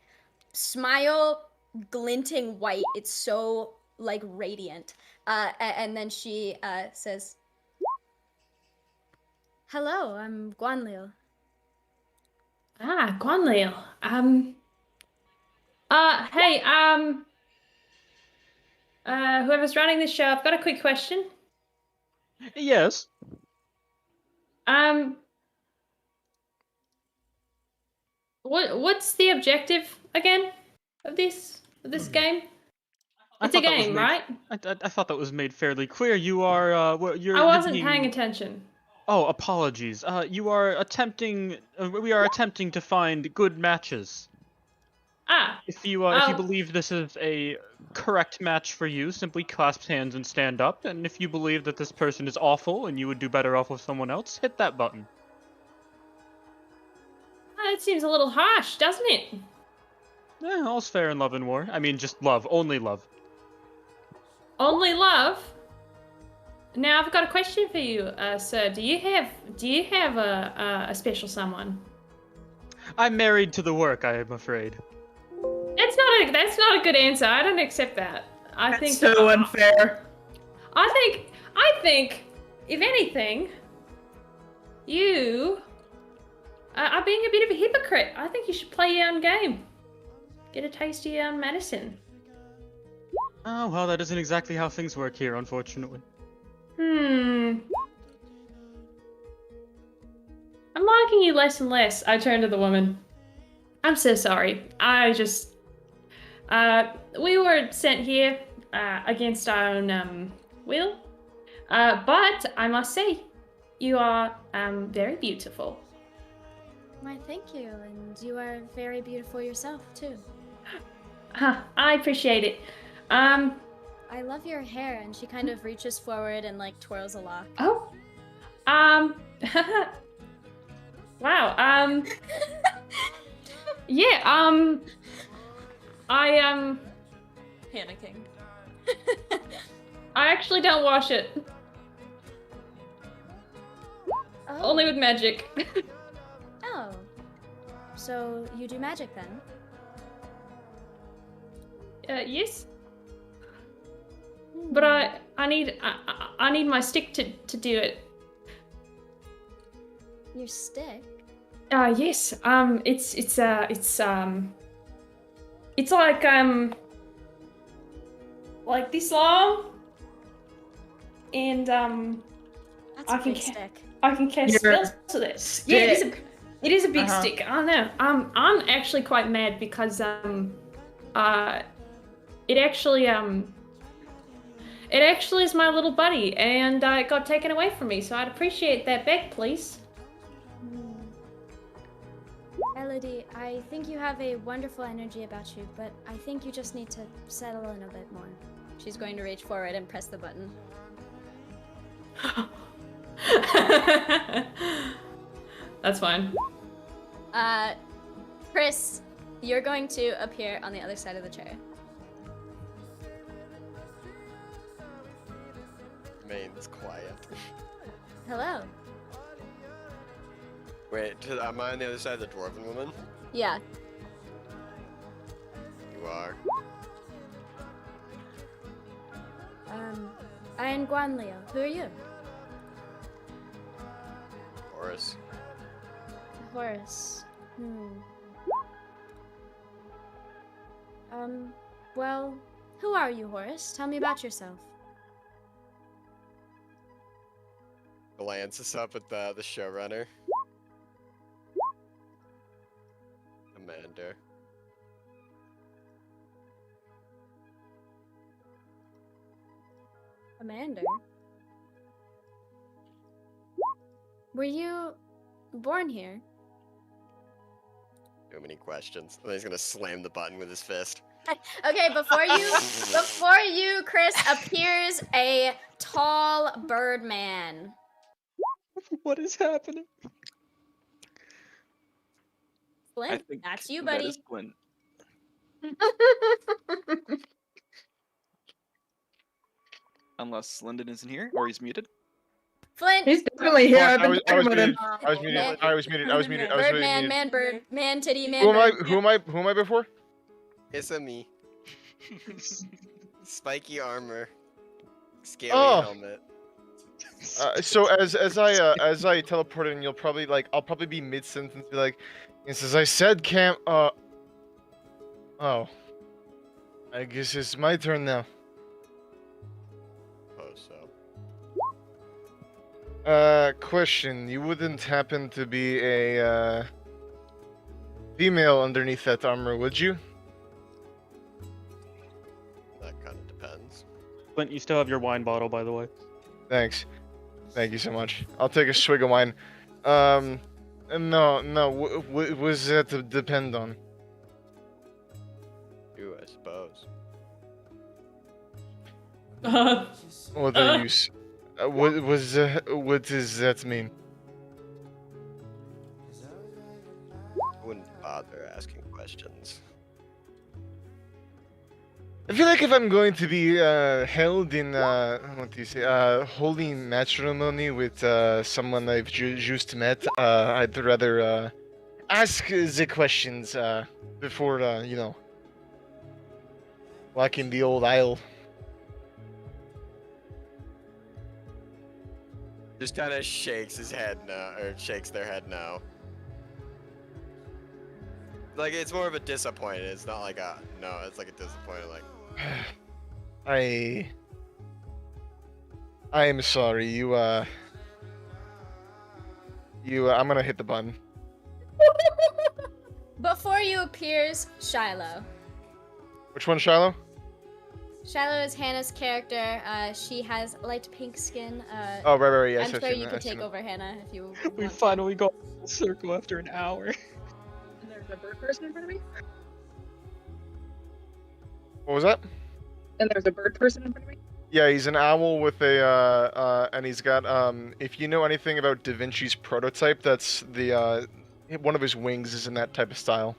smile, glinting white. It's so like radiant. And then she says, "Hello, I'm Guanlil." Ah, Guanlil. Hey, whoever's running this show, I've got a quick question. Yes. What's the objective again of this game? It's a game, right? I thought that was made fairly clear. You are I wasn't paying attention. Oh, apologies. You are attempting. We are attempting to find good matches. Ah. If you believe this is a correct match for you, simply clasp hands and stand up. And if you believe that this person is awful and you would do better off with someone else, hit that button. It seems a little harsh, doesn't it? All's fair in love and war. I mean, just love. Only love. Only love? Now I've got a question for you, sir. Do you have a special someone? I'm married to the work, I am afraid. That's not a good answer. I don't accept that. I think so unfair. I think, if anything, you are being a bit of a hypocrite. I think you should play your own game. Get a taste of your own medicine. Oh, well, that isn't exactly how things work here, unfortunately. I'm liking you less and less. I turn to the woman. I'm so sorry. We were sent here against our own will. But I must say, you are very beautiful. Why, thank you, and you are very beautiful yourself too. I appreciate it. I love your hair, and she kind of reaches forward and like twirls a lock. Oh. Wow. Yeah. Panicking. I actually don't wash it. Oh. Only with magic. Oh. So you do magic then? Yes. But I need my stick to do it. Your stick? Yes. It's like this long, and That's a big stick. I can cast spells with it. Yeah, it is a big stick. I know. I'm actually quite mad because it actually is my little buddy, and it got taken away from me. So I'd appreciate that back, please. Elodie, I think you have a wonderful energy about you, but I think you just need to settle in a bit more. She's going to reach forward and press the button. That's fine. Chris, you're going to appear on the other side of the chair. Remains quiet. Hello. Wait, am I on the other side of the dwarven woman? Yeah. You are. I am Guanlio. Who are you? Horace. Horace. Well, who are you, Horace? Tell me about yourself. Glances up at the showrunner. Amanda. Amanda? Were you born here? Too many questions. And then he's gonna slam the button with his fist. Okay, before you, Chris, appears a tall birdman. What is happening? Flint, that's you, buddy. That is Flint. Unless Lyndon isn't here, or he's muted. Flint! He's definitely here. I've been I was with him. muted. I was muted. Birdman, man, bird, man, titty, man. Who am I before? It's a me. Spiky armor. Scaly helmet. So as I teleport in, you'll probably I'll probably be mid sentence, be like, as I said, Cam. Oh. I guess it's my turn now. Question. You wouldn't happen to be a female underneath that armor, would you? That kind of depends. Clint, you still have your wine bottle, by the way. Thanks. Thank you so much. I'll take a swig of wine. No. What does that depend on? You, I suppose. What are you? What does that mean? I wouldn't bother asking questions. I feel like if I'm going to be held in what do you say, holy matrimony with someone I've just met, I'd rather ask the questions before walking the old aisle. Just kind of shakes his head no, or shakes their head no. Like it's more of a disappointed. It's not like a no. It's like a disappointed. Like I am sorry. I'm gonna hit the button. Before you appears Shiloh. Which one, Shiloh? Shiloh is Hannah's character. She has light pink skin. Oh, right. Yes, I'm I've sure seen you that, could I've seen take that. over Hannah if you We want. finally got full circle after an hour. And there's a bird person in front of me? What was that? And there's a bird person in front of me? Yeah, he's an owl with a and he's got if you know anything about Da Vinci's prototype, that's the one of his wings is in that type of style.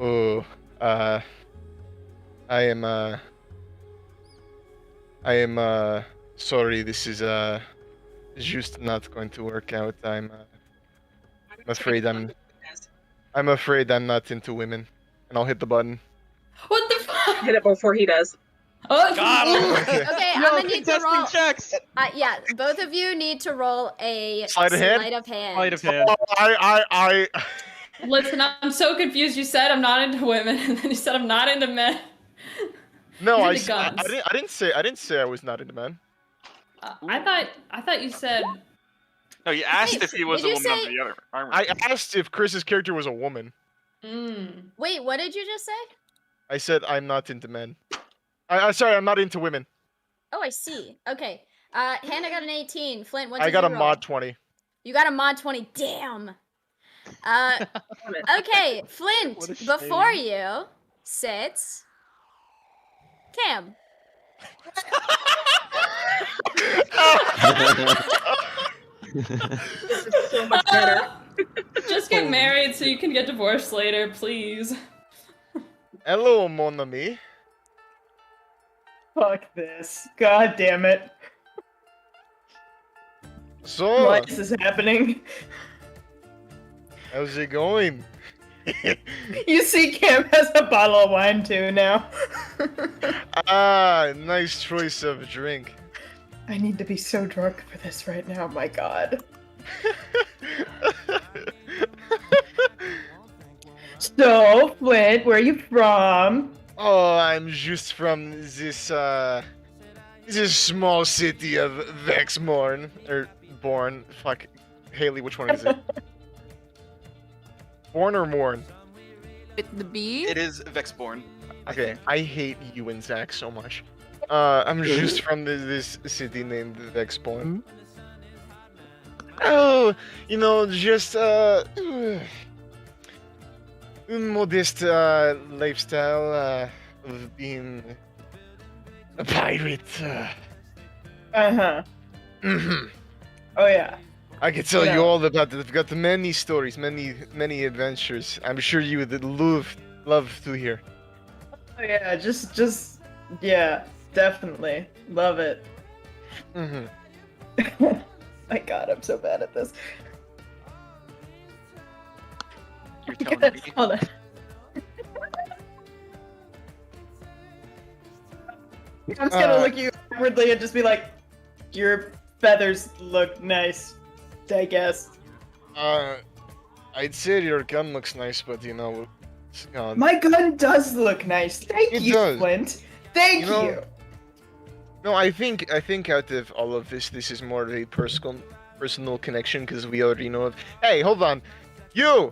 Oh, I am sorry, this is just not going to work out. I'm afraid I'm not into women, and I'll hit the button. What the fuck? Hit it before he does. Oh, Okay, I'm gonna need to roll. Checks. Yeah, both of you need to roll a Sleight of hand? Sleight of hand. Sleight of hand. Oh, I Listen, I'm so confused. You said I'm not into women, and then you said I'm not into men. No, He's into guns. I didn't say I was not into men. I thought you said. No, you asked Wait, if he was a did you woman say- of the other armor. I asked if Chris's character was a woman. Wait, what did you just say? I said I'm not into men. Sorry, I'm not into women. Oh, I see. Okay. Hannah got an 18. Flint, what did I got you a roll? mod 20. You got a mod 20. Damn. Okay, Flint, What a shame. before you sits Cam. This is so much better. Just get married so you can get divorced later, please. Hello, mon ami. Fuck this. God damn it. So, Why is this happening? how's it going? You see, Cam has a bottle of wine too now. Ah, nice choice of drink. I need to be so drunk for this right now, my god. So, Flint, where are you from? Oh, I'm just from this small city of Vexmorn. Or Born. Fuck. Haley, which one is it? Born or Morn? With the B? It is Vexborn. Okay, I hate you and Zach so much. I'm just from this city named Vexborn. Oh, just modest lifestyle of being a pirate. Uh-huh. Mhm. Oh yeah. I could tell you Yeah. all about it. I've got many stories, many adventures. I'm sure you would love to hear. Oh yeah, just yeah, definitely. Love it. Mm-hmm. My god, I'm so bad at this. You're telling me. Hold on. I'm just gonna look at you awkwardly and just be like, your feathers look nice, I guess. I'd say your gun looks nice, but My gun does look nice. Thank It you, does. Flint. Thank You know- you. No, I think out of all of this is more of a personal connection because we already know of. Hey, hold on, you,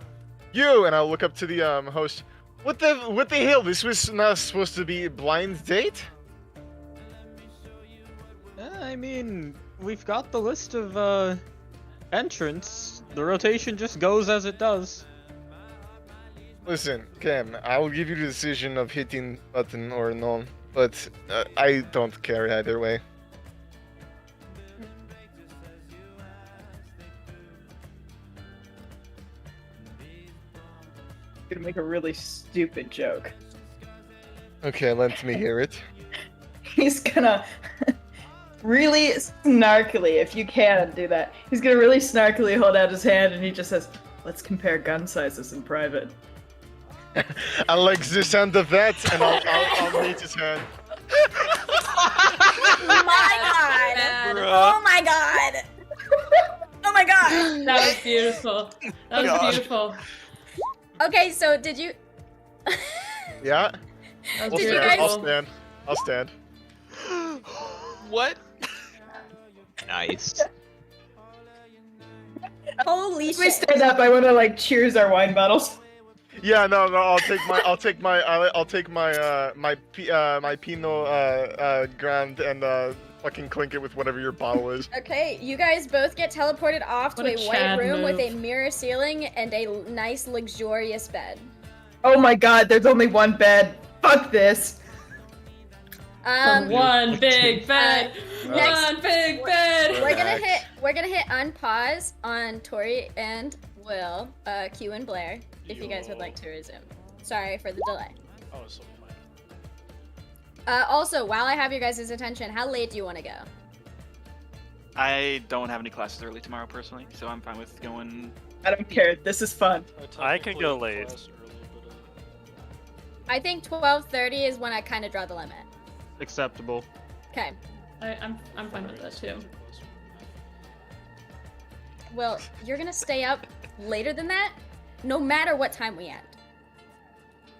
and I'll look up to the host. What the hell? This was not supposed to be a blind date. I mean, we've got the list of entrants. The rotation just goes as it does. Listen, Cam, I will give you the decision of hitting button or no, but I don't care either way. gonna make a really stupid joke. Okay, let me hear it. He's gonna really snarkily, if you can do that, he's gonna really snarkily hold out his hand and he just says, "Let's compare gun sizes in private." I like the sound of that, and I'll meet his hand. Oh my god! Oh my god! Oh my god! That was beautiful. That was God. beautiful. Okay, so did you? Yeah. That I'll was Did you stand. guys- I'll stand. I'll stand. What? Nice. Holy As we shit! stand up, I want to like cheers our wine bottles. Yeah, no, I'll take my Pinot Grand and fucking clink it with whatever your bottle is. Okay, you guys both get teleported off to What a a white Chad room with a move. mirror ceiling and a nice, luxurious bed. Oh my god, there's only one bed. Fuck this. One big bed. next- One big bed. We're gonna hit unpause on Tori and Will, Q and Blair, if you guys would like to resume. Sorry for the delay. Oh, so fine. Also, while I have your guys' attention, how late do you want to go? I don't have any classes early tomorrow personally, so I'm fine with going. I don't care. This is fun. I can go late. I think 12:30 is when I kind of draw the limit. Acceptable. Okay. I'm fine with that too. Well, you're gonna stay up later than that, no matter what time we end.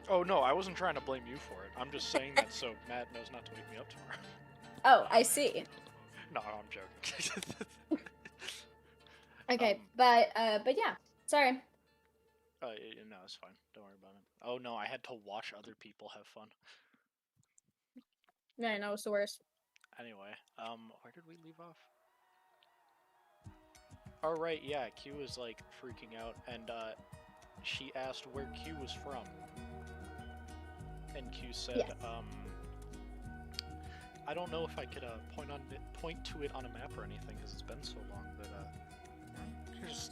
Oh no, I wasn't trying to blame you for it. I'm just saying that so Matt knows not to wake me up tomorrow. Oh, I see. No, I'm joking. Okay, but yeah. Sorry. No, it's fine. Don't worry about it. Oh no, I had to watch other people have fun. Yeah, I know it's the worst. Anyway, where did we leave off? Oh right, yeah, Q was like freaking out, and she asked where Q was from, and Q said, Yes. I don't know if I could point to it on a map or anything, because it's been so long. But there's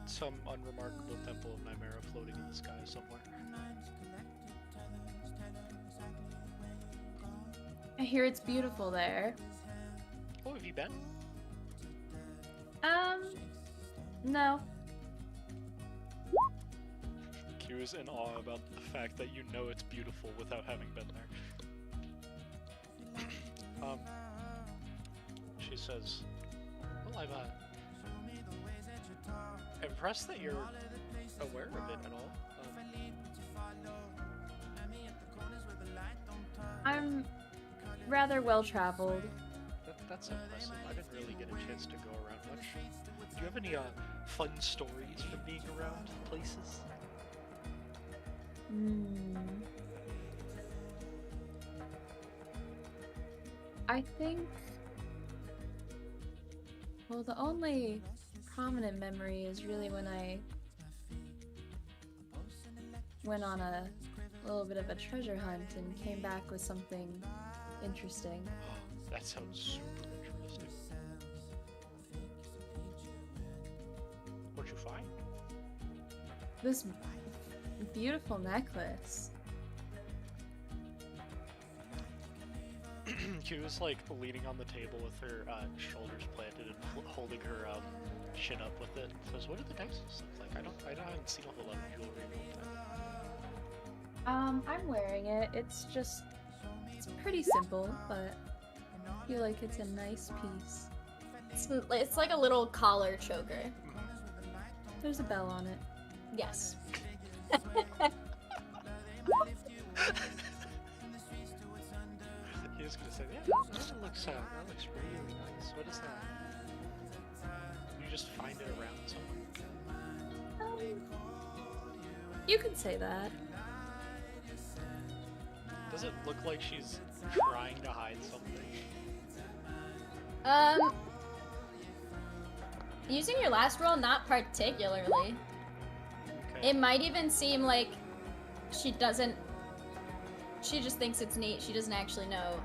some unremarkable temple of Nymera floating in the sky somewhere. I hear it's beautiful there. Oh, have you been? No. Q is in awe about the fact that you know it's beautiful without having been there. She says, well, I'm impressed that you're aware of it at all. I'm rather well traveled. That's impressive. I didn't really get a chance to go around much. Do you have any fun stories from being around places? I think. Well, the only prominent memory is really when I went on a little bit of a treasure hunt and came back with something interesting. That sounds super interesting. What'd you find? This beautiful necklace. Q was like leaning on the table with her shoulders planted and holding her chin up with it. Says, "What do the necklaces look like? I haven't seen a whole lot of jewelry in a long time." I'm wearing it. It's pretty simple, but I feel like it's a nice piece. It's like a little collar choker. There's a bell on it. Yes. He was gonna say, "Yeah, that looks really nice. What is that? You just find it around somewhere?" You could say that. Does it look like she's trying to hide something? Using your last roll, not particularly. Okay. It might even seem like she doesn't. She just thinks it's neat. She doesn't actually know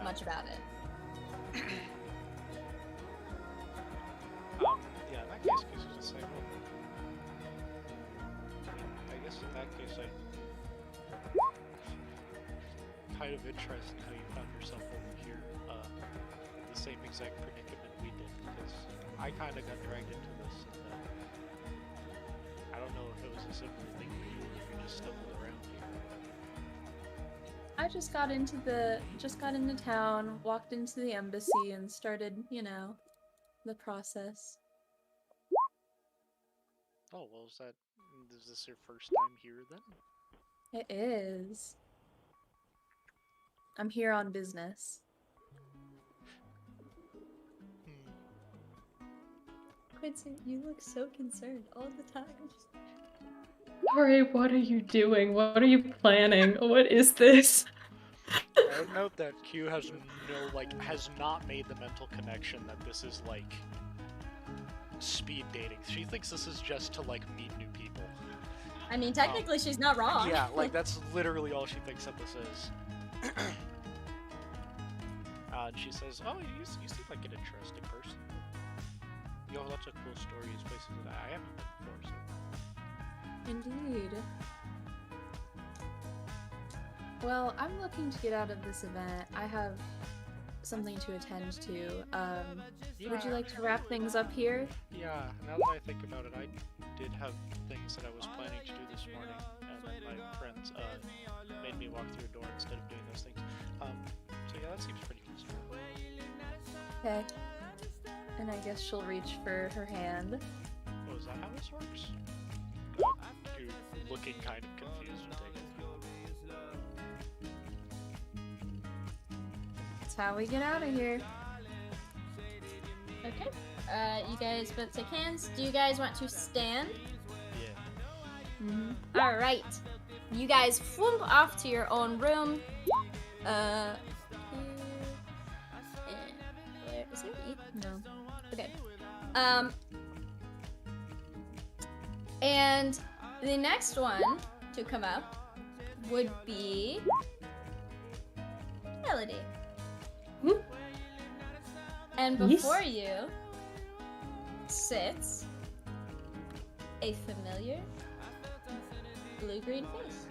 much about it. Yeah, in that case, could you just say, well, I guess guess in that case, I kind of interesting how you found yourself over here, in the same exact predicament we did, because I kind of got dragged into this, and I don't know if it was a similar thing for you, or if you just stumbled around here. I just got into town, walked into the embassy, and started, the process. Oh, well, is this your first time here then? It is. I'm here on business. Quincy, you look so concerned all the time. Sorry, what are you doing? What are you planning? What is this? I would note that Q has not made the mental connection that this is like speed dating. She thinks this is just to like meet new people. I mean, technically, she's not wrong. Yeah, like that's literally all she thinks that this is. And she says, "Oh, you seem like an interesting person. You have lots of cool stories, places that I haven't been before." So. Indeed. Well, I'm looking to get out of this event. I have something to attend to. Would you like to wrap things up here? Yeah, now that I think about it, I did have things that I was planning to do this morning, and then my friends made me walk through a door instead of doing those things. So yeah, that seems pretty useful. Okay. And I guess she'll reach for her hand. Oh, is that how this works? You're looking kind of confused and taken. That's how we get out of here. Okay. You guys both take hands. Do you guys want to stand? Yeah. All right. You guys flump off to your own room. Is there E? No. Okay. And the next one to come up would be Melody. And before you sits a familiar blue-green face.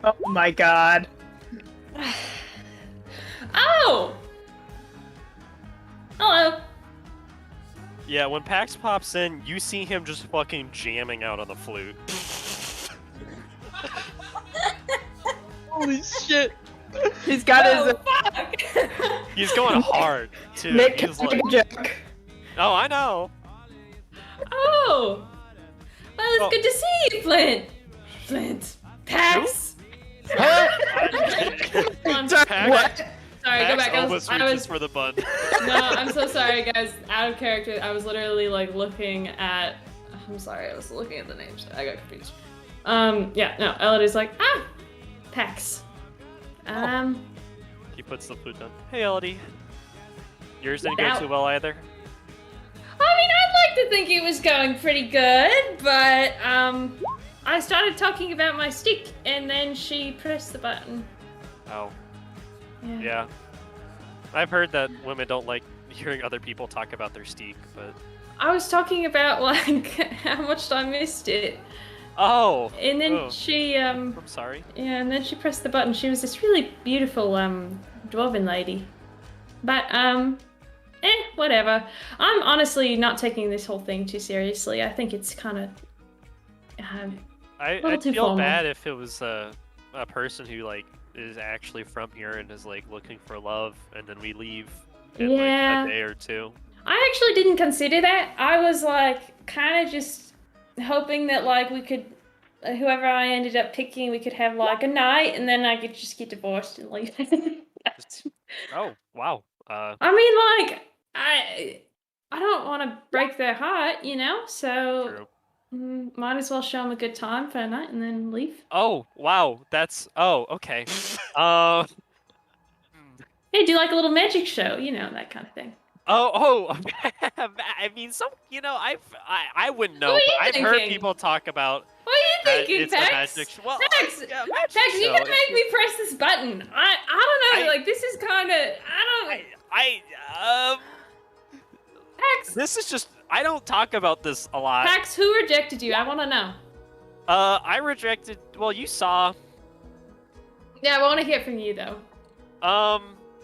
Oh my god. Oh! Hello. Yeah, when Pax pops in, you see him just fucking jamming out on the flute. Holy shit. He's got his... He's going hard, too. Nick, He's can I like... make a joke? Oh, I know. Oh! Well, it's good to see you, Flint. Flint. Pax. Pax? Sorry, go back. Almost reaches for the bun. No, I'm so sorry, guys. Out of character. I was literally like looking at. I'm sorry, I was looking at the names. I got confused. Yeah, no. Elodie's like, Pax. He puts the flute down. Hey, Elodie. Yours didn't go too well either. I mean, I'd like to think it was going pretty good, but I started talking about my stick, and then she pressed the button. Oh. Yeah. Yeah. I've heard that women don't like hearing other people talk about their steak, but... I was talking about, like, how much I missed it. Oh! And then she, I'm sorry. Yeah, and then she pressed the button. She was this really beautiful, dwarven lady. But, whatever. I'm honestly not taking this whole thing too seriously. I think it's kind of, I'd feel bad if it was a person who, like, is actually from here and is like looking for love, and then we leave in like a day or two. I actually didn't consider that. I was like kind of just hoping that like we could, whoever I ended up picking, we could have like a night, and then I could just get divorced and leave. Oh wow. I mean, like I don't want to break their heart, you know. So. True. Might as well show them a good time for a night and then leave. Oh, wow. That's... Oh, okay. Hey, do like a little magic show, you know, that kind of thing. Oh, I mean, some... You know, I wouldn't know, but I've heard people talk about... What are you thinking, it's Pax? a magic show. Well, Pax, Pax, you gotta make me press this button. I don't know, like, this is kind of... Pax! This is just... I don't talk about this a lot. Pax, who rejected you? I want to know. I rejected. Well, you saw. Yeah, I want to hear from you though.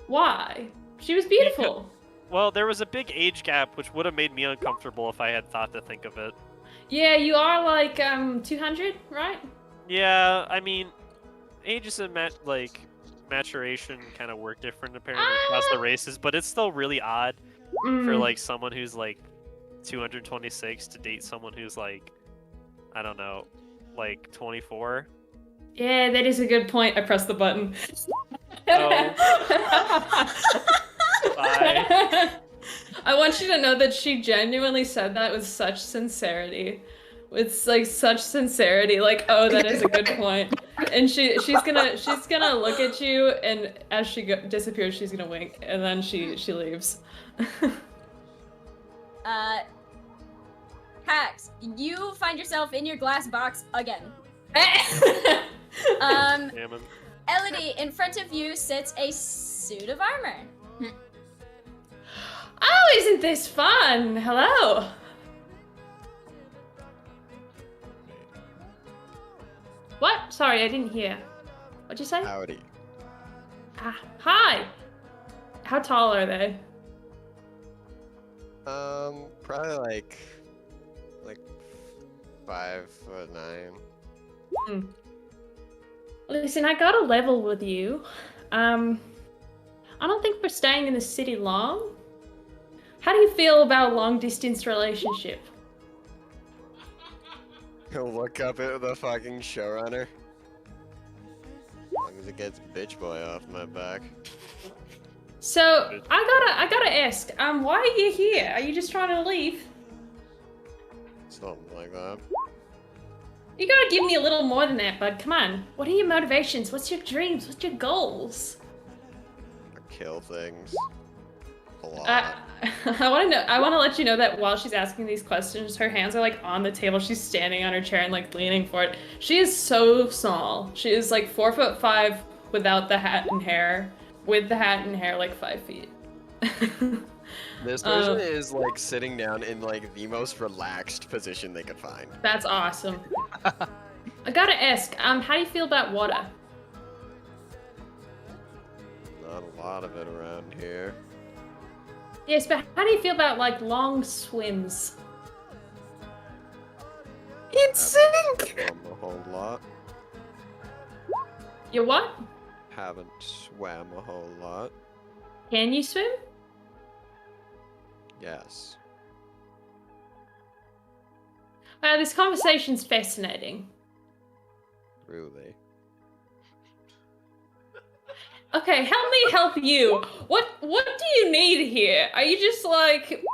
Why? She was beautiful. Well, there was a big age gap, which would have made me uncomfortable if I had thought to think of it. Yeah, you are like 200, right? Yeah, I mean, ages and maturation kind of work different apparently across the races, but it's still really odd for like someone who's like 226 to date someone who's like, I don't know, like 24. Yeah, that is a good point. I pressed the button. Oh. Bye. I want you to know that she genuinely said that with such sincerity. With like such sincerity, like, oh, that is a good point. And she's gonna look at you, and as she disappears, she's gonna wink, and then she leaves. Pax, you find yourself in your glass box again. Elodie, in front of you sits a suit of armor. Oh, isn't this fun? Hello. What? Sorry, I didn't hear. What'd you say? Howdy. Hi. How tall are they? Probably like 5'9". Listen, I got a level with you. I don't think we're staying in the city long. How do you feel about a long-distance relationship? Look up at the fucking showrunner. As long as it gets bitch boy off my back. So, I gotta ask, why are you here? Are you just trying to leave? Something like that. You gotta give me a little more than that, bud. Come on. What are your motivations? What's your dreams? What's your goals? Kill things. A lot. I want to let you know that while she's asking these questions, her hands are like on the table. She's standing on her chair and like leaning for it. She is so small. She is like 4'5" without the hat and hair. With the hat and hair, like 5 feet. This person is like sitting down in like the most relaxed position they could find. That's awesome. I gotta ask, how do you feel about water? Not a lot of it around here. Yes, but how do you feel about like long swims? In sync! A whole lot. You what? Haven't swam a whole lot. Can you swim? Yes. Wow, this conversation's fascinating. Really? Okay, help me help you. What do you need here? Are you just like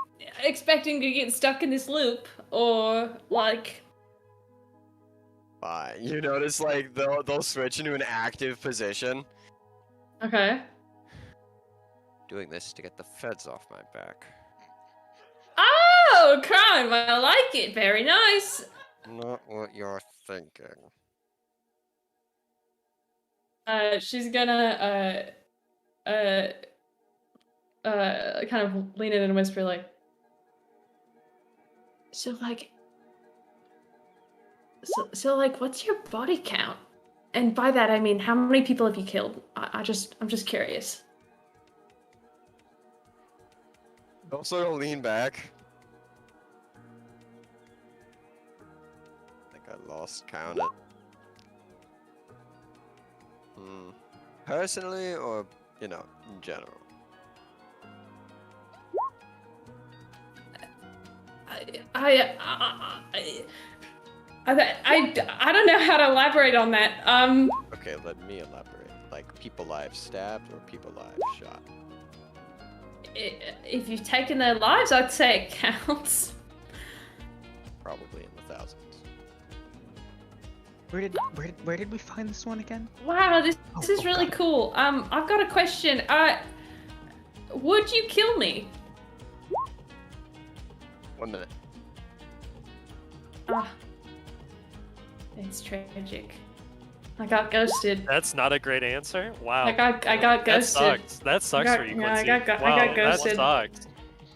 expecting to get stuck in this loop, or like? Fine. You notice like they'll switch into an active position. Okay. Doing this to get the feds off my back. Oh, crime! I like it. Very nice. Not what you're thinking. She's gonna kind of lean in and whisper like, so what's your body count? And by that I mean, how many people have you killed? I'm just curious. Also lean back. I think I lost count it. Personally, or, you know, in general? I don't know how to elaborate on that. Okay, let me elaborate. Like, people lives stabbed or people lives shot? If you've taken their lives, I'd say it counts. Probably in the thousands. Where did we find this one again? Wow, this is really cool. I've got a question. Would you kill me? 1 minute. It's tragic. I got ghosted. That's not a great answer. Wow. I got ghosted. That sucks for you, Quincy. I got ghosted. That sucks.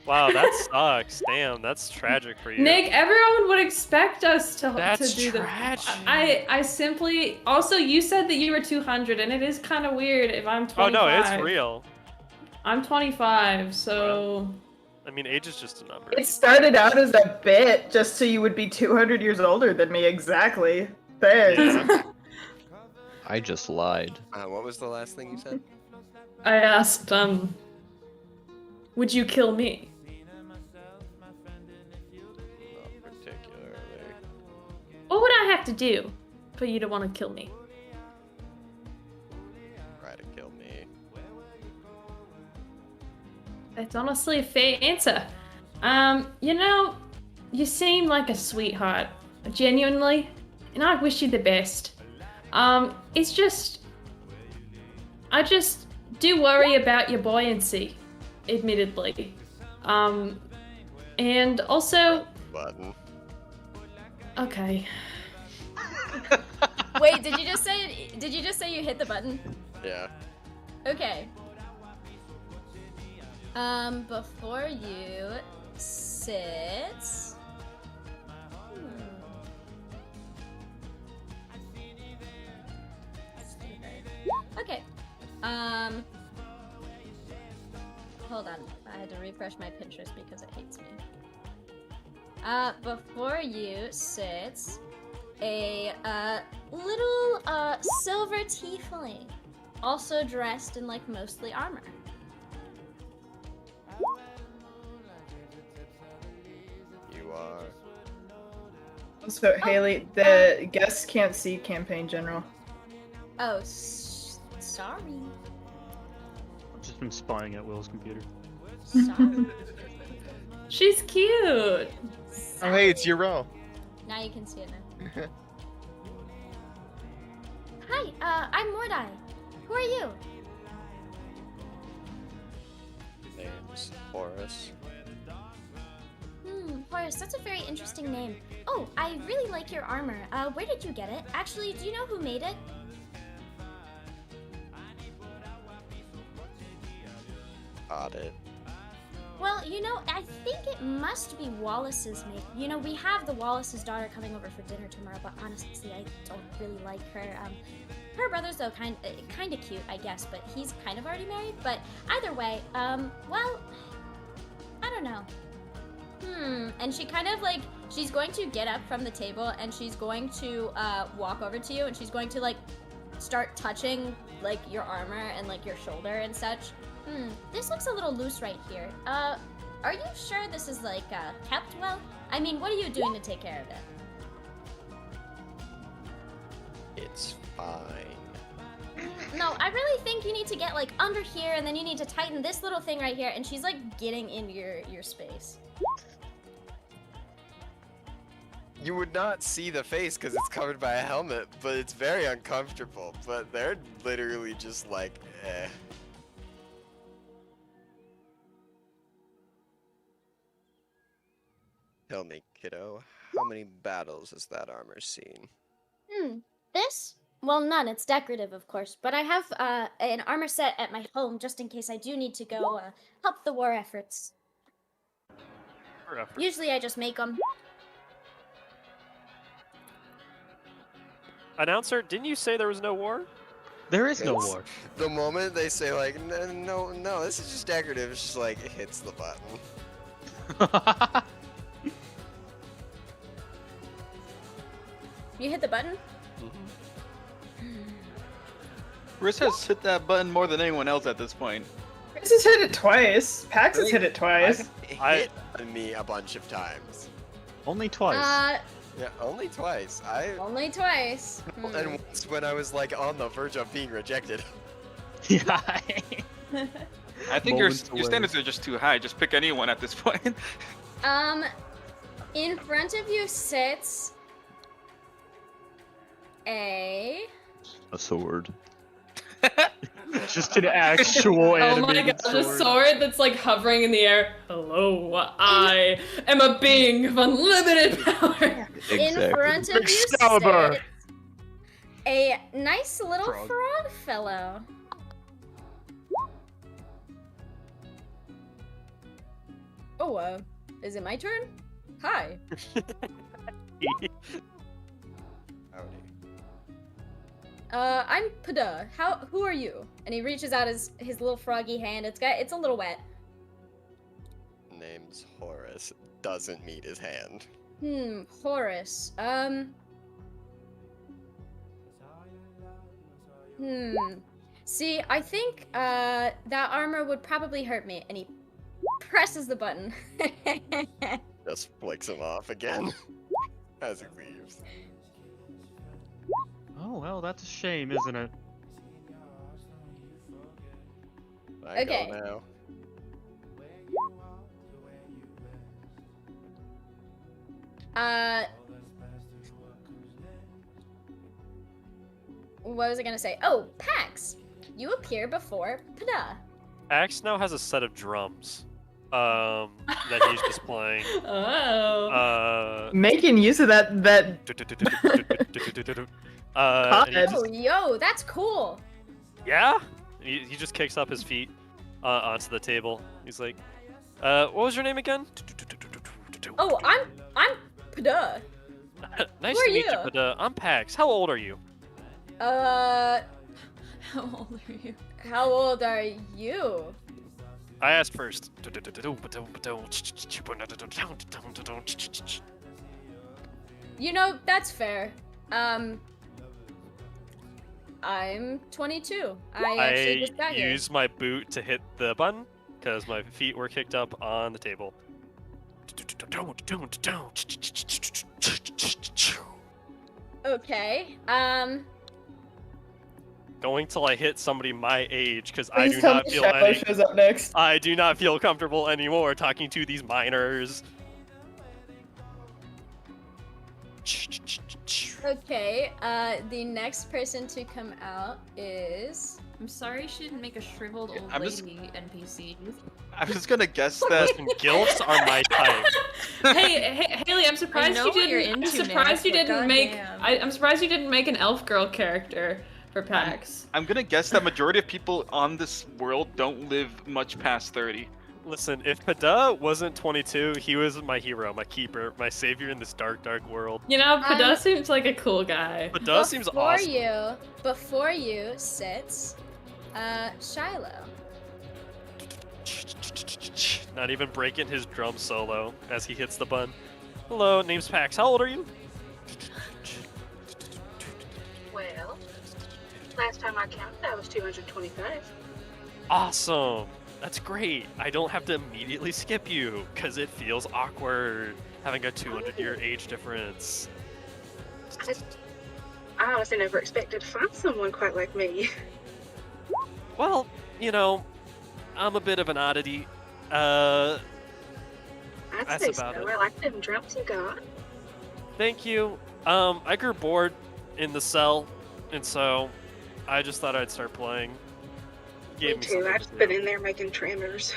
Wow, that sucks. Damn, that's tragic for you. Nick, everyone would expect us to That's do tragic. I simply also you said that you were 200, and it is kind of weird if I'm 25. Oh no, it's real. I'm 25, so. I mean, age is just a number. It started out as a bit just so you would be 200 years older than me, exactly. Thanks. I just lied. What was the last thing you said? I asked, would you kill me? Not particularly. What would I have to do for you to want to kill me? Try to kill me. That's honestly a fair answer. You know, you seem like a sweetheart, genuinely, and I wish you the best. It's just, I just do worry about your buoyancy, admittedly. And also. Button. Okay. Wait, did you just say you hit the button? Yeah. Okay. Before you sits. Okay. Hold on. I had to refresh my Pinterest because it hates me. Before you sits a little silver tiefling, also dressed in like mostly armor. You are. So, Haley, the guests can't see campaign general. Oh, sorry. I've just been spying at Will's computer. Sorry. She's cute. Oh, hey, it's your row. Now you can see it now. Hi, I'm Mordai. Who are you? Name's Horace. Horace, that's a very interesting name. Oh, I really like your armor. Where did you get it? Actually, do you know who made it? Got it. Well, you know, I think it must be Wallace's make. You know, we have the Wallace's daughter coming over for dinner tomorrow, but honestly, I don't really like her. Her brother's though kind of cute, I guess, but he's kind of already married. But either way, well, I don't know. And she kind of like, she's going to get up from the table and she's going to walk over to you and she's going to like start touching like your armor and like your shoulder and such. This looks a little loose right here. Are you sure this is like kept well? I mean, what are you doing to take care of it? It's fine. No, I really think you need to get like under here and then you need to tighten this little thing right here, and she's like getting in your space. You would not see the face because it's covered by a helmet, but it's very uncomfortable. But they're literally just like, eh. Tell me, kiddo, how many battles has that armor seen? This? Well, none. It's decorative, of course. But I have an armor set at my home just in case I do need to go help the war efforts. Usually I just make them. Announcer, didn't you say there was no war? There is no war. The moment they say like, no, this is just decorative, it's just like, it hits the button. You hit the button? Riss has hit that button more than anyone else at this point. Chris has hit it twice. Pax has hit it twice. Hit me a bunch of times. Only twice. Yeah, only twice. Only twice. And once when I was like on the verge of being rejected. Yeah. I think your standards are just too high. Just pick anyone at this point. In front of you sits a sword. Just an actual Oh my animated god, a sword that's like hovering in the air. Hello, I am a being of unlimited power. In front of you sits a nice little frog fellow. Oh, is it my turn? Hi. Howdy. I'm Pada. Who are you? And he reaches out his little froggy hand. It's a little wet. Name's Horace. Doesn't meet his hand. Horace. See, I think that armor would probably hurt me. And he presses the button. Just flicks him off again as he leaves. Oh, well, that's a shame, isn't it? I go now. What was I gonna say? Oh, Pax! You appear before Pada. Axe now has a set of drums. That he's just playing. Oh. Making use of that. Oh, yo, that's cool. Yeah? He just kicks up his feet onto the table. He's like, what was your name again? Oh, I'm Pada. Nice Who to are meet you, you? Pada. I'm Pax. How old are you? How old are you? How old are you? I asked first. You know, that's fair. I'm 22. I actually just got here. use my boot to hit the button because my feet were kicked up on the table. Okay. Going till I hit somebody my age because I Please do tell not me feel Shiloh any. shows up next. I do not feel comfortable anymore talking to these minors. Okay, the next person to come out is... I'm sorry she didn't make a shriveled old I'm just- lady NPC. I'm just gonna guess that gilfs are my type. Hey, Haley, I'm surprised know you what you're didn't. I'm into, surprised you Nick, but didn't make. goddamn. I'm surprised you didn't make an elf girl character for PAX. I'm gonna guess that majority of people on this world don't live much past 30. Listen, if Pada wasn't 22, he was my hero, my keeper, my savior in this dark, dark world. You know, Pada seems like a cool guy. Pada seems awesome. Before you sits, Shiloh. Not even breaking his drum solo as he hits the button. Hello, name's Pax. How old are you? Well, last time I counted, I was 225. Awesome. That's great. I don't have to immediately skip you because it feels awkward having a 200-year age difference. I honestly never expected to find someone quite like me. Well, you know, I'm a bit of an oddity. That's I'd say so. about it. I like them drums you got. Thank you. I grew bored in the cell, and so I just thought I'd start playing. Me too. I've just been in there making tremors.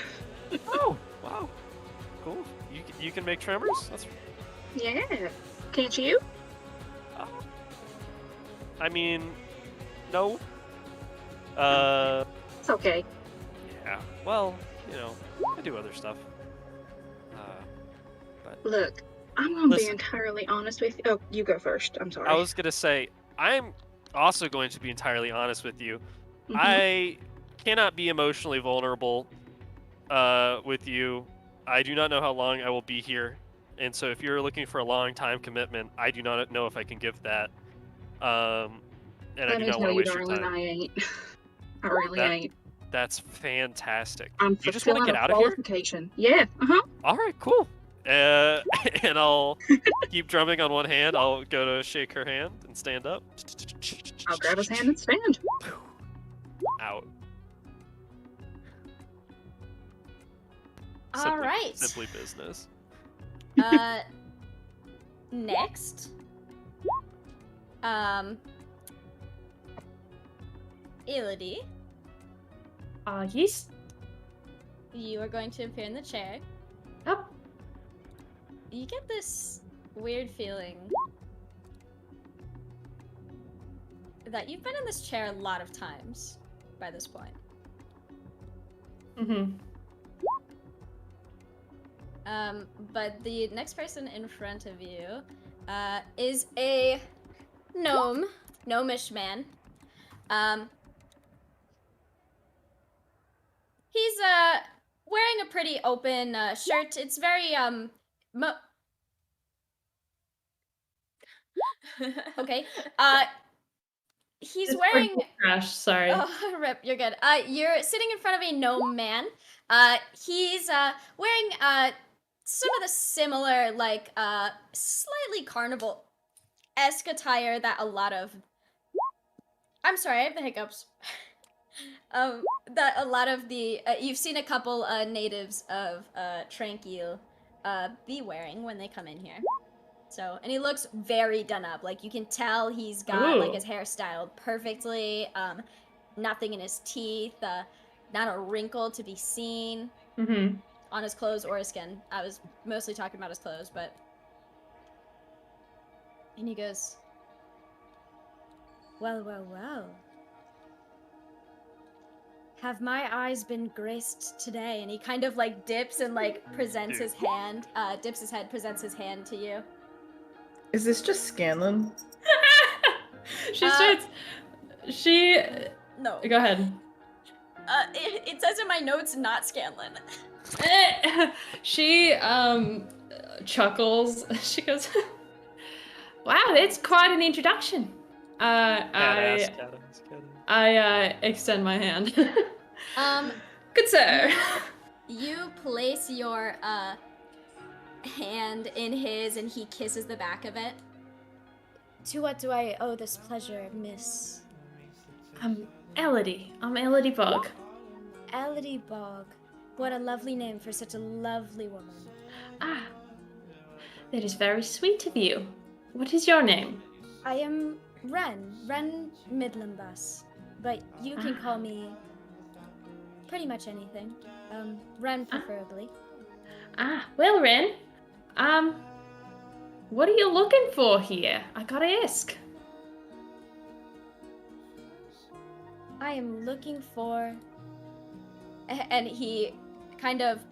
Oh, wow. Cool. You can make tremors? That's... Yeah. Can't you? I mean, no. It's okay. Yeah. Well, you know, I do other stuff. But Look, I'm gonna be Listen. entirely honest with you. Oh, you go first. I'm sorry. I was gonna say, I'm also going to be entirely honest with you. Mhm. I cannot be emotionally vulnerable with you. I do not know how long I will be here, and so if you're looking for a long time commitment, I do not know if I can give that. And I Let do me not tell want to you, waste your darling, time. I ain't. I really That- ain't. That's fantastic. I'm You just want to fulfilling get a out of here? qualification. Yeah. All right, cool. And I'll keep drumming on one hand. I'll go to shake her hand and stand up. I'll grab his hand and stand. Out. All right. Simply business. Next. Elodie. Yes? You are going to appear in the chair. Yep. You get this weird feeling that you've been in this chair a lot of times by this point. Mm-hmm. But the next person in front of you is a gnomish man. He's wearing a pretty open shirt. It's very okay. He's wearing Crash, sorry. Oh, rip, you're good. You're sitting in front of a gnome man. He's wearing some of the similar, like slightly carnival-esque attire that a lot of. I'm sorry, I have the hiccups. That a lot of the you've seen a couple natives of Tranquil be wearing when they come in here. So, and he looks very done up. Like, you can tell he's got, like, his hair styled perfectly. Nothing in his teeth. Not a wrinkle to be seen on his clothes or his skin. I was mostly talking about his clothes, but... And he goes, well, well, well. Have my eyes been graced today? And he kind of, like, dips and, like, presents his hand. Dips his head, presents his hand to you. Is this just Scanlan? She starts. No. Go ahead. It says in my notes, not Scanlan. She chuckles. She goes, "Wow, that's quite an introduction." I extend my hand. Good sir. You place your hand in his and he kisses the back of it. To what do I owe this pleasure, miss? Elodie. I'm Elodie Bog. Elodie Bog. What a lovely name for such a lovely woman. Ah, that is very sweet of you. What is your name? I am Ren Midlambus. But you can call me pretty much anything. Ren preferably. Well, Ren. What are you looking for here? I gotta ask. I am looking for... And he kind of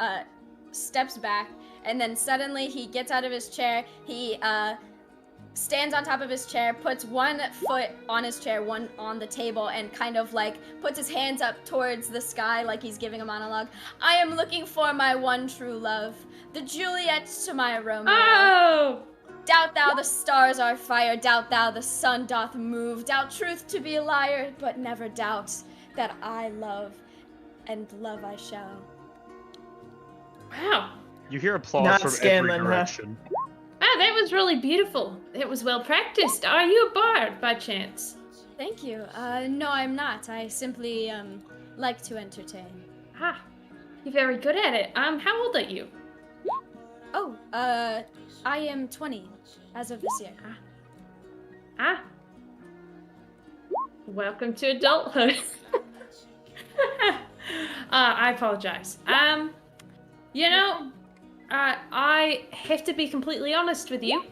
steps back, and then suddenly he gets out of his chair, he stands on top of his chair, puts one foot on his chair, one on the table, and kind of like puts his hands up towards the sky like he's giving a monologue. I am looking for my one true love, the Juliet to my Romeo. Oh! Doubt thou the stars are fire, doubt thou the sun doth move, doubt truth to be a liar, but never doubt that I love, and love I shall. Wow. You hear applause Not from Scanlan, every huh? direction. Ah, that was really beautiful. It was well practiced. Are you a bard by chance? Thank you. No, I'm not. I simply like to entertain. Ah, you're very good at it. How old are you? Oh, I am 20 as of this year. Welcome to adulthood. I apologize. You know, I have to be completely honest with you.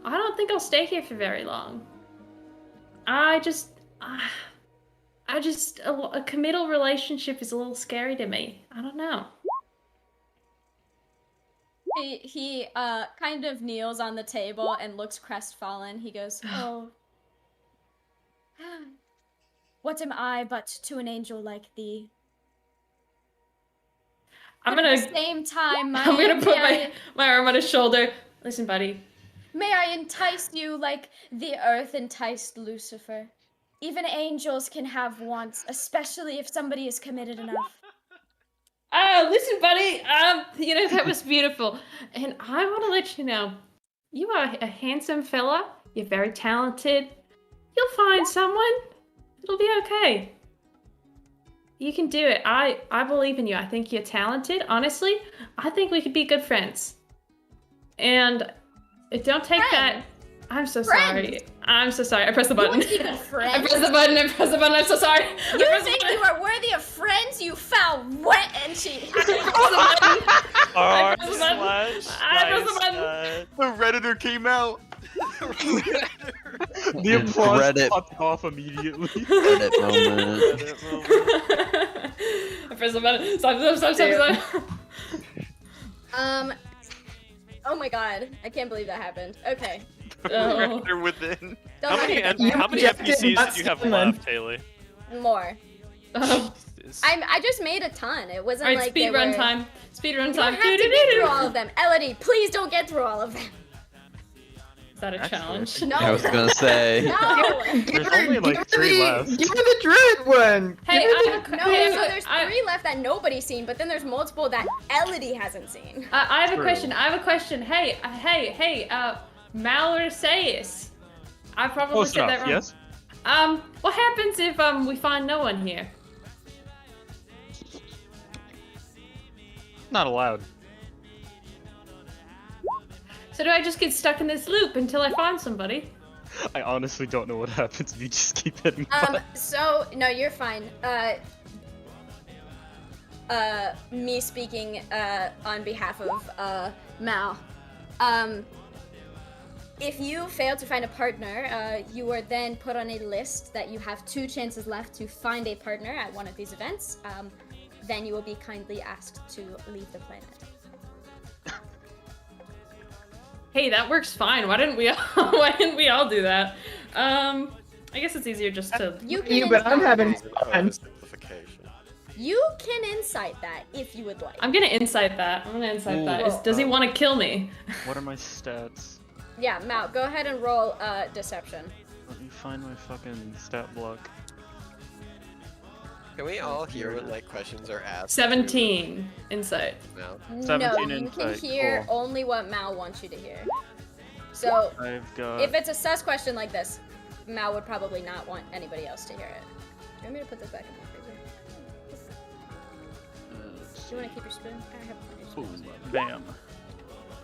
I don't think I'll stay here for very long. A committal relationship is a little scary to me. I don't know. He kind of kneels on the table and looks crestfallen. He goes, oh, what am I but to an angel like thee? At the same time, I'm gonna put my arm on his shoulder. Listen, buddy. May I entice you like the earth enticed Lucifer? Even angels can have wants, especially if somebody is committed enough. Oh, listen, buddy. You know, that was beautiful. And I want to let you know, you are a handsome fella. You're very talented. You'll find someone. It'll be okay. You can do it. I believe in you. I think you're talented. Honestly, I think we could be good friends. And don't take that. I'm so sorry. I'm so sorry. I pressed the button. You want to be friends? I pressed the button. I'm so sorry. You think you are worthy of friends, you foul wet and she. R// The Redditor came out. The applause Reddit. popped off immediately. Reddit moment. I pressed the button. Stop. Oh my god, I can't believe that happened. Okay. They're within. Don't How many, worry. how many NPCs did you have left, Haley? More. Oh. I just made a ton. It wasn't Alright, like speed they run were... time. Speed run You time. don't have to get through all of them. Elodie, please don't get through all of them. Is that a challenge? No. I was gonna say. No. There's only like 3 left. Give me the druid one. Hey, No, so there's 3 left that nobody's seen, but then there's multiple that Elodie hasn't seen. I have True. a question. I have a question. Hey, Malorseus. I probably Close said that enough, wrong. yes? What happens if we find no one here? Not allowed. So do I just get stuck in this loop until I find somebody? I honestly don't know what happens if you just keep hitting So no, you're fine. Me speaking on behalf of Mal. If you fail to find a partner, you are then put on a list that you have 2 chances left to find a partner at one of these events. Then you will be kindly asked to leave the planet. Hey, that works fine. Why didn't we all do that? I guess it's easier just to. You can but I'm insight having that. fun. You can insight that if you would like. I'm gonna insight that. Ooh. Does he want to kill me? What are my stats? Yeah, Mal, go ahead and roll deception. Let me find my fucking stat block. Can we all hear when like questions are asked? 17 insight. No. 17 No, you can insight, hear cool. only what Mal wants you to hear. So, I've got. if it's a sus question like this, Mal would probably not want anybody else to hear it. Do you want me to put this back in the freezer? Do you want to keep your spoon? I have plenty of spoons. Bam.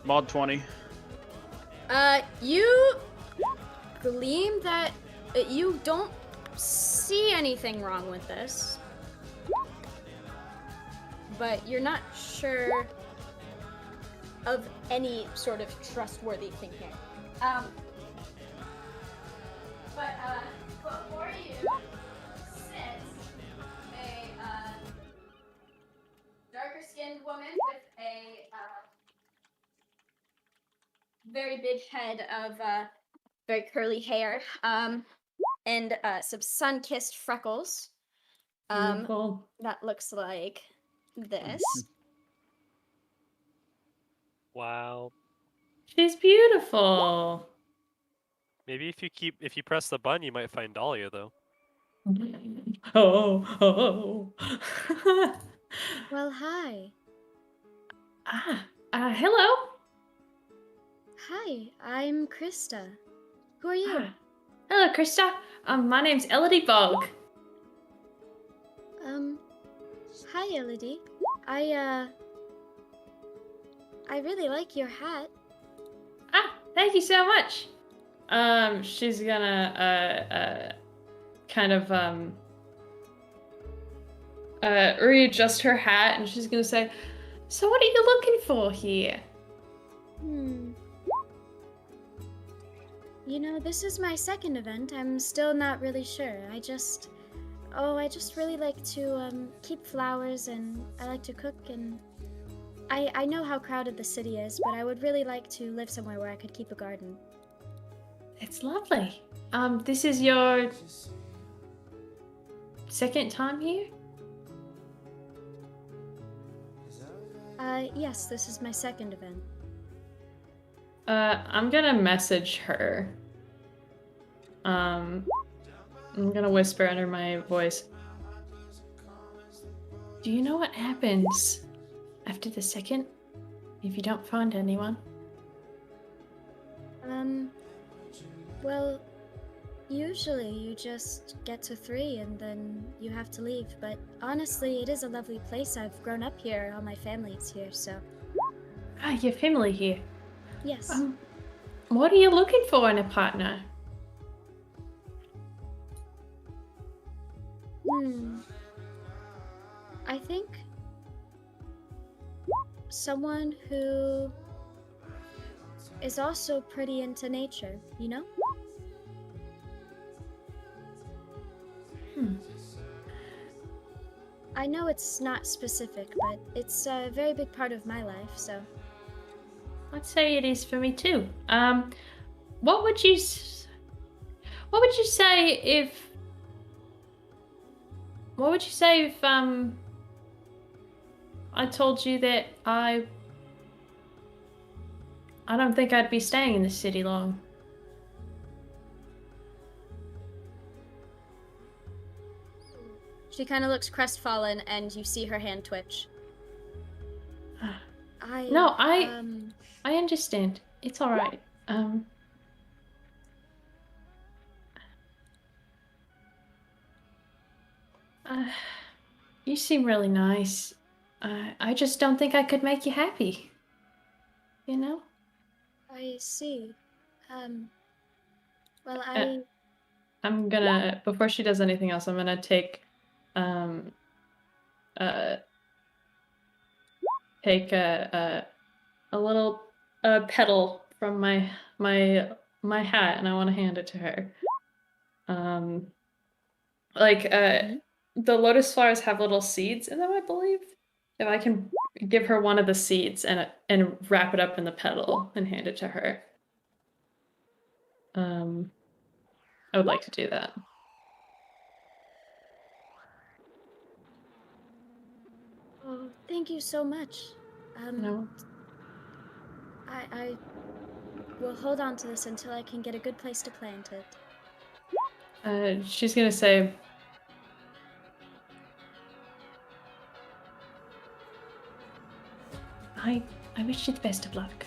Mod 20. You gleam that you don't see anything wrong with this, but you're not sure of any sort of trustworthy thing here. But before you sits a darker-skinned woman with a very big head of very curly hair, and some sun-kissed freckles. Beautiful. That looks like this. Wow. She's beautiful. Maybe if you press the button, you might find Dahlia though. Oh. Well, hi. Hello. Hi, I'm Krista. Who are you? Hello, Krista. My name's Elodie Bog. Hi, Elodie. I really like your hat. Thank you so much. She's gonna kind of readjust her hat, and she's gonna say, "So what are you looking for here?" You know, this is my second event. I'm still not really sure. I just really like to keep flowers, and I like to cook, and I know how crowded the city is, but I would really like to live somewhere where I could keep a garden. It's lovely. This is your second time here? Yes, this is my second event. I'm gonna message her. I'm gonna whisper under my voice. Do you know what happens after the second if you don't find anyone? Well, usually you just get to 3 and then you have to leave, but honestly, it is a lovely place. I've grown up here, all my family is here, so... Your family here? Yes. What are you looking for in a partner? I think someone who is also pretty into nature, you know? I know it's not specific, but it's a very big part of my life, so... I'd say it is for me too. What would you say if? What would you say if I told you that I don't think I'd be staying in the city long. She kind of looks crestfallen, and you see her hand twitch. I understand. It's all right. You seem really nice. I just don't think I could make you happy. You know? I see. Well, I'm gonna, before she does anything else, I'm gonna take, a little petal from my hat, and I want to hand it to her. The lotus flowers have little seeds in them, I believe. If I can give her one of the seeds and wrap it up in the petal and hand it to her. I would like to do that. Oh, thank you so much. No. I will hold on to this until I can get a good place to plant it. She's gonna say, I wish you the best of luck.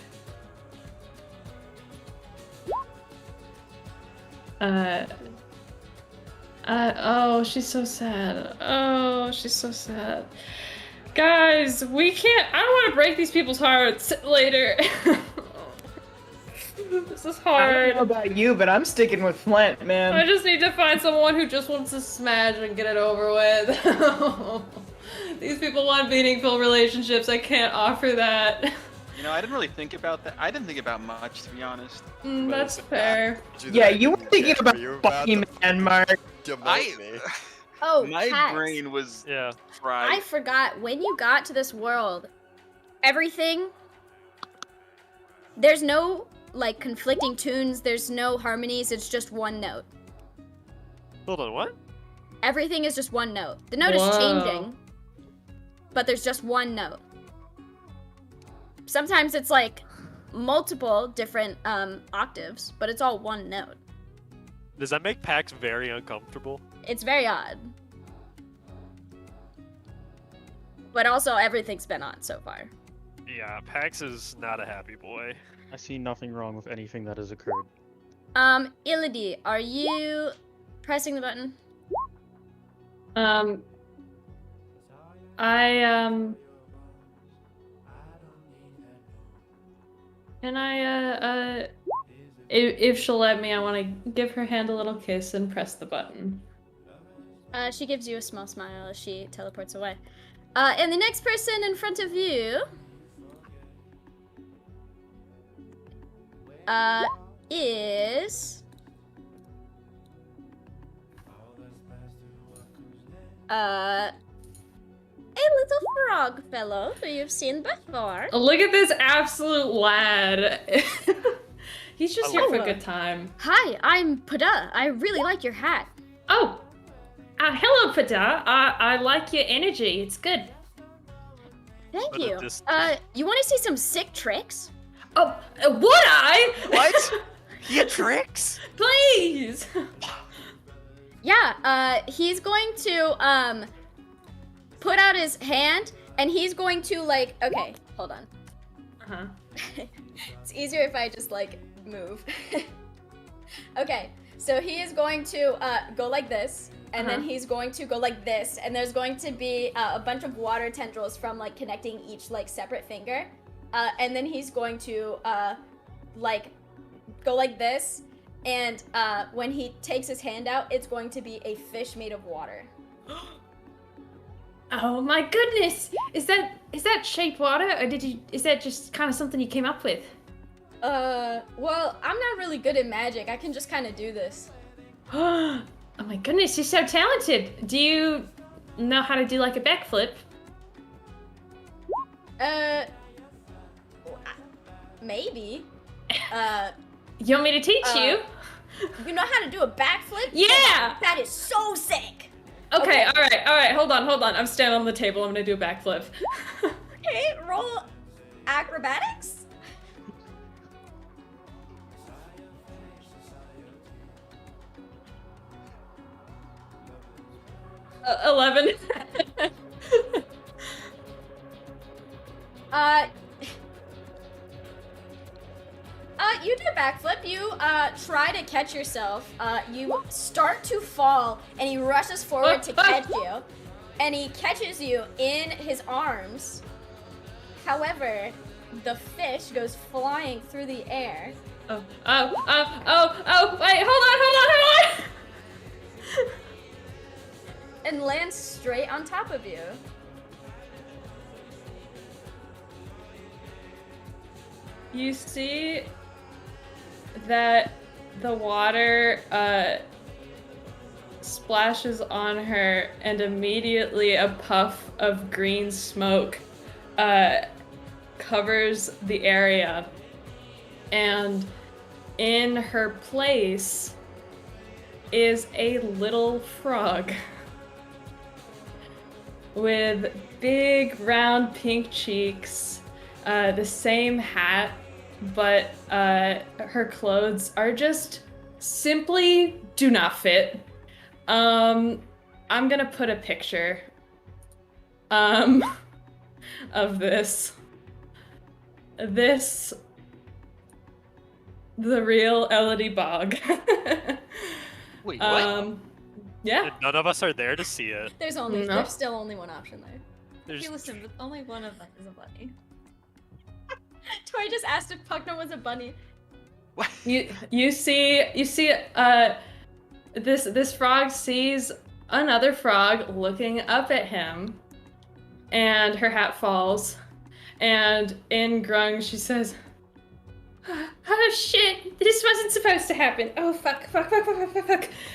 Oh, she's so sad. Oh, she's so sad. Guys, we can't, I don't want to break these people's hearts later. This is hard. I don't know about you, but I'm sticking with Flint, man. I just need to find someone who just wants to smash and get it over with. These people want meaningful relationships. I can't offer that. You know, I didn't really think about that. I didn't think about much, to be honest. That's fair. Yeah, you were thinking about Bucky Man, Mark. Oh, my Kat, brain was fried. I forgot, when you got to this world, everything, there's no, like, conflicting tunes, there's no harmonies, it's just one note. Hold on, what? Everything is just one note. The note is changing, but there's just one note. Sometimes it's like multiple different octaves, but it's all one note. Does that make Pax very uncomfortable? It's very odd. But also, everything's been on so far. Yeah, Pax is not a happy boy. I see nothing wrong with anything that has occurred. Illidi, are you pressing the button? Can I, if she'll let me, I want to give her hand a little kiss and press the button. She gives you a small smile as she teleports away. And the next person in front of you is a little frog fellow who you've seen before. Look at this absolute lad. He's just here for a good time. Hi, I'm Pada. I really like your hat. Oh, hello, Pada. I like your energy. It's good. Thank you. You want to see some sick tricks? Oh, would I? What? He had tricks? Please. Yeah. He's going to put out his hand, and he's going to like. Okay, hold on. It's easier if I just like move. Okay, so he is going to go like this, and then he's going to go like this, and there's going to be a bunch of water tendrils from like connecting each like separate finger, and then he's going to like go like this, and when he takes his hand out, it's going to be a fish made of water. Oh my goodness! Is that shaped water, or is that just kind of something you came up with? Well, I'm not really good at magic. I can just kind of do this. Oh my goodness, you're so talented. Do you know how to do like a backflip? maybe. You want me to teach you? You know how to do a backflip? Yeah! That is so sick! Okay, alright, hold on. I'm standing on the table, I'm gonna do a backflip. Okay, roll acrobatics. 11. You do a backflip. You try to catch yourself. You start to fall, and he rushes forward to catch you, and he catches you in his arms. However, the fish goes flying through the air. Wait, hold on! And lands straight on top of you. You see that the water splashes on her, and immediately a puff of green smoke covers the area. And in her place is a little frog with big round pink cheeks, the same hat, but her clothes are just simply do not fit. I'm gonna put a picture of this. The real Elodie Bog. Wait, what? Yeah. None of us are there to see it. There's still only one option there. Hey, listen, but only one of us is a bunny. Tori just asked if Puckner was a bunny. You see this frog sees another frog looking up at him, and her hat falls, and in grung she says, "Oh shit! This wasn't supposed to happen. Oh fuck!"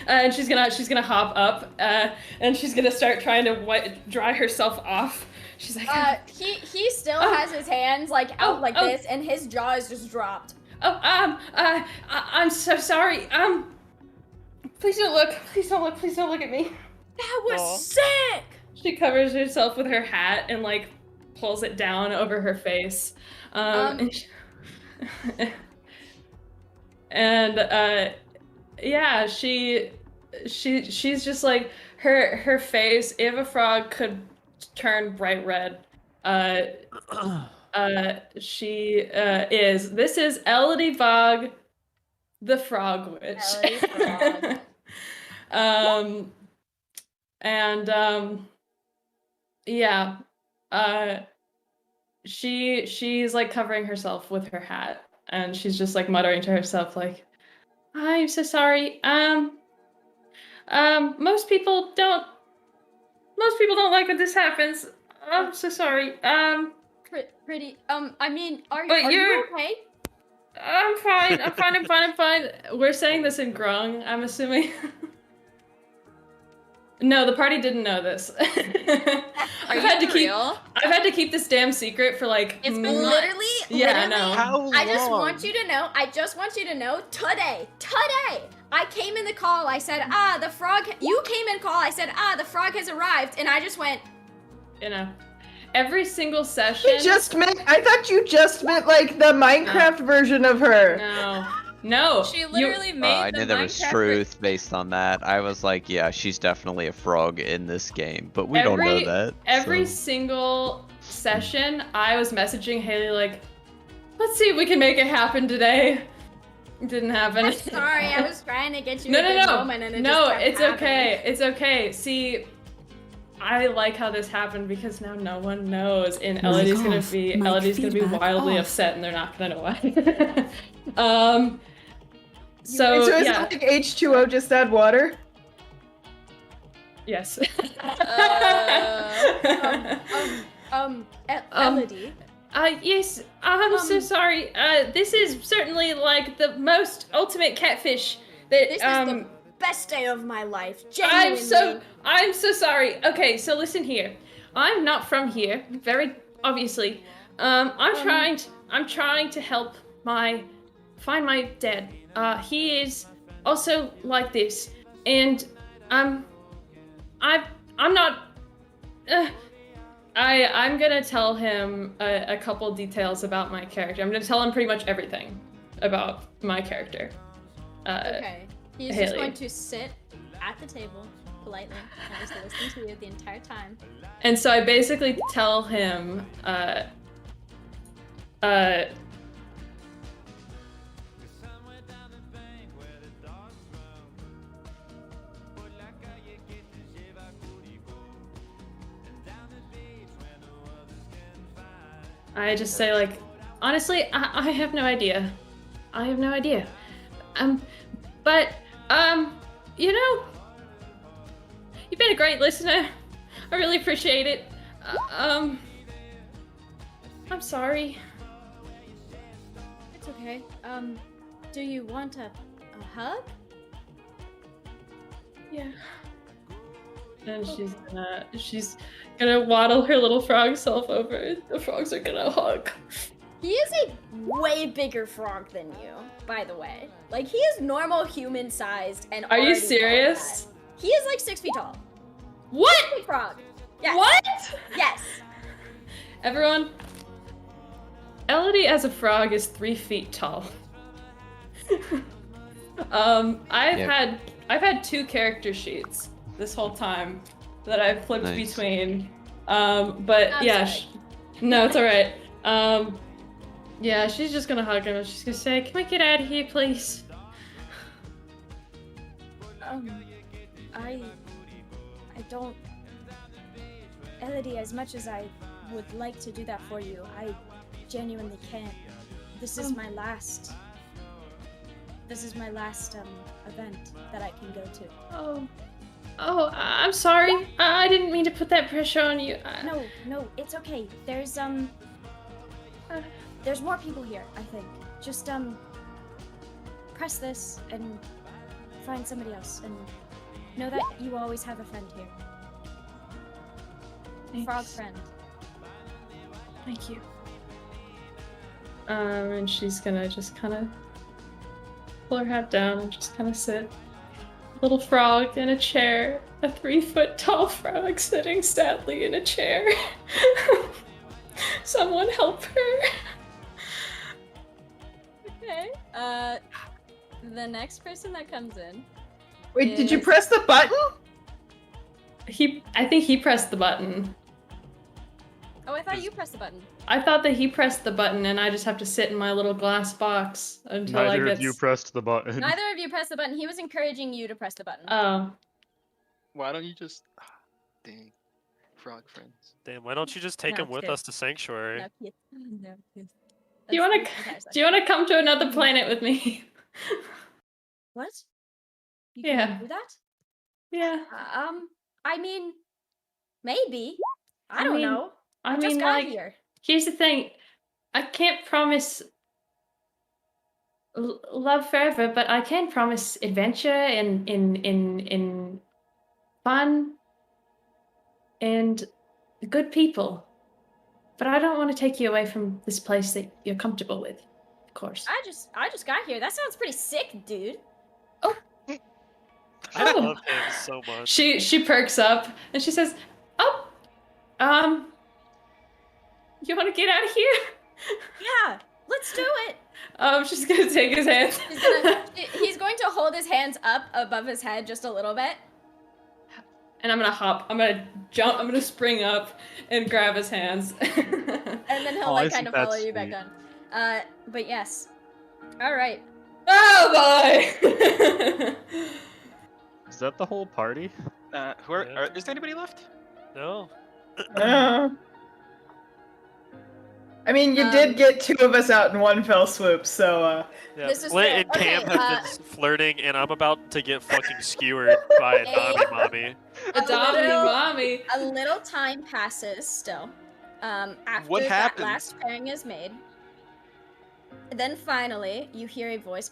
And she's gonna hop up, and she's gonna start trying to dry herself off. She's like, he still has his hands like out this, and his jaw is just dropped. I'm so sorry. Please don't look. Please don't look. Please don't look at me. That was sick. She covers herself with her hat and like pulls it down over her face. Yeah, she's just like her face. If a frog could turn bright red, she is. This is Elodie Bog, the Frog Witch. She's like covering herself with her hat, and she's just like muttering to herself like, "I'm so sorry. Most people don't like when this happens. I'm so sorry. Pretty. I mean, are But you okay? I'm fine. I'm fine. We're saying this in grung, I'm assuming. No, the party didn't know this. I've had to keep this damn secret for like. It's been literally. Yeah, no. How long? I just want you to know. Today, I came in the call. I said, the frog. You came in call. I said, the frog has arrived, and I just went. You know, every single session. I thought you just meant like the Minecraft version of her. No. She literally made I knew there was truth based on that. I was like, yeah, she's definitely a frog in this game, but we don't know that. Every single session, I was messaging Haley like, let's see if we can make it happen today. It didn't happen. I'm sorry, I was trying to get you No, a good moment, and it just kept it's happening. okay. It's okay. See, I like how this happened because now no one knows, and Elodie's gonna be wildly upset, and they're not gonna know why. So is yeah. it like H2O just add water? Yes. Elodie. Yes, I'm so sorry. This is certainly like the most ultimate catfish that This is the best day of my life. Genuinely. I'm so sorry. Okay, so listen here. I'm not from here, very obviously. I'm trying to help find my dad. He is also like this, and I'm not. I'm gonna tell him a couple details about my character. I'm gonna tell him pretty much everything about my character. Okay. He's Haley. just going to sit at the table politely and just listen to you the entire time. And so I basically tell him, I just say like, honestly, I have no idea. I have no idea. But, you know, you've been a great listener. I really appreciate it. I'm sorry. It's okay. Do you want a hug? Yeah. And she's gonna waddle her little frog self over. The frogs are gonna hug. He is a way bigger frog than you, by the way. Like, he is normal human sized and Are you already serious? tall. He is like 6 feet tall. What? Big frog. Yes. What? Yes. Everyone, Elodie as a frog is 3 feet tall. I've had 2 character sheets this whole time that I've flipped Nice. between. But I'm yeah, sorry. no, it's all right. Yeah, she's just gonna hug him. She's gonna say, "Can we get out of here, please?" I don't... Elodie, as much as I would like to do that for you, I genuinely can't. This is my last... This is my last, event that I can go to. I'm sorry. I didn't mean to put that pressure on you. No, it's okay. There's more people here, I think. Just, press this and find somebody else, and know that you always have a friend here. Thanks. Frog friend. Thank you. And she's gonna just kind of pull her hat down and just kind of sit. Little frog in a chair. A 3-foot tall frog sitting sadly in a chair. Someone help her. Okay. The next person that comes in. Wait, did you press the button? I think he pressed the button. Oh, I thought you pressed the button. I thought that he pressed the button and I just have to sit in my little glass box until I Neither get... of you pressed the button. Neither of you pressed the button. He was encouraging you to press the button. Oh. Why don't you just... dang. Frog friends. Damn, why don't you just take No, him with kid. us to Sanctuary? No, kid. No, kid. Do you want to come to another planet with me? What? You Yeah. can do that? Yeah. I mean, maybe. I don't know. I just mean, got like, here. here's the thing. I can't promise love forever, but I can promise adventure and fun and good people. But I don't want to take you away from this place that you're comfortable with, of course. I just got here. That sounds pretty sick, dude. I love him so much. She perks up and she says, you want to get out of here? Yeah, let's do it. She's gonna take his hands. He's going to hold his hands up above his head just a little bit. And I'm gonna hop. I'm gonna jump. I'm gonna spring up and grab his hands. And then he'll like kind of follow you back down. But yes. All right. Oh boy. Is that the whole party? Is there anybody left? No. I mean, you did get 2 of us out in one fell swoop, so. Yeah, This is Flint fair. and Cam Okay, have been flirting, and I'm about to get fucking skewered by Nami Mommy. A little time passes still. After What that happened? last pairing is made. Then finally, you hear a voice.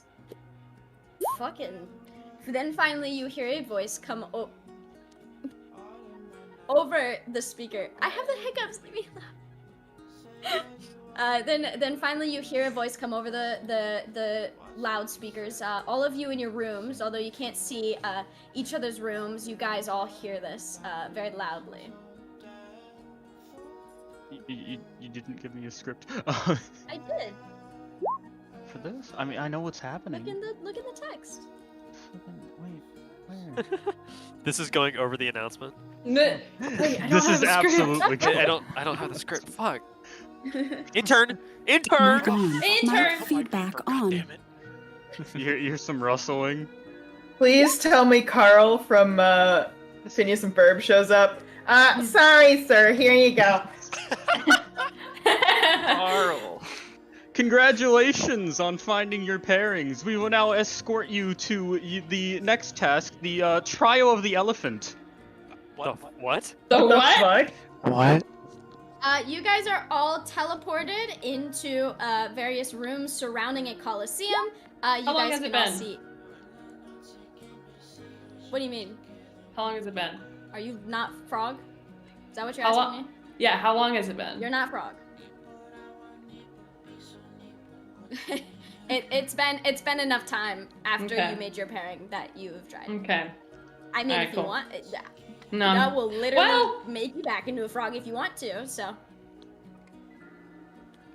Then finally, you hear a voice come over the speaker. I have the hiccups. Leave me alone. Then finally you hear a voice come over the loudspeakers. All of you in your rooms, although you can't see each other's rooms, you guys all hear this very loudly. You didn't give me a script. I did. For this? I mean, I know what's happening. Look in the text. Wait, where? This is going over the announcement. Wait, I don't This have is a script. absolutely good. I don't have the script. Fuck. Intern. Intern. Mic on. Mic feedback on. You hear some rustling. Please tell me Carl from Phineas and Ferb shows up. Sorry, sir. Here you go. Carl. Congratulations on finding your pairings. We will now escort you to the next task, the Trio of the Elephant. What? What? The what? What? You guys are all teleported into various rooms surrounding a coliseum. You How long guys has it can all been? see. What do you mean? How long has it been? Are you not Frog? Is that what you're How asking long? me? Yeah, how long has it been? You're not Frog. It's been enough time after Okay. you made your pairing that you've tried. Okay. I mean, Alright, if you cool. want, No. that will literally Well- make you back into a frog if you want to. So.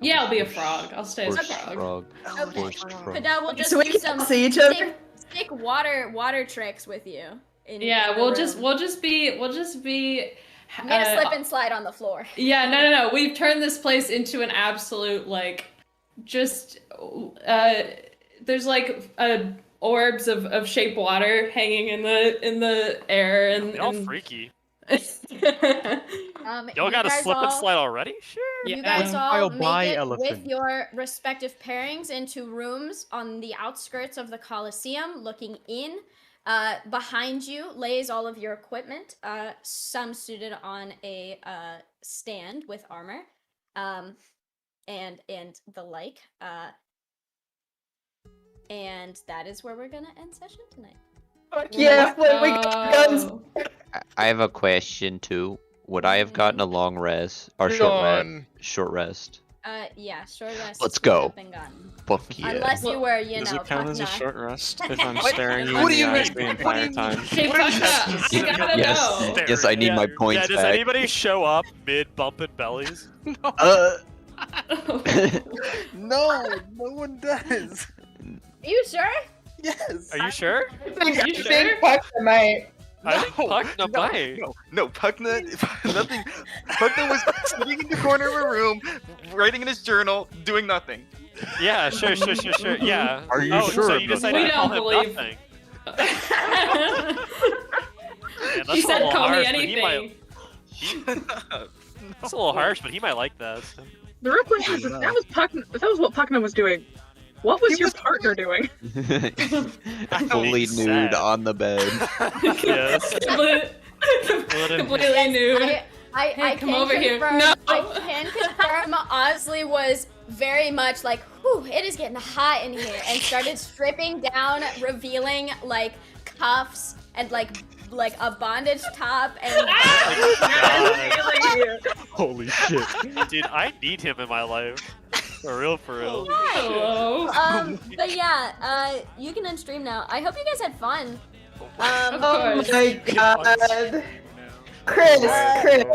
Yeah, I'll be a frog. I'll stay as a Forced frog. Okay. Forced frog. Kadal will just So we do can some see each other? stick water tricks with you. Yeah, in the we'll room. just be. I'm gonna slip and slide on the floor. Yeah, no. We've turned this place into an absolute just there's orbs of shape water hanging in the air and All freaky. Y'all Y'all got to slip and slide already? Sure. You guys all I'll make buy it elephant. with your respective pairings into rooms on the outskirts of the Colosseum, looking in. Behind you lays all of your equipment, some suited on a stand with armor, and the like. And that is where we're gonna end session tonight. Yeah, when we got guns. I have a question too. Would I have gotten a long rest or short rest? Yeah, short rest. Let's would go. have been gone. Fuck yeah. Unless you were, Does it count as a Pakna. short rest if I'm What? staring you What in do the you eyes mean? the What do entire you time? Hey, Pakna, you gotta Yes, know. yes, I need my points does back. anybody show up mid bumping bellies? No, no one does. Are you sure? Yes. Are you sure? I think Pakna might. I think Pakna might. No, Pakna, nothing. Pakna was sitting in the corner of a room, writing in his journal, doing nothing. Yeah, sure. Yeah. Are you So sure you about decided We to call don't him believe- nothing. Man, that's He a said, little "Call me harsh, but anything." That's a little harsh, but he might like that. So. The real question is, if that was what Pakna was doing, what was your partner doing? Fully Being nude sad. on the bed. Yes. Completely nude. I Hey, come can over here. confirm, No. I can confirm Osley was very much like, whew, it is getting hot in here, and started stripping down, revealing cuffs and a bondage top and Holy shit. Dude, I need him in my life. For real. Hello. but yeah, you can end stream now. I hope you guys had fun. Of Oh course. my god. Chris.